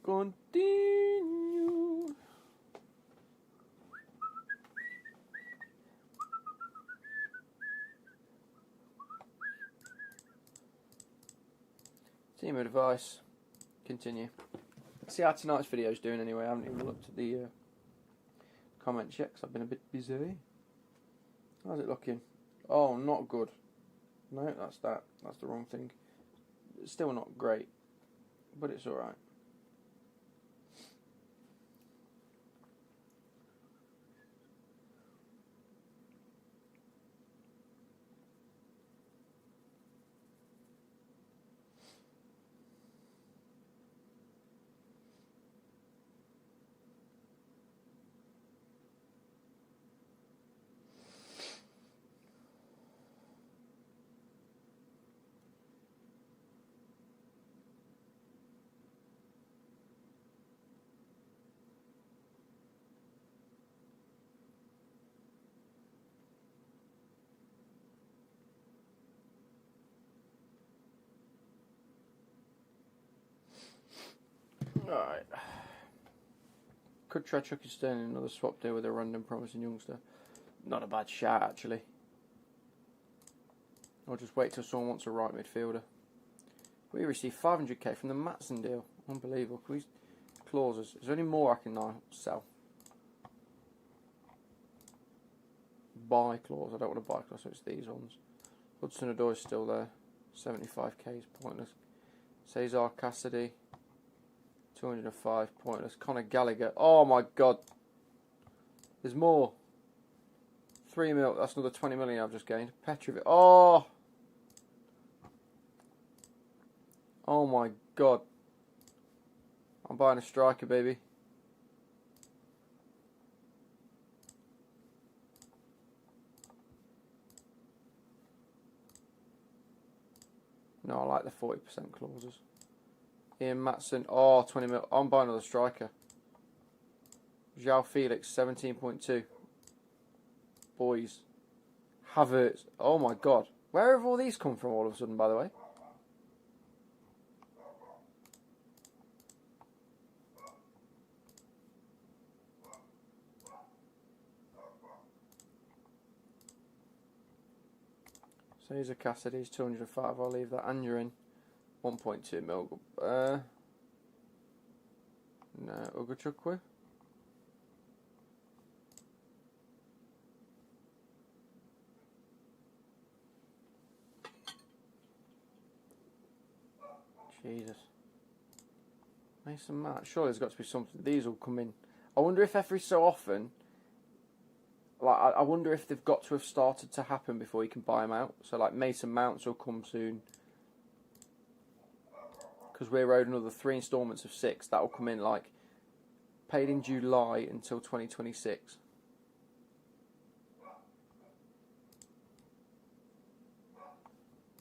[SPEAKER 1] Continue. Team advice. Continue. See how tonight's video is doing anyway. I haven't even looked at the comments yet because I've been a bit busy. How's it looking? Oh, not good. No, that's that. That's the wrong thing. It's still not great, but it's alright. Alright. Could try chucking Sterling in another swap deal with a random promising youngster. Not a bad shout, actually. I'll just wait till someone wants a right midfielder. We received 500k from the Matson deal. Unbelievable. Can we clauses? Is there any more I can now sell? Buy clause. I don't want to buy clause, so it's these ones. Hudson Odoi is still there. 75k is pointless. Cesar Cassidy. 205, pointless. Conor Gallagher. Oh my god. There's more. 3 mil. That's another 20 million I've just gained. Petrovic. Oh. Oh my god. I'm buying a striker, baby. No, I like the 40% clauses. Ian Matson, oh, 20 mil. I'm buying another striker. João Felix, 17.2. Boys. Havertz, oh my god. Where have all these come from all of a sudden, by the way? Cesar Cassidy's 205, I'll leave that. And you're in 1.2 mil. No, Ugochukwu. Jesus. Mason Mount. Surely there's got to be something. These will come in. I wonder if every so often, like, I wonder if they've got to have started to happen before you can buy them out. So, like, Mason Mounts will come soon. Because we're owed another 3 instalments of 6. That will come in, like, paid in July until 2026.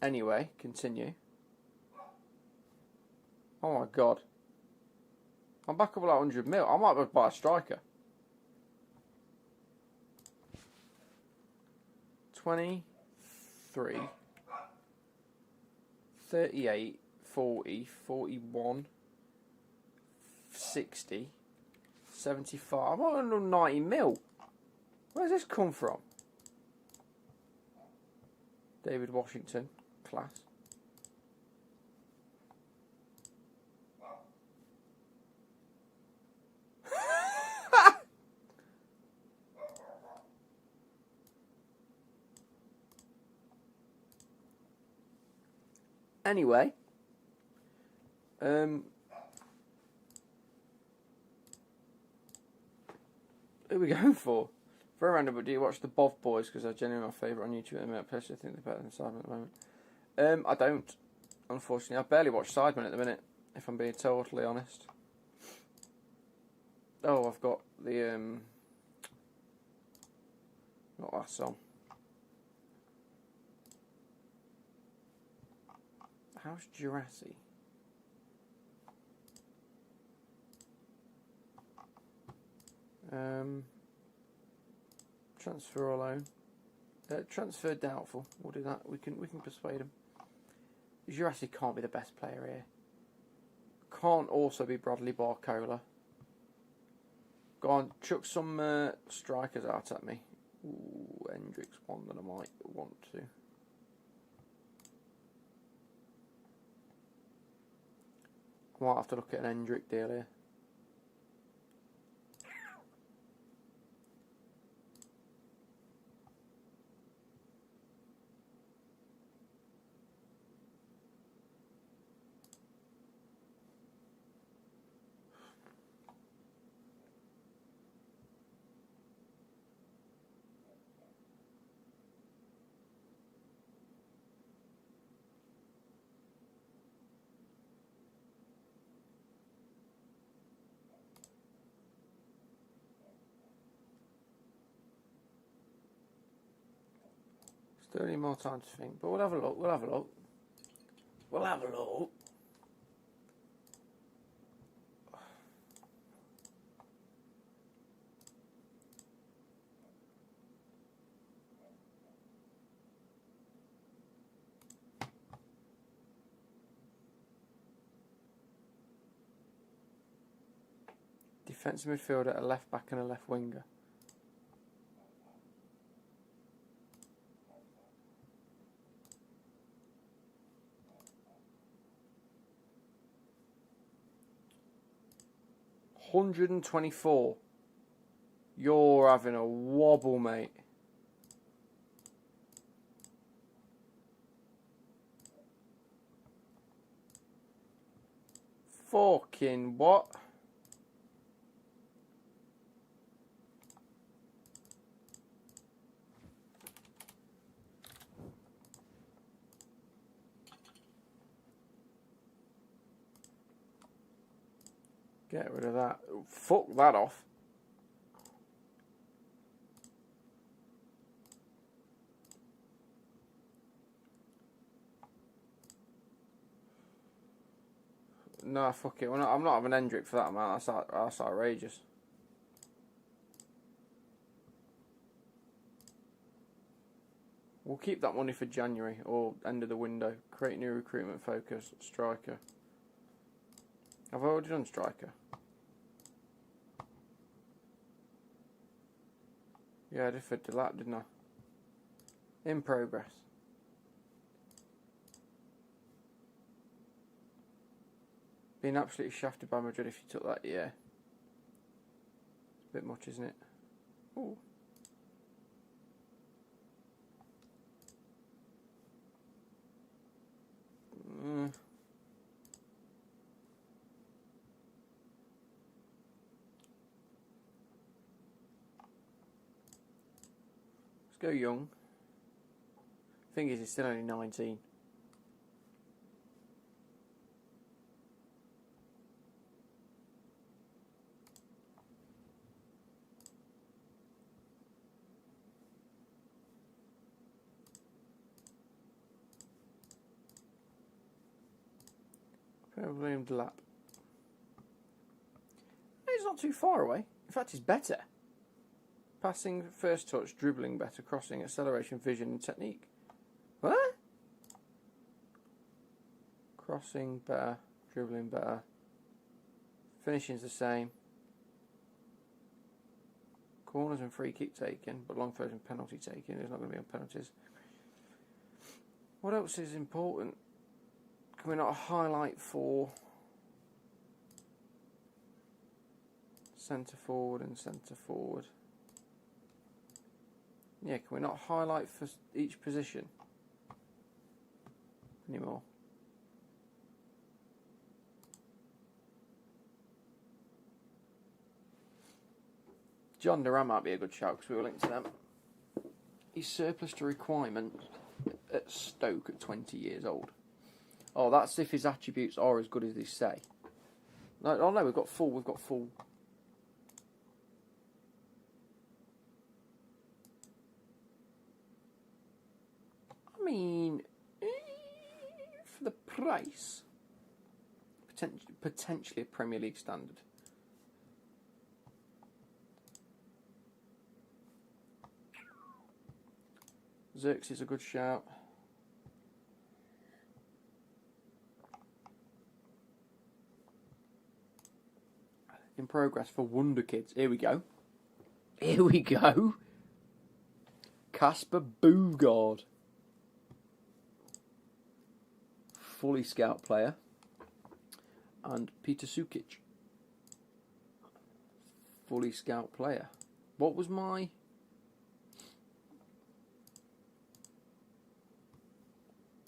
[SPEAKER 1] Anyway, continue. Oh my god. I'm back up like 100 mil. I might be able to buy a striker. 23, 38, 40, 41, 60, 75. I'm on 90 mil. Where's this come from? David Washington, class. Anyway, who are we going for? Very random, but do you watch the Bov Boys? Because they're genuinely my favourite on YouTube at the minute. I personally think they're better than Sidemen at the moment. I don't, unfortunately. I barely watch Sidemen at the minute, if I'm being totally honest. Oh, I've got the, not that song. How's Jurassic? Transfer alone. Transfer doubtful. We'll do that. We can persuade him. Jurassic can't be the best player here. Can't also be Bradley Barcola. Go on, chuck some strikers out at me. Ooh, Hendrick's one that I might want to. I might have to look at an Hendrick deal here. Still need more time to think, but we'll have a look. We'll have a look. We'll have a look. Defensive midfielder, a left back, and a left winger. $124. You're having a wobble, mate. Fucking what? Get rid of that. Fuck that off. No, fuck it. I'm not having Hendrick for that amount. That's outrageous. We'll keep that money for January or end of the window. Create new recruitment focus. Striker. I've already done striker. Yeah, I did for Delap, didn't I? In progress. Being absolutely shafted by Madrid if you took that, yeah. It's a bit much, isn't it? Ooh. Let's go young. Thing is, he's still only 19. William Delap. He's not too far away. In fact, he's better. Passing, first touch, dribbling better, crossing, acceleration, vision, and technique. What? Crossing better, dribbling better. Finishing's the same. corners and free kick taking, but long throws and penalty taking. There's not going to be on penalties. What else is important? Can we not highlight for centre forward and centre forward? Yeah, can we not highlight for each position anymore? John Duran might be a good shout because we were linked to them. He's surplus to requirement at Stoke at 20 years old. Oh, that's if his attributes are as good as they say. No, oh no, we've got full. I mean, for the price, potentially a Premier League standard. Zirks is a good shout. In progress for Wonder Kids. Here we go. Kasper Bugard. Fully scout player. And Peter Sukic. Fully scout player. What was my...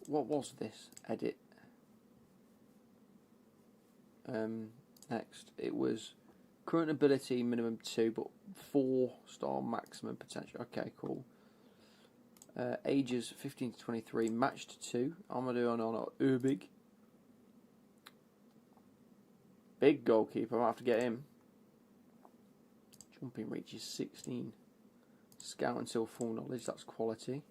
[SPEAKER 1] What was this edit? Next, it was current ability minimum 2, but 4-star maximum potential. Okay, cool. Ages 15 to 23, matched 2. Amadou Onana Urbig. Big goalkeeper, I might have to get him. Jumping reach is 16. Scout until full knowledge, that's quality.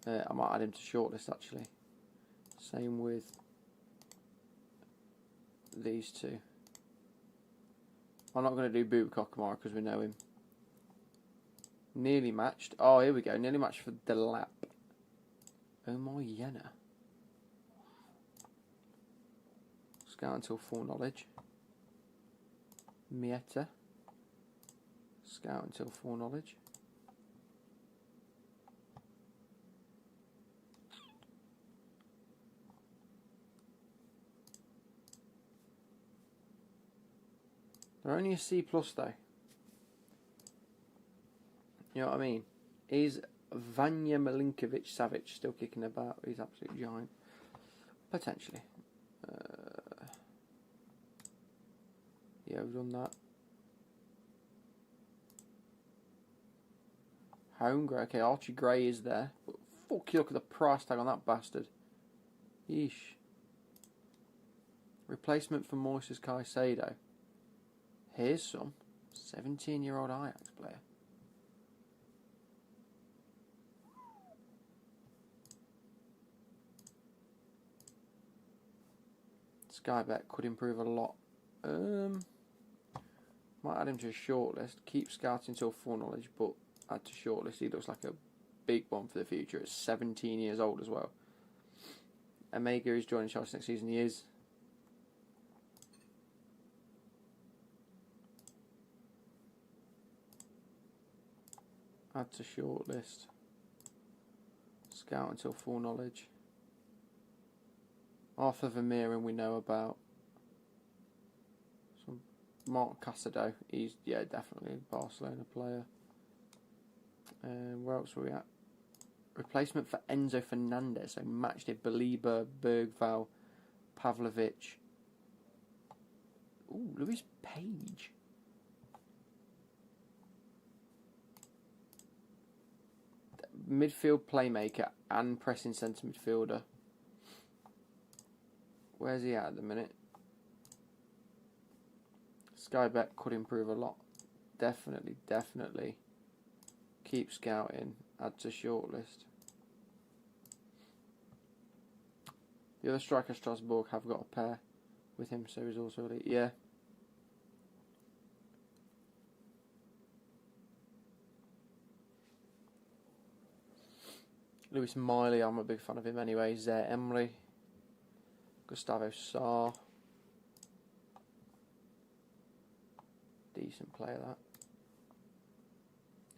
[SPEAKER 1] I might add him to shortlist actually. Same with these two. I'm not going to do Bubakar Kamara because we know him. Nearly matched. Oh, here we go. Nearly matched for Delap. Omar Yena. Scout until full knowledge. Mieta. Scout until full knowledge. They're only a C+ though. You know what I mean? Is Vanya Milinkovic-Savic still kicking about? He's absolute giant. Potentially. Yeah, we've done that. Home okay, Archie Gray is there. But fuck you, look at the price tag on that bastard. Yeesh. Replacement for Moises Caicedo. Here's some 17-year-old Ajax player. Skybet could improve a lot. Might add him to a shortlist. Keep scouting until full knowledge, but add to shortlist. He looks like a big one for the future. At 17 years old as well. Omega is joining Chelsea next season. He is. Add to shortlist. Scout until full knowledge. Arthur Vermeeren we know about. Some Mark Casado. He's definitely a Barcelona player. Where else were we at? Replacement for Enzo Fernandez. So matched it. Belieber, Bergval, Pavlovic. Ooh, Luis Page. Midfield playmaker and pressing centre midfielder. Where's he at the minute? Skybet could improve a lot. Definitely. Keep scouting. Add to shortlist. The other striker, Strasbourg, have got a pair with him, so he's also elite. Yeah. Lewis Miley, I'm a big fan of him anyway. Zaire Emery. Gustavo Sarr. Decent player, that.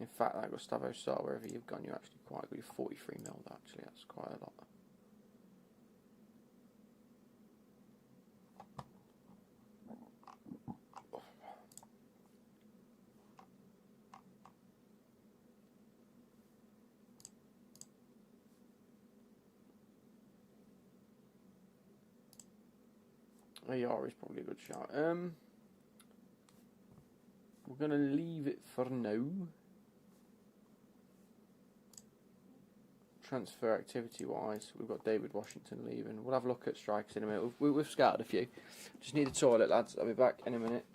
[SPEAKER 1] In fact, that Gustavo Sar, wherever you've gone, you're actually quite good. You're 43 mil, actually. That's quite a lot. AR is probably a good shot. We're going to leave it for now. Transfer activity wise, we've got David Washington leaving. We'll have a look at strikers in a minute. We've scouted a few. Just need a toilet, lads. I'll be back in a minute.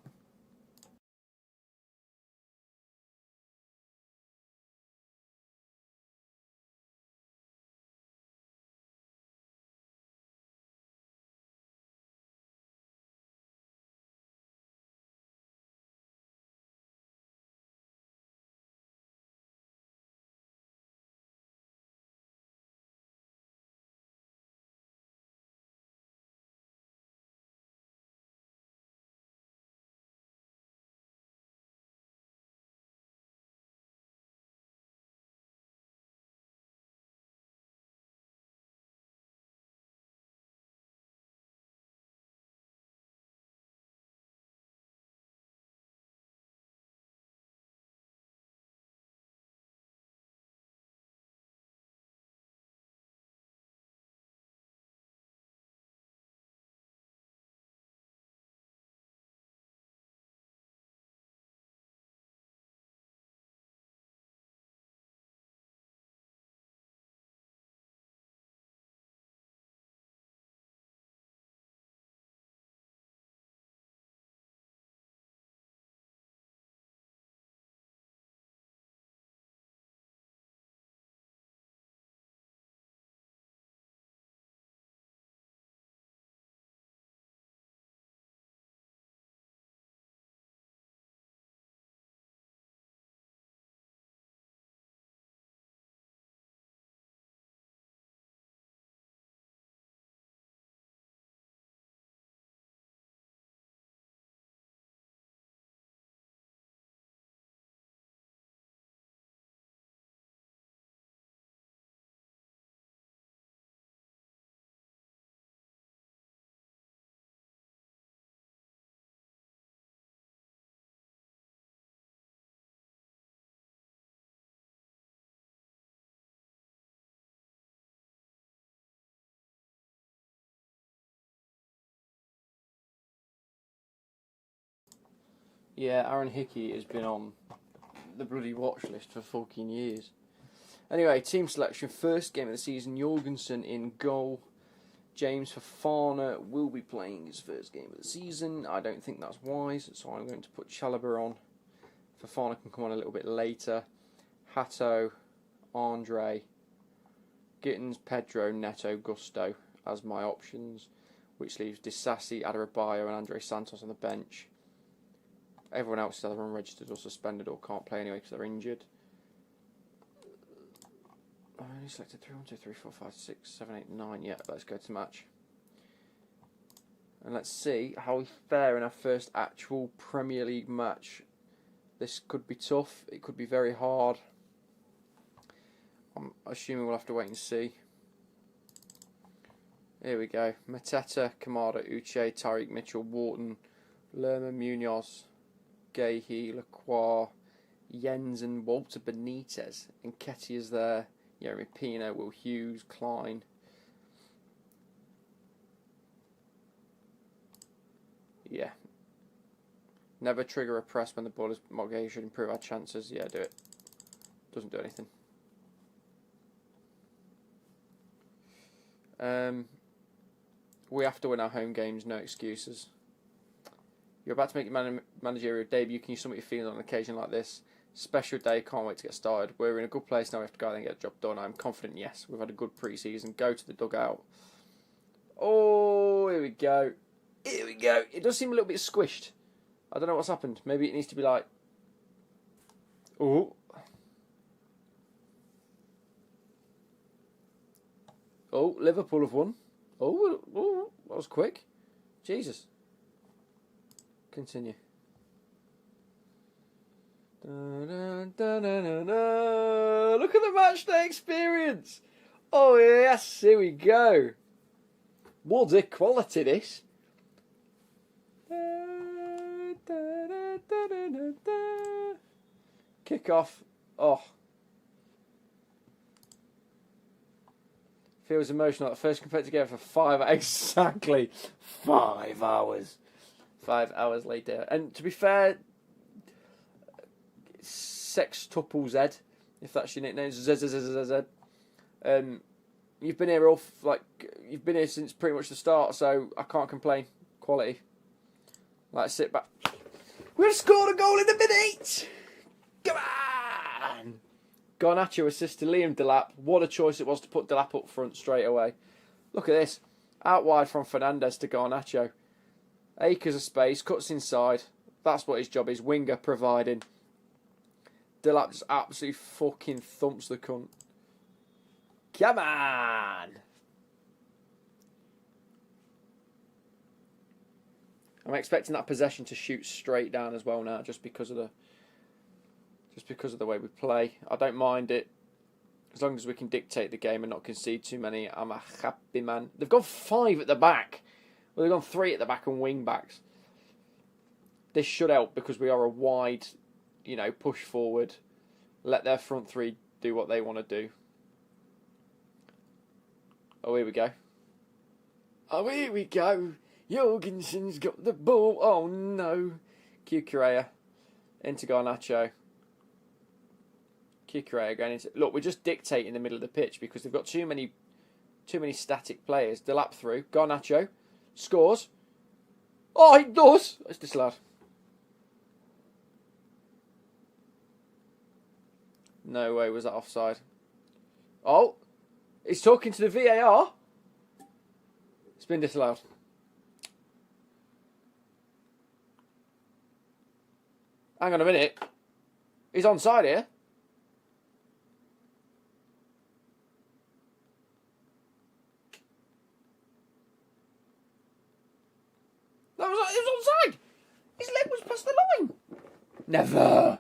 [SPEAKER 1] Yeah, Aaron Hickey has been on the bloody watch list for fucking years. Anyway, team selection. First game of the season, Jorgensen in goal. James Fofana will be playing his first game of the season. I don't think that's wise, so I'm going to put Chalobah on. Fofana can come on a little bit later. Hato, Andre, Gittins, Pedro, Neto, Gusto as my options, which leaves Disasi, Adarabioyo and Andre Santos on the bench. Everyone else is either unregistered or suspended or can't play anyway because they're injured. I only selected 3, 1, 2, 3, 4, 5, 6, 7, 8, 9. Yeah, let's go to match. And let's see how we fare in our first actual Premier League match. This could be tough. It could be very hard. I'm assuming we'll have to wait and see. Here we go. Mateta, Kamada, Uche, Tariq Mitchell, Wharton, Lerma, Munoz, Gahey, Lacroix, Jens and Walter Benitez. And Nketiah's there. Jeremy Pino, Will Hughes, Klein. Yeah. Never trigger a press when the ball is Morgay should improve our chances. Yeah, do it. Doesn't do anything. We have to win our home games, no excuses. You're about to make your managerial debut. Can you sum up your feelings on an occasion like this? Special day, can't wait to get started. We're in a good place now, we have to go out and get the job done. I'm confident, yes. We've had a good pre-season. Go to the dugout. Oh, here we go. Here we go. It does seem a little bit squished. I don't know what's happened. Maybe it needs to be like... Oh. Oh, Liverpool have won. Oh, that was quick. Jesus. Continue. Look at the match day experience. Oh yes, here we go. Bloody quality this. Kick off. Oh. Feels emotional. The first compared together for 5 exactly 5 hours. 5 hours later. And to be fair, Sextuple Z, if that's your nickname, Z. You've been here you've been here since pretty much the start, so I can't complain. Quality. Let's sit back. We've scored a goal in the minute. Come on! Garnacho assist to Liam Delap. What a choice it was to put Delap up front straight away. Look at this. Out wide from Fernandez to Garnacho. Acres of space, cuts inside. That's what his job is. Winger providing. Delap just absolutely fucking thumps the cunt. Come on! I'm expecting that possession to shoot straight down as well now, just because of the way we play. I don't mind it. As long as we can dictate the game and not concede too many, I'm a happy man. They've gone 5 at the back. Well, they've gone 3 at the back and wing backs. This should help because we are a wide, push forward. Let their front 3 do what they want to do. Oh, here we go. Oh, here we go. Jorgensen's got the ball. Oh, no. Cucurella into Garnacho. Cucurella going into... Look, we're just dictating the middle of the pitch because they've got too many static players. Delap through. Garnacho scores. Oh, he does. It's disallowed. No way was that offside. Oh, he's talking to the VAR. It's been disallowed. Hang on a minute. He's onside here. He was onside. His leg was past the line. Never.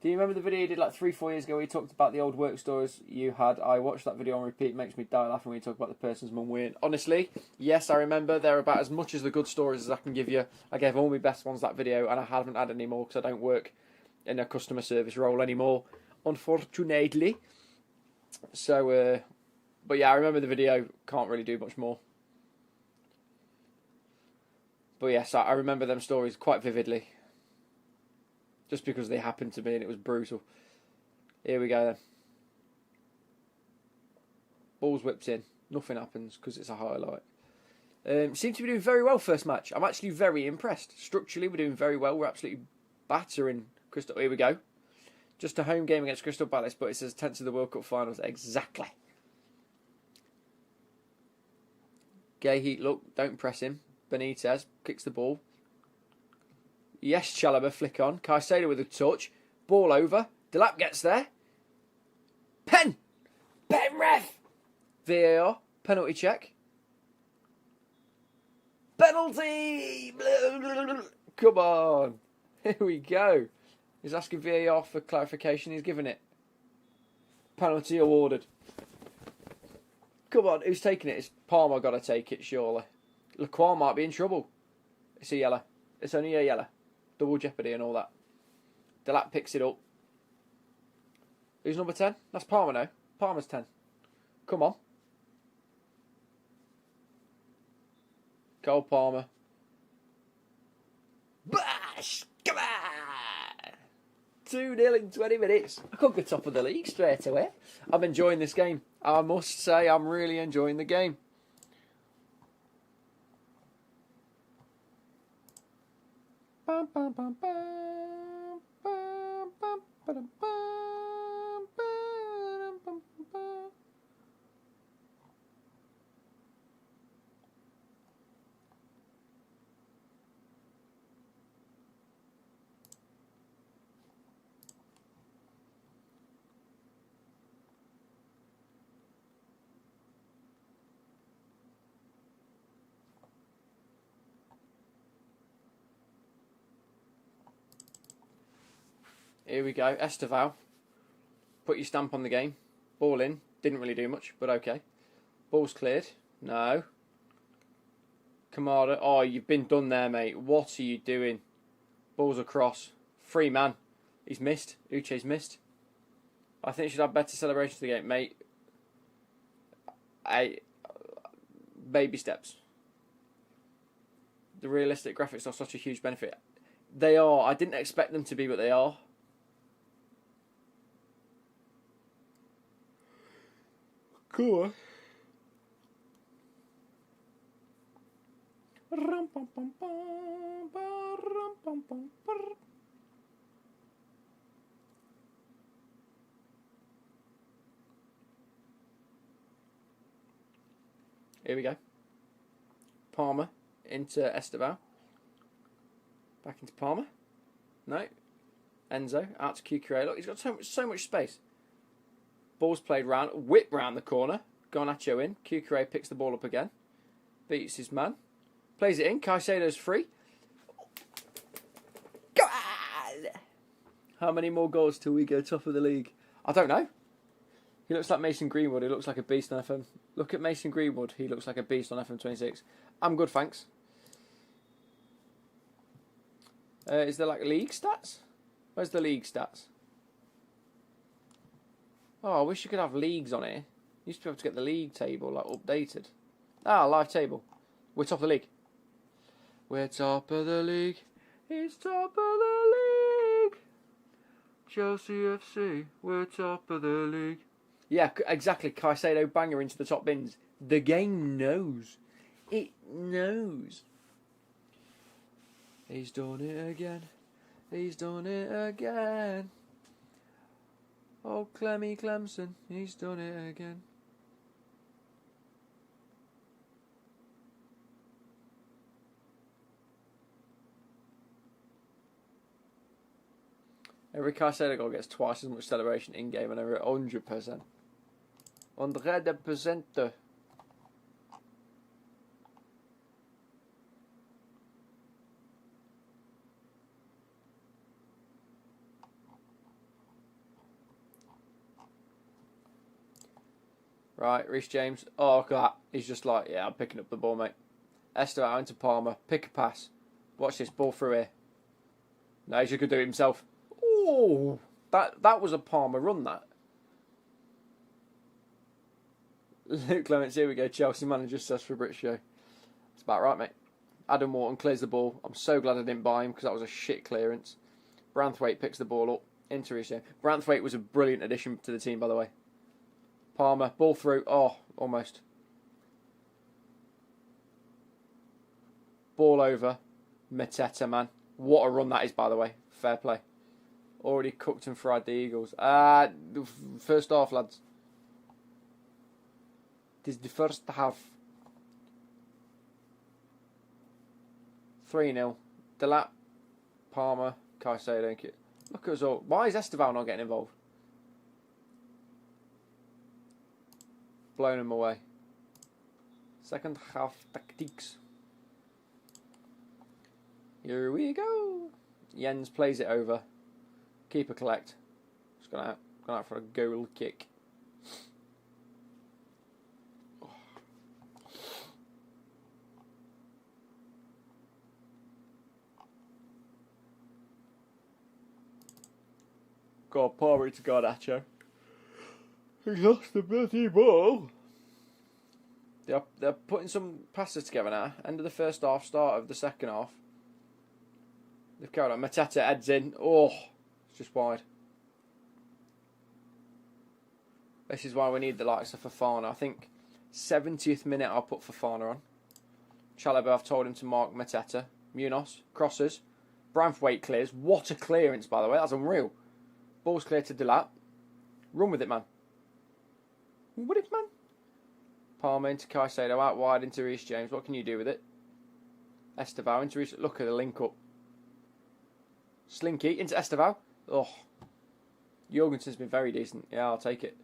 [SPEAKER 1] Do you remember the video you did like 3-4 years ago where you talked about the old work stories you had? I watched that video on repeat. It makes me die laughing when you talk about the person's mum weird. Honestly, yes, I remember. They're about as much as the good stories as I can give you. I gave all my best ones that video, and I haven't had any more because I don't work in a customer service role anymore, unfortunately. So, but yeah, I remember the video. Can't really do much more. But yes, I remember them stories quite vividly. Just because they happened to me and it was brutal. Here we go then. Ball's whipped in. Nothing happens because it's a highlight. Seem to be doing very well first match. I'm actually very impressed. Structurally, we're doing very well. We're absolutely battering Crystal. Here we go. Just a home game against Crystal Palace, but it says 10th of the World Cup finals. Exactly. Gay look, don't press him. Benitez kicks the ball. Yes, Chalobah, flick on. Caicedo with a touch. Ball over. Delap gets there. Pen ref! VAR. Penalty check. Penalty! Come on. Here we go. He's asking VAR for clarification. He's given it. Penalty awarded. Come on, who's taking it? It's Palmer got to take it, surely. Lacroix might be in trouble. It's a yellow. It's only a yellow. Double jeopardy and all that. Delap picks it up. Who's number 10? That's Palmer now. Palmer's 10. Come on. Cole Palmer. Bash! Come on! 2-0 in 20 minutes. I could go top of the league straight away. I'm enjoying this game. I must say I'm really enjoying the game. Bum, bum, bum, bum, bum, bum, bum, bum, bum, bum, bum. Here we go. Esteval. Put your stamp on the game. Ball in. Didn't really do much, but okay. Ball's cleared. No. Kamada. Oh, you've been done there, mate. What are you doing? Ball's across. Free man. He's missed. Uche's missed. I think you should have better celebration to the game, mate. Baby steps. The realistic graphics are such a huge benefit. They are. I didn't expect them to be, but they are. Cool. Here we go. Palmer into Esteval. Back into Palmer. No. Enzo out to QQA. Look, he's got so much space. Ball's played round. Whip round the corner. Garnacho in. QQA picks the ball up again. Beats his man. Plays it in. Caicedo's free. God! How many more goals till we go top of the league? I don't know. He looks like Mason Greenwood. He looks like a beast on FM. Look at Mason Greenwood. He looks like a beast on FM26. I'm good, thanks. Is there like league stats? Where's the league stats? Oh, I wish you could have leagues on here. Used to be able to get the league table like updated. Ah, live table. We're top of the league. We're top of the league. It's top of the league. Chelsea FC. We're top of the league. Yeah, exactly. Caicedo banger into the top bins. The game knows. It knows. He's done it again. He's done it again. Oh, Clemmy Clemson. He's done it again. Every Caicedo goal gets twice as much celebration in-game and over 100%. 100%. Right, Reece James. Oh, look at that. He's just like, yeah, I'm picking up the ball, mate. Esther out into Palmer. Pick a pass. Watch this. Ball through here. No, he's just going to do it himself. Oh, that was a Palmer run, that. Luke Clements, here we go. Chelsea manager says for British Show. It's about right, mate. Adam Wharton clears the ball. I'm so glad I didn't buy him because that was a shit clearance. Branthwaite picks the ball up. Into Reece James. Branthwaite was a brilliant addition to the team, by the way. Palmer, ball through. Oh, almost. Ball over. Mateta, man. What a run that is, by the way. Fair play. Already cooked and fried the Eagles. First half, lads. This is the first half. 3-0. Delap, Palmer, Caicedo. Look at us all. Why is Esteval not getting involved? Blown him away. Second half tactics. Here we go. Jens plays it over. Keeper collect. Just gone out for a goal kick. God, poor to Garnacho. He lost the bloody ball. They're putting some passes together now. End of the first half, start of the second half. They've carried on. Mateta heads in. Oh, it's just wide. This is why we need the likes of Fofana. I think 70th minute I'll put Fofana on. Chalobah, I've told him to mark Mateta. Munoz, crosses. Branthwaite clears. What a clearance, by the way. That's unreal. Ball's clear to Delap. Run with it, man. What if, man? Palmer into Caicedo, out wide into Reece James. What can you do with it? Esteval into Reece. Look at the link up. Slinky into Esteval. Oh. Jorgensen's been very decent. Yeah, I'll take it.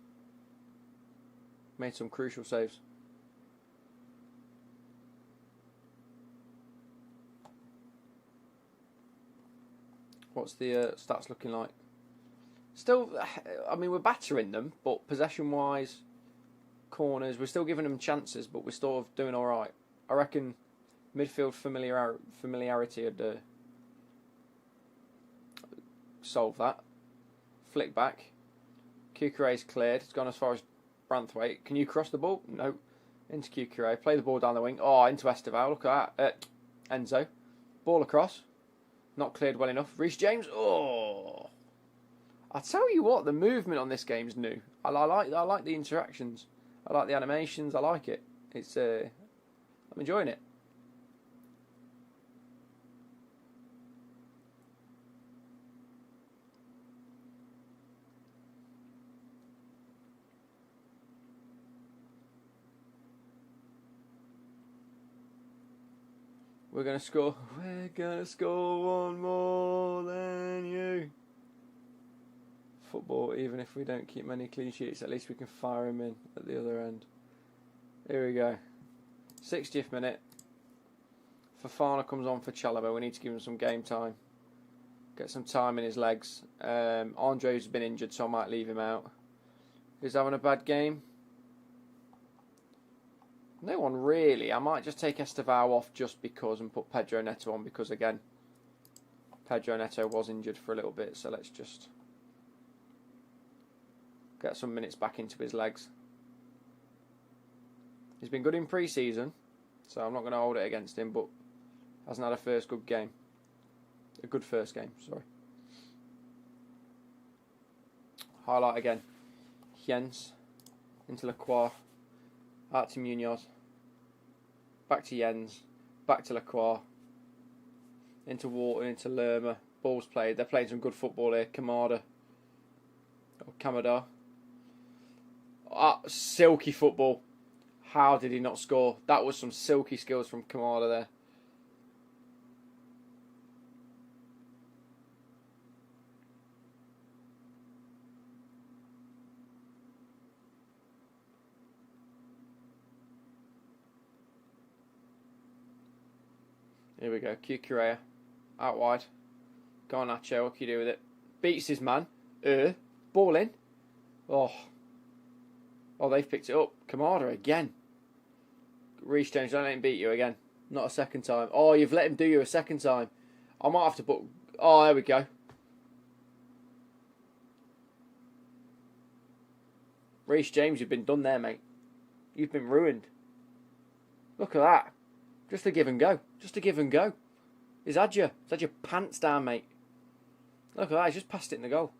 [SPEAKER 1] Made some crucial saves. What's the stats looking like? Still, I mean, we're battering them, but possession-wise, corners, we're still giving them chances, but we're sort of doing all right. I reckon midfield familiarity would solve that. Flick back. Cucure's cleared. It's gone as far as Branthwaite. Can you cross the ball? No. Into Cucure. Play the ball down the wing. Oh, into Esteval. Look at that. Enzo. Ball across. Not cleared well enough. Reece James. Oh. I tell you what, the movement on this game's new. I like the interactions. I like the animations. I like it. It's I'm enjoying it. We're going to score. We're going to score one more than you. Football, even if we don't keep many clean sheets, at least we can fire him in at the other end. Here we go. 60th minute. Fofana comes on for Chalobah. We need to give him some game time. Get some time in his legs. Andre's been injured, so I might leave him out. He's having a bad game. No one really. I might just take Esteval off just because and put Pedro Neto on because, again, Pedro Neto was injured for a little bit. So let's just get some minutes back into his legs. He's been good in pre-season, so I'm not going to hold it against him, but hasn't had a good first game, sorry. Highlight again. Jens into Lacroix. Out to Munoz. Back to Jens. Back to Lacroix. Into Wharton, into Lerma. Ball's played. They're playing some good football here. Kamada. Or Kamada. Silky football. How did he not score? That was some silky skills from Kamada there. Here we go. Cucurella. Out wide. Garnacho. What can you do with it? Beats his man. Ball in. Oh, they've picked it up. Kamada again. Reece James, don't let him beat you again. Not a second time. Oh, you've let him do you a second time. I might have to put... Oh, there we go. Reece James, you've been done there, mate. You've been ruined. Look at that. Just a give and go. Just a give and go. He's had your pants down, mate. Look at that. He's just passed it in the goal.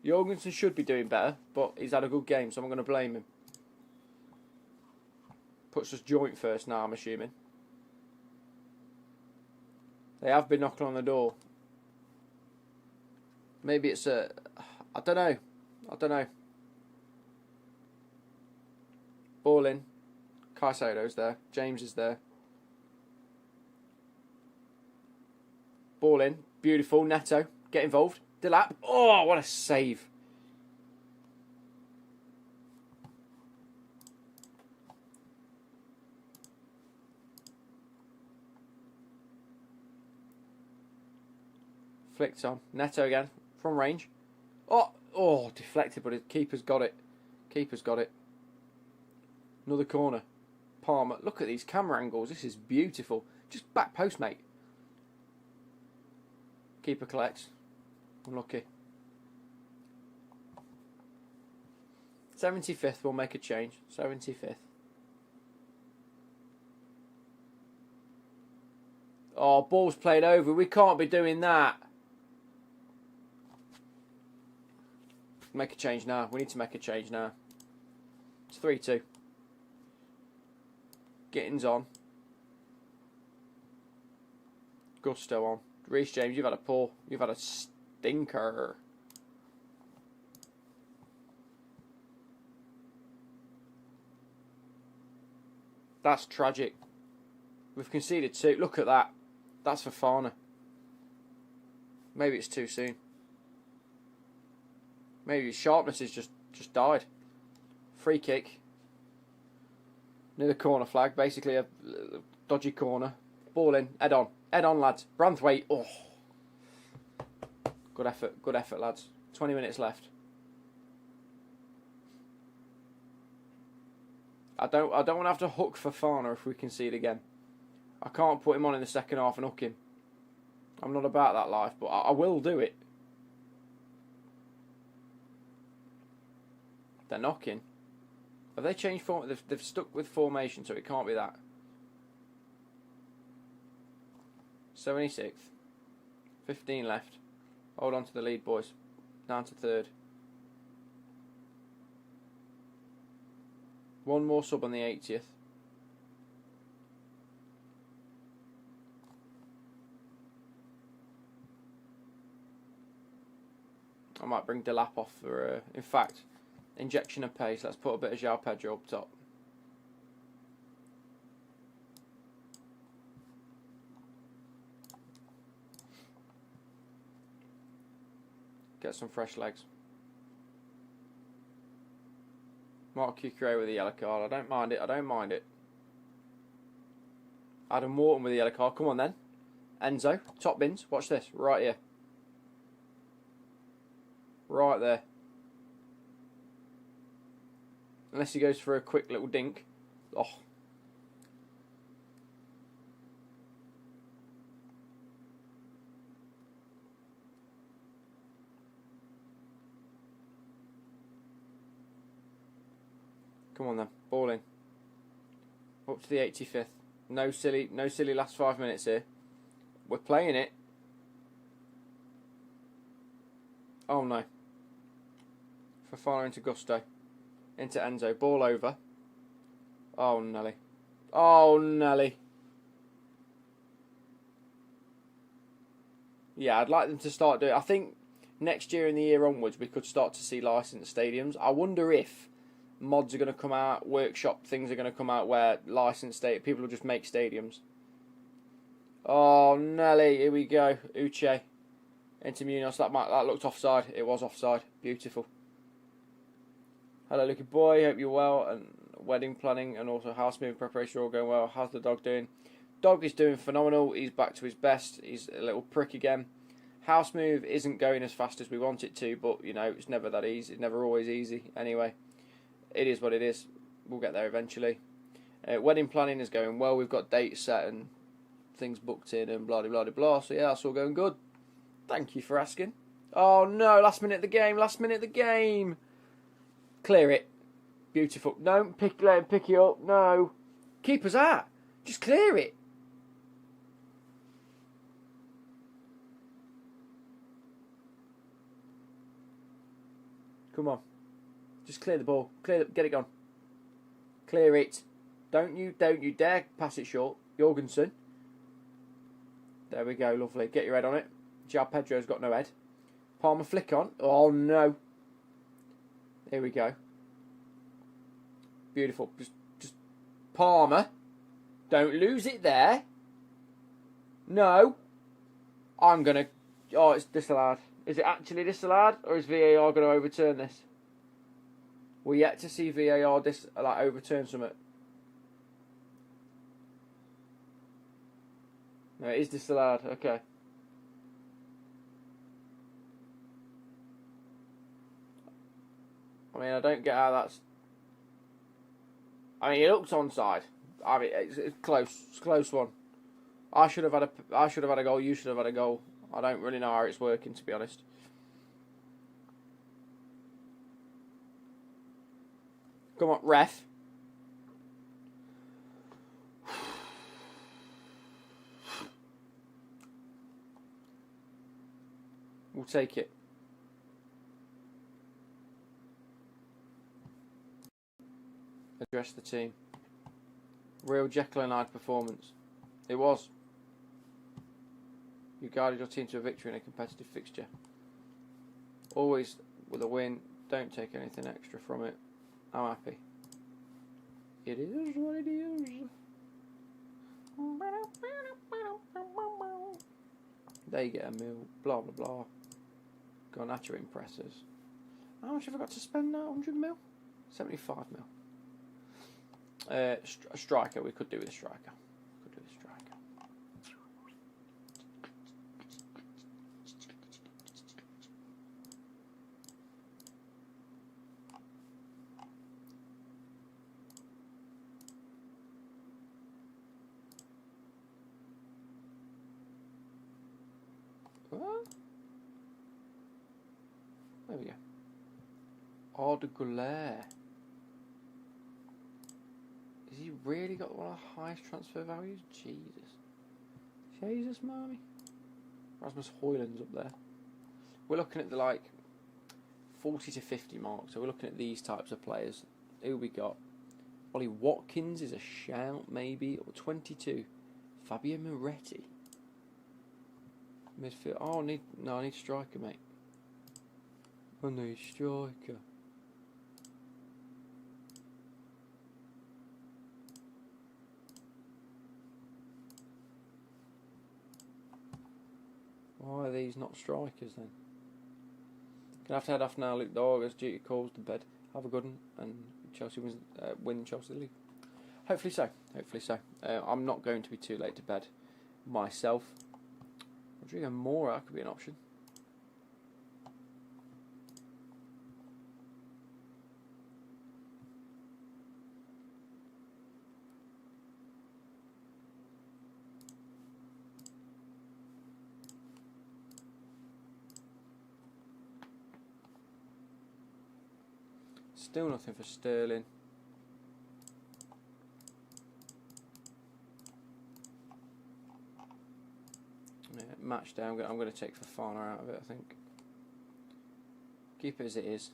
[SPEAKER 1] Jorgensen should be doing better, but he's had a good game, so I'm going to blame him. Puts us joint first now, I'm assuming. They have been knocking on the door. Maybe it's a... I don't know. Ball in. Caicedo's there. James is there. Ball in. Beautiful. Neto. Get involved. Delap. Oh, what a save. Flicked on. Neto again. From range. Oh, deflected, but the keeper's got it. Keeper's got it. Another corner. Palmer. Look at these camera angles. This is beautiful. Just back post, mate. Keeper collects. Unlucky. 75th will make a change. 75th. Oh, ball's played over. We can't be doing that. Make a change now. We need to make a change now. It's 3-2. Gittins on. Gusto on. Reece James, you've had a pull. You've had a stinker. That's tragic. We've conceded 2. Look at that. That's Fofana. Maybe it's too soon. Maybe his sharpness has just died. Free kick. Near the corner flag. Basically a dodgy corner. Ball in. Head on. Head on, lads. Branthwaite. Oh. Good effort, lads. 20 minutes left. I don't want to have to hook for Fafana if we concede again. I can't put him on in the second half and hook him. I'm not about that life, but I will do it. They're knocking. Have they changed form? They've stuck with formation, so it can't be that. 76th. 15 left. Hold on to the lead, boys. Down to third. One more sub on the 80th. I might bring Delap off for, in fact, injection of pace. Let's put a bit of João Pedro up top. Get some fresh legs. Mark Cucurella with the yellow card. I don't mind it. I don't mind it. Adam Wharton with the yellow card. Come on then. Enzo. Top bins. Watch this. Right here. Right there. Unless he goes for a quick little dink. Oh. Come on then. Ball in. Up to the 85th. No silly last 5 minutes here. We're playing it. Oh no. Fafana into Gusto. Into Enzo. Ball over. Oh, Nelly. Oh, Nelly. Yeah, I'd like them to start doing... I think next year and the year onwards we could start to see licensed stadiums. I wonder if mods are going to come out, workshop things are going to come out where licensed people will just make stadiums. Oh, Nelly. Here we go. Uche. Into Munoz. That looked offside. It was offside. Beautiful. Hello, Lucky boy. Hope you're well. And wedding planning and also house moving preparation are all going well. How's the dog doing? Dog is doing phenomenal. He's back to his best. He's a little prick again. House move isn't going as fast as we want it to, but you know it's never that easy. It's never always easy. Anyway, it is what it is. We'll get there eventually. Wedding planning is going well. We've got dates set and things booked in and blah blah blah blah. So yeah, that's all going good. Thank you for asking. Oh no, last minute of the game, last minute of the game. Clear it. Beautiful. Don't let him pick it up. No. Keeper's out. Just clear it. Come on. Just clear the ball. Get it gone. Clear it. Don't you dare pass it short. Jorgensen. There we go, lovely. Get your head on it. João Pedro's got no head. Palmer flick on. Oh no. Here we go. Beautiful. Just Palmer. Don't lose it there. No. I'm gonna. Oh, it's disallowed. Is it actually disallowed, or is VAR going to overturn this? We're yet to see VAR overturn something. No, it is disallowed. Okay. I mean, I don't get how that's... I mean, it looks onside. I mean, it's close. It's a close one. I should have had a goal. You should have had a goal. I don't really know how it's working, to be honest. Come on, ref. We'll take it. Address the team. Real Jekyll and Hyde performance. It was. You guided your team to a victory in a competitive fixture. Always with a win. Don't take anything extra from it. I'm happy. It is what it is. They get a meal. Blah blah blah. Garnacho impresses. How much have I got to spend now? 100 mil? 75 mil. A striker. We could do with a striker. What? There we go. Ardegulaire. Has he really got one of the highest transfer values? Jesus, mommy. Rasmus Højlund's up there. We're looking at the 40 to 50 mark, so we're looking at these types of players. Who we got? Ollie Watkins is a shout, maybe, or 22. Fabio Moretti. Midfield. Oh, I need striker, mate. I need striker. Why are these not strikers then? Gonna have to head off now, Luke Dog, as duty calls to bed. Have a good one, and Chelsea win Chelsea League. Hopefully so. I'm not going to be too late to bed myself. Rodrigo Mora could be an option. Still nothing for Sterling. Yeah, match day. I'm going to take Fofana out of it, I think. Keep it as it is.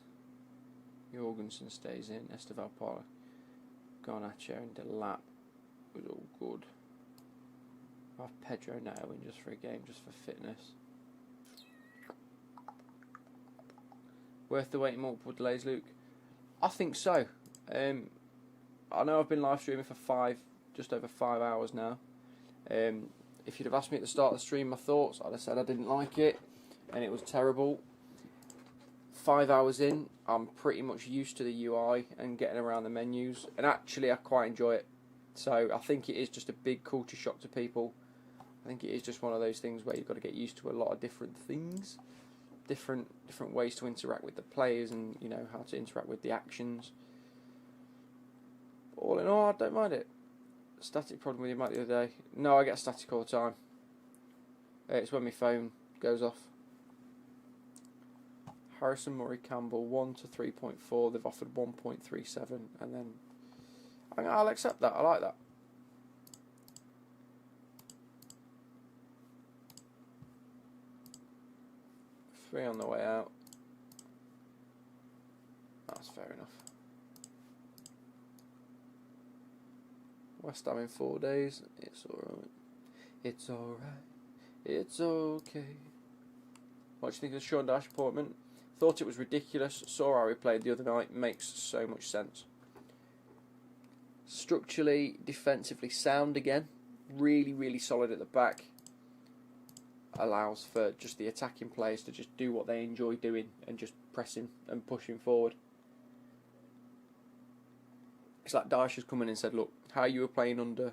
[SPEAKER 1] Jorgensen stays in. Esteval Parra, Garnacho and Delap was all good. I'll have Pedro Neto in just for a game, just for fitness. Worth the wait multiple delays, Luke? I think so. I know I've been live streaming for just over 5 hours now. If you'd have asked me at the start of the stream my thoughts, I'd have said I didn't like it and it was terrible. 5 hours in, I'm pretty much used to the UI and getting around the menus, and actually I quite enjoy it. So I think it is just a big culture shock to people. I think it is just one of those things where you've got to get used to a lot of different things. Different ways to interact with the players, and how to interact with the actions. All in all, I don't mind it. Static problem with your mic the other day. No, I get static all the time. It's when my phone goes off. Harrison Murray Campbell 1 to 3.4. They've offered 1.37, and then I'll accept that. I like that. Three on the way out. That's fair enough. West Ham in 4 days. It's alright. It's alright. It's okay. What do you think of the Sean Dash appointment? Thought it was ridiculous. Saw how he played the other night. Makes so much sense. Structurally, defensively sound again. Really, really solid at the back. Allows for just the attacking players to just do what they enjoy doing and just pressing and pushing forward. It's like Daesh has come in and said, look, how you were playing under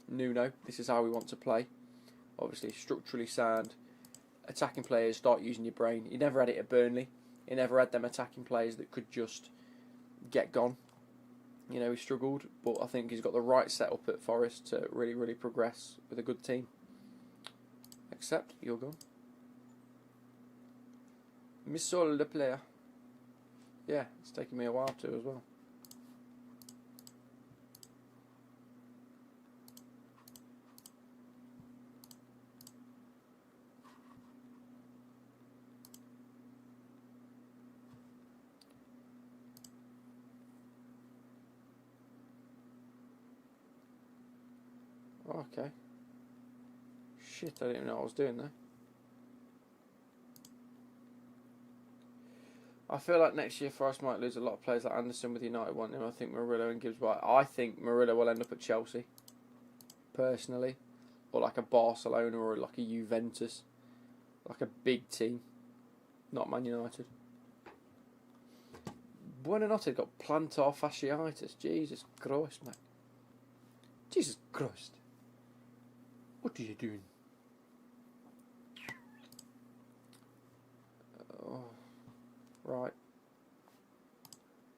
[SPEAKER 1] Nuno, this is how we want to play. Obviously structurally sound. Attacking players, start using your brain. He never had it at Burnley. He never had them attacking players that could just get gone. He struggled, but I think he's got the right setup at Forest to really, really progress with a good team. Except you're gone. Missol the player. Yeah, it's taken me a while to as well. Okay. Shit, I didn't even know what I was doing there. I feel like next year Forest might lose a lot of players like Anderson with United wanting him. I think Murillo and Gibbs White. I think Murillo will end up at Chelsea, personally. Or like a Barcelona or like a Juventus. Like a big team. Not Man United. Buonanotte got plantar fasciitis. Jesus Christ, mate. Jesus Christ. What are you doing? Oh, right.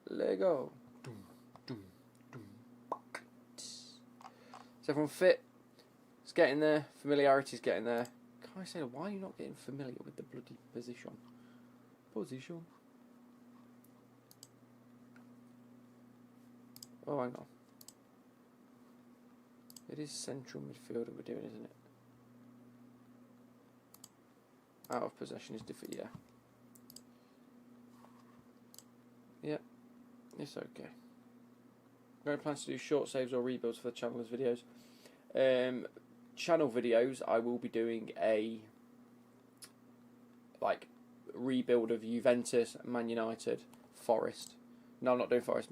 [SPEAKER 1] Lego. Is everyone fit? It's getting there. Familiarity's getting there. Caicedo, why are you not getting familiar with the bloody position? Position. Oh, hang on. It is central midfielder we're doing, isn't it? Out of possession is different, yeah. Yep, it's okay. No plans to do short saves or rebuilds for the channel's videos. Channel videos, I will be doing a rebuild of Juventus, Man United, Forest. No, I'm not doing Forest.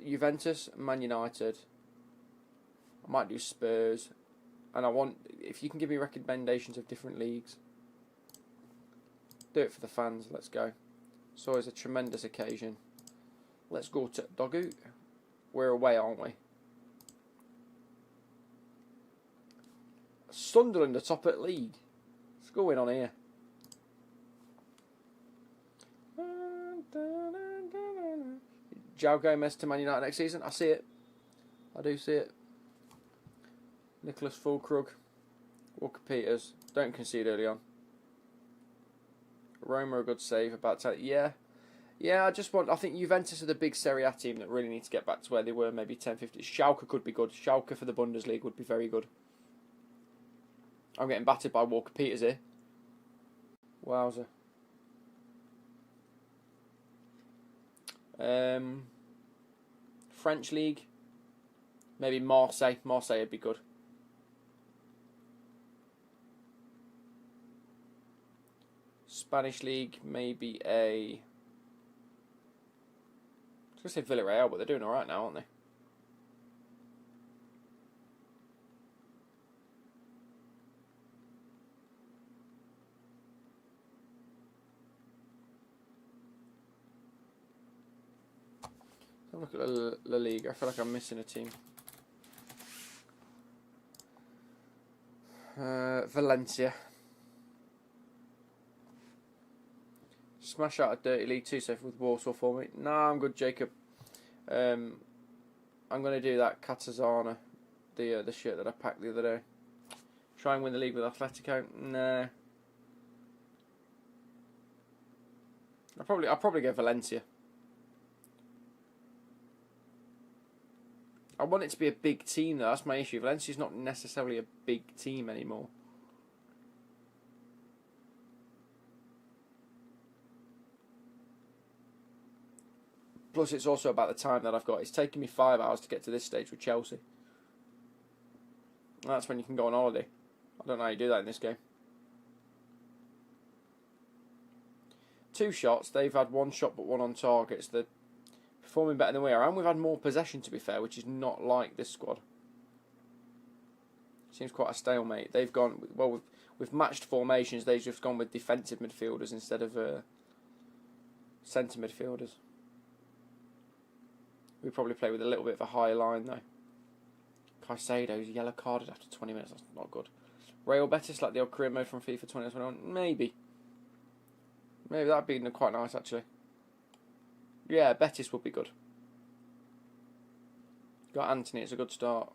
[SPEAKER 1] Juventus, Man United. I might do Spurs, and I want, if you can give me recommendations of different leagues, do it for the fans. Let's go. It's always a tremendous occasion. Let's go to Dogu. We're away, aren't we? Sunderland are top at league. What's going on here? João Gomez to Man United next season. I see it. I do see it. Nicholas Fulkrug. Walker Peters. Don't concede early on. Roma a good save. About to, yeah. Yeah, I think Juventus are the big Serie A team that really need to get back to where they were maybe 10-15. Schalke could be good. Schalke for the Bundesliga would be very good. I'm getting battered by Walker Peters here. Wowzer. French league. Maybe Marseille. Marseille would be good. Spanish league, maybe a... I was going to say Villarreal, but they're doing alright now, aren't they? Have a look at La Liga. I feel like I'm missing a team. Valencia. Smash out a dirty League 2 safe with Warsaw for me. Nah, I'm good, Jacob. I'm going to do that Catazana, the shirt that I packed the other day. Try and win the league with Atletico. Nah. I'll probably go Valencia. I want it to be a big team though, that's my issue. Valencia's not necessarily a big team anymore. Plus it's also about the time that I've got. It's taken me 5 hours to get to this stage with Chelsea. That's when you can go on holiday. I don't know how you do that in this game. 2 shots, they've had 1 shot but 1 on targets. They're performing better than we are, and we've had more possession to be fair, which is not like this squad. Seems quite a stalemate. They've gone, well, we've matched formations, they've just gone with defensive midfielders instead of centre midfielders. We probably play with a little bit of a higher line though. Caicedo's yellow carded after 20 minutes, that's not good. Real Betis, like the old career mode from FIFA 2021, maybe. Maybe that'd be quite nice actually. Yeah, Betis would be good. Got Anthony, it's a good start.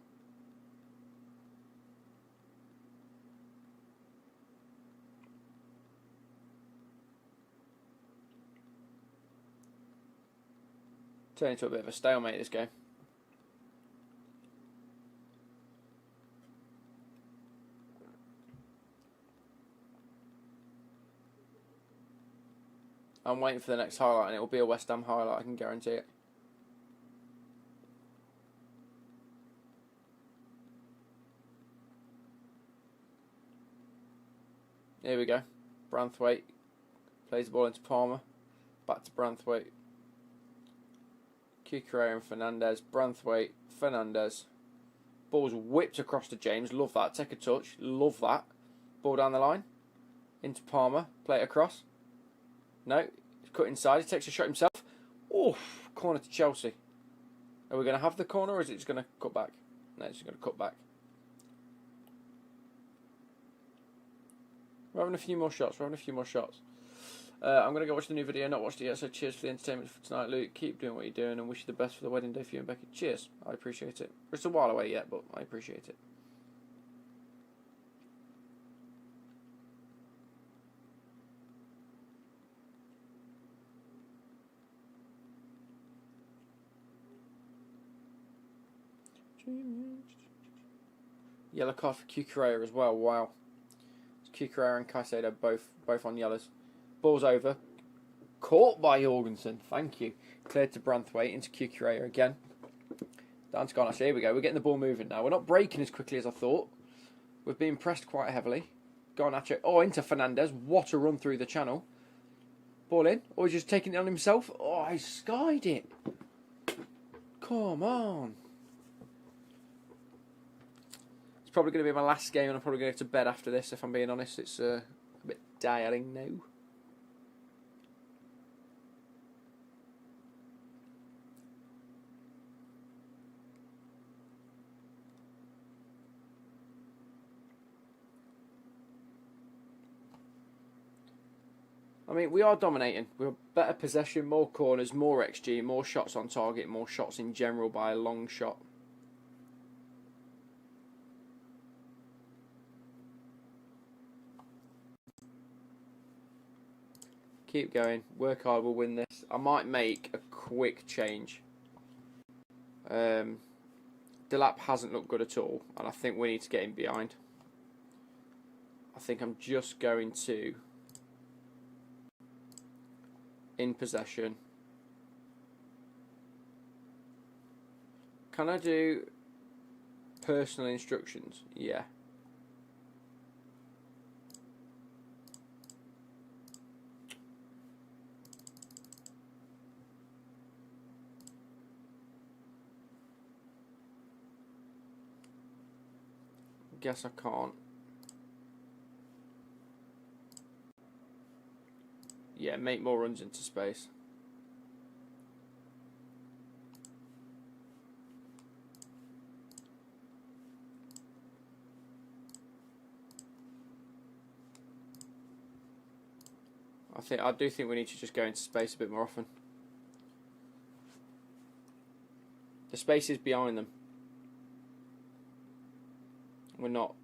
[SPEAKER 1] Turned into a bit of a stalemate this game. I'm waiting for the next highlight and it will be a West Ham highlight, I can guarantee it. Here we go. Branthwaite plays the ball into Palmer. Back to Branthwaite. Cucurella and Fernandez. Branthwaite, Fernandez. Ball's whipped across to James. Love that. Take a touch. Love that. Ball down the line. Into Palmer. Play it across. No. He's cut inside. He takes a shot himself. Oh, corner to Chelsea. Are we going to have the corner or is it just going to cut back? No, it's just going to cut back. We're having a few more shots. I'm going to go watch the new video. Not watched it yet, so cheers for the entertainment for tonight, Luke. Keep doing what you're doing and wish you the best for the wedding day for you and Becky. Cheers. I appreciate it. It's a while away yet, but I appreciate it. Yellow card for Cucurella as well. Wow. Cucurella and Caicedo both on yellows. Ball's over. Caught by Jorgensen. Thank you. Cleared to Branthwaite into Cucurella again. Dan's gone. Actually, here we go. We're getting the ball moving now. We're not breaking as quickly as I thought. We've been pressed quite heavily. Garnacho. Oh, into Fernandez. What a run through the channel. Ball in. Or he's just taking it on himself. Oh, he skied it. Come on. It's probably going to be my last game and I'm probably going to go to bed after this, if I'm being honest. It's a bit tiring now. I mean, we are dominating. We're better possession, more corners, more XG, more shots on target, more shots in general by a long shot. Keep going. Work hard, we'll win this. I might make a quick change. Delap hasn't looked good at all, and I think we need to get him behind. I think I'm just going to... in possession. Can I do personal instructions? Yeah. Guess I can't. Yeah, make more runs into space. I do think we need to just go into space a bit more often. The space is behind them. We're not.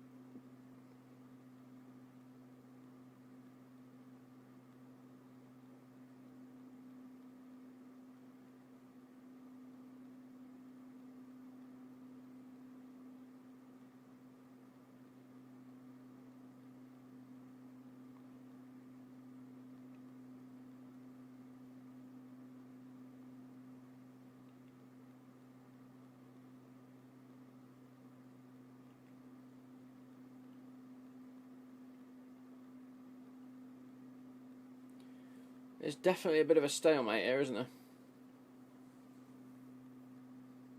[SPEAKER 1] There's definitely a bit of a stalemate here, isn't there?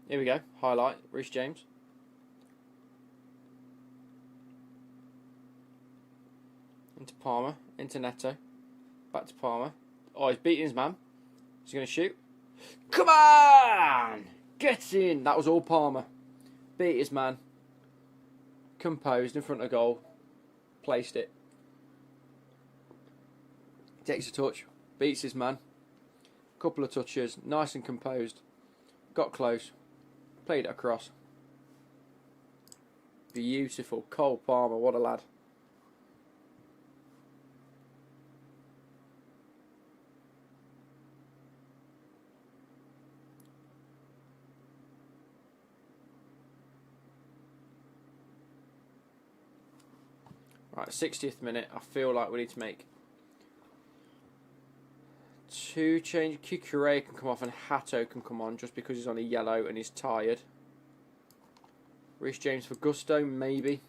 [SPEAKER 1] Here we go. Highlight. Reece James. Into Palmer. Into Neto. Back to Palmer. Oh, he's beating his man. He's going to shoot. Come on! Get in! That was all Palmer. Beat his man. Composed in front of goal. Placed it. Takes a touch. Beats his man. Couple of touches. Nice and composed. Got close. Played it across. Beautiful. Cole Palmer. What a lad. Right, 60th minute. I feel like we need to make two changes. Cucurella can come off and Hato can come on just because he's on a yellow and he's tired. Reece James for Gusto, maybe.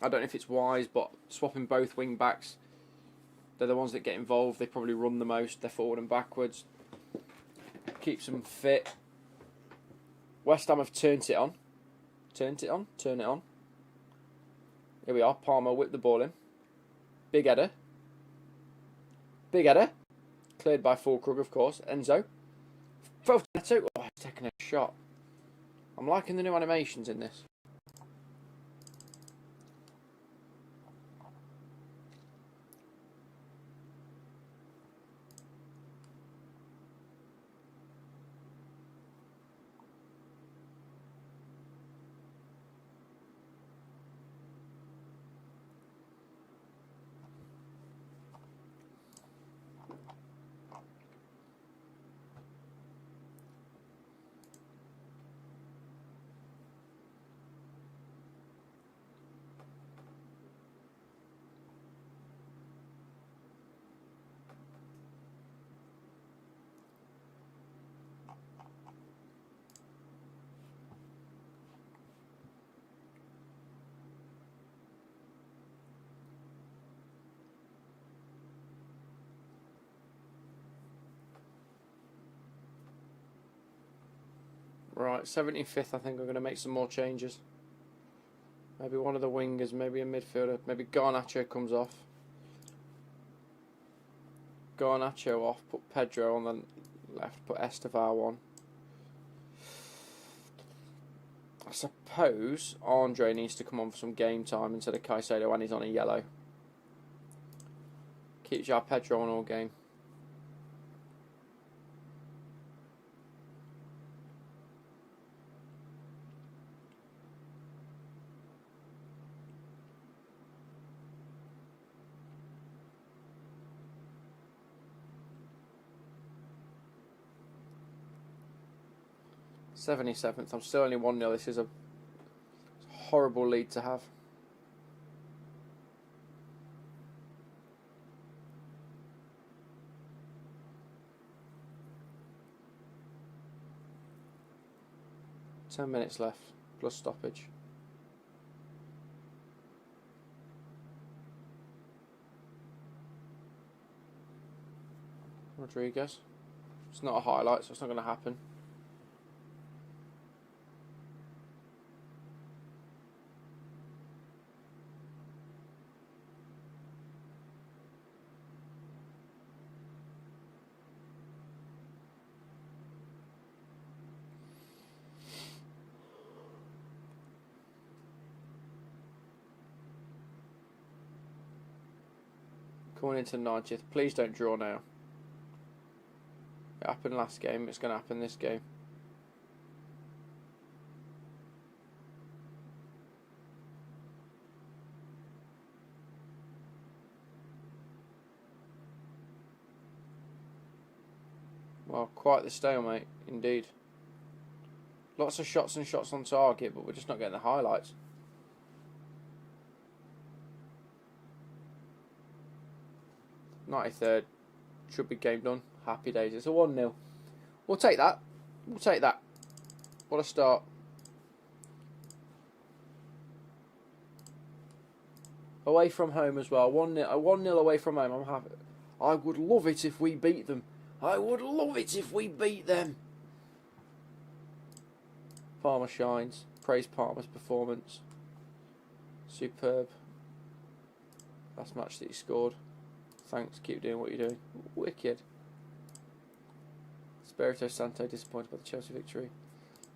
[SPEAKER 1] I don't know if it's wise, but swapping both wing backs, they're the ones that get involved. They probably run the most. They're forward and backwards. Keeps them fit. West Ham have turned it on. Turned it on. Turn it on. Here we are. Palmer whipped the ball in. Big header. Big header. Cleared by Fulkrug, of course. Enzo. Oh, he's taking a shot. I'm liking the new animations in this. Right, 75th, I think I'm going to make some more changes. Maybe one of the wingers, maybe a midfielder. Maybe Garnacho comes off. Garnacho off, put Pedro on the left, put Estevao on. I suppose Andre needs to come on for some game time instead of Caicedo, and he's on a yellow. Keeps our Pedro on all game. '77th. I'm still only 1-0. This is a horrible lead to have. Ten minutes left, plus stoppage. Rodriguez. It's not a highlight, so it's not going to happen. Coming into 90th. Please don't draw now. It happened last game. It's going to happen this game. Well, quite the stalemate, indeed. Lots of shots and shots on target, but we're just not getting the highlights. '93rd. Should be game done. Happy days. It's a 1-0. We'll take that. We'll take that. What a start. Away from home as well. 1-0 away from home. I'm happy. I would love it if we beat them. I would love it if we beat them. Palmer shines. Praise Palmer's performance. Superb. Last match that he scored. Thanks, keep doing what you're doing. Wicked. Spirito Santo disappointed by the Chelsea victory.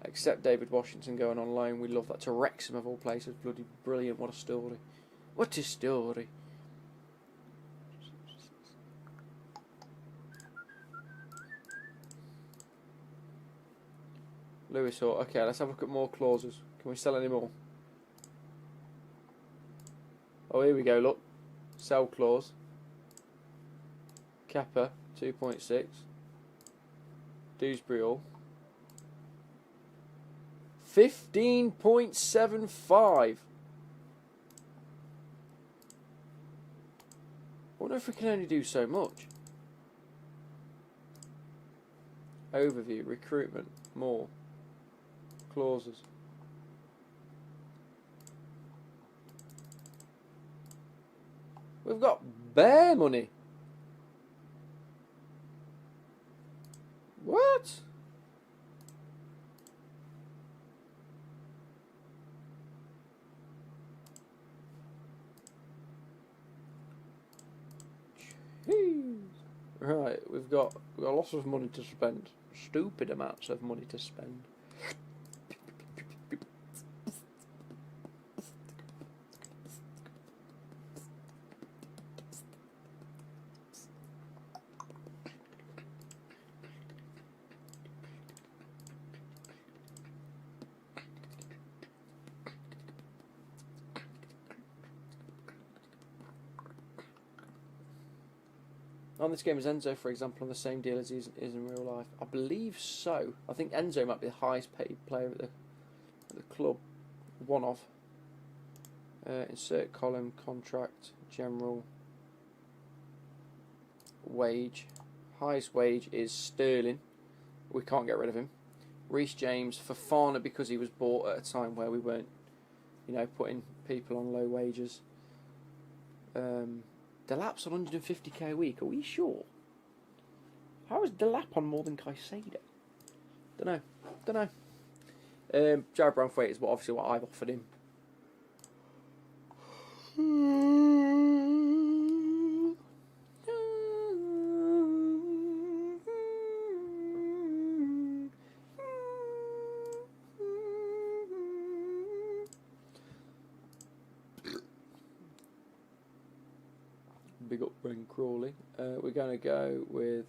[SPEAKER 1] Except David Washington going on loan. We love that. To Wrexham of all places. Bloody brilliant. What a story. What a story. Lewis Hall. Okay, let's have a look at more clauses. Can we sell any more? Oh, here we go, look. Sell clause. Kappa, 2.6. Dewsbury Hall. 15.75. I wonder if we can only do so much. Overview, recruitment, more. Clauses. We've got bare money. What? Jeez. Right, we've got lots of money to spend. Stupid amounts of money to spend. On this game is Enzo, for example, on the same deal as he is in real life? I believe so. I think Enzo might be the highest paid player at the club. One of. Insert column, contract, general, wage. Highest wage is Sterling. We can't get rid of him. Reece James, Fofana, because he was bought at a time where we weren't, putting people on low wages. Delap's on 150k a week. Are we sure? How is Delap on more than Caicedo? Don't know. Jared Branthwaite is obviously what I've offered him. Big up Bren Crawley. We're going to go with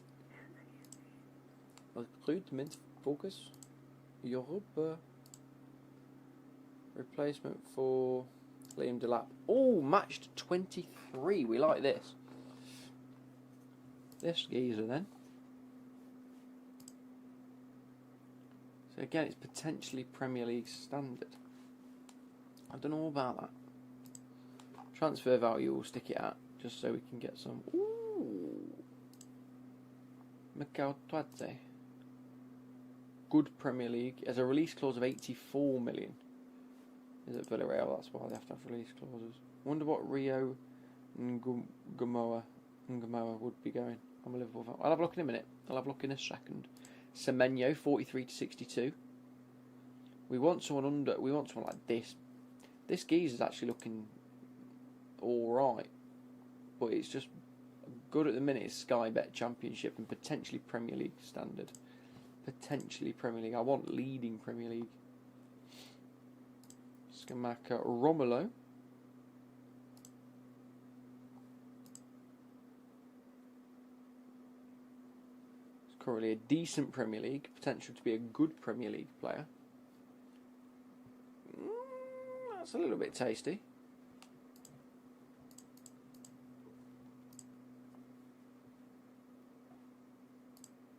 [SPEAKER 1] Recruitment Focus Europe. Replacement for Liam Delap. Oh, matched 23. We like this. This geezer then. So again, it's potentially Premier League standard. I don't know about that. Transfer value, we'll stick it at, just so we can get some. Ooh. Mikau Tuadze. Good Premier League. Has a release clause of 84 million. Is it Villarreal? That's why they have to have release clauses. Wonder what Rio Ngamoa would be going. I'm a Liverpool fan. I'll have a look in a minute. I'll have a look in a second. Semenyo, 43 to 62. We want someone under. We want someone like this. This geezer's actually looking all right, but it's just good at the minute. It's Sky Bet Championship and potentially Premier League standard. Potentially Premier League. I want leading Premier League. Scamacca Romulo. It's currently a decent Premier League. Potential to be a good Premier League player. That's a little bit tasty.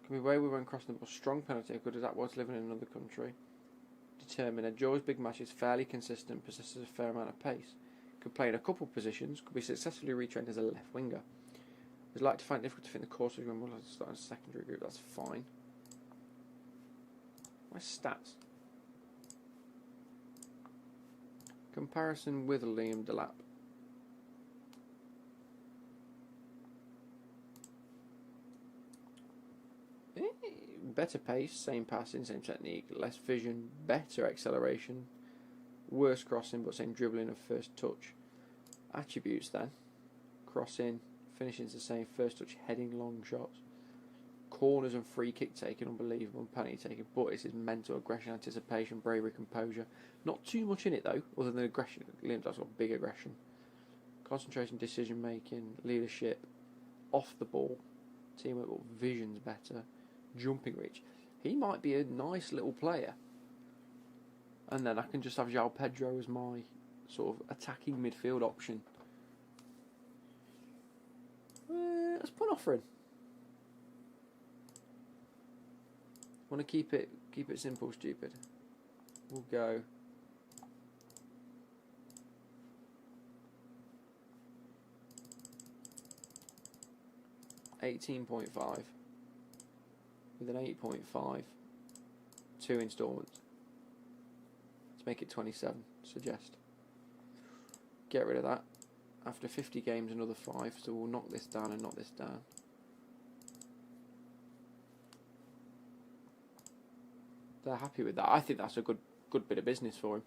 [SPEAKER 1] Can be way we went crossing the ball. Strong penalty. How good as that was living in another country. Determined. Enjoys big matches. Fairly consistent. Possesses a fair amount of pace. Could play in a couple of positions. Could be successfully retrained as a left winger. Would like to find it difficult to fit in the course of when we'll start in a secondary group. That's fine. My stats. Comparison with Liam Delap. Better pace, same passing, same technique, less vision, better acceleration, worse crossing but same dribbling of first touch. Attributes then. Crossing, finishing's the same, first touch, heading, long shots. Corners and free kick taking, unbelievable, penalty taking, but it's his mental aggression, anticipation, bravery, composure. Not too much in it though, other than aggression. Liam's got big aggression. Concentration, decision making, leadership, off the ball, teamwork, but vision's better. Jumping reach. He might be a nice little player. And then I can just have João Pedro as my sort of attacking midfield option. Let's put an offer in. Want to keep it simple, stupid. We'll go 18.5 with an 8.5, 2 instalments to make it 27. Suggest. Get rid of that. After 50 games, another 5. So we'll knock this down and knock this down. They're happy with that. I think that's a good bit of business for him.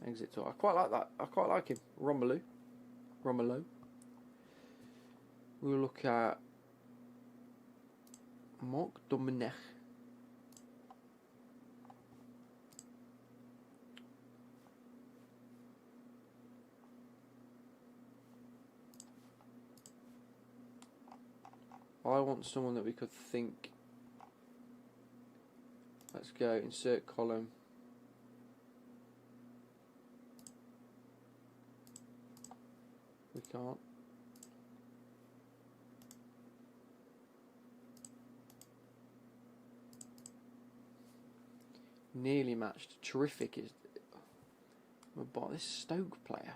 [SPEAKER 1] Exit tour. I quite like that. I quite like him. Romelu. We'll look at Mark Domenech. I want someone that we could think. Let's go. Insert column. We can't. Nearly matched. Terrific is. We'll buy this Stoke player.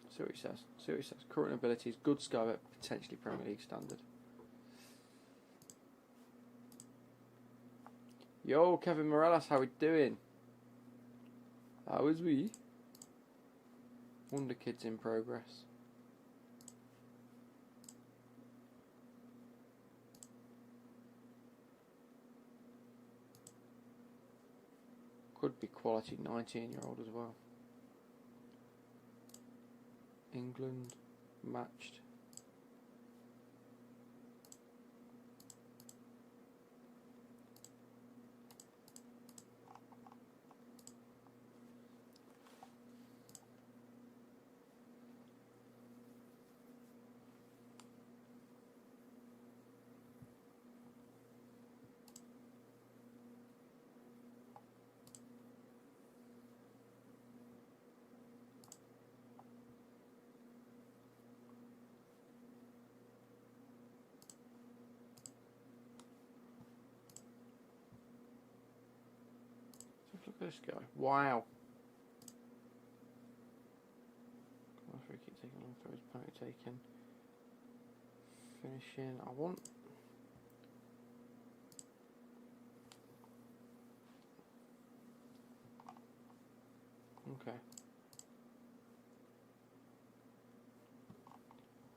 [SPEAKER 1] See what he says. Current abilities, good sky, but potentially Premier League standard. Yo, Kevin Morales, how we doing? How is we? Wonder Kids in progress. Could be quality 19-year-old as well. England matched. Look at this guy. Wow. Free kick taken, long throws, penalty taken. Finishing. I want. Okay.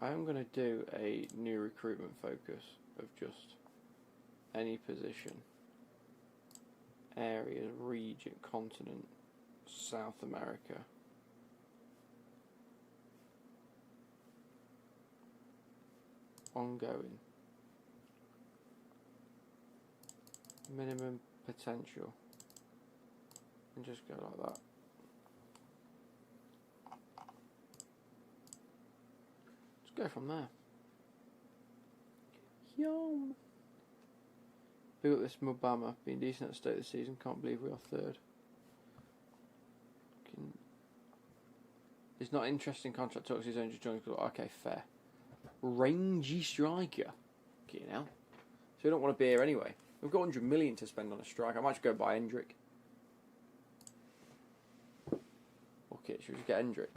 [SPEAKER 1] I am going to do a new recruitment focus of just any position. Area, region, continent, South America. Ongoing. Minimum potential. And just go like that. Just go from there. Yum. Big up this Mubama, being decent at the start of the season, can't believe we are third. He's not interested in contract talks, he's only just joined. Okay, fair. Rangy striker. Okay, now. So we don't want to be here anyway. We've got 100 million to spend on a striker. I might just go buy Hendrick. Okay, should we just get Hendrick?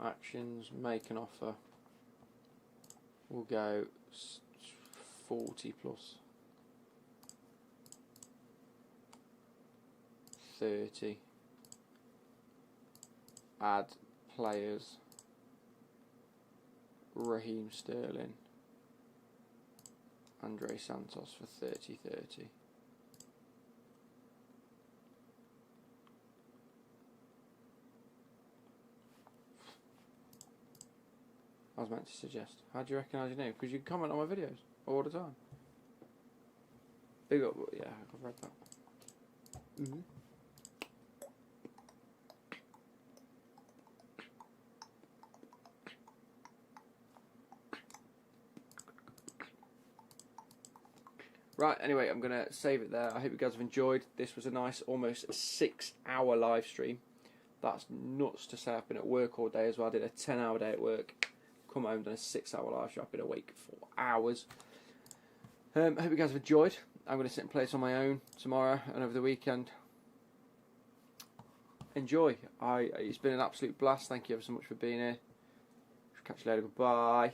[SPEAKER 1] Actions, make an offer. We'll go 40 plus 30. Add players. Raheem Sterling. Andre Santos for 30-30. I was meant to suggest. How do you recognise your name? Because you comment on my videos all the time. Big up, yeah, I've read that. Right, anyway, I'm going to save it there. I hope you guys have enjoyed. This was a nice, almost 6-hour live stream. That's nuts to say. I've been at work all day as well. I did a 10-hour day at work. Come home, done a 6-hour live stream. I've been awake for hours. I hope you guys have enjoyed. I'm going to sit and play this on my own tomorrow and over the weekend. Enjoy. It's been an absolute blast. Thank you ever so much for being here. Catch you later. Goodbye.